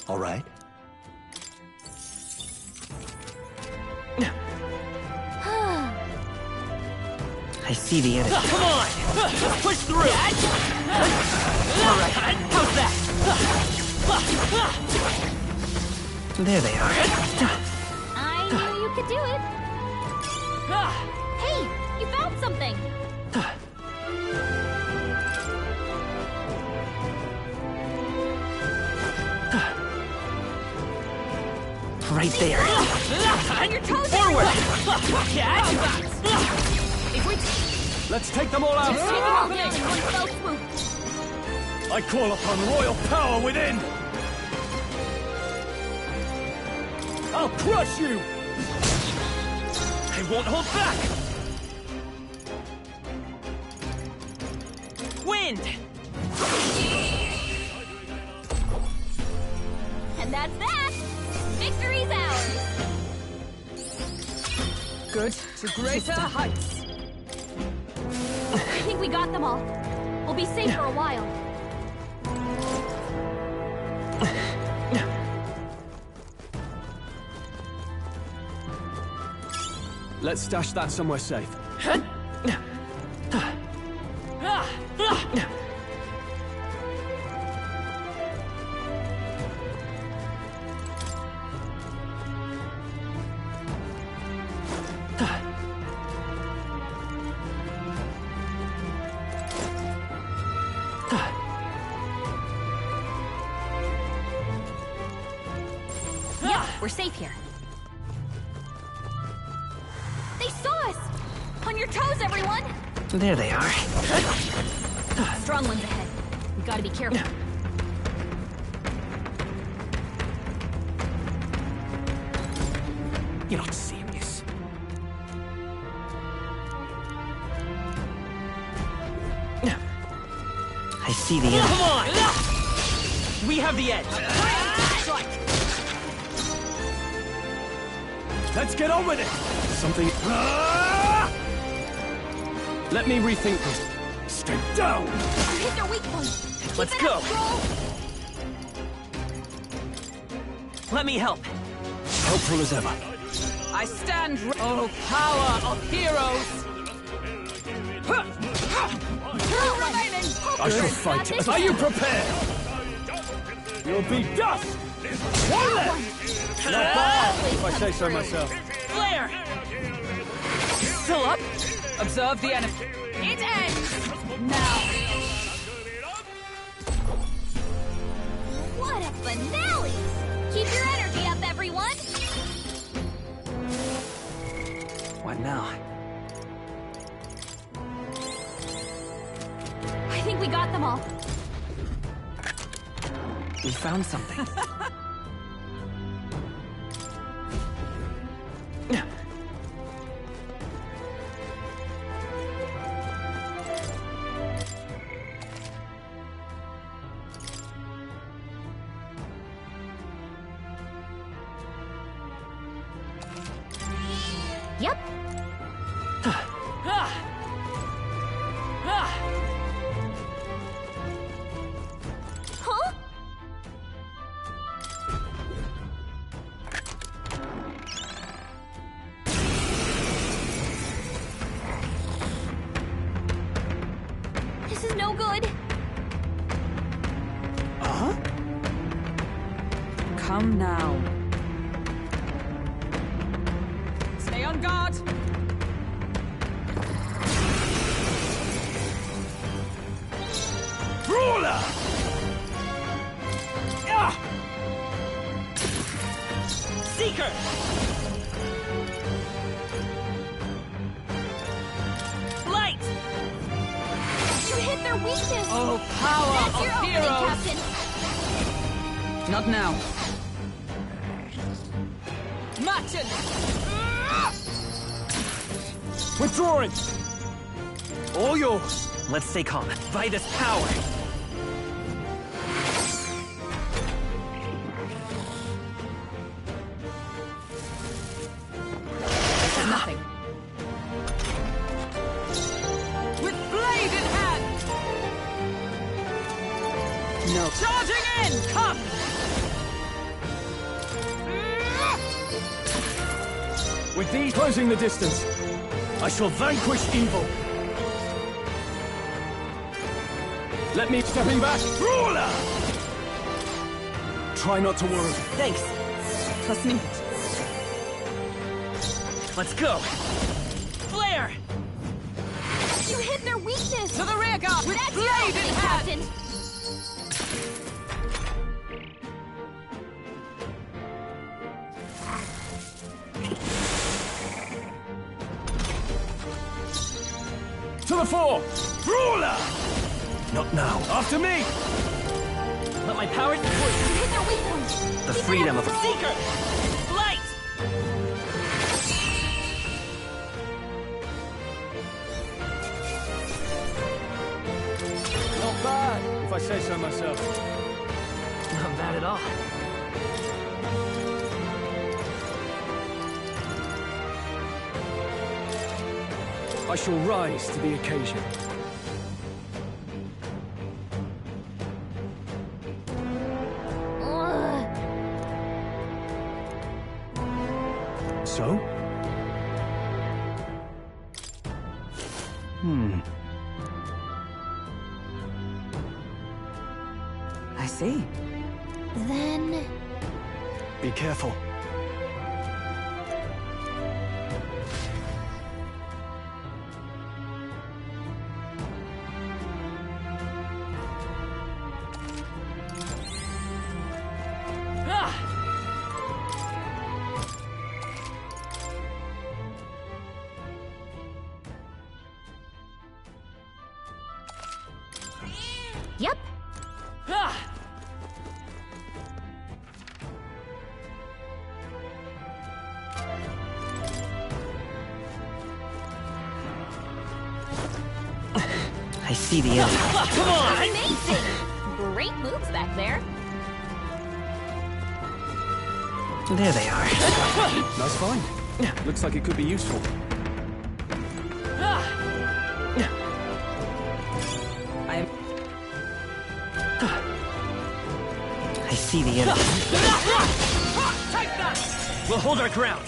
All right. I see the enemy. Come on! Let's push through! Alright, How's that? there they are. I knew you could do it. Hey, you found something. Right there. On your toes, Forward! If we Let's take them all out! just take them all down in one fell swoop. I call upon royal power within! I'll crush you! I won't hold back! Wind! And that's that. Victory's ours. Good to greater heights. I think we got them all. We'll be safe for a while. Let's stash that somewhere safe. We're safe here. They saw us. On your toes, everyone. There they are. Strong ones ahead. We gotta be careful. You're not serious. I see the enemy. Come on! We have the edge! Let's get on with it! Something... Let me rethink this. Stay down! You hit their weak point. Let's Keep it go. up, Stroll. Let me help. Helpful as ever. I stand oh power of heroes! Two remaining! I shall fight. Are you prepared? You'll be dust! One left! Not bad, if I say so myself. Flare! Still up? Observe the enemy. It ends! Now! What a finale! Keep your energy up, everyone! What now? I think we got them all. We found something. Yep. Huh? This is no good. Come now. Stay on guard. Ruler! Seeker! Light! You hit their weakness. Oh, power That's of your opening, heroes! Captain. Not now. Martin! Withdrawing! All yours! Let's stay calm. By this power! This is nothing. With blade in hand! No. Charging in! Come! With these closing the distance, I shall vanquish evil. Let me stepping back. Ruler! Try not to worry. Thanks. Listening. Let's go. Flare! You hit their weakness. To the rear guard! With That's your blade opening, in hand! Captain. To the fore! Ruler! Not now. After me! Let my power... You hit their weak points. The Keep freedom it of... up. Seeker! Light! Not bad, if I say so myself. Not bad at all. I shall rise to the occasion. So? I see. Then... Be careful. Yep. I see the enemy. Come on! Amazing! Great moves back there. There they are. Nice find. Looks like it could be useful. I see the enemy. We'll hold our ground.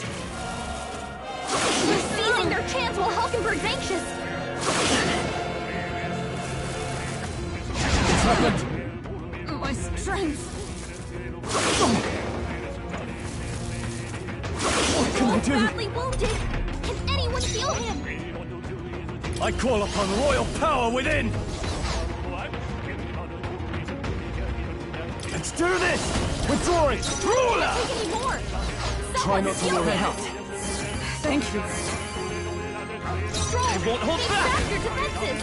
They're seizing their chance while Hulkenberg's anxious. What's happened? My strength. What can I do? Badly wounded. Can anyone heal him? I call upon royal power within! Let's do this! Withdrawing! Ruler! Take any more. Try not to Someone worry. heal him. Thank you. Stroll, I won't hold take back. back your defenses.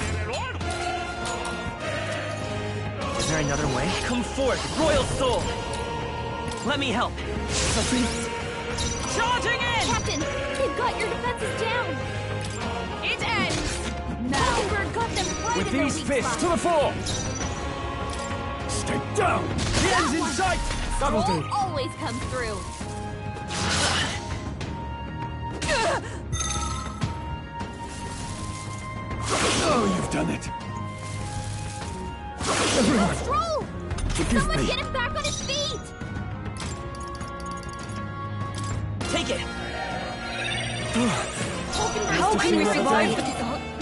Is there another way? Come forth, royal soul! Let me help. Charging in! Captain, you've got your defenses down. It ends. Hulkenberg got them right With in their these weak fists spot. to the fore! Stay down! The end's in sight! That'll Stroll do. always comes through. Oh, you've done it. Everyone! Stroll! Forgive Someone me. get him back on his feet! Take it! How can we survive?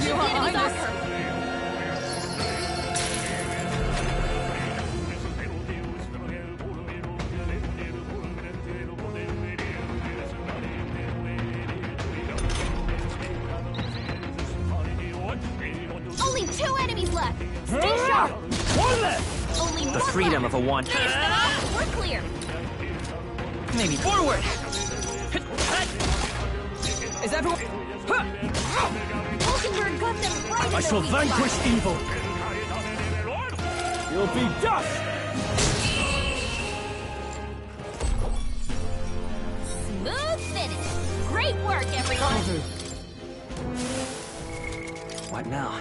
Your Highness. Only 2 enemies left! Stay sharp! One left! Only The one freedom left. of a wand. Finish them off! We're clear! Maybe forward! Is everyone... Wolkenberg got them right in I the shall weak vanquish spot. evil. You'll be dust. Smooth finish! Great work, everyone! What now?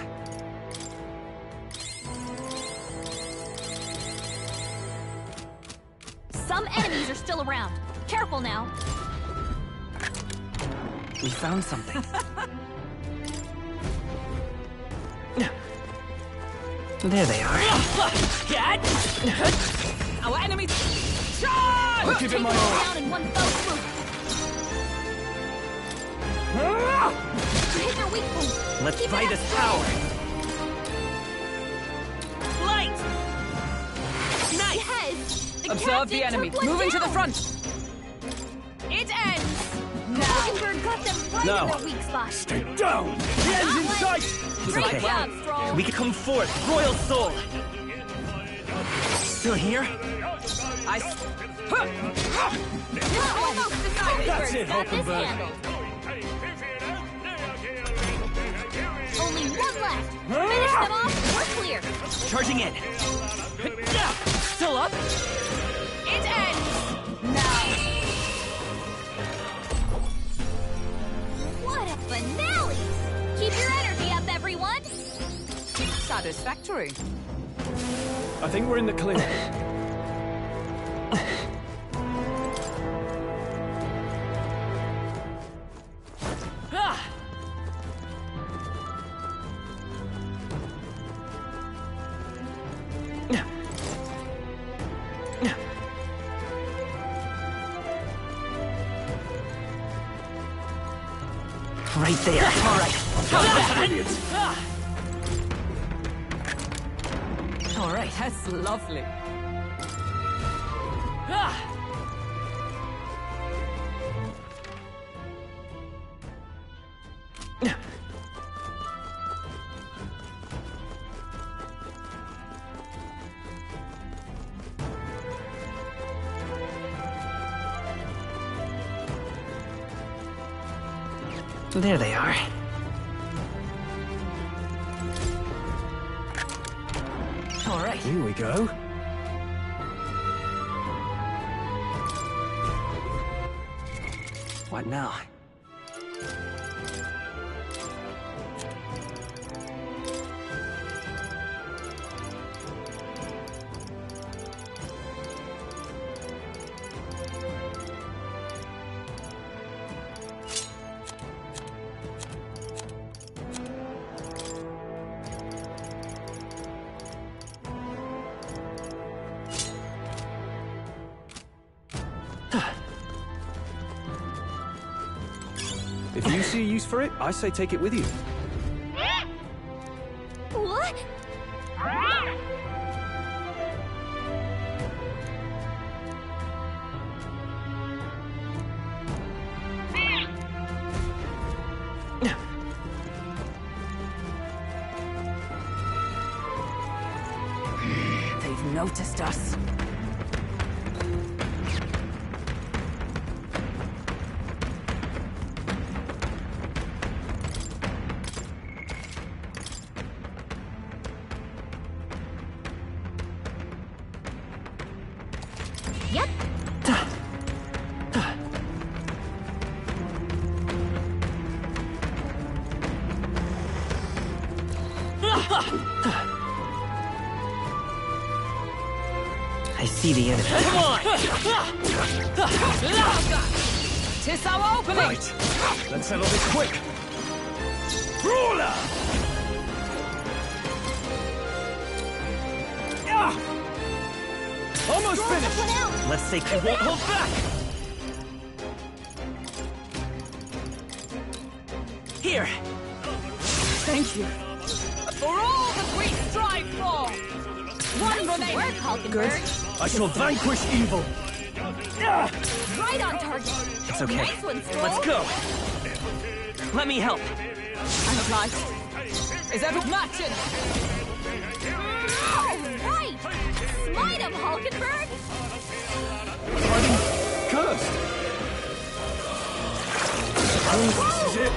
Some enemies are still around. Careful now. We found something. There they are. Our enemies... Charge! I'll give it my Take them all. down in one fell swoop. You hit their weak point. Let's Keep try it this up. power. Light! Nice! Yes! Observe the enemy. Moving to the front. It ends. Wolkenberg got them right No. in their weak spot. Stay down. The end's in sight. It's Great okay. job, Stroll. We can come forth. Royal soul. Still here? You're almost decided. That's it, Got this Hulkenberg. handled. Only one left. Finish them off. We're clear. Charging in. Still up? It ends. What a finale! Keep your energy up, everyone. Satisfactory. I think we're in the clear. Right there. All right. All right, that's lovely. There they are. All right. Here we go. What now? If you see a use for it, I say take it with you. What? They've noticed us. Yep. I see the enemy. Come on! Tis our opening! Right. Let's settle this quick. Brawler! Almost finished! Let's take I won't hold back! Here! Thank you. For all that we strive for! One remaining! Work, Hulkenberg! Good. I shall vanquish evil. Right on target! It's okay. Nice one, Stroll. Let's go! Let me help! I'm obliged. Is every matching? All right! Smite him, Hulkenberg! Cursed! This is it!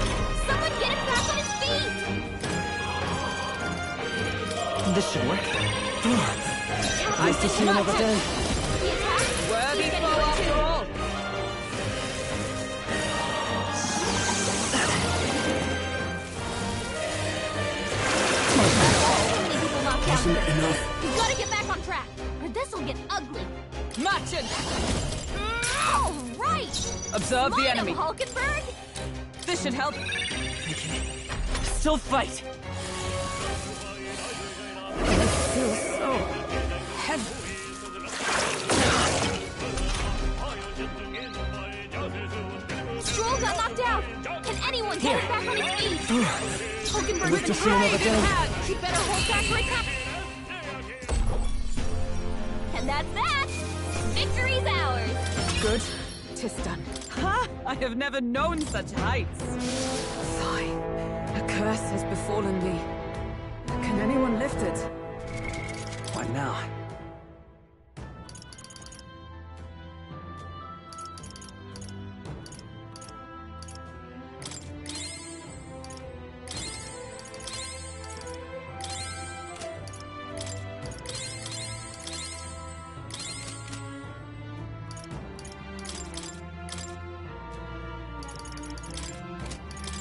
Someone get him back on his feet! This should work. Nice to see another day. The attack? Worthy foe after all! Wasn't enough. We gotta get back on track, or this'll get ugly. Matching! All right! Observe the Smite enemy. him, Hulkenberg! This should help. Still fight! It feels so heavy. Stroll got knocked out. Can anyone get him back on his feet? Hulkenberg Live to see another day. He better hold back for attack. And that's that. Victory's ours. Good. 'Tis done. Ha! I have never known such heights. Sigh. A curse has befallen me. Can anyone lift it? What now?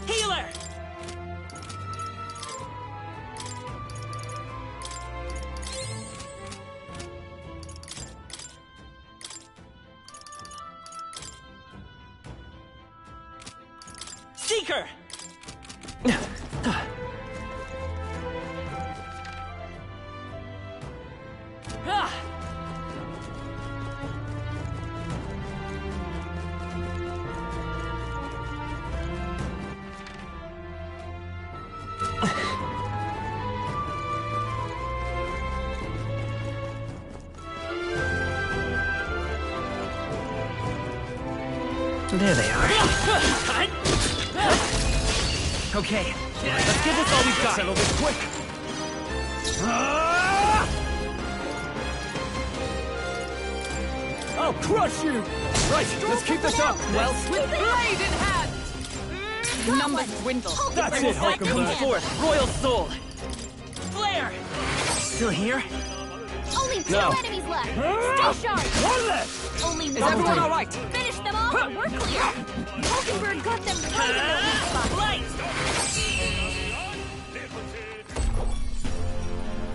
Healer! Seeker! There they are. Okay, let's give this all we've got. Settle this quick. I'll crush you! Right, let's keep this up. Well, with blade in hand! Numbers dwindle. That's it, Come Hulkenberg. forth, Royal Soul! Flare! Still here? Only two No. enemies left. Stay sharp. One left! Only Is one everyone left. all right? Finish them off and we're clear. Hulkenberg got them right in their weak spot. Light!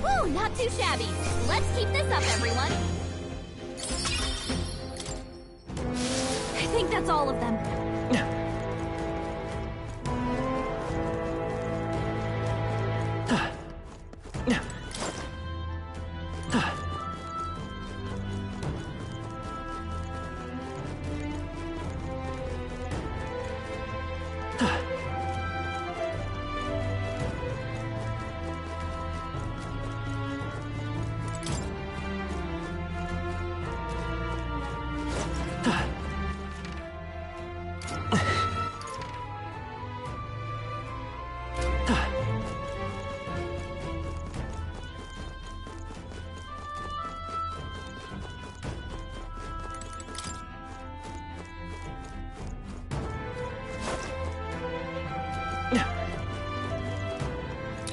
Woo, not too shabby. Let's keep this up, everyone. I think that's all of them.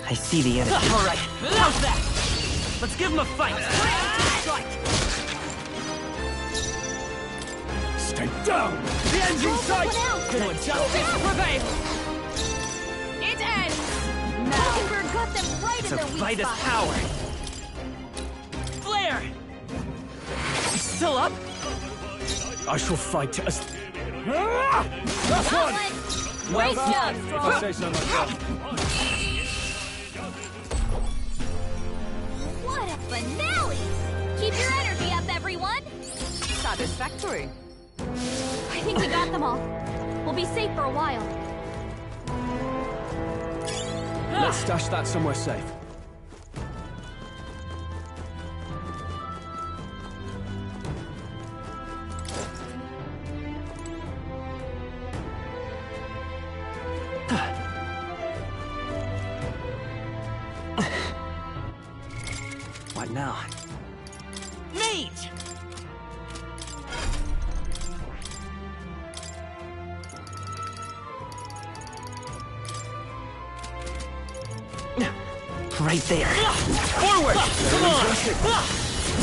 I see the enemy. All right, how's that? Let's give him a fight! Stay down! The end's in sight! Good one, justice prevail! It ends! Hulkenberg got them right It's in a their weak Vitus spot. power! Flare! Still up? I shall fight as... That's one! Well Great job, If Stroll. I say so myself. What a finale! Keep your energy up, everyone! everyone? Satisfactory. I think we got them all. We'll be safe for a while. Let's stash that somewhere safe. What now? Mage! Right there. Forward! Come on!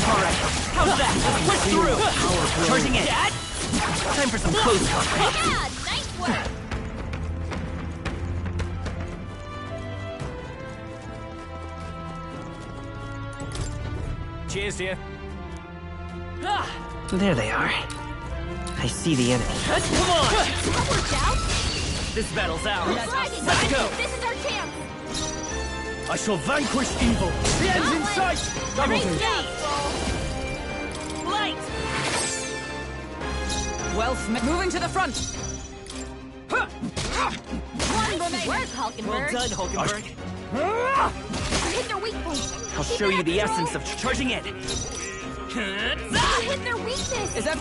Alright, how's that? Push through! Charging in. Dad? Time for some close combat. Yeah, nice work! Cheers, dear. There they are. I see the enemy. Come on! Watch out! This battle's ours. Riding, Let's go! This is our chance! I shall vanquish evil. The end's in sight. Great job! Light! Well, moving to the front. One remaining. Work, Hulkenberg. Well done, Hulkenberg. Hit their weak point. I'll show you the essence of charging in. Hit their weakness. Is that...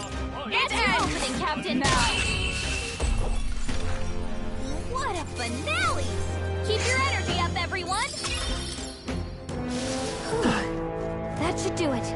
That's your opening, Captain. What a finale! Keep your energy up, everyone. That should do it.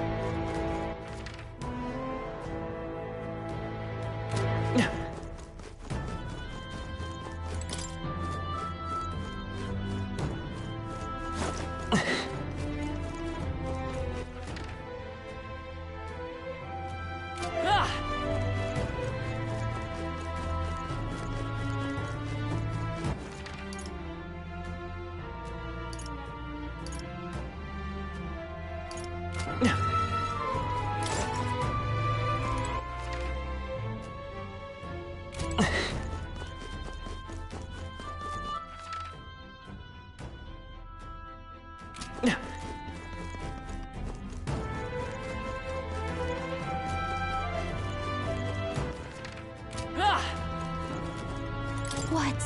What?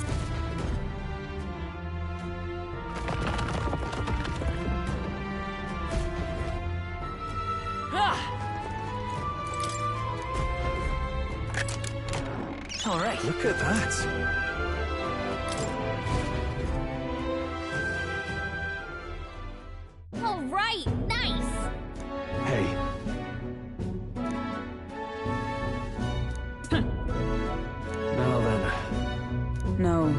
All right. Look at that. All right, nice. Hey. Now then. No.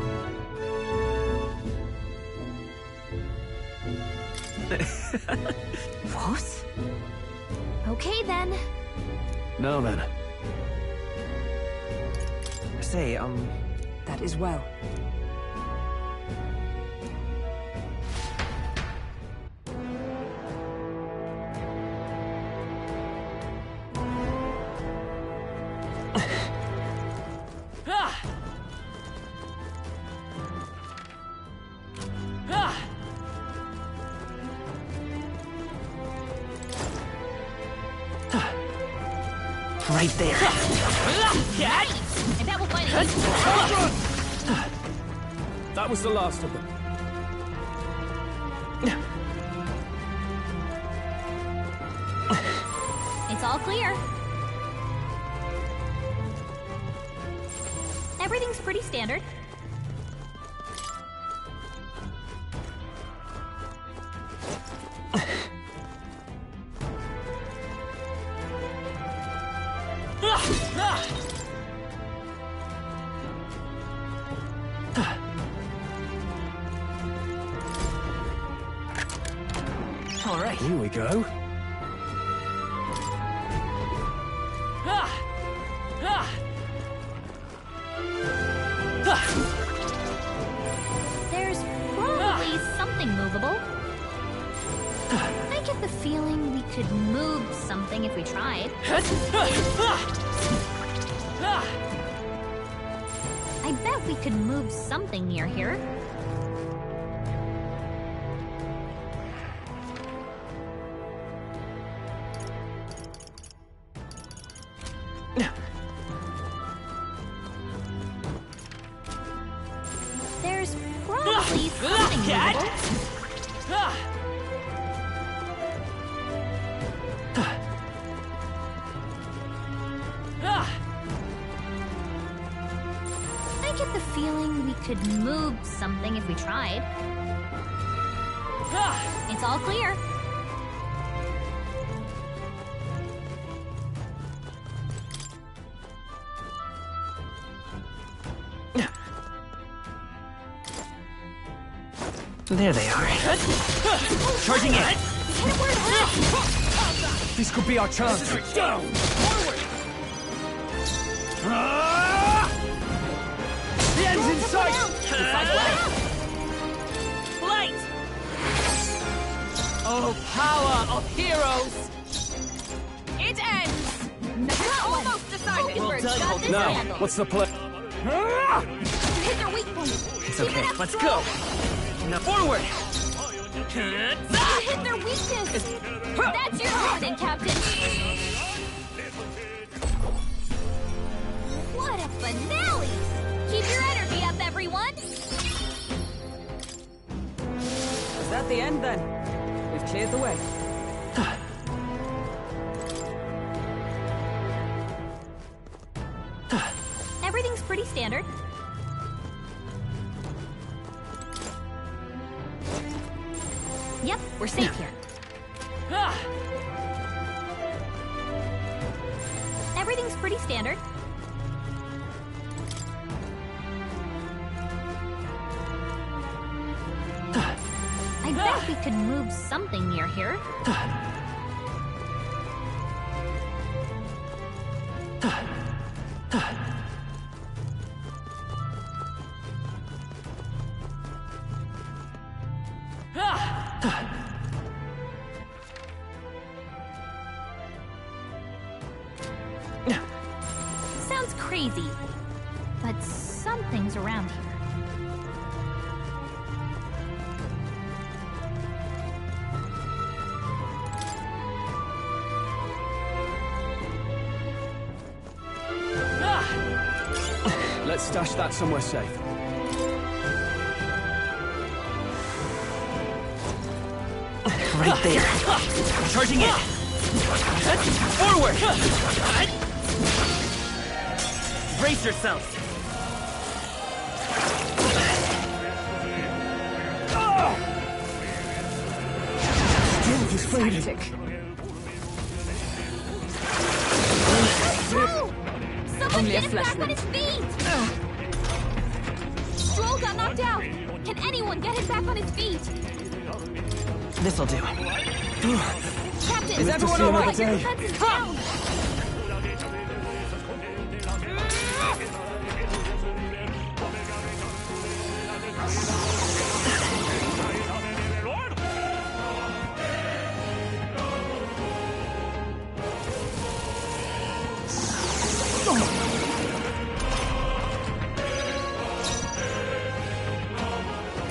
What? Okay then. Now then. Say, That is well. right there. Dad! And that will find it. That was the last of them. It's all clear. Everything's pretty standard. All right. Here we go. There's probably something movable. I get the feeling we could move something if we tried. I bet we could move something near here. There's probably something movable. I get the feeling we could move something if we tried. It's all clear. There they are. Charging in. This could be our chance. Down! The end's in sight! Light! Oh, power of heroes! It ends! We're almost decided! Now, what's the play? You hit their weak point. It's okay, let's go! Now forward! You hit their weakness! That's your opening, Captain! What a finale! Keep your energy up, everyone! Is that the end, then? We've cleared the way. Everything's pretty standard. Yep, we're safe here. Everything's pretty standard. I bet we could move something near here. Sounds crazy, but something's around here. Let's stash that somewhere safe. Right there. Charging in. Forward! Brace yourself. Strength is fading. Someone Only a get him flesh back on wound. his feet! Stroll got knocked out. Can anyone get him back on his feet? This'll do. Captain, Is everyone all right? Your defense is down.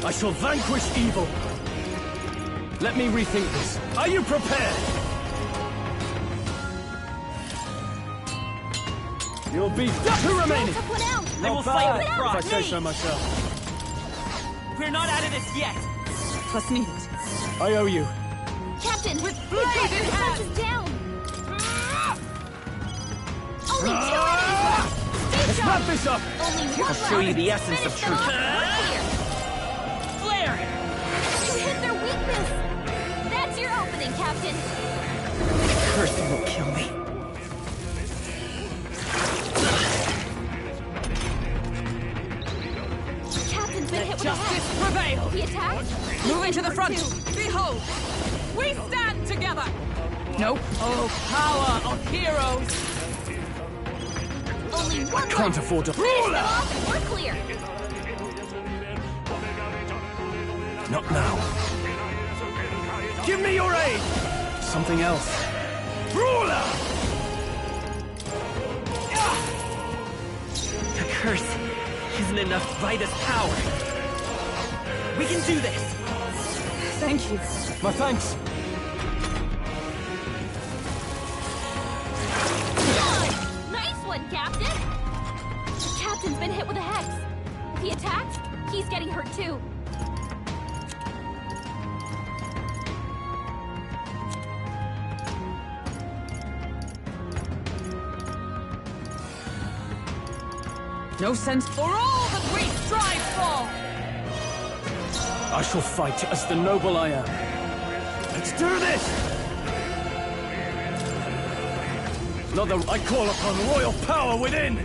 I shall vanquish evil. Let me rethink this. Are you prepared? You'll be two remaining. Took one out. They will Not fight bad, with if I pride. say so myself. We're not out of this yet. Trust me. I owe you. Captain, with blade in hand. Is down. Only 2 enemies left. Stay Let's sharp. wrap this up. Only one I'll left. show you the essence of Finish them truth. off. We're clear. Flare! You hit their weakness. That's your opening, Captain. Curse will kill me. Captain's been hit with a Justice hat. prevail! He attacked. Moving to the front. Behold! We stand together! Nope. Oh, power of heroes! Only one Can't left. afford to. Finish them off. We're clear. Not now. Give me your aid! Something else. Ruler! The curse isn't enough to buy this power. We can do this. Thank you. My thanks. Nice getting hurt too. No sense For all that we strive for! I shall fight as the noble I am. Let's do this! Another, I call upon royal power within!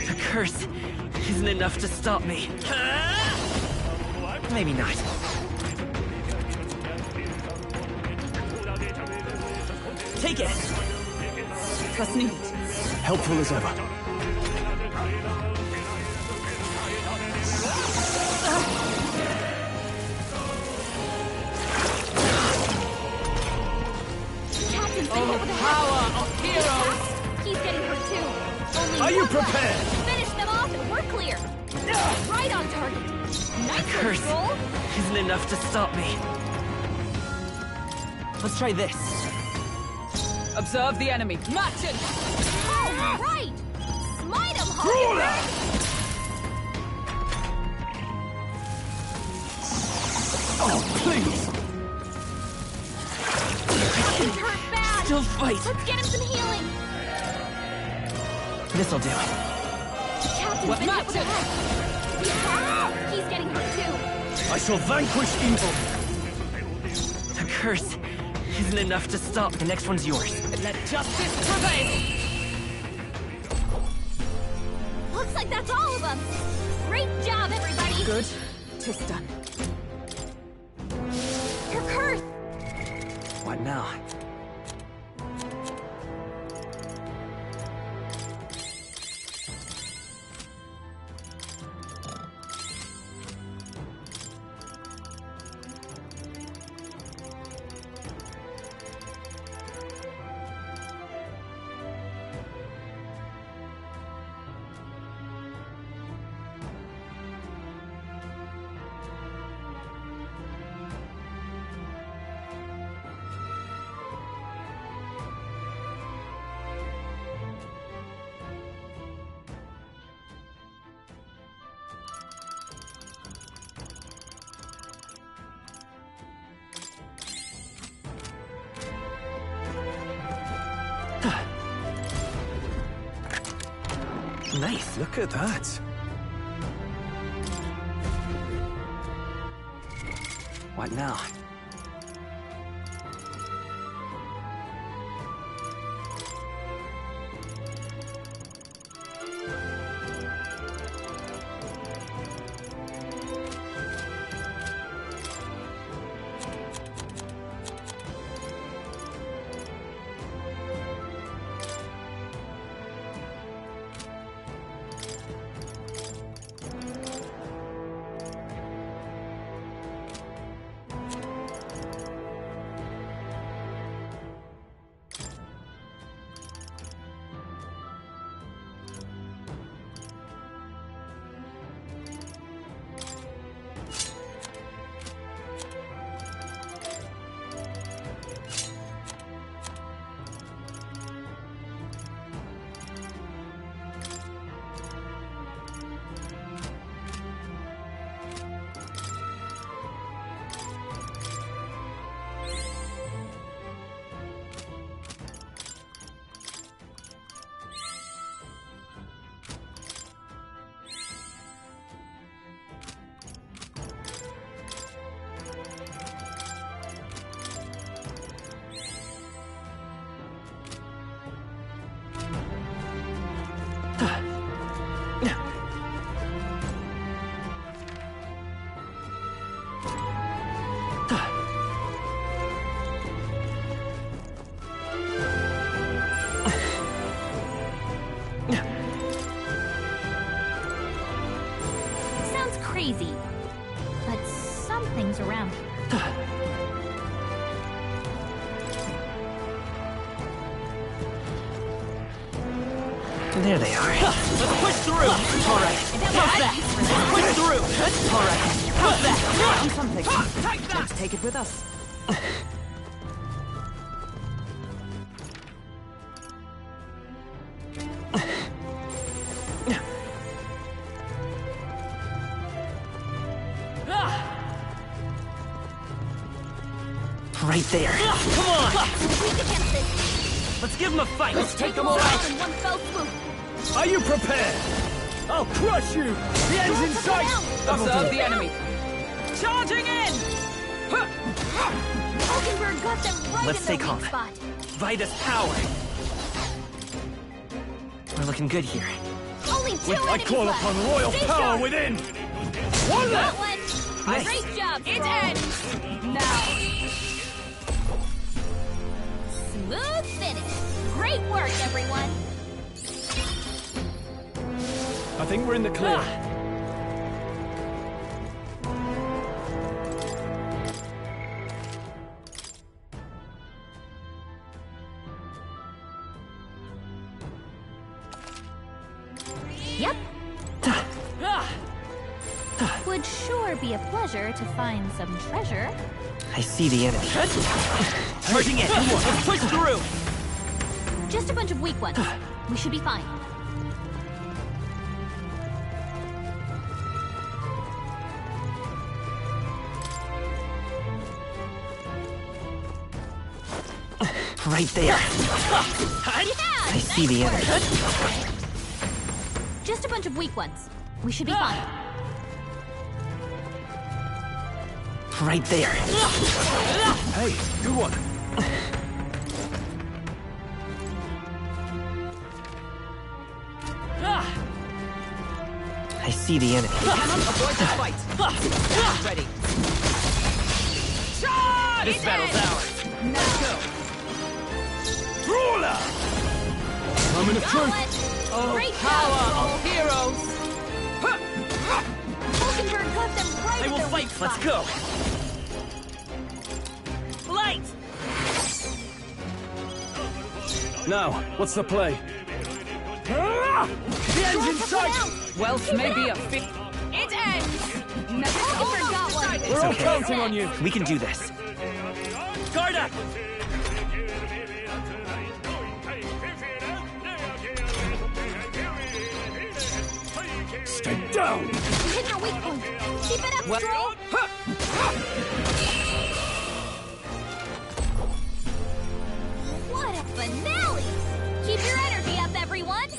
The curse isn't enough to stop me. Maybe not. Take it! Trust needed. Helpful as ever. Captain's been hit with a Power of heroes! He's getting hurt too. Only Are you one left. prepared? Finish them off and we're clear. Right on target. Nice Curse control. isn't enough to stop me. Let's try this. Observe the enemy. Match it! All right. Smite him, Crawler! Oh, please! He's hurt bad. Still fight. Let's get him some healing. This'll do it. Captain's been hit with a head. He's getting hurt too. I shall vanquish evil! The curse isn't enough to stop. The next one's yours. Let justice prevail! Looks like that's all of them. Great job, everybody. Good. 'Tis done. Your curse. What now? Nice. Look at that. What now? crazy. But something's around here. There they are. Let's push through! Alright. How's that? Let's push through! Alright. How's that? Found something. Take that! Let's take it with us. Right there. Come on! Weak against this. Let's give him a fight. Let's take them all out in one fell swoop. Are you prepared? I'll crush you! The end's in sight! Observe the enemy. Charging in! Hulkenberg got them right Let's in stay their calm. weak spot. Vitus power. We're looking good here. Only two I enemies call left. upon royal Stay power sharp. within! One left! one. Nice. Great job, It Stroll. ends now. Smooth finish. Great work, everyone. I think we're in the clear. Yep. Would sure be a pleasure to find some treasure. I see the enemy. Charging in. Let's push through. Just a bunch of weak ones. We should be fine. Right there. I see the enemy. Just a bunch of weak ones. We should be fine. Right there. Hey, good one. I see the enemy. We cannot avoid the fight. Stand ready. Charge! This battle's ours. Let's go. Brawler! Moment of truth. Oh, Great power job, of heroes. Hulkenberg got them right I in will their fight. weak Let's spot. go. Light. Now, what's the play? The end's in sight! Wealth may be a fit. It ends. Hulkenberg got one. We're all okay. counting on you. We can do this. Guard up. Stay down! You hit your weak point. Keep it up, Well- Stroll. What a finale! Keep your energy up, everyone.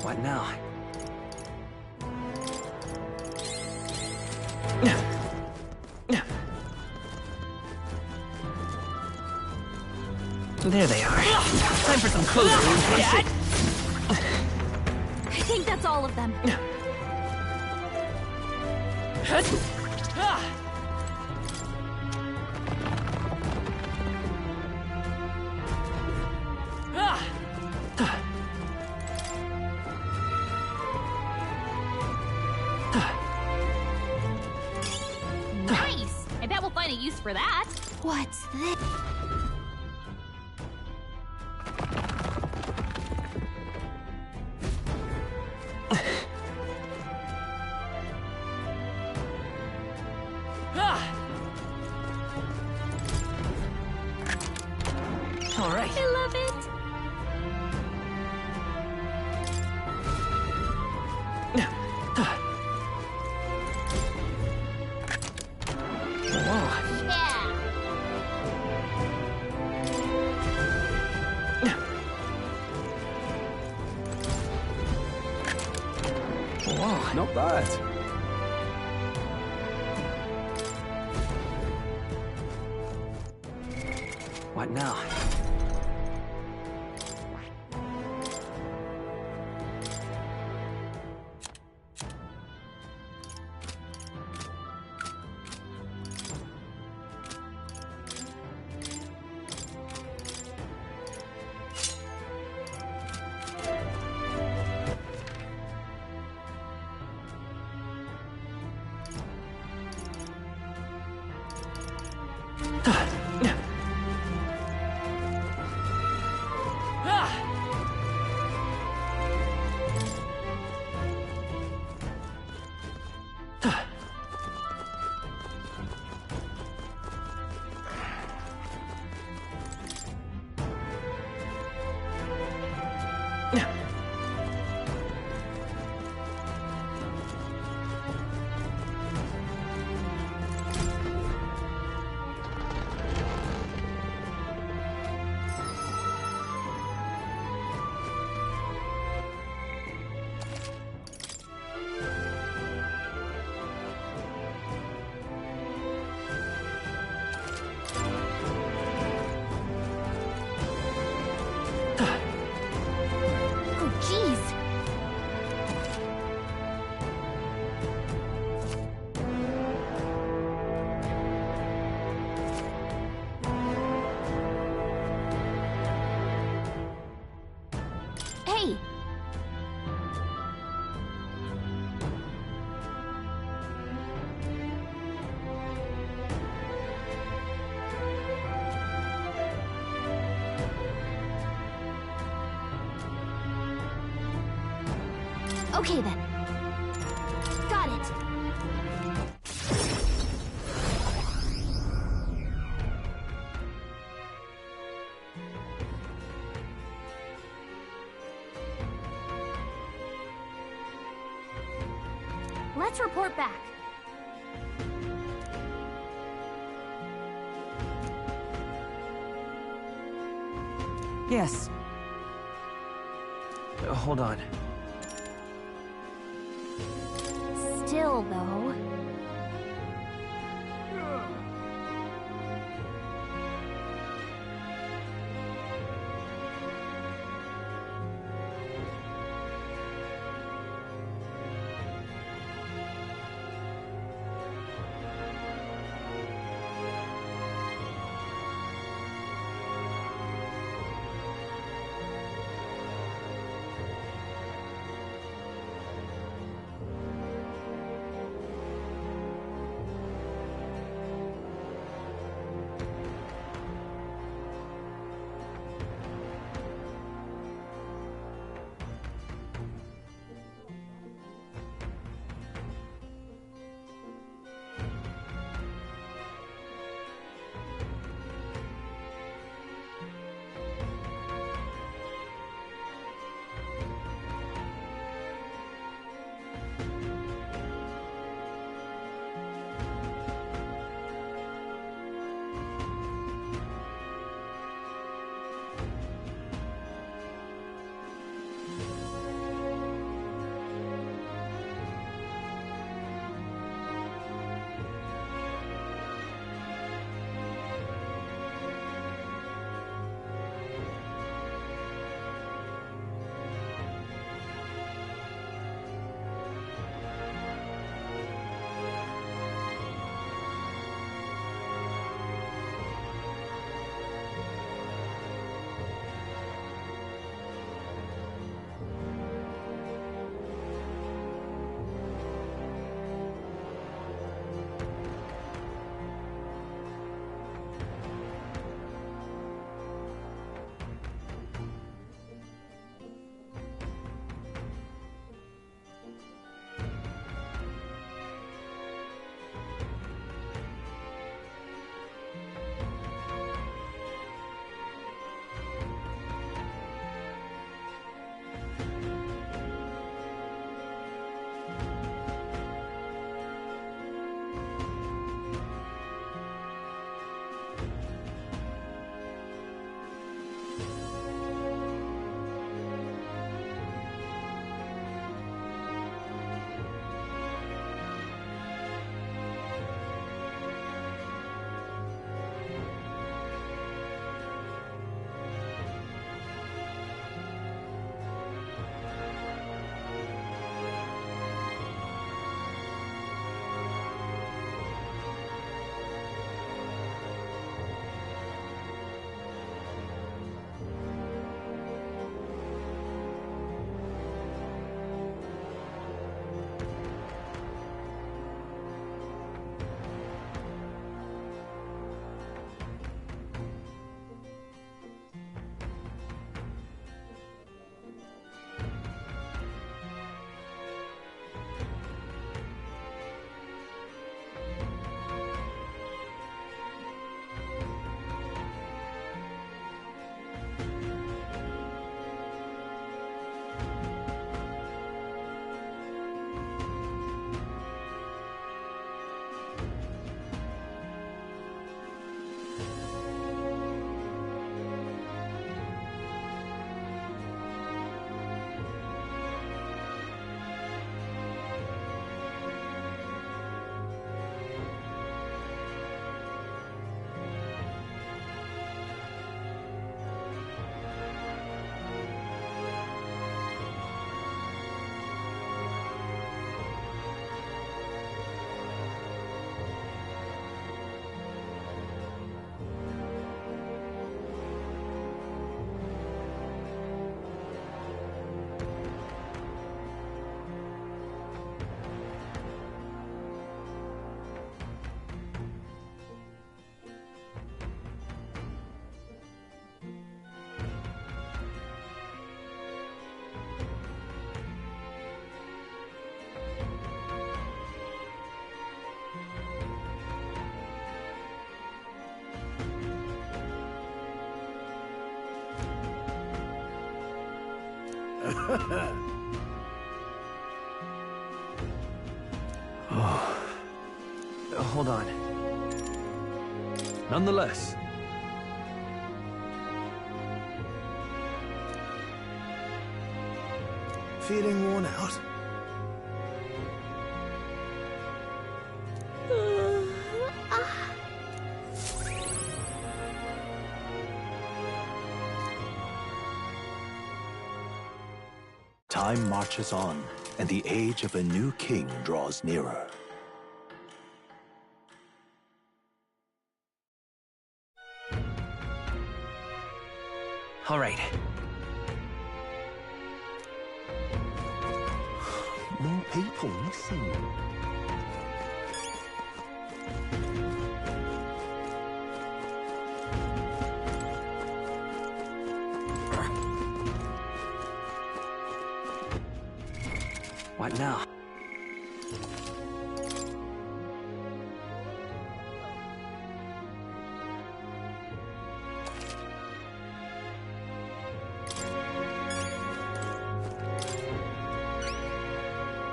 What now? There they are. Time for some closer reinforcement. I think that's all of them. Nice. I bet we'll find a use for that. What's this? All right. I love it. Whoa. Yeah. Whoa. Not bad. What now? Okay then. Got it. Let's report back. Yes. Hold on. Still, though... Hold on. Nonetheless. Feeling worn out? Time marches on, and the age of a new king draws nearer. All right. More people missing. What now?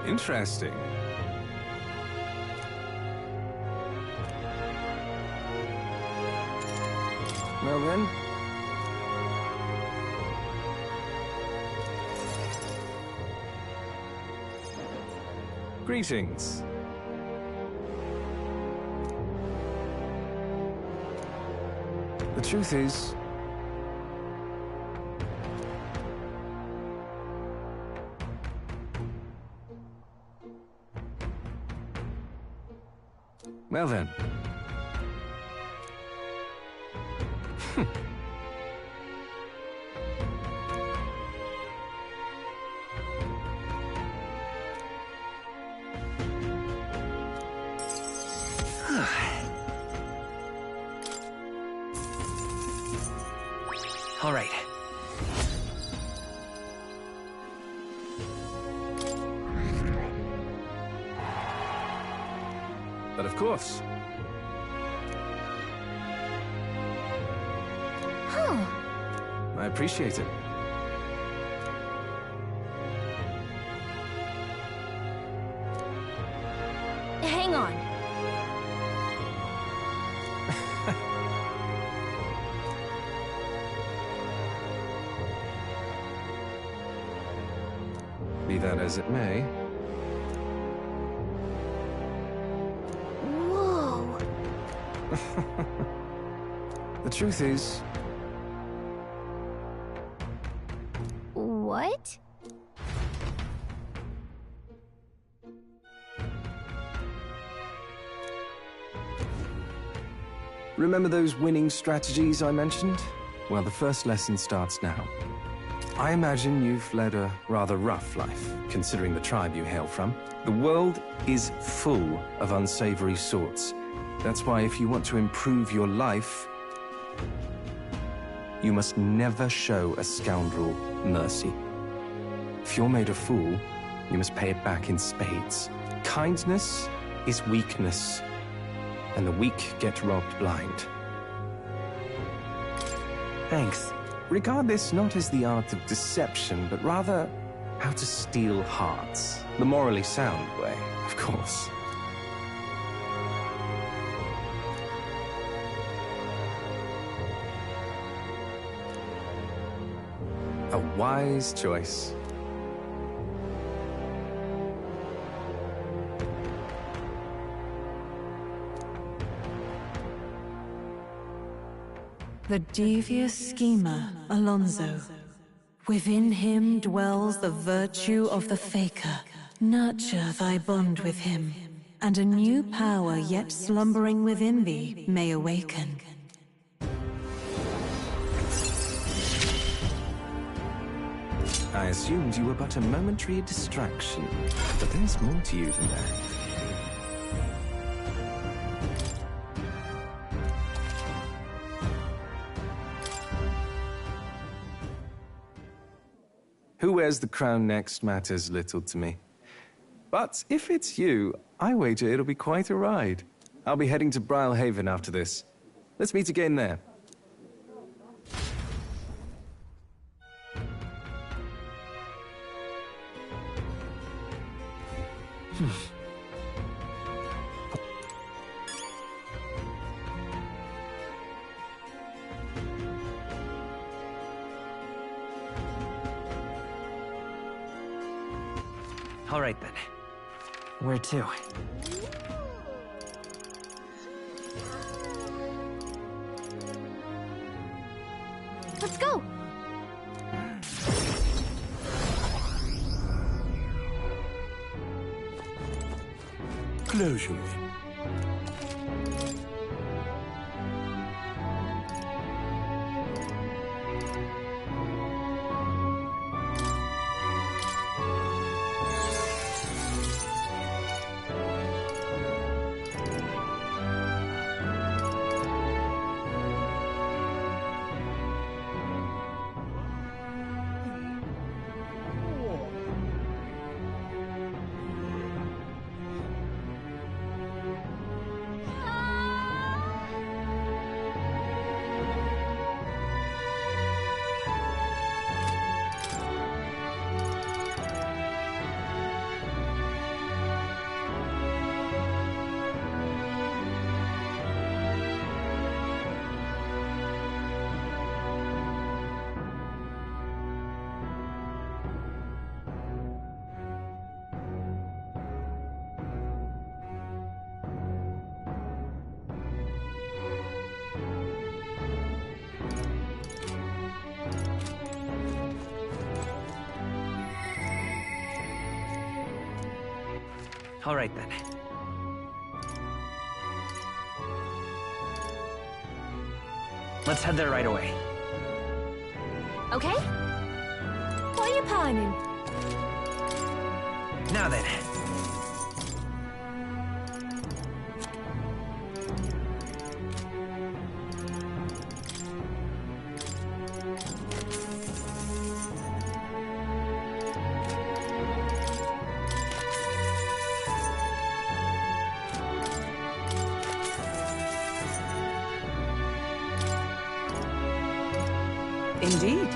Interesting. Well then. Greetings. The truth is, well then. All right. But of course. Huh. I appreciate it. Hang on. Be that as it may. Whoa. The truth is, What? remember those winning strategies I mentioned? Well, the first lesson starts now. I imagine you've led a rather rough life, considering the tribe you hail from. The world is full of unsavory sorts. That's why if you want to improve your life, you must never show a scoundrel mercy. If you're made a fool, you must pay it back in spades. Kindness is weakness, and the weak get robbed blind. Thanks. Regard this not as the art of deception, but rather how to steal hearts. The morally sound way, of course. A wise choice. The devious schemer, Alonso. Within him dwells the virtue of the faker. Nurture thy bond with him, and a new power yet slumbering within thee may awaken. I assumed you were but a momentary distraction, but there's more to you than that. Who wears the crown next matters little to me. But if it's you, I wager it'll be quite a ride. I'll be heading to Brylehaven after this. Let's meet again there. All right then. Where to? Let's go! Closure. All right then. Let's head there right away. Okay? What are you pining? Now then. Indeed.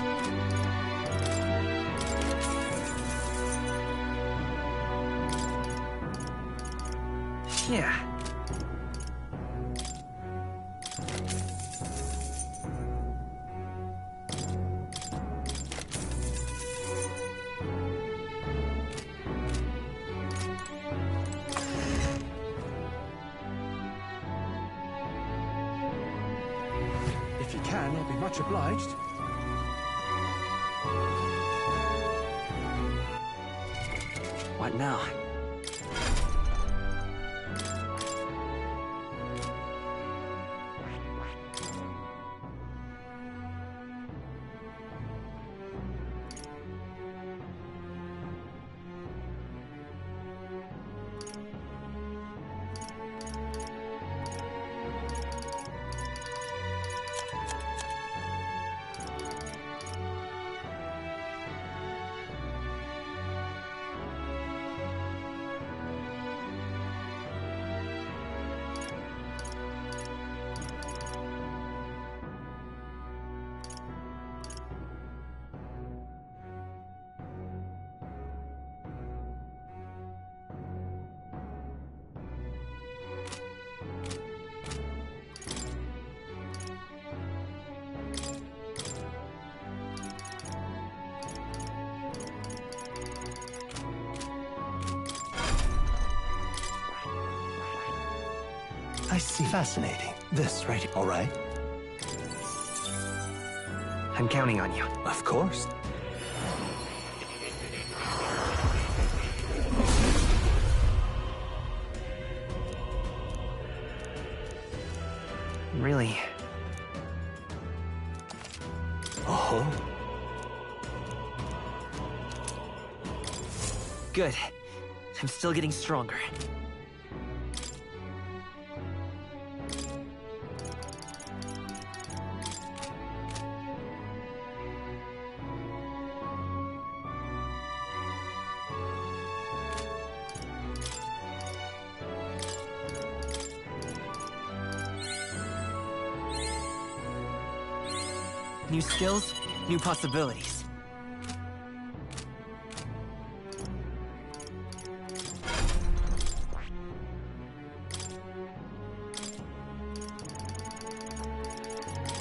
Yeah. If you can, I'll be much obliged. What now? I see. Fascinating. This right here. All right. I'm counting on you. Of course. Really? Oh. Good. I'm still getting stronger. New skills, new possibilities.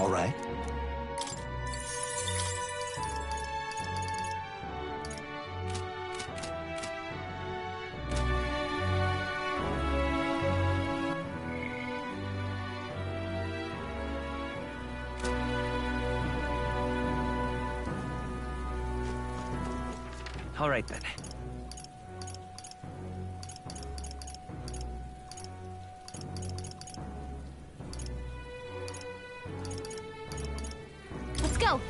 All right? All right, then. Let's go!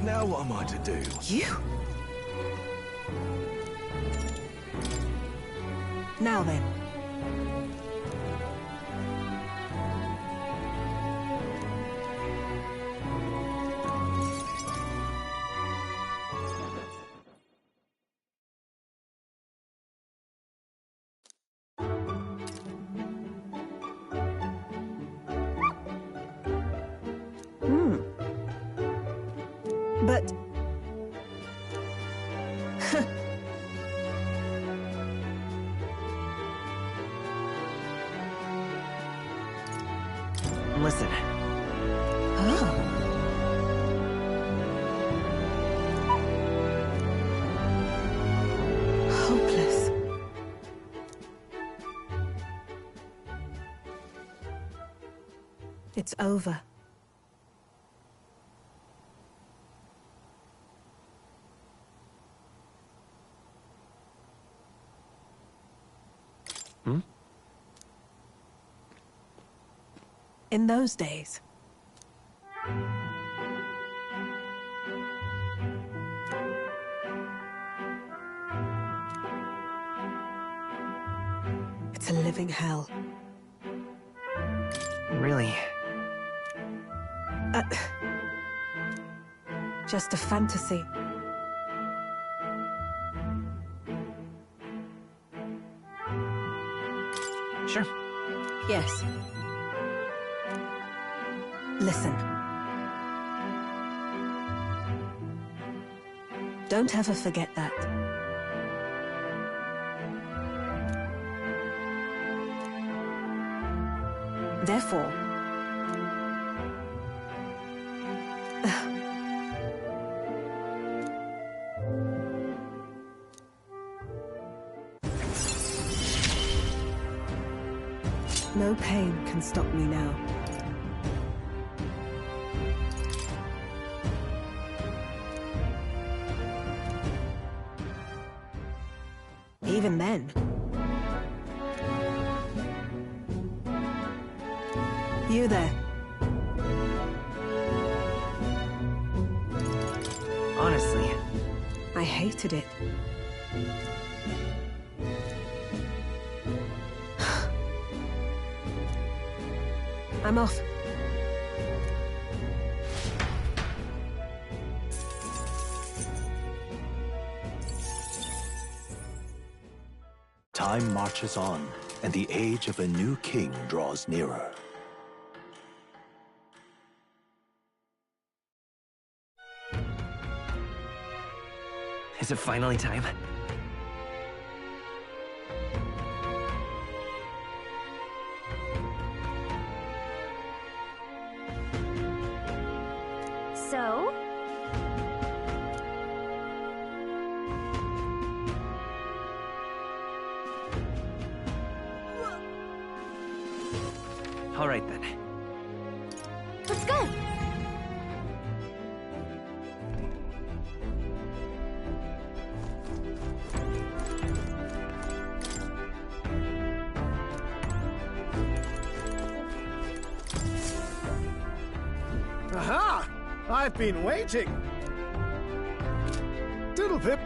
Now what am I to do? You? Now then. But... Listen. Oh. Hopeless. It's over. In those days. It's a living hell. Really? Just a fantasy. Sure. Yes. Listen. Don't ever forget that. Therefore, no pain can stop me now. Even then. You there. Honestly, I hated it. I'm off. Time marches on, and the age of a new king draws nearer. is it finally time? So? All right then. Let's go! Aha! I've been waiting. Diddlepip.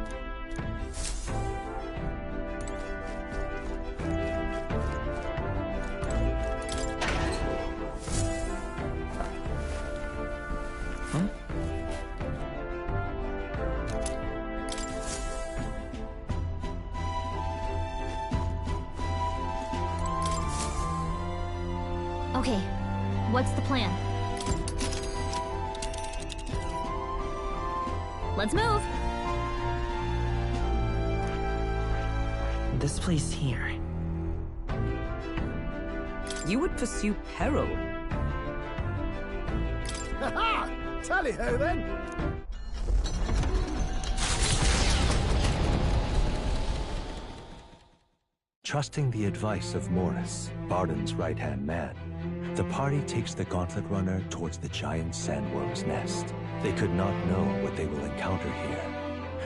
Okay, what's the plan? Let's move! This place here. You would pursue peril. Ha-ha! Tally-ho then! Trusting the advice of Morris, Barden's right-hand man, the party takes the Gauntlet Runner towards the giant sandworm's nest. They could not know what they will encounter here,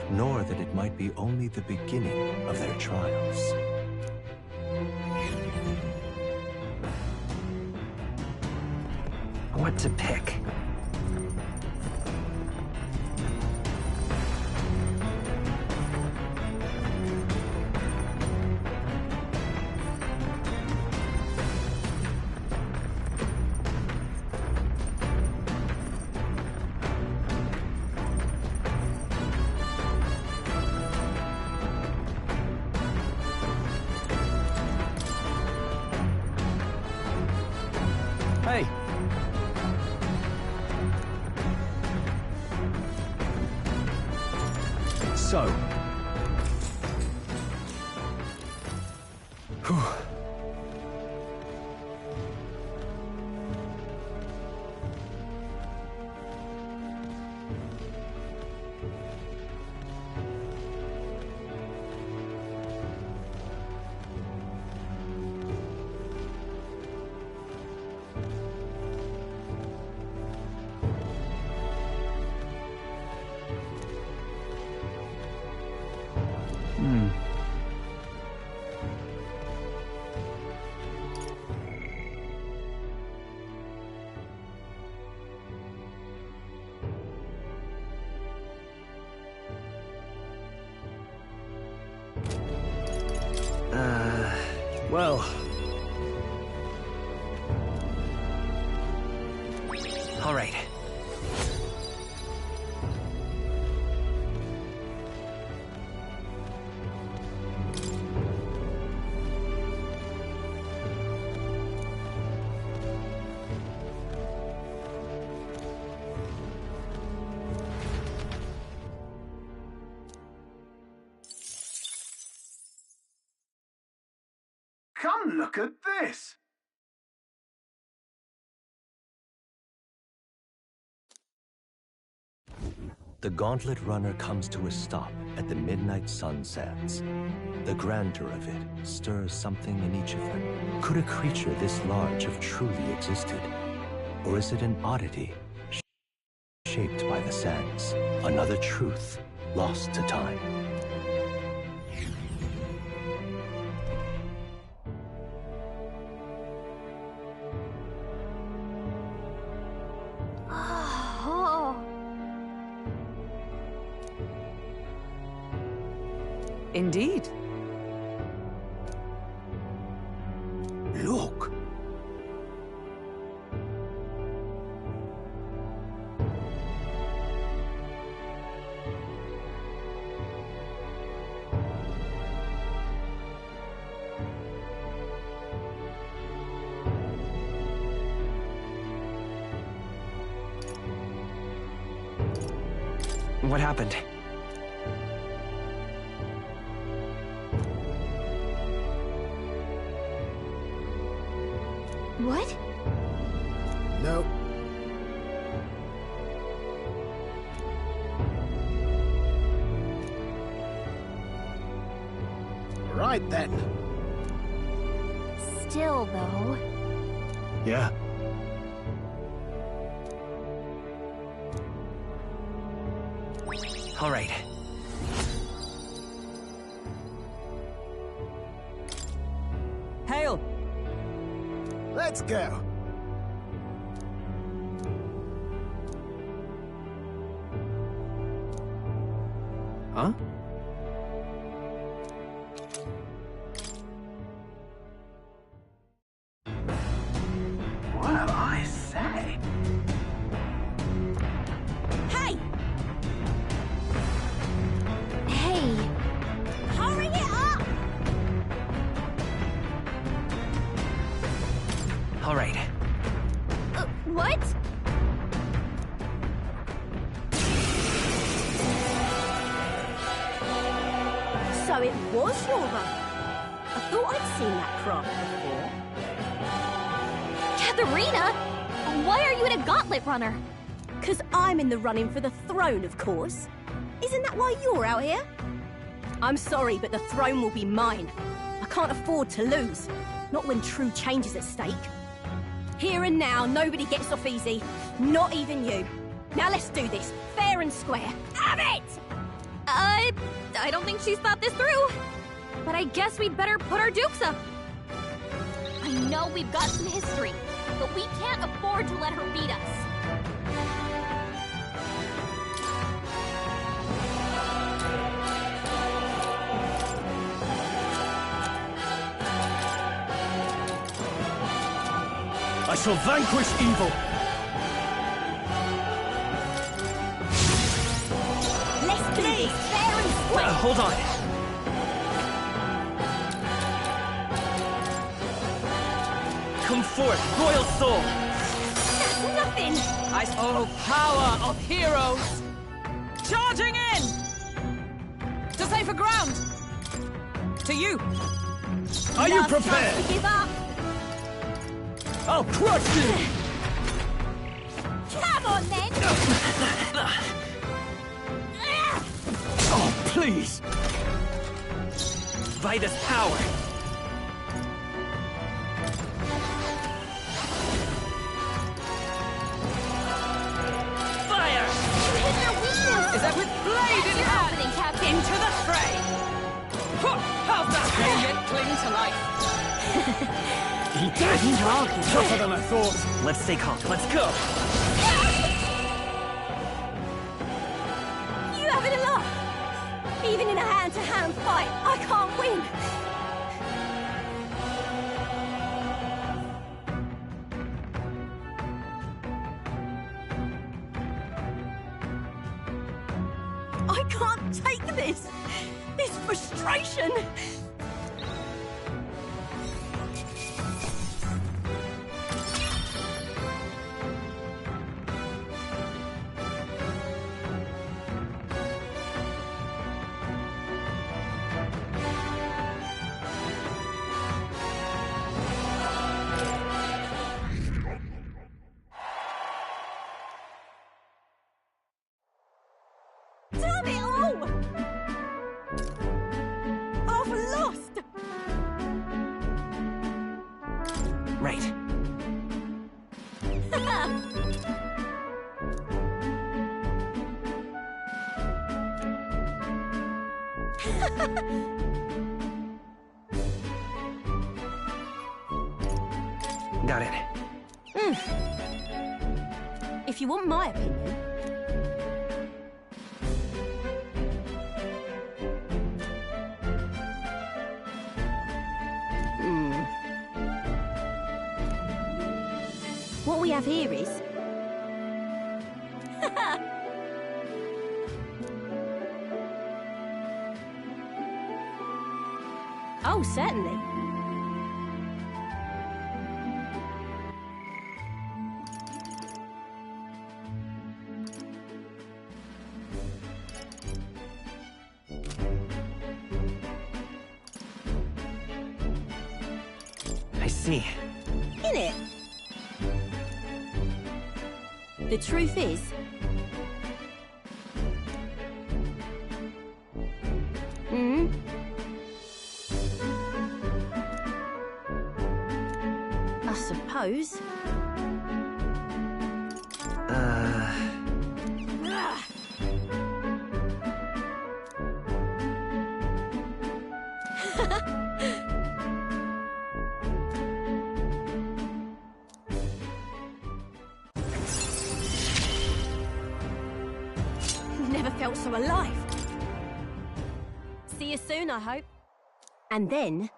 nor that it might be only the beginning of their trials. What to pick? Hey! So... Whew. Well... All right. Come look at this! The Gauntlet Runner comes to a stop at the midnight sun sands. The grandeur of it stirs something in each of them. Could a creature this large have truly existed? Or is it an oddity shaped by the sands? Another truth lost to time. Indeed. Look! What happened? What? Nope. Right then. Still, though... Yeah. All right. Hail! Let's go. Huh? Well, I say. Hey! Hey! Hurry it up! All right. What? So it was your run. I thought I'd seen that craft before. Katharina! Why are you in a gauntlet runner? 'Cause I'm in the running for the throne, of course. Isn't that why you're out here? I'm sorry, but the throne will be mine. I can't afford to lose. Not when true change is at stake. Here and now, nobody gets off easy. Not even you. Now let's do this, fair and square. Have it! I don't think she's thought this through. But I guess we'd better put our dukes up. I know we've got some history, but we can't afford to let her beat us. I shall vanquish evil! Let's do this fair and square. Hold on. Come forth, royal soul! nothing! Oh, power of heroes! Charging in! To safer ground! To you! Are you Last chance prepared? to give up! I'll crush you! Come on, then! Oh, please! By this power! Fire! Is that with blade in hand? Into the fray! How's that? May yet cling to life. He did! Tougher than I thought. Let's stay calm. Let's go! You having a laugh? Even in a hand-to-hand fight, I can't win! I can't take this! This frustration! Damn it all! I've lost! Right. Got it. If you want my opinion... What we have here is... Oh, certainly. I see. In it. The truth is... I suppose... Never felt so alive. See you soon, I hope. And then...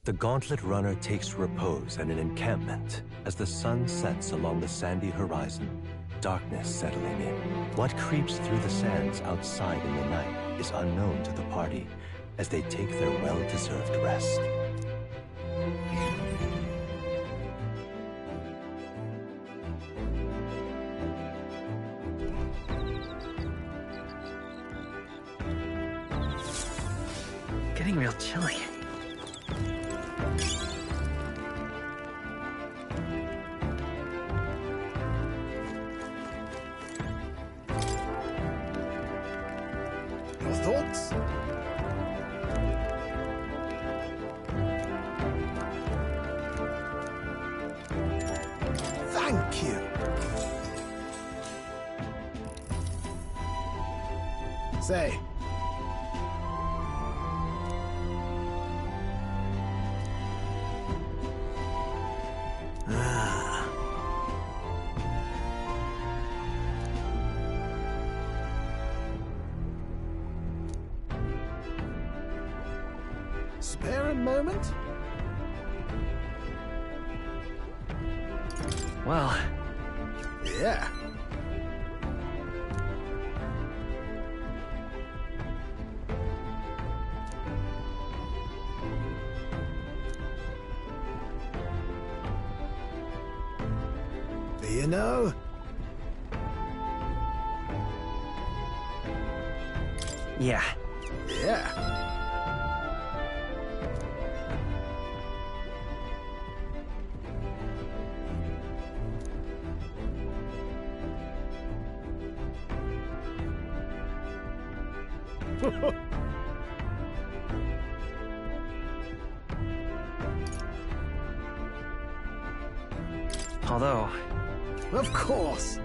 The Gauntlet Runner takes repose at an encampment as the sun sets along the sandy horizon, darkness settling in. What creeps through the sands outside in the night is unknown to the party as they take their well-deserved rest. Getting real chilly. Your thoughts? Thank you. Say. Spare a moment? Well... Yeah. quickly, you know. Yeah. Yeah. Although... Of course.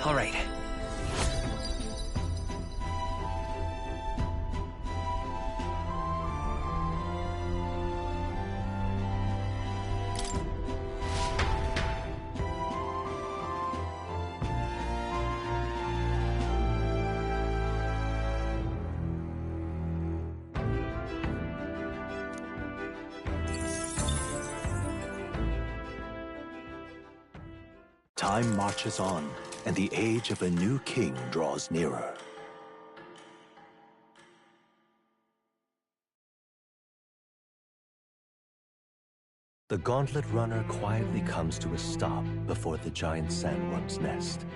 All right. Time marches on, and the age of a new king draws nearer. The Gauntlet Runner quietly comes to a stop before the giant sandworm's nest.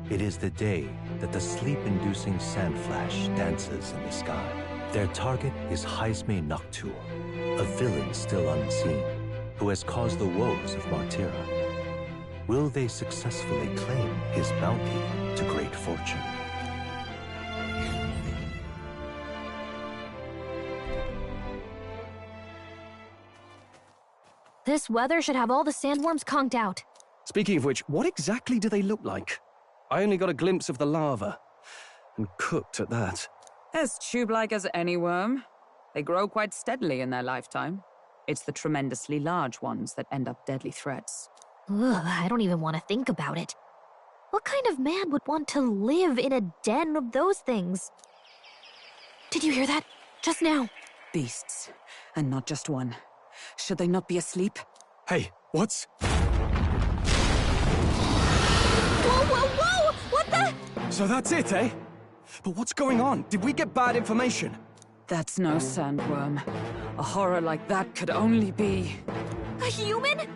It is the day that the sleep-inducing sand flash dances in the sky. Their target is Heisme Noctur, a villain still unseen, who has caused the woes of Martira. Will they successfully claim his bounty to great fortune? This weather should have all the sandworms conked out. Speaking of which, what exactly do they look like? I only got a glimpse of the larva. And cooked at that. As tube-like as any worm. They grow quite steadily in their lifetime. It's the tremendously large ones that end up deadly threats. Ugh, I don't even want to think about it. What kind of man would want to live in a den of those things? Did you hear that? Just now. Beasts. And not just one. Should they not be asleep? Hey, what's... Whoa, whoa, whoa! What the... So that's it, eh? But what's going on? Did we get bad information? That's no sandworm. A horror like that could only be... A human?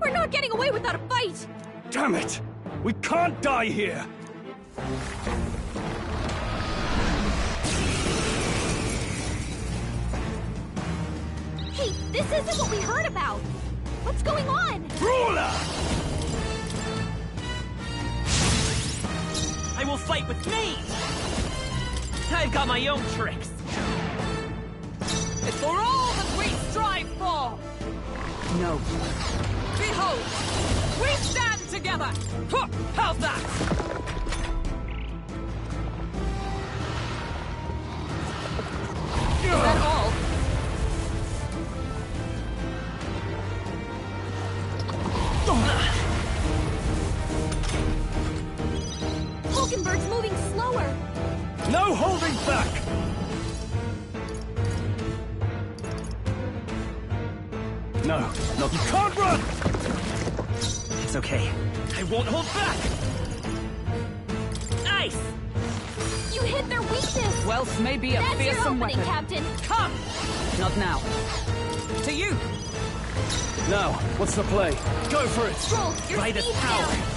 We're not getting away without a fight! Damn it! We can't die here! Hey, this isn't what we heard about! What's going on? Brawler! I will fight with me! I've got my own tricks! It's for all that we strive for! No. Behold! We stand together! Huh, how's that? Is that all? Hulkenberg's moving slower! No holding back! No, you can't run! It's okay. I won't hold back! Nice! You hit their weakness! Wealth may be a That's your fearsome opening, weapon. Captain! Come! Not now. To you! Now, what's the play? Go for it! Stroll, your By this speed's power. down!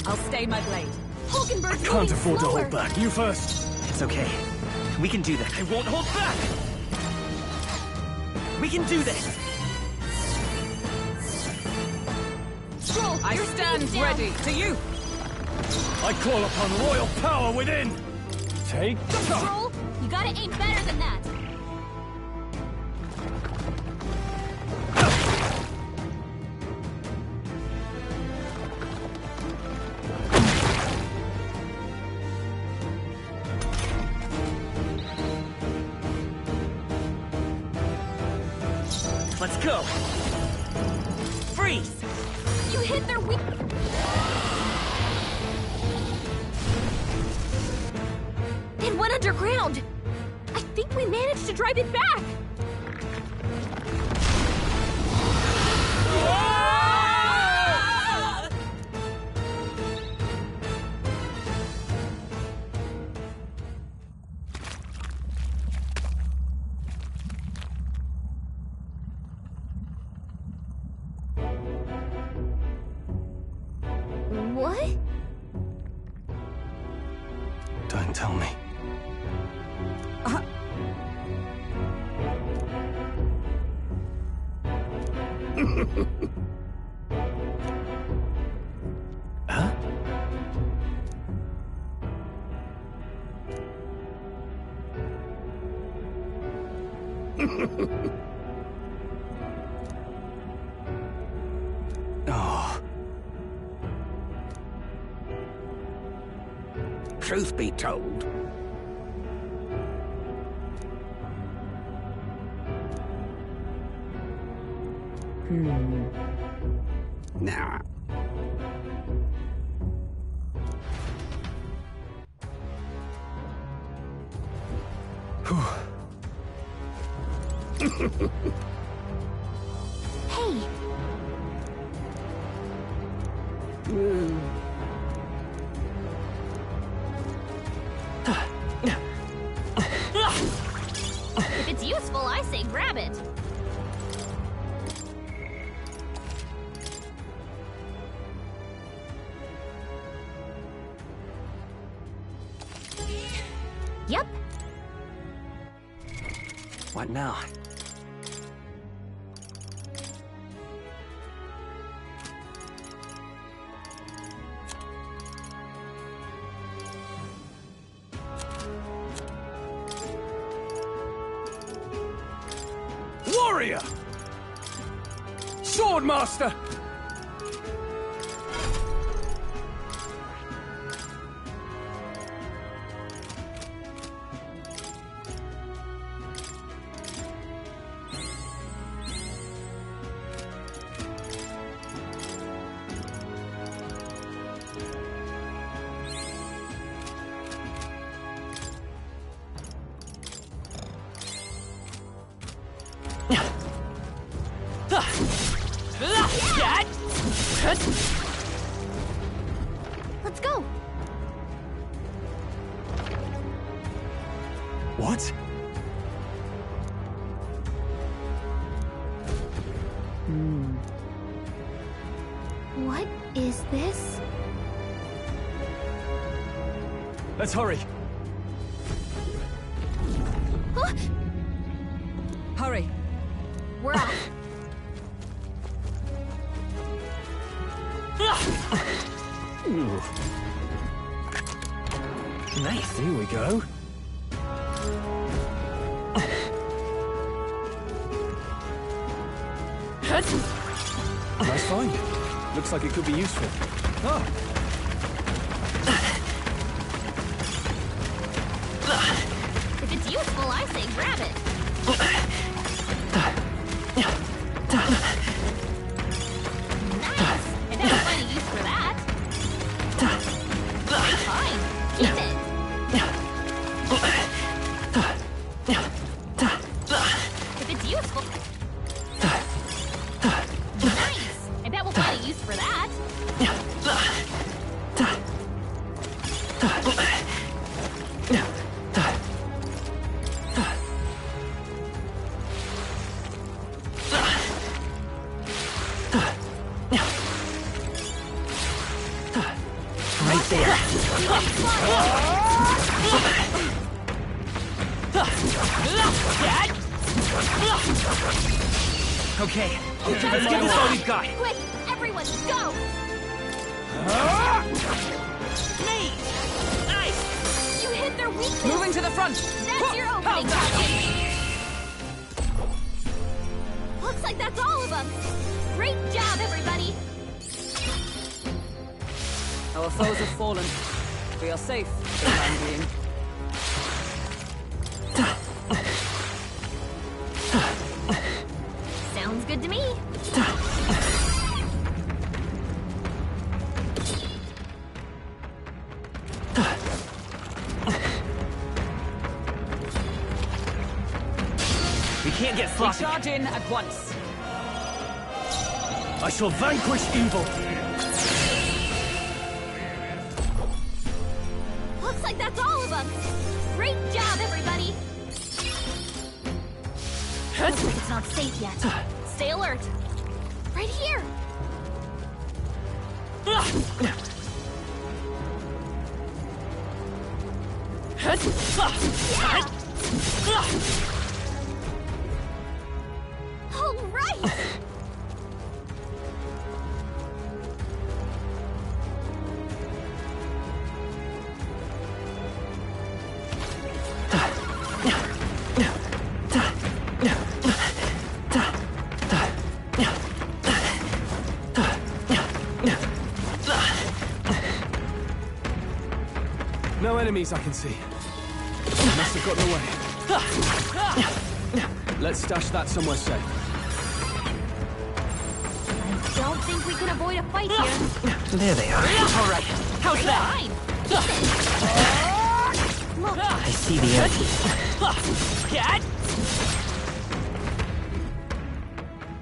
I'll stay my blade. Hulkenberg's Can't moving afford to slower. hold back. You first. It's okay. We can do this. I won't hold back! We can do this! Stroll, I your stand speed's down. ready. To you! I call upon royal power within! Take the top! Stroll, you gotta aim better than that! Let's go! Freeze! You hit their weak... It went underground! I think we managed to drive it back! What? Don't tell me. Huh? Oh. Truth be told, nah. Hey! If it's useful, I say grab it. Yep. What now? Warrior! Swordmaster! Let's go! What? What is this? Let's hurry. Huh? Hurry. We're off. Nice. Here we go. Nice find. Looks like it could be useful. Oh. If it's useful, I say grab it. Nice! I bet I'll find a use for that. Fine. Keep it. If it's useful... Nice! I bet we'll find a use for that. Right there. Okay, let's give this all we've got. Quick, everyone, go! Me! Nice! You hit their weakness! Moving to the front! That's your opening, Captain! Looks like that's all of them! Great job, everybody! Our foes have fallen. We are safe for the time being. Sounds good to me. We can't get sloppy. Charge in at once. I shall vanquish evil. Looks like that's all of them. Great job, everybody. Looks like it's not safe yet. Stay alert. Right here. All right. No enemies I can see. Must have gotten away. Let's stash that somewhere safe. I don't think we can avoid a fight here. There they are. All right. How's that? Fine. Look. I see the enemy. Cat.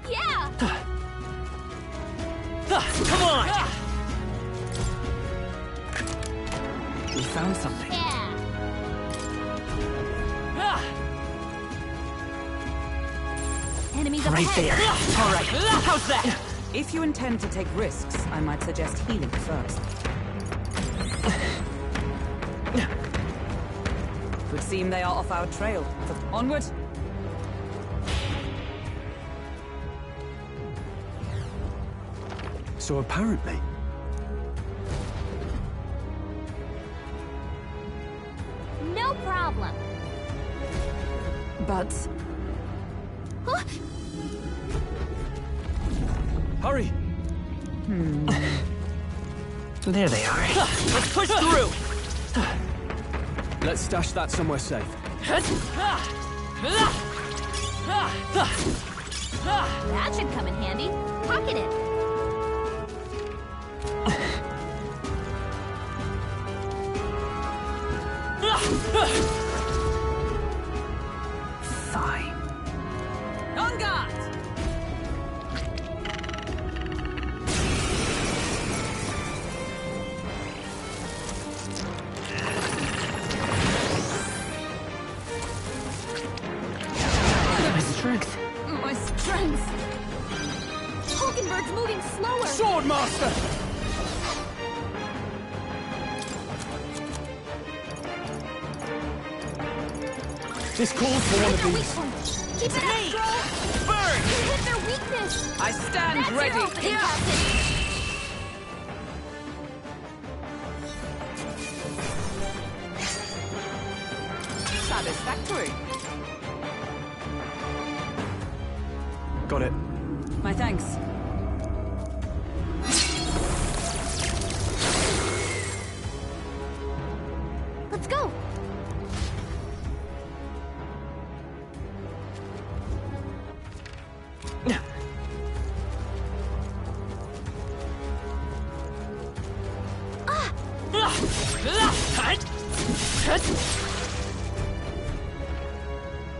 Yeah. Come on. We found something. Yeah. Enemies up Right ahead. there. All right. How's that? If you intend to take risks, I might suggest healing first. Would seem they are off our trail. Onward! So apparently... No problem. But... Huh? Hurry! There they are. Let's push through. Let's stash that somewhere safe. That should come in handy. Pocket it. Fine. On guard. My strength. My strength. Hulkenberg's moving slower. Swordmaster! This calls for one of Weak these. point. Keep it up, Stroll. Burn. You hit their weakness. I stand That's ready. your opening, Captain. Satisfactory. Got it. My thanks. Let's go.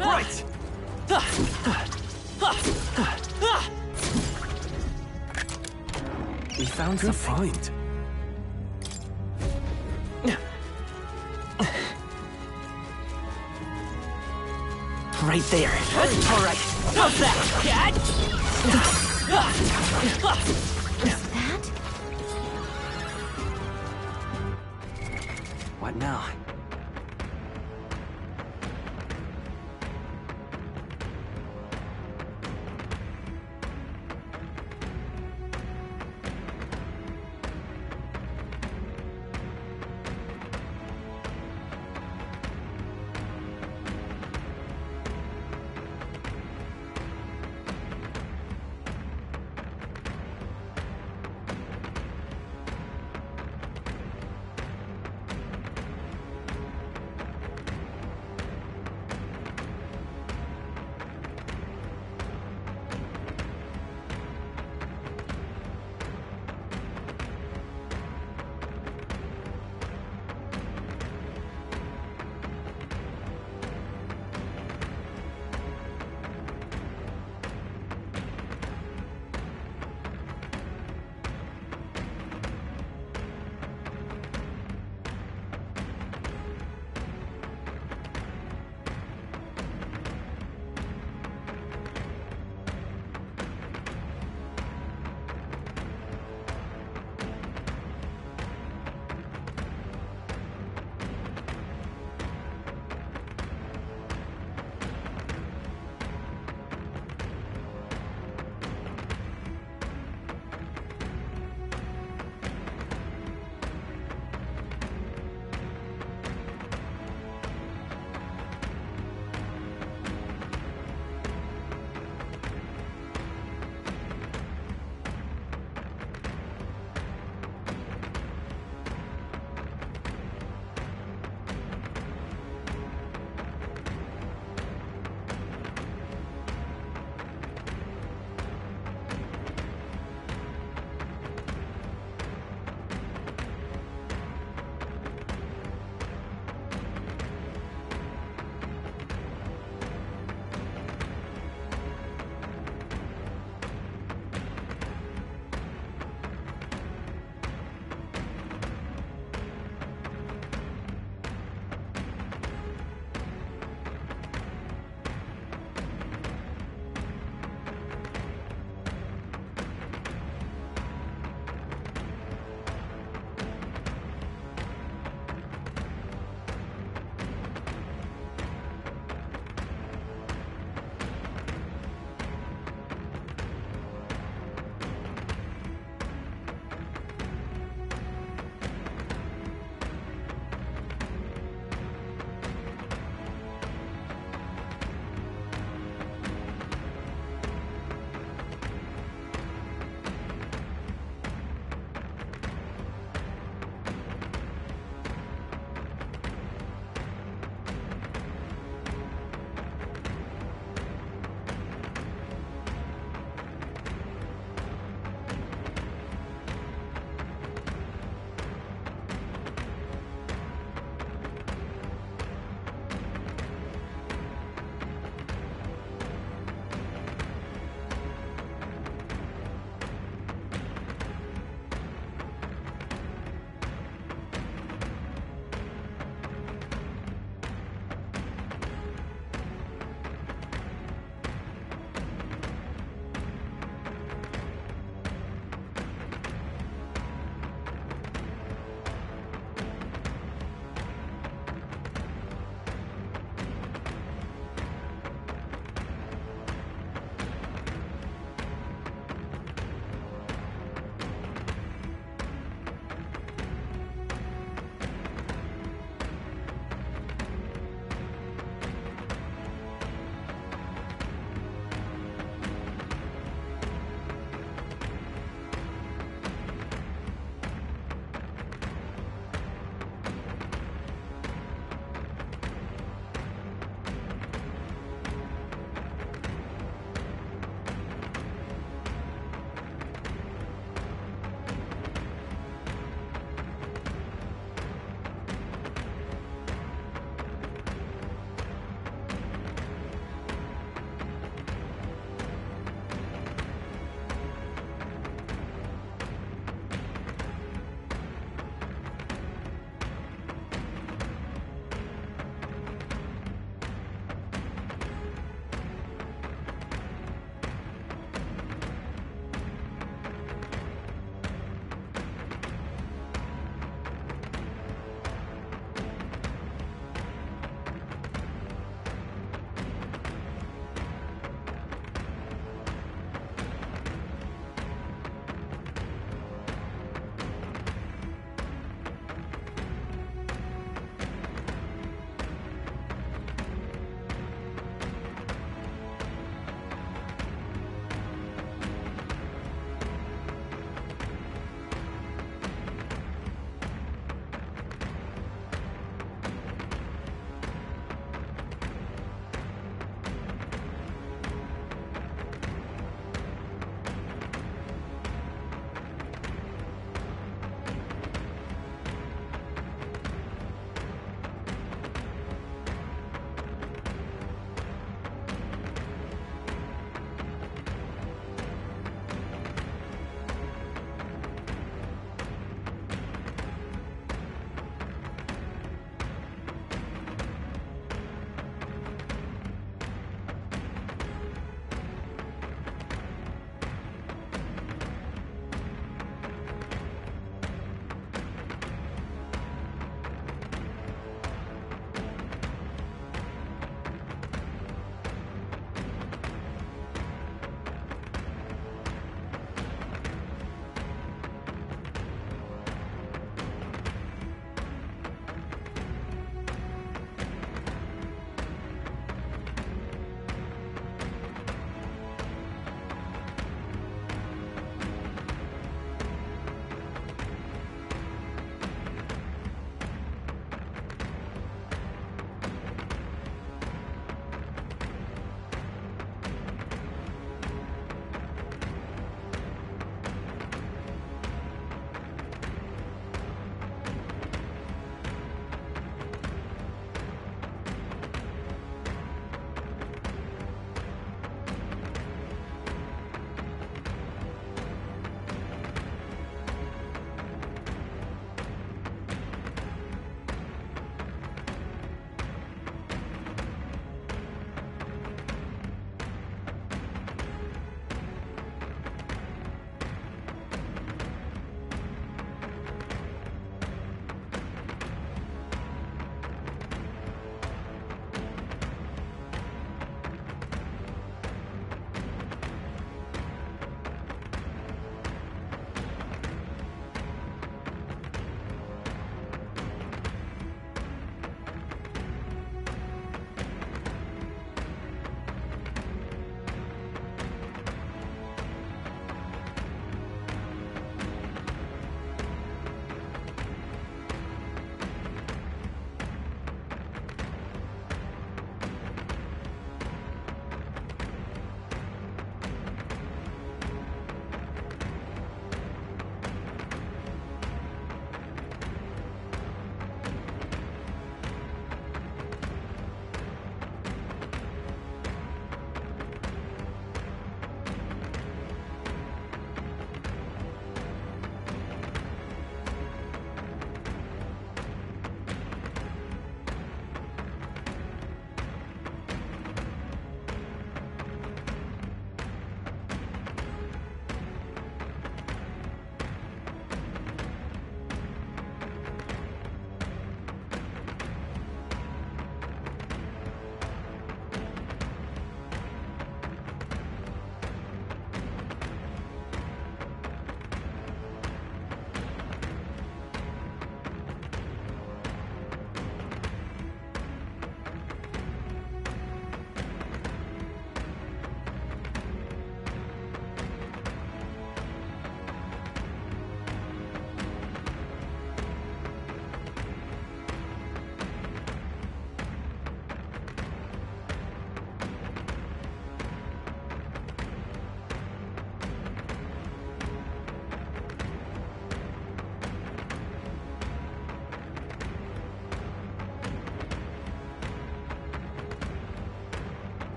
Right! We found Good something. find. Right there. All right. How's that? Cat. That? What now?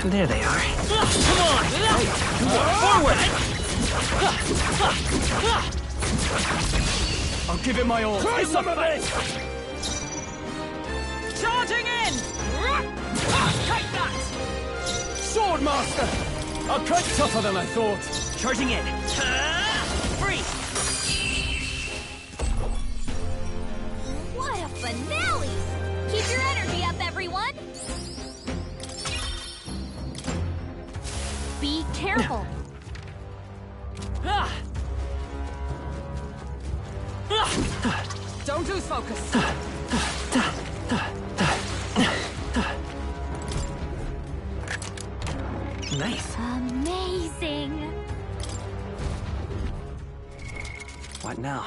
There they are. Come on! Forward! I'll give it my all. Try It's some a of this! Charging in! Take that! Sword Master! A cut tougher than I thought. Charging in. Free! What a finale! Keep your energy up, everyone! Be careful. Don't lose focus. Nice. Amazing. What now?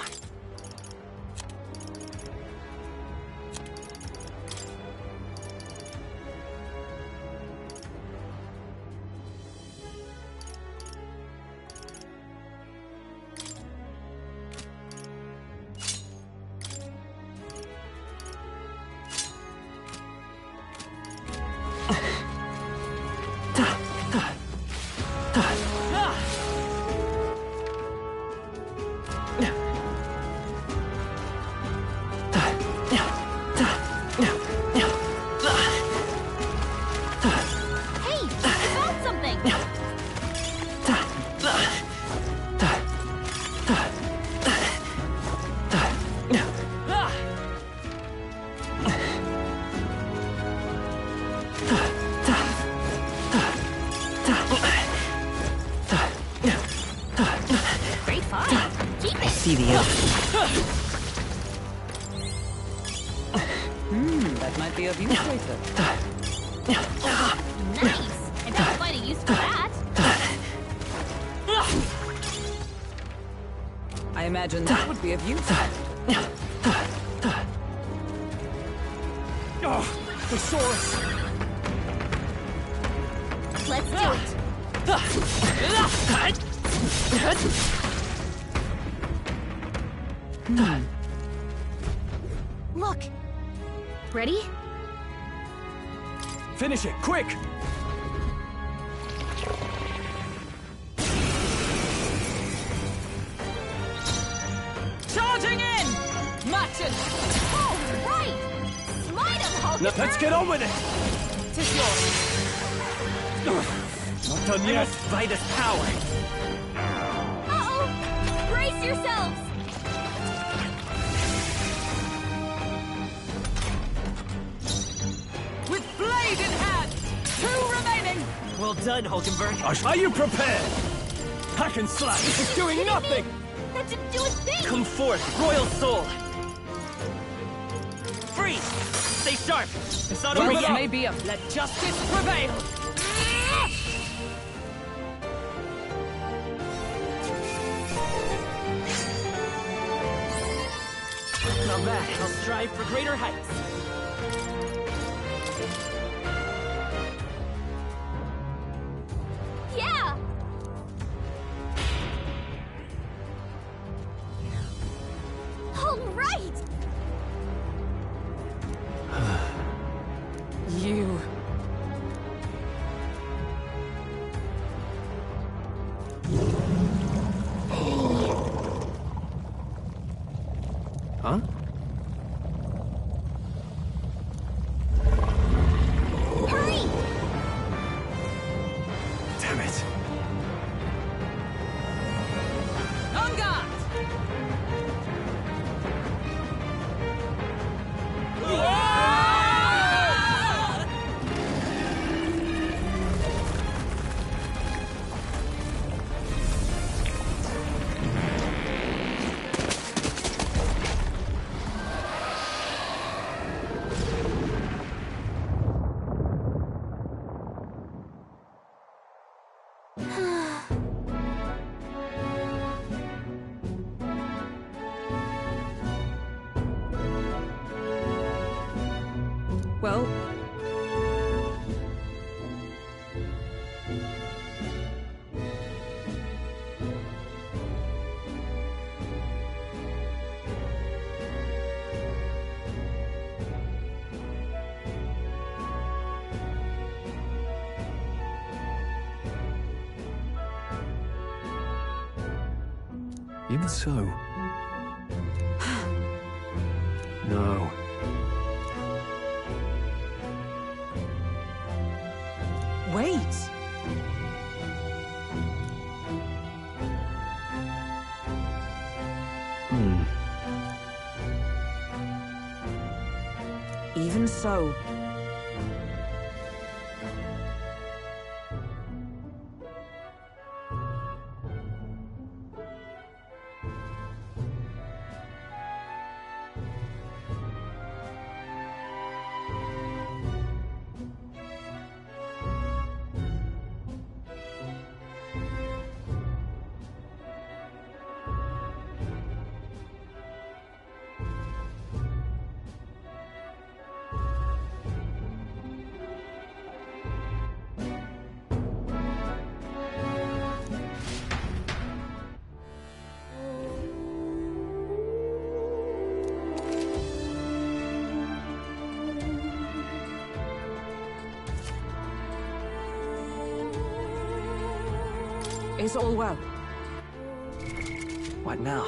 Hey, you found something! Great find. Keep I it. see the imp. That might be of use later. Nice. I better find a use for that. I imagine that would be of use. Oh, Thesaurus! Let's do it. Look. Ready? Finish it, quick! Charging in! Matching! All right. Smite him, Hulk. Let's get on with it! Tis yours. Not done I yet. must fight his power. Uh-oh. Brace yourselves. With blade in hand! 2 remaining! Well done, Hulkenberg. Are you prepared? Hack and slash! This is doing nothing! That didn't do a thing. Come forth, royal soul. Freeze! Stay sharp. It's not over Well, yet. may be a let justice prevail! Not bad. I'll strive for greater heights. Yeah. All right. You. Huh? Hurry. Damn it. On guard! Well, Even so... No. Wait! Even so. Is all well? What now?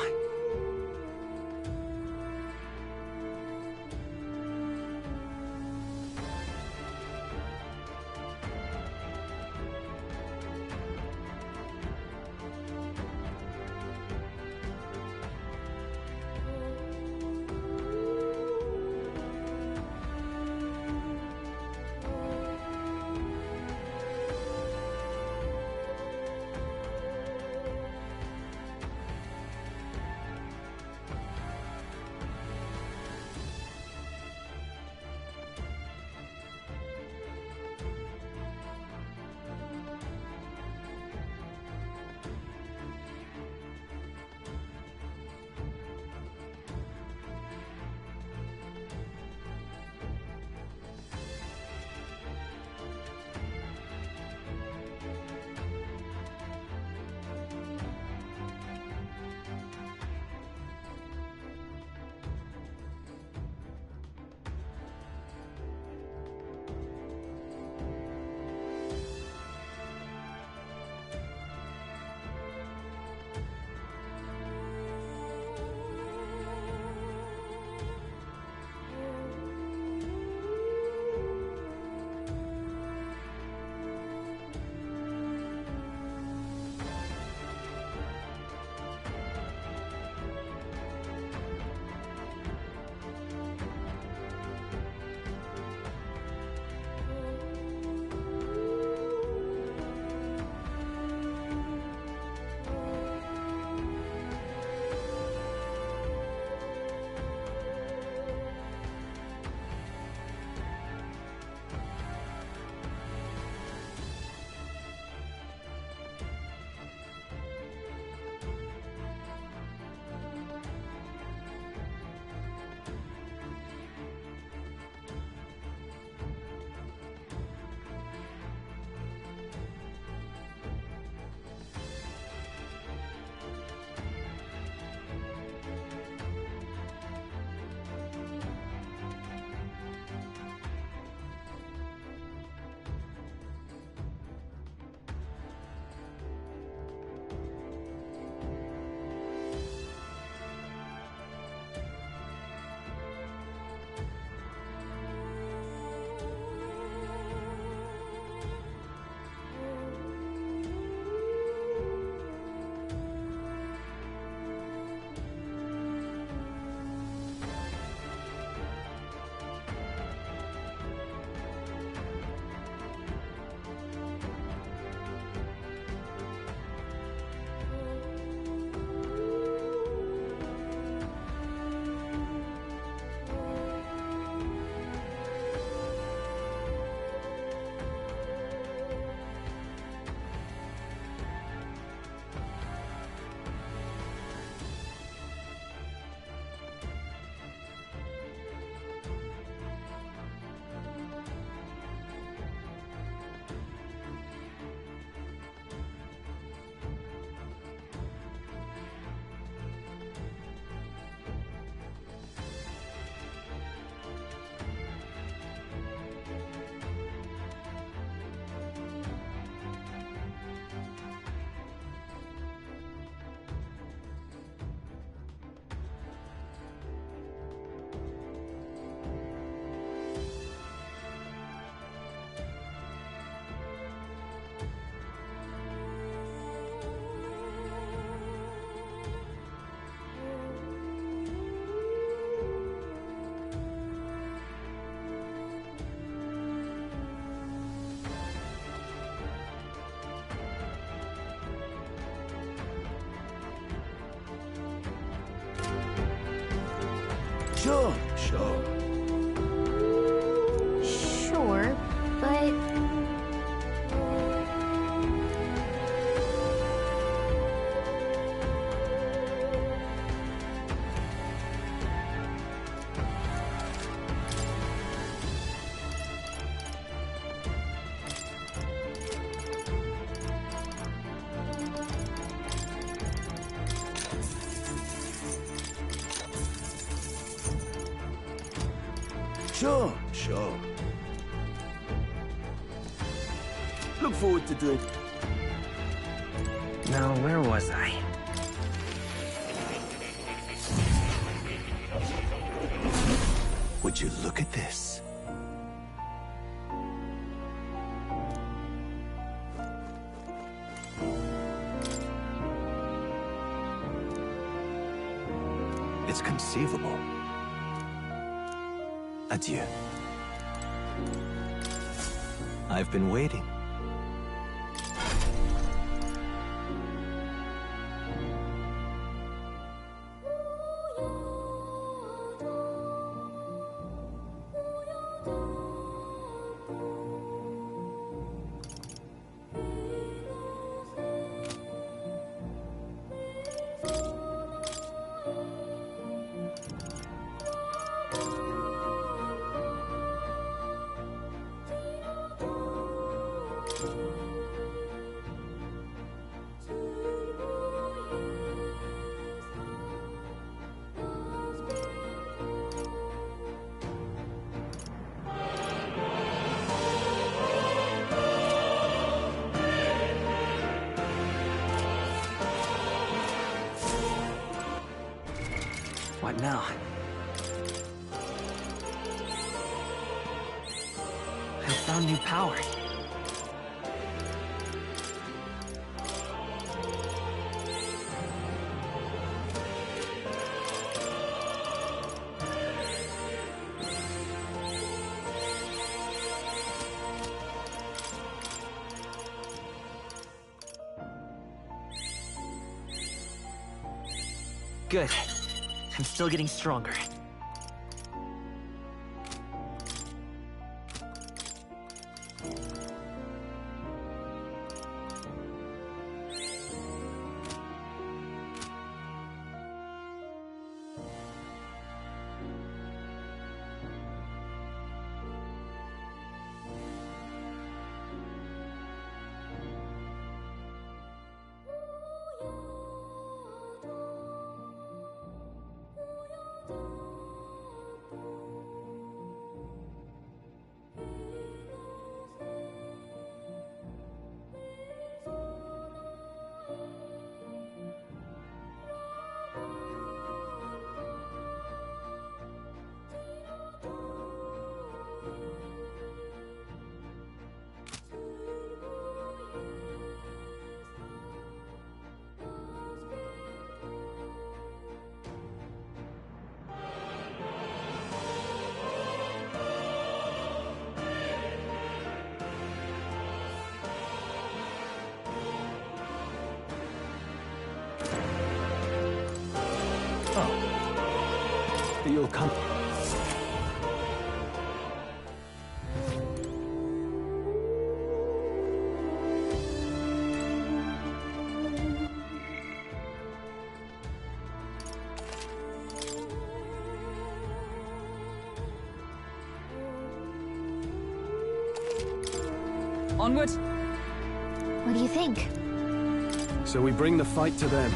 Sure, sure. Sure, but... Sure, sure. Look forward to doing... Now, where was I? Would you look at this? It's conceivable. Adieu. I've been waiting. What now? I found new power. Good. I'm still getting stronger. You'll come. Onward. What do you think? So we bring the fight to them.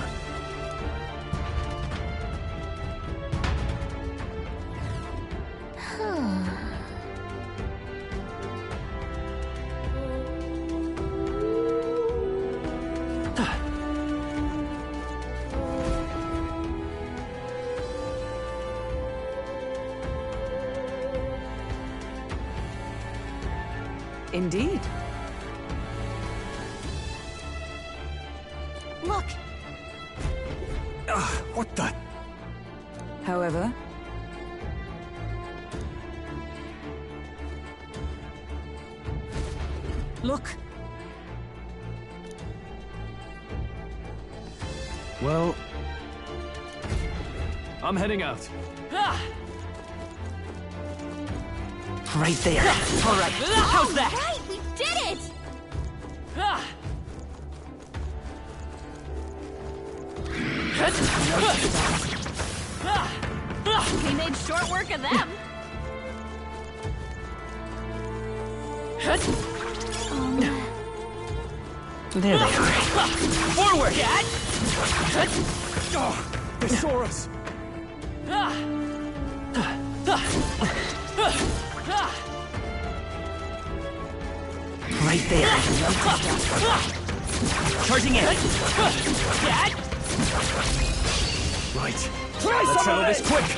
Indeed. Look! What the? However, look. Well, I'm heading out. Right there. All right, how's that? Right, we did it! We made short work of them. There they are. Forward! They saw us! Right there. Charging in. Right. Let's settle this quick!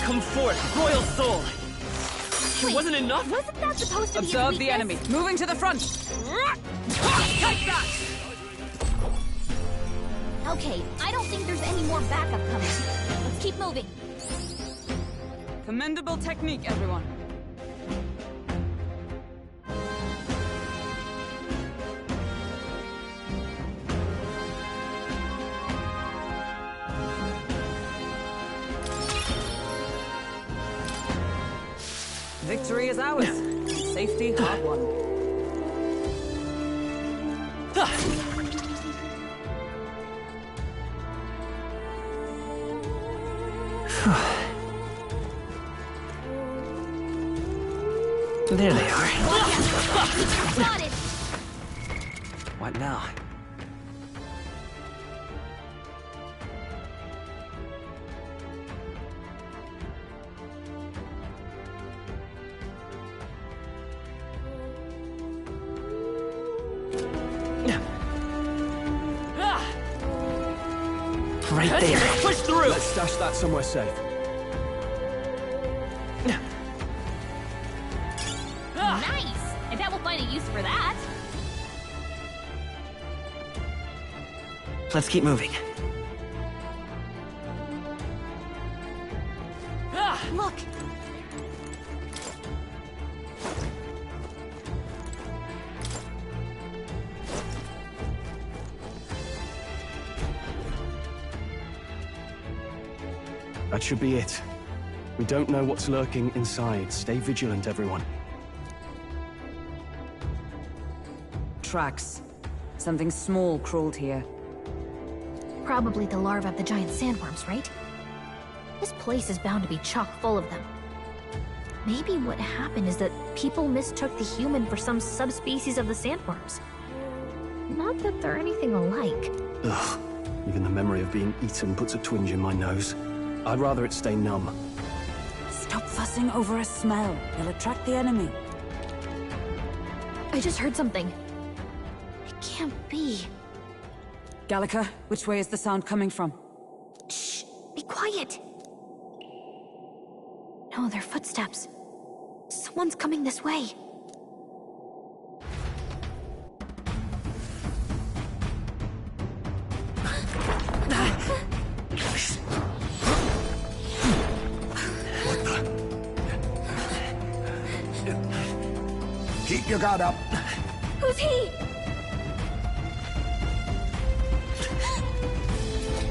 Come forth, royal soul! It wasn't enough? Wasn't that supposed to be Observe the enemy. Moving to the front. Take that! Okay, I don't think there's any more backup coming. Let's keep moving. Commendable technique, everyone. Victory is ours. Safety hard won. There they are. Got it! What now? Right there. Push through! Let's stash that somewhere safe. Nice! I bet we'll find a use for that. Let's keep moving. Look! That should be it. We don't know what's lurking inside. Stay vigilant, everyone. Tracks. Something small crawled here. Probably the larvae of the giant sandworms, right? This place is bound to be chock full of them. Maybe what happened is that people mistook the human for some subspecies of the sandworms. Not that they're anything alike. Ugh. Even the memory of being eaten puts a twinge in my nose. I'd rather it stay numb. Stop fussing over a smell. You'll attract the enemy. I just heard something. It can't be. Gallica, which way is the sound coming from? Shh! Be quiet! No, they're footsteps. Someone's coming this way. Keep your guard up. Who's he?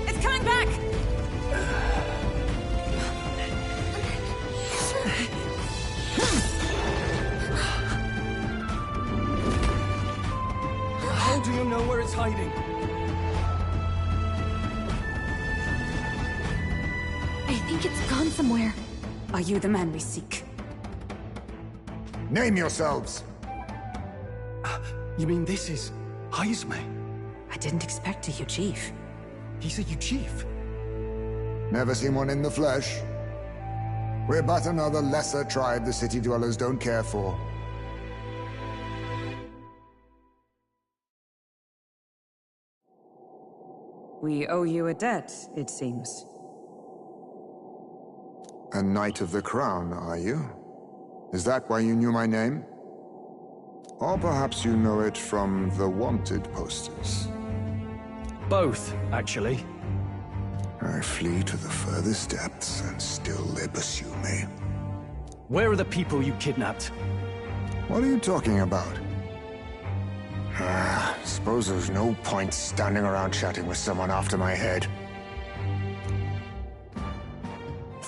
It's coming back! How do you know where it's hiding? I think it's gone somewhere. Are you the man we seek? Name yourselves. You mean this is Heisme? I didn't expect a Chief. He's a chief. Never seen one in the flesh. We're but another lesser tribe the city dwellers don't care for. We owe you a debt, it seems. A Knight of the Crown, are you? Is that why you knew my name? Or perhaps you know it from the wanted posters. Both, actually. I flee to the furthest depths, and still they pursue me. Where are the people you kidnapped? What are you talking about? Suppose there's no point standing around chatting with someone after my head.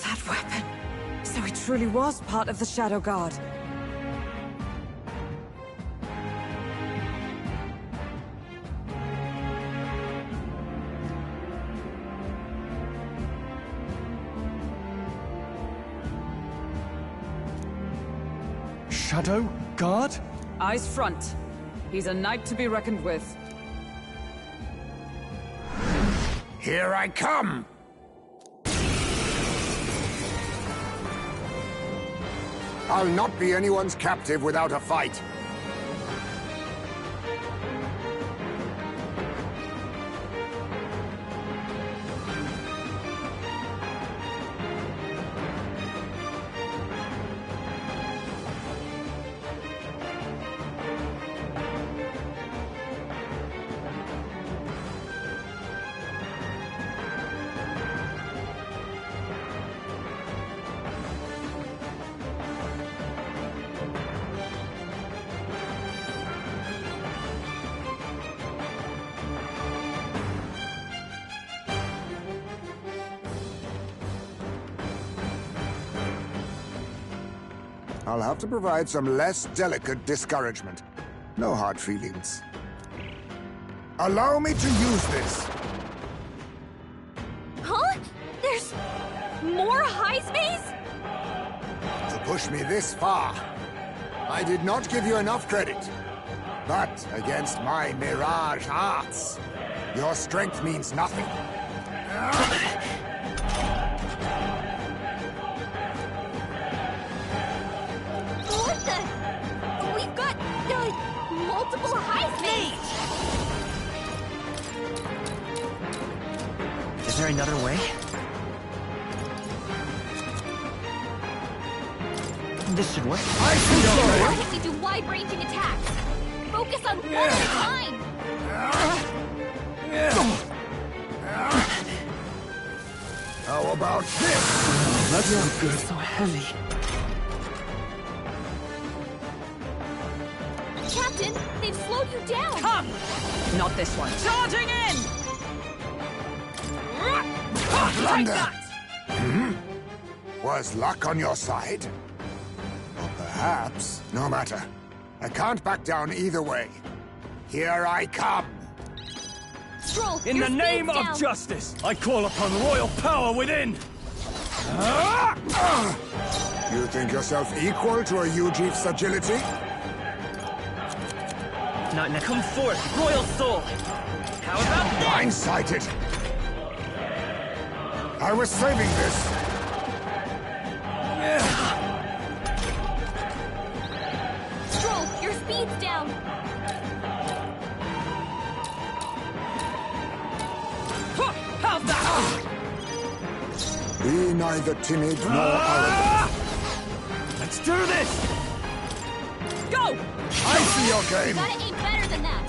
That weapon. So he truly was part of the Shadow Guard. Shadow Guard? Eyes front. He's a knight to be reckoned with. Here I come! I'll not be anyone's captive without a fight. I'll have to provide some less delicate discouragement. No hard feelings. Allow me to use this. Huh? There's more Heismays? To push me this far. I did not give you enough credit. But against my mirage arts, your strength means nothing. What the? We've got multiple Heismays! Is there another way? This should work. Why can't we do wide-ranging attacks? Focus on one at a time! How about this? That's not good. So heavy. Captain, they've slowed you down! Come! Not this one. Charging in! Take that! Was luck on your side? Or perhaps, no matter. I can't back down either way. Here I come! Stroll, In the name of justice, I call upon royal power within! You think yourself equal to a Ujief's agility? Now come forth, royal soul! How about this? Blindsighted! I was saving this! Stroll, your speed's down! How's that? Be neither timid nor arrogant. Let's do this! Go! I see your You game! gotta aim better than that!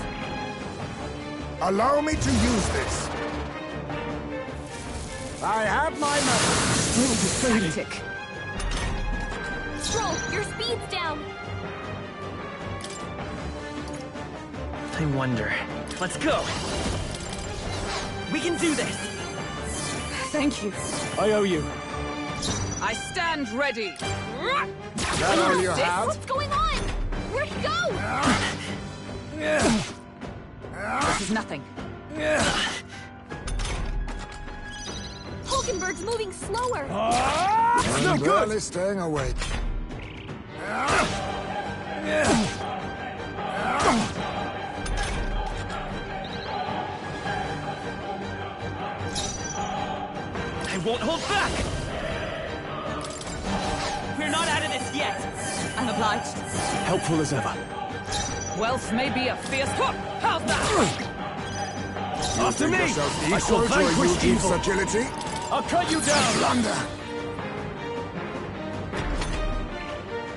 Allow me to use this! I have my methods! Still defeated. Stroll, your speed's down! I wonder. Let's go! We can do this! Thank you. I owe you. I stand ready. That all you have? What's going on? Where'd he go? This is nothing. Hulkenberg's moving slower. I'm barely staying awake. I won't hold back! We're not out of this yet! I'm obliged. Helpful as ever. Wealth may be a fierce... How's that? After me! Yourself I shall equal to a vanquish Ujief's evil. agility? I'll cut you down! Blunder!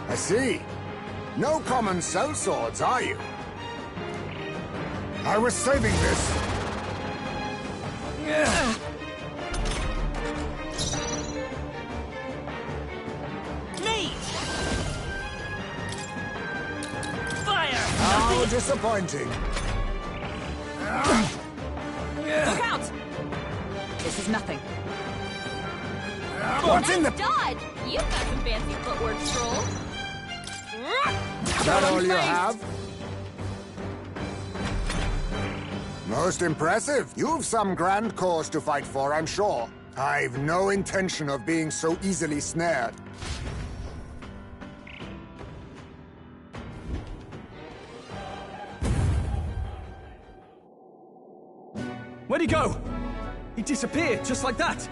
I see. No common sellswords, are you? I was saving this. Me! Fire! Nothing How disappointing. Look out! This is nothing. What's in the... Dodge! You've got some fancy footwork, Stroll. Is that all you have? Most impressive. You've some grand cause to fight for, I'm sure. I've no intention of being so easily snared. Where'd he go? He disappeared, just like that.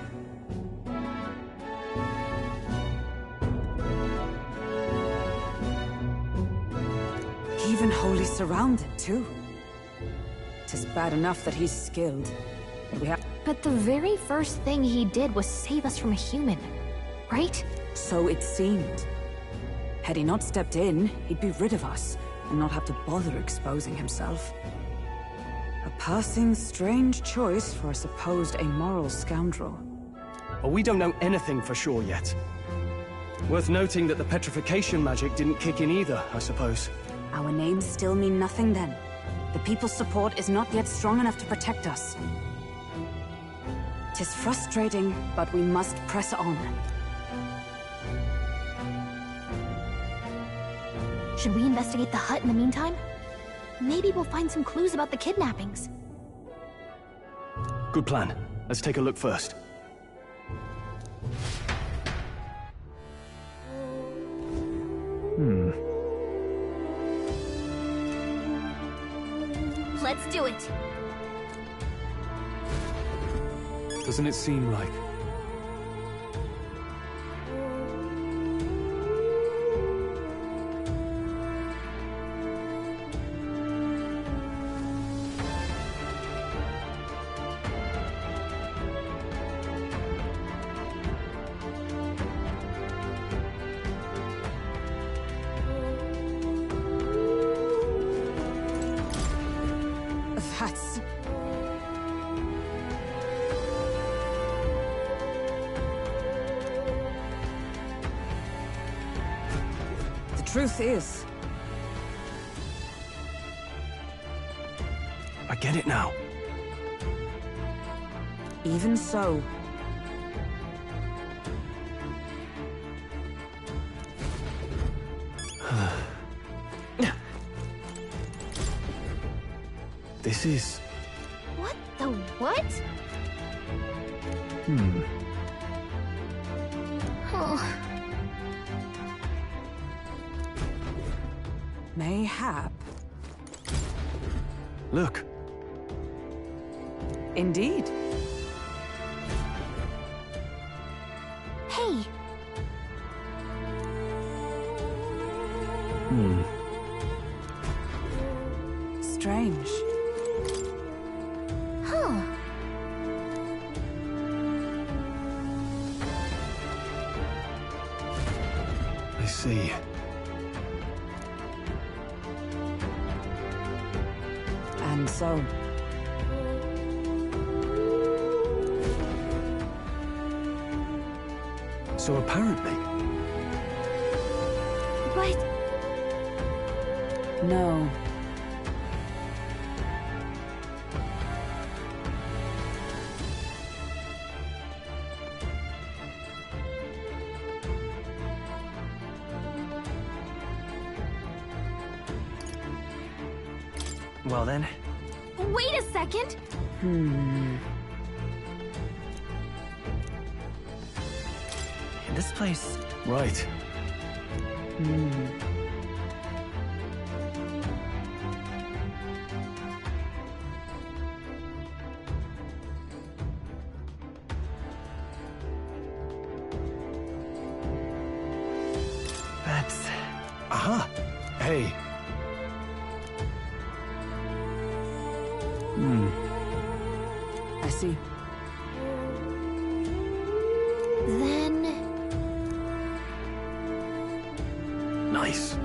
Even wholly surrounded, too. 'Tis bad enough that he's skilled. But the very first thing he did was save us from a human, right? So it seemed. Had he not stepped in, he'd be rid of us, and not have to bother exposing himself. A passing strange choice for a supposed amoral scoundrel. But we don't know anything for sure yet. Worth noting that the petrification magic didn't kick in either, I suppose. Our names still mean nothing then. The people's support is not yet strong enough to protect us. 'Tis frustrating, but we must press on. Should we investigate the hut in the meantime? Maybe we'll find some clues about the kidnappings. Good plan. Let's take a look first. Let's do it. Doesn't it seem like... That's... The truth is... I get it now. Even so... This is... What the what? Oh. Mayhap. Look. Indeed. Hey. Strange. Huh. I see. And so... So apparently... But... No. Well then, Wait a second! in this place... Right. That's... Aha! Hey. I see. Then... Nice.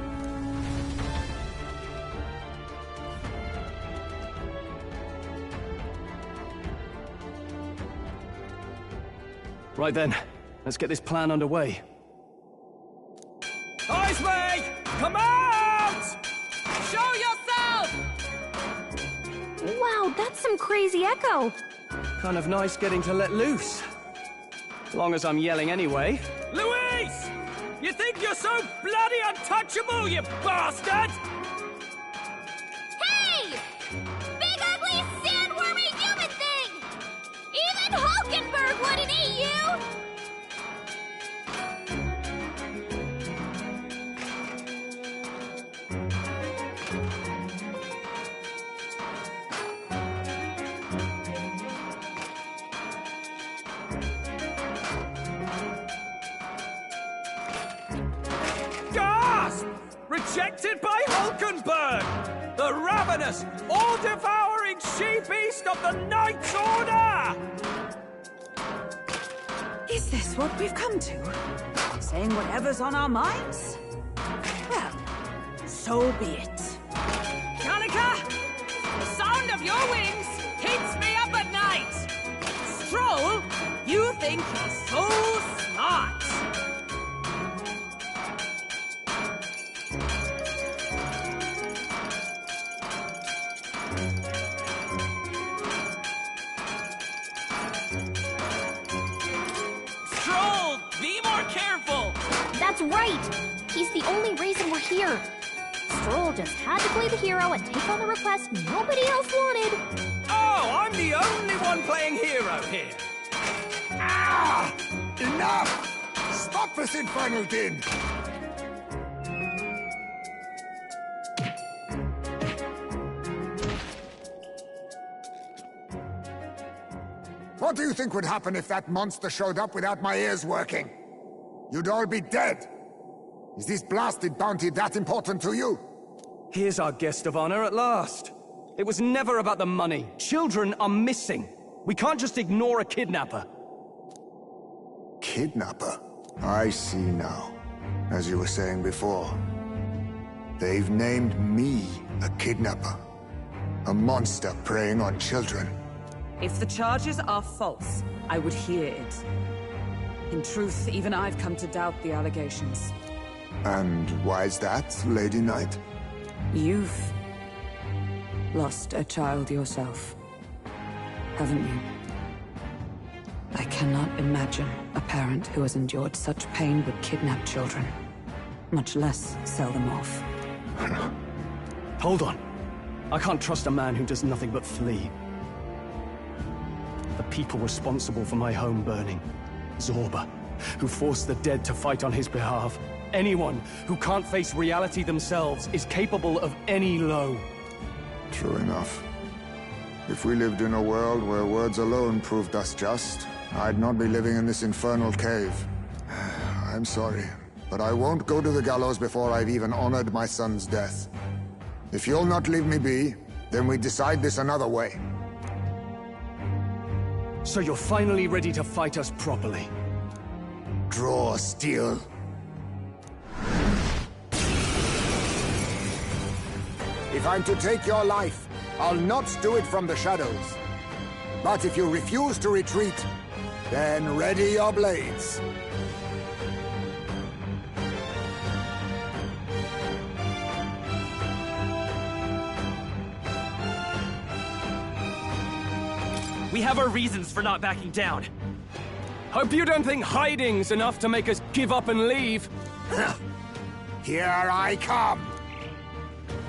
Right then, let's get this plan underway. Heismay! Come out! Show yourself! that's some crazy echo. Kind of nice getting to let loose. Long as I'm yelling anyway. Louise! You think you're so bloody untouchable, you bastard? Hey! Big ugly sandwormy human thing! Even Hulkenberg wouldn't eat you! Gasp! Rejected by Hulkenberg! The ravenous, all-devouring she-beast of the Knight's Order! Is this what we've come to? Saying whatever's on our minds? Well, so be it. Kanika! The sound of your wings keeps me up at night! Stroll, you think you're so smart! Stroll, be more careful! That's right! He's the only reason we're here. Stroll just had to play the hero and take on the request nobody else wanted. Oh, I'm the only one playing hero here! Ah! Enough! Stop this infernal din! What do you think would happen if that monster showed up without my ears working? You'd all be dead! Is this blasted bounty that important to you? Here's our guest of honor at last. It was never about the money. Children are missing. We can't just ignore a kidnapper. Kidnapper? I see now. As you were saying before, they've named me a kidnapper. A monster preying on children. If the charges are false, I would hear it. In truth, even I've come to doubt the allegations. And why's that, Lady Knight? You've lost a child yourself, haven't you? I cannot imagine a parent who has endured such pain would kidnap children, much less sell them off. Hold on. I can't trust a man who does nothing but flee. The people responsible for my home burning. Zorba, who forced the dead to fight on his behalf. Anyone who can't face reality themselves is capable of any low. True enough. If we lived in a world where words alone proved us just, I'd not be living in this infernal cave. I'm sorry, but I won't go to the gallows before I've even honored my son's death. If you'll not leave me be, then we decide this another way. So you're finally ready to fight us properly? Draw steel. If I'm to take your life, I'll not do it from the shadows. But if you refuse to retreat, then ready your blades. We have our reasons for not backing down. Hope you don't think hiding's enough to make us give up and leave. Here I come.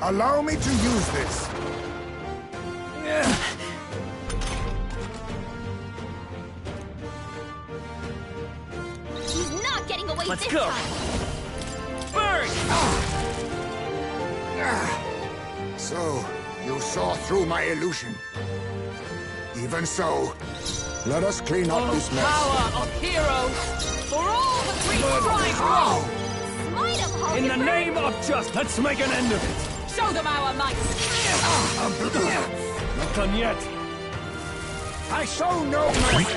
Allow me to use this. He's not getting away Let's this go. time! Burn! So, you saw through my illusion. Even so, let us clean up this mess. Power of heroes for all that we strive for! Smite him, Hulkenberg! In the name of just, let's make an end of it. Show them our might! Not done yet. I show no mercy.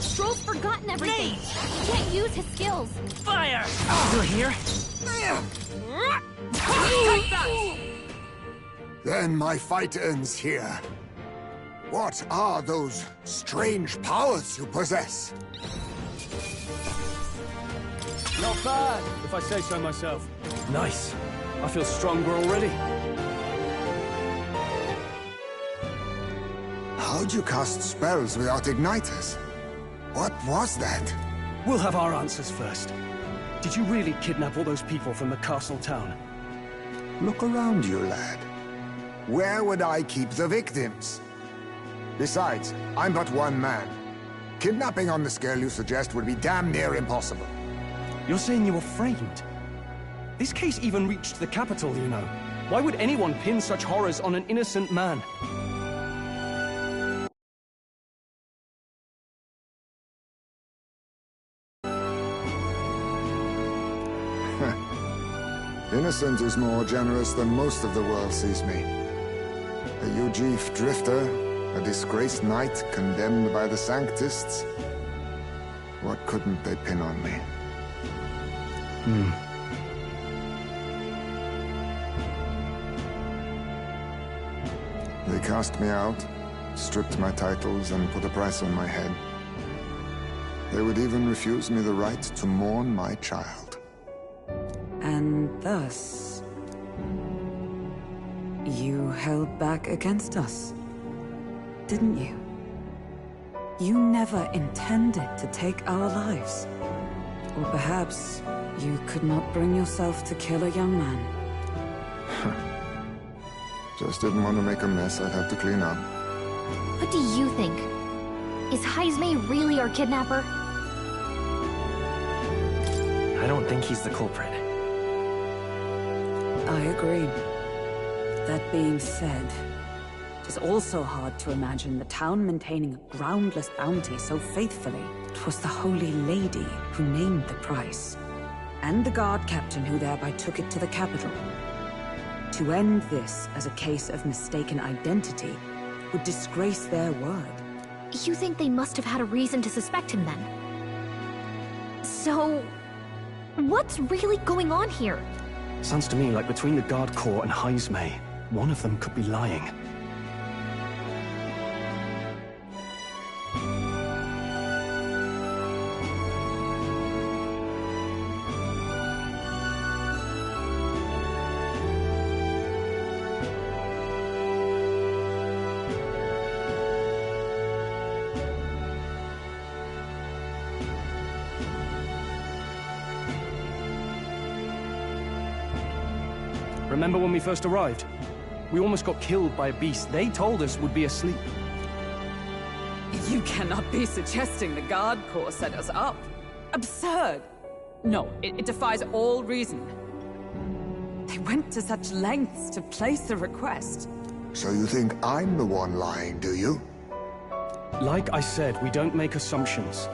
Stroll's forgotten everything. He can't use his skills. Fire! You're here? Take that! Then my fight ends here. What are those strange powers you possess? Not bad, if I say so myself. Nice. I feel stronger already. How'd you cast spells without igniters? What was that? We'll have our answers first. Did you really kidnap all those people from the castle town? Look around you, lad. Where would I keep the victims? Besides, I'm but one man. Kidnapping on the scale you suggest would be damn near impossible. You're saying you were framed? This case even reached the capital, you know. Why would anyone pin such horrors on an innocent man? Innocent is more generous than most of the world sees me. A Ujif drifter, a disgraced knight condemned by the Sanctists. What couldn't they pin on me? They cast me out, stripped my titles, and put a price on my head. They would even refuse me the right to mourn my child. And thus, you held back against us, didn't you? You never intended to take our lives. Or perhaps you could not bring yourself to kill a young man. Just didn't want to make a mess I'd have to clean up. What do you think? Is Heismay really our kidnapper? I don't think he's the culprit. I agree. That being said, it is also hard to imagine the town maintaining a groundless bounty so faithfully. It was the Holy Lady who named the price, and the guard captain who thereby took it to the capital. To end this as a case of mistaken identity would disgrace their word. You think they must have had a reason to suspect him then? So, what's really going on here? Sounds to me like between the Guard Corps and Heismay, one of them could be lying. Remember when we first arrived? We almost got killed by a beast they told us would be asleep. You cannot be suggesting the Guard Corps set us up. Absurd! No, it defies all reason. They went to such lengths to place the request. So you think I'm the one lying, do you? Like I said, we don't make assumptions.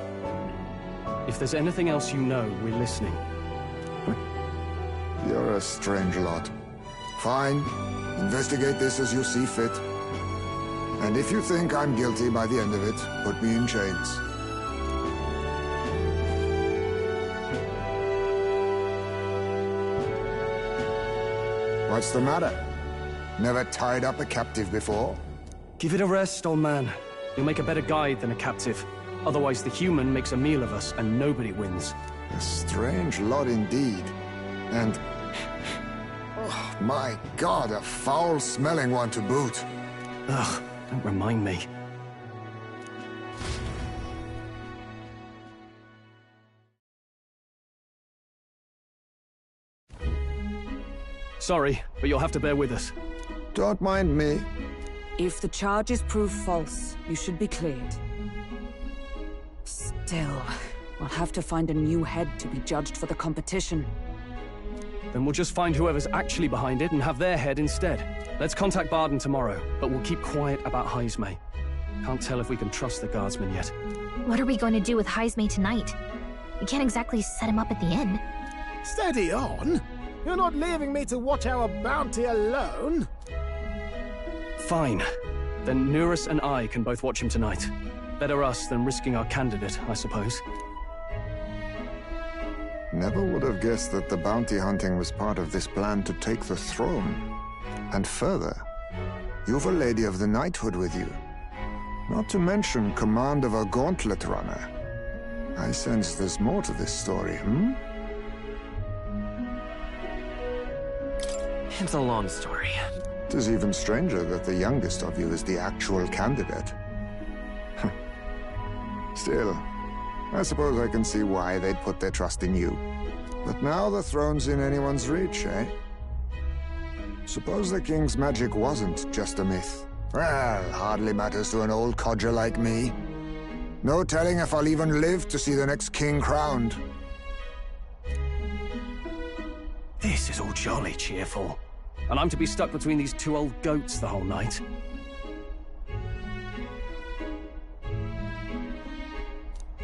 If there's anything else you know, we're listening. You're a strange lot. Fine. Investigate this as you see fit. And if you think I'm guilty by the end of it, put me in chains. What's the matter? Never tied up a captive before? Give it a rest, old man. You'll make a better guide than a captive. Otherwise, the human makes a meal of us, and nobody wins. A strange lot indeed. And... oh, my God, a foul-smelling one to boot. Ugh, don't remind me. Sorry, but you'll have to bear with us. Don't mind me. If the charges prove false, you should be cleared. Still, we'll have to find a new head to be judged for the competition. Then we'll just find whoever's actually behind it and have their head instead. Let's contact Barden tomorrow, but we'll keep quiet about Heismay. Can't tell if we can trust the guardsman yet. What are we going to do with Heismay tonight? We can't exactly set him up at the inn. Steady on! You're not leaving me to watch our bounty alone! Fine. Then Nurus and I can both watch him tonight. Better us than risking our candidate, I suppose. Never would have guessed that the bounty hunting was part of this plan to take the throne. And further, you've a Lady of the Knighthood with you. Not to mention command of a gauntlet runner. I sense there's more to this story, hmm? It's a long story. It is even stranger that the youngest of you is the actual candidate. Still, I suppose I can see why they'd put their trust in you. But now the throne's in anyone's reach, eh? Suppose the king's magic wasn't just a myth. Well, hardly matters to an old codger like me. No telling if I'll even live to see the next king crowned. This is all jolly cheerful. And I'm to be stuck between these two old goats the whole night.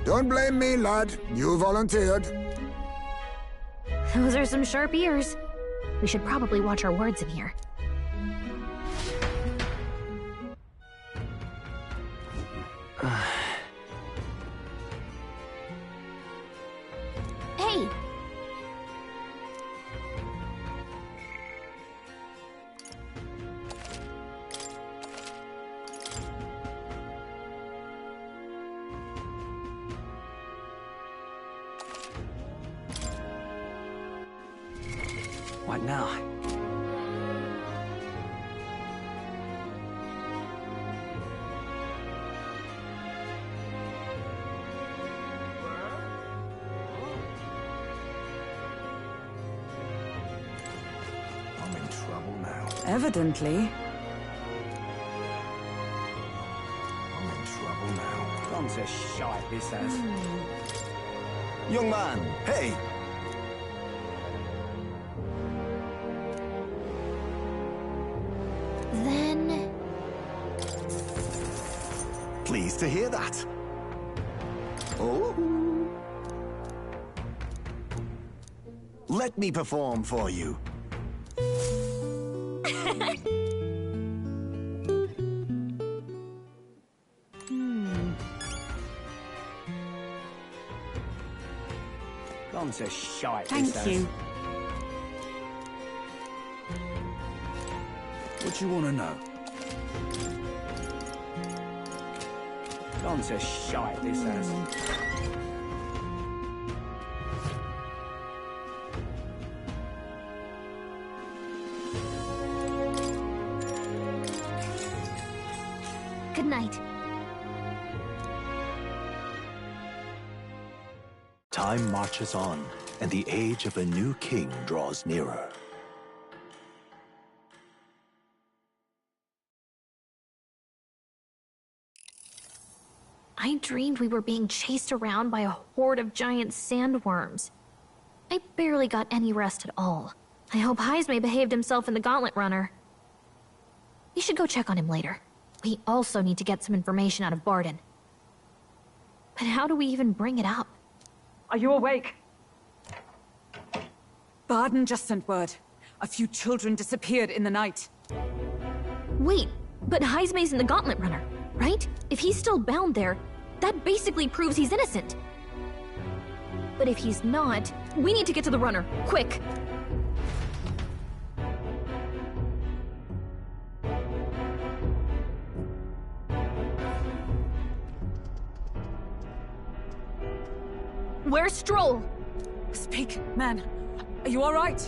Don't blame me, lad. You volunteered. Those are some sharp ears. We should probably watch our words in here. Hey! What now? I'm in trouble now. Evidently. I'm in trouble now. Gone to shite, this has. Young man, hey! Then... Pleased to hear that. Oh. Let me perform for you. Gone to shite, Thank this you. What do you want to know? Gone to shite, this has. Good night. Time marches on, and the age of a new king draws nearer. I dreamed we were being chased around by a horde of giant sandworms. I barely got any rest at all. I hope Heismay behaved himself in the Gauntlet Runner. We should go check on him later. We also need to get some information out of Barden. But how do we even bring it up? Are you awake? Barden just sent word. A few children disappeared in the night. Wait, but Heismay's in the Gauntlet Runner, right? If he's still bound there, that basically proves he's innocent. But if he's not, we need to get to the runner, quick! Where's Stroll? Speak, man. Are you all right?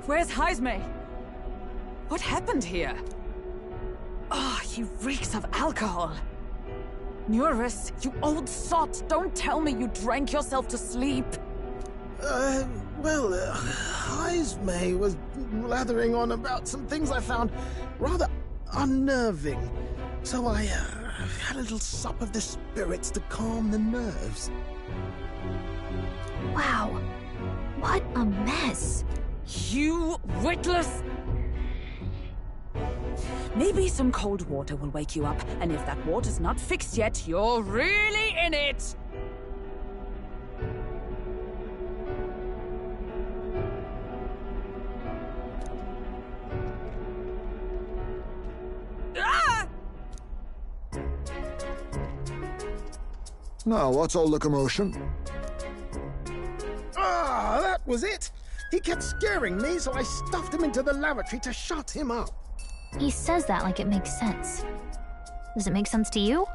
Where's Heismay? What happened here? Oh, he reeks of alcohol. Nuris, you old sot, don't tell me you drank yourself to sleep. Heismay was blathering on about some things I found rather unnerving. So I had a little sup of the spirits to calm the nerves. Wow. What a mess. You witless... Maybe some cold water will wake you up, and if that water's not fixed yet, you're really in it! Ah! Now, what's all the commotion? Ah, that was it! He kept scaring me, so I stuffed him into the lavatory to shut him up. He says that like it makes sense. Does it make sense to you?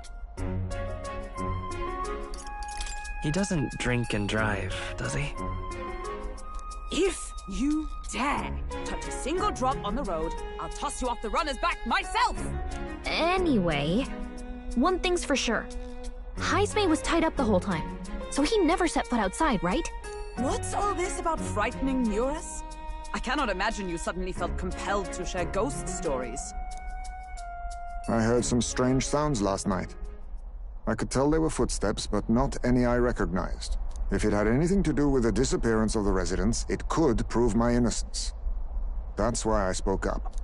He doesn't drink and drive, does he? If you dare touch a single drop on the road, I'll toss you off the runner's back myself! Anyway, one thing's for sure. Heismay was tied up the whole time, so he never set foot outside, right? What's all this about frightening Eurus? I cannot imagine you suddenly felt compelled to share ghost stories. I heard some strange sounds last night. I could tell they were footsteps, but not any I recognized. If it had anything to do with the disappearance of the residents, it could prove my innocence. That's why I spoke up.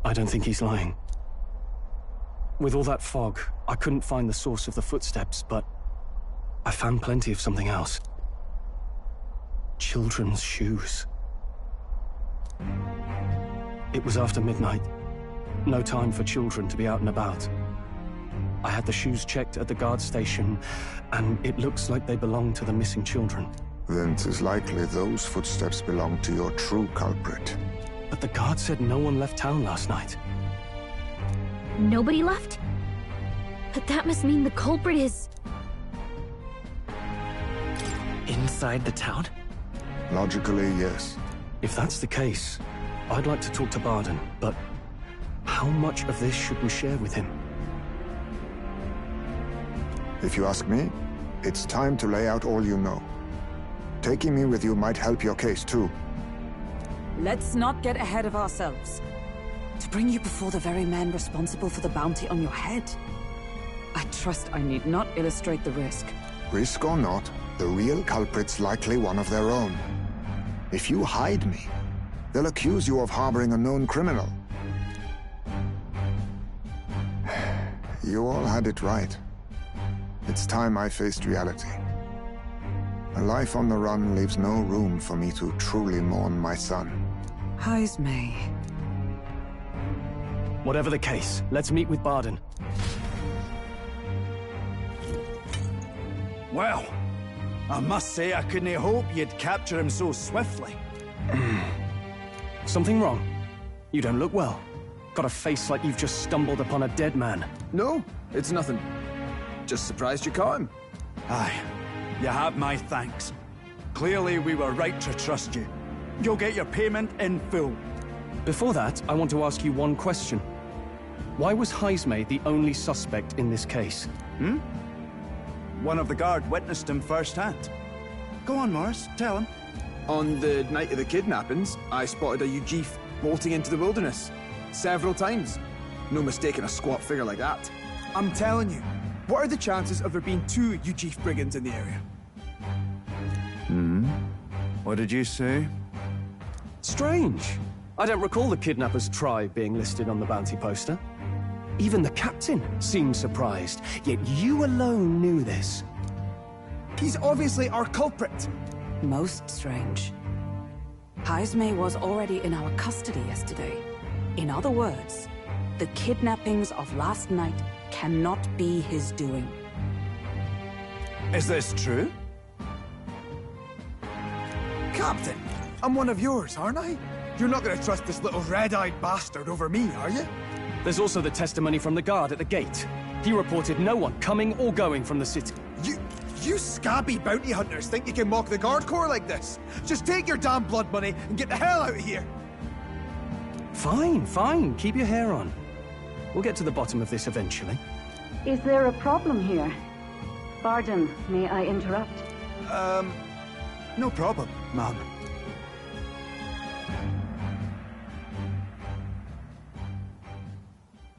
I don't think he's lying. With all that fog, I couldn't find the source of the footsteps, but I found plenty of something else. Children's shoes. It was after midnight. No time for children to be out and about. I had the shoes checked at the guard station, and it looks like they belong to the missing children. Then 'tis likely those footsteps belong to your true culprit. But the guard said no one left town last night. Nobody left? But that must mean the culprit is... Inside the town? Logically, yes. If that's the case, I'd like to talk to Barden, but how much of this should we share with him? If you ask me, it's time to lay out all you know. Taking me with you might help your case, too. Let's not get ahead of ourselves. To bring you before the very man responsible for the bounty on your head. I trust I need not illustrate the risk. Risk or not, the real culprit's likely one of their own. If you hide me, they'll accuse you of harboring a known criminal. You all had it right. It's time I faced reality. A life on the run leaves no room for me to truly mourn my son. Heismay. Whatever the case, let's meet with Barden. Well, I must say I couldn't hope you'd capture him so swiftly. Something wrong? You don't look well. Got a face like you've just stumbled upon a dead man. No, it's nothing. Just surprised you caught him. Aye, you have my thanks. Clearly we were right to trust you. You'll get your payment in full. Before that, I want to ask you one question. Why was Heismay the only suspect in this case? One of the guard witnessed him firsthand. Go on, Morris, tell him. On the night of the kidnappings, I spotted a Ujif bolting into the wilderness. Several times. No mistaking a squat figure like that. I'm telling you, what are the chances of there being 2 Ujif brigands in the area? What did you say? Strange. I don't recall the kidnappers' tribe being listed on the bounty poster. Even the captain seemed surprised, yet you alone knew this. He's obviously our culprit. Most strange. Heismay was already in our custody yesterday. In other words, the kidnappings of last night cannot be his doing. Is this true? Captain, I'm one of yours, aren't I? You're not gonna trust this little red-eyed bastard over me, are you? There's also the testimony from the guard at the gate. He reported no one coming or going from the city. You scabby bounty hunters think you can mock the guard corps like this? Just take your damn blood money and get the hell out of here! Fine, fine. Keep your hair on. We'll get to the bottom of this eventually. Is there a problem here? Barden, may I interrupt? No problem, ma'am.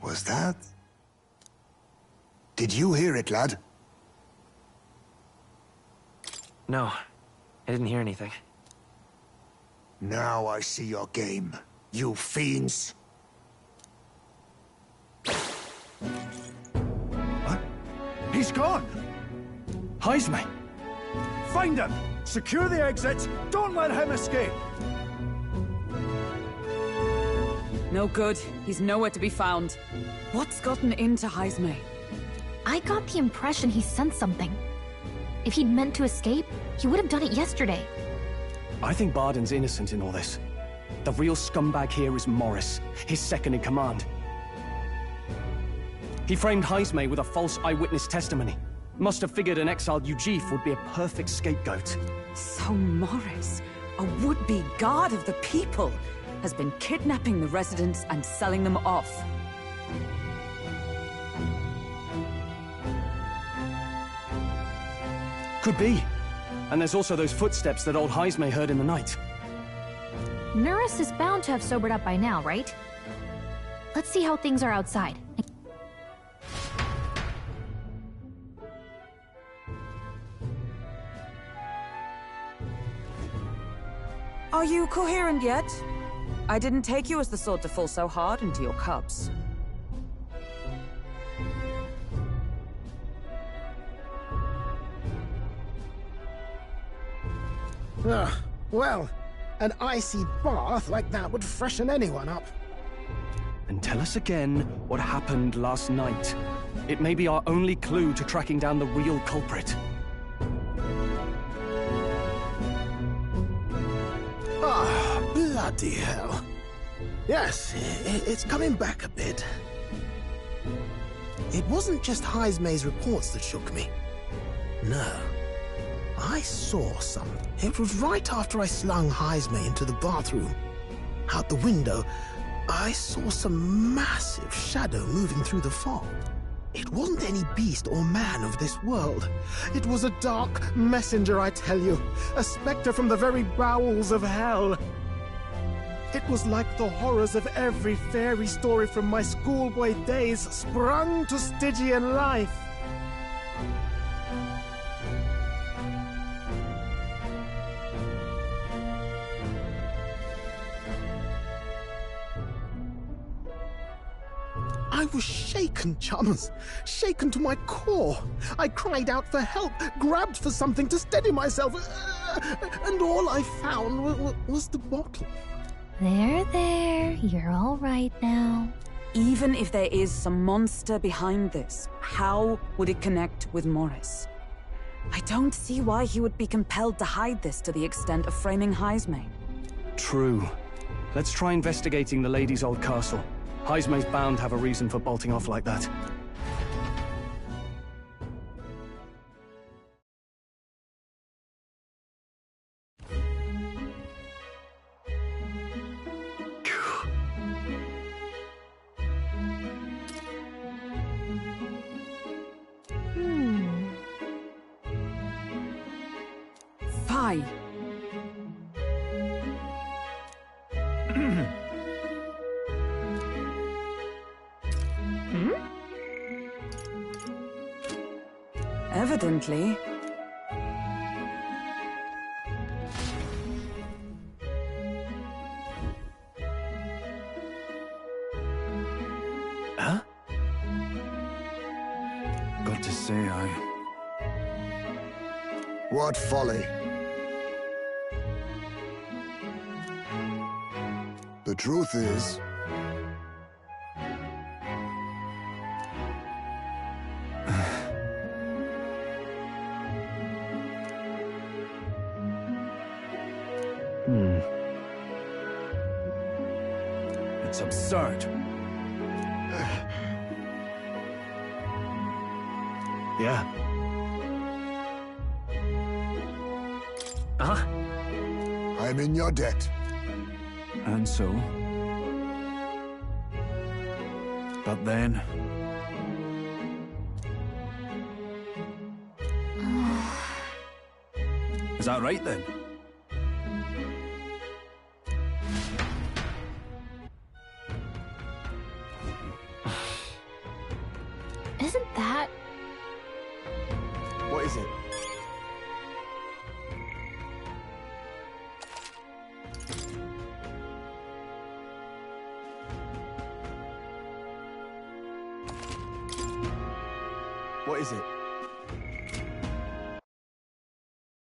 Was that? Did you hear it, lad? No, I didn't hear anything. Now I see your game, you fiends. What? He's gone! Heismay! Find him! Secure the exits! Don't let him escape! No good. He's nowhere to be found. What's gotten into Heismay? I got the impression he sensed something. If he'd meant to escape, he would have done it yesterday. I think Barden's innocent in all this. The real scumbag here is Morris, his second in command. He framed Heismay with a false eyewitness testimony. Must have figured an exiled Ujif would be a perfect scapegoat. So Morris, a would-be guard of the people, has been kidnapping the residents and selling them off. Could be. And there's also those footsteps that old Heismay heard in the night. Nurus is bound to have sobered up by now, right? Let's see how things are outside. Are you coherent yet? I didn't take you as the sort to fall so hard into your cups. Well, an icy bath like that would freshen anyone up. And tell us again what happened last night. It may be our only clue to tracking down the real culprit. Ah, bloody hell. Yes, it's coming back a bit. It wasn't just Heismay's reports that shook me. No. I saw something. It was right after I slung Heismay into the bathroom. Out the window, I saw some massive shadow moving through the fog. It wasn't any beast or man of this world. It was a dark messenger, I tell you. A specter from the very bowels of hell. It was like the horrors of every fairy story from my schoolboy days sprung to Stygian life. I was shaken, chums. Shaken to my core. I cried out for help, grabbed for something to steady myself, and all I found was the bottle. There. You're all right now. Even if there is some monster behind this, how would it connect with Morris? I don't see why he would be compelled to hide this to the extent of framing Heismay. True. Let's try investigating the lady's old castle. Heismay's bound to have a reason for bolting off like that. Fie. Evidently. Huh? Got to say, What folly. The truth is... It's absurd. Yeah. Huh? I'm in your debt. And so? But then... Is that right then? Isn't that... What is it? What is it?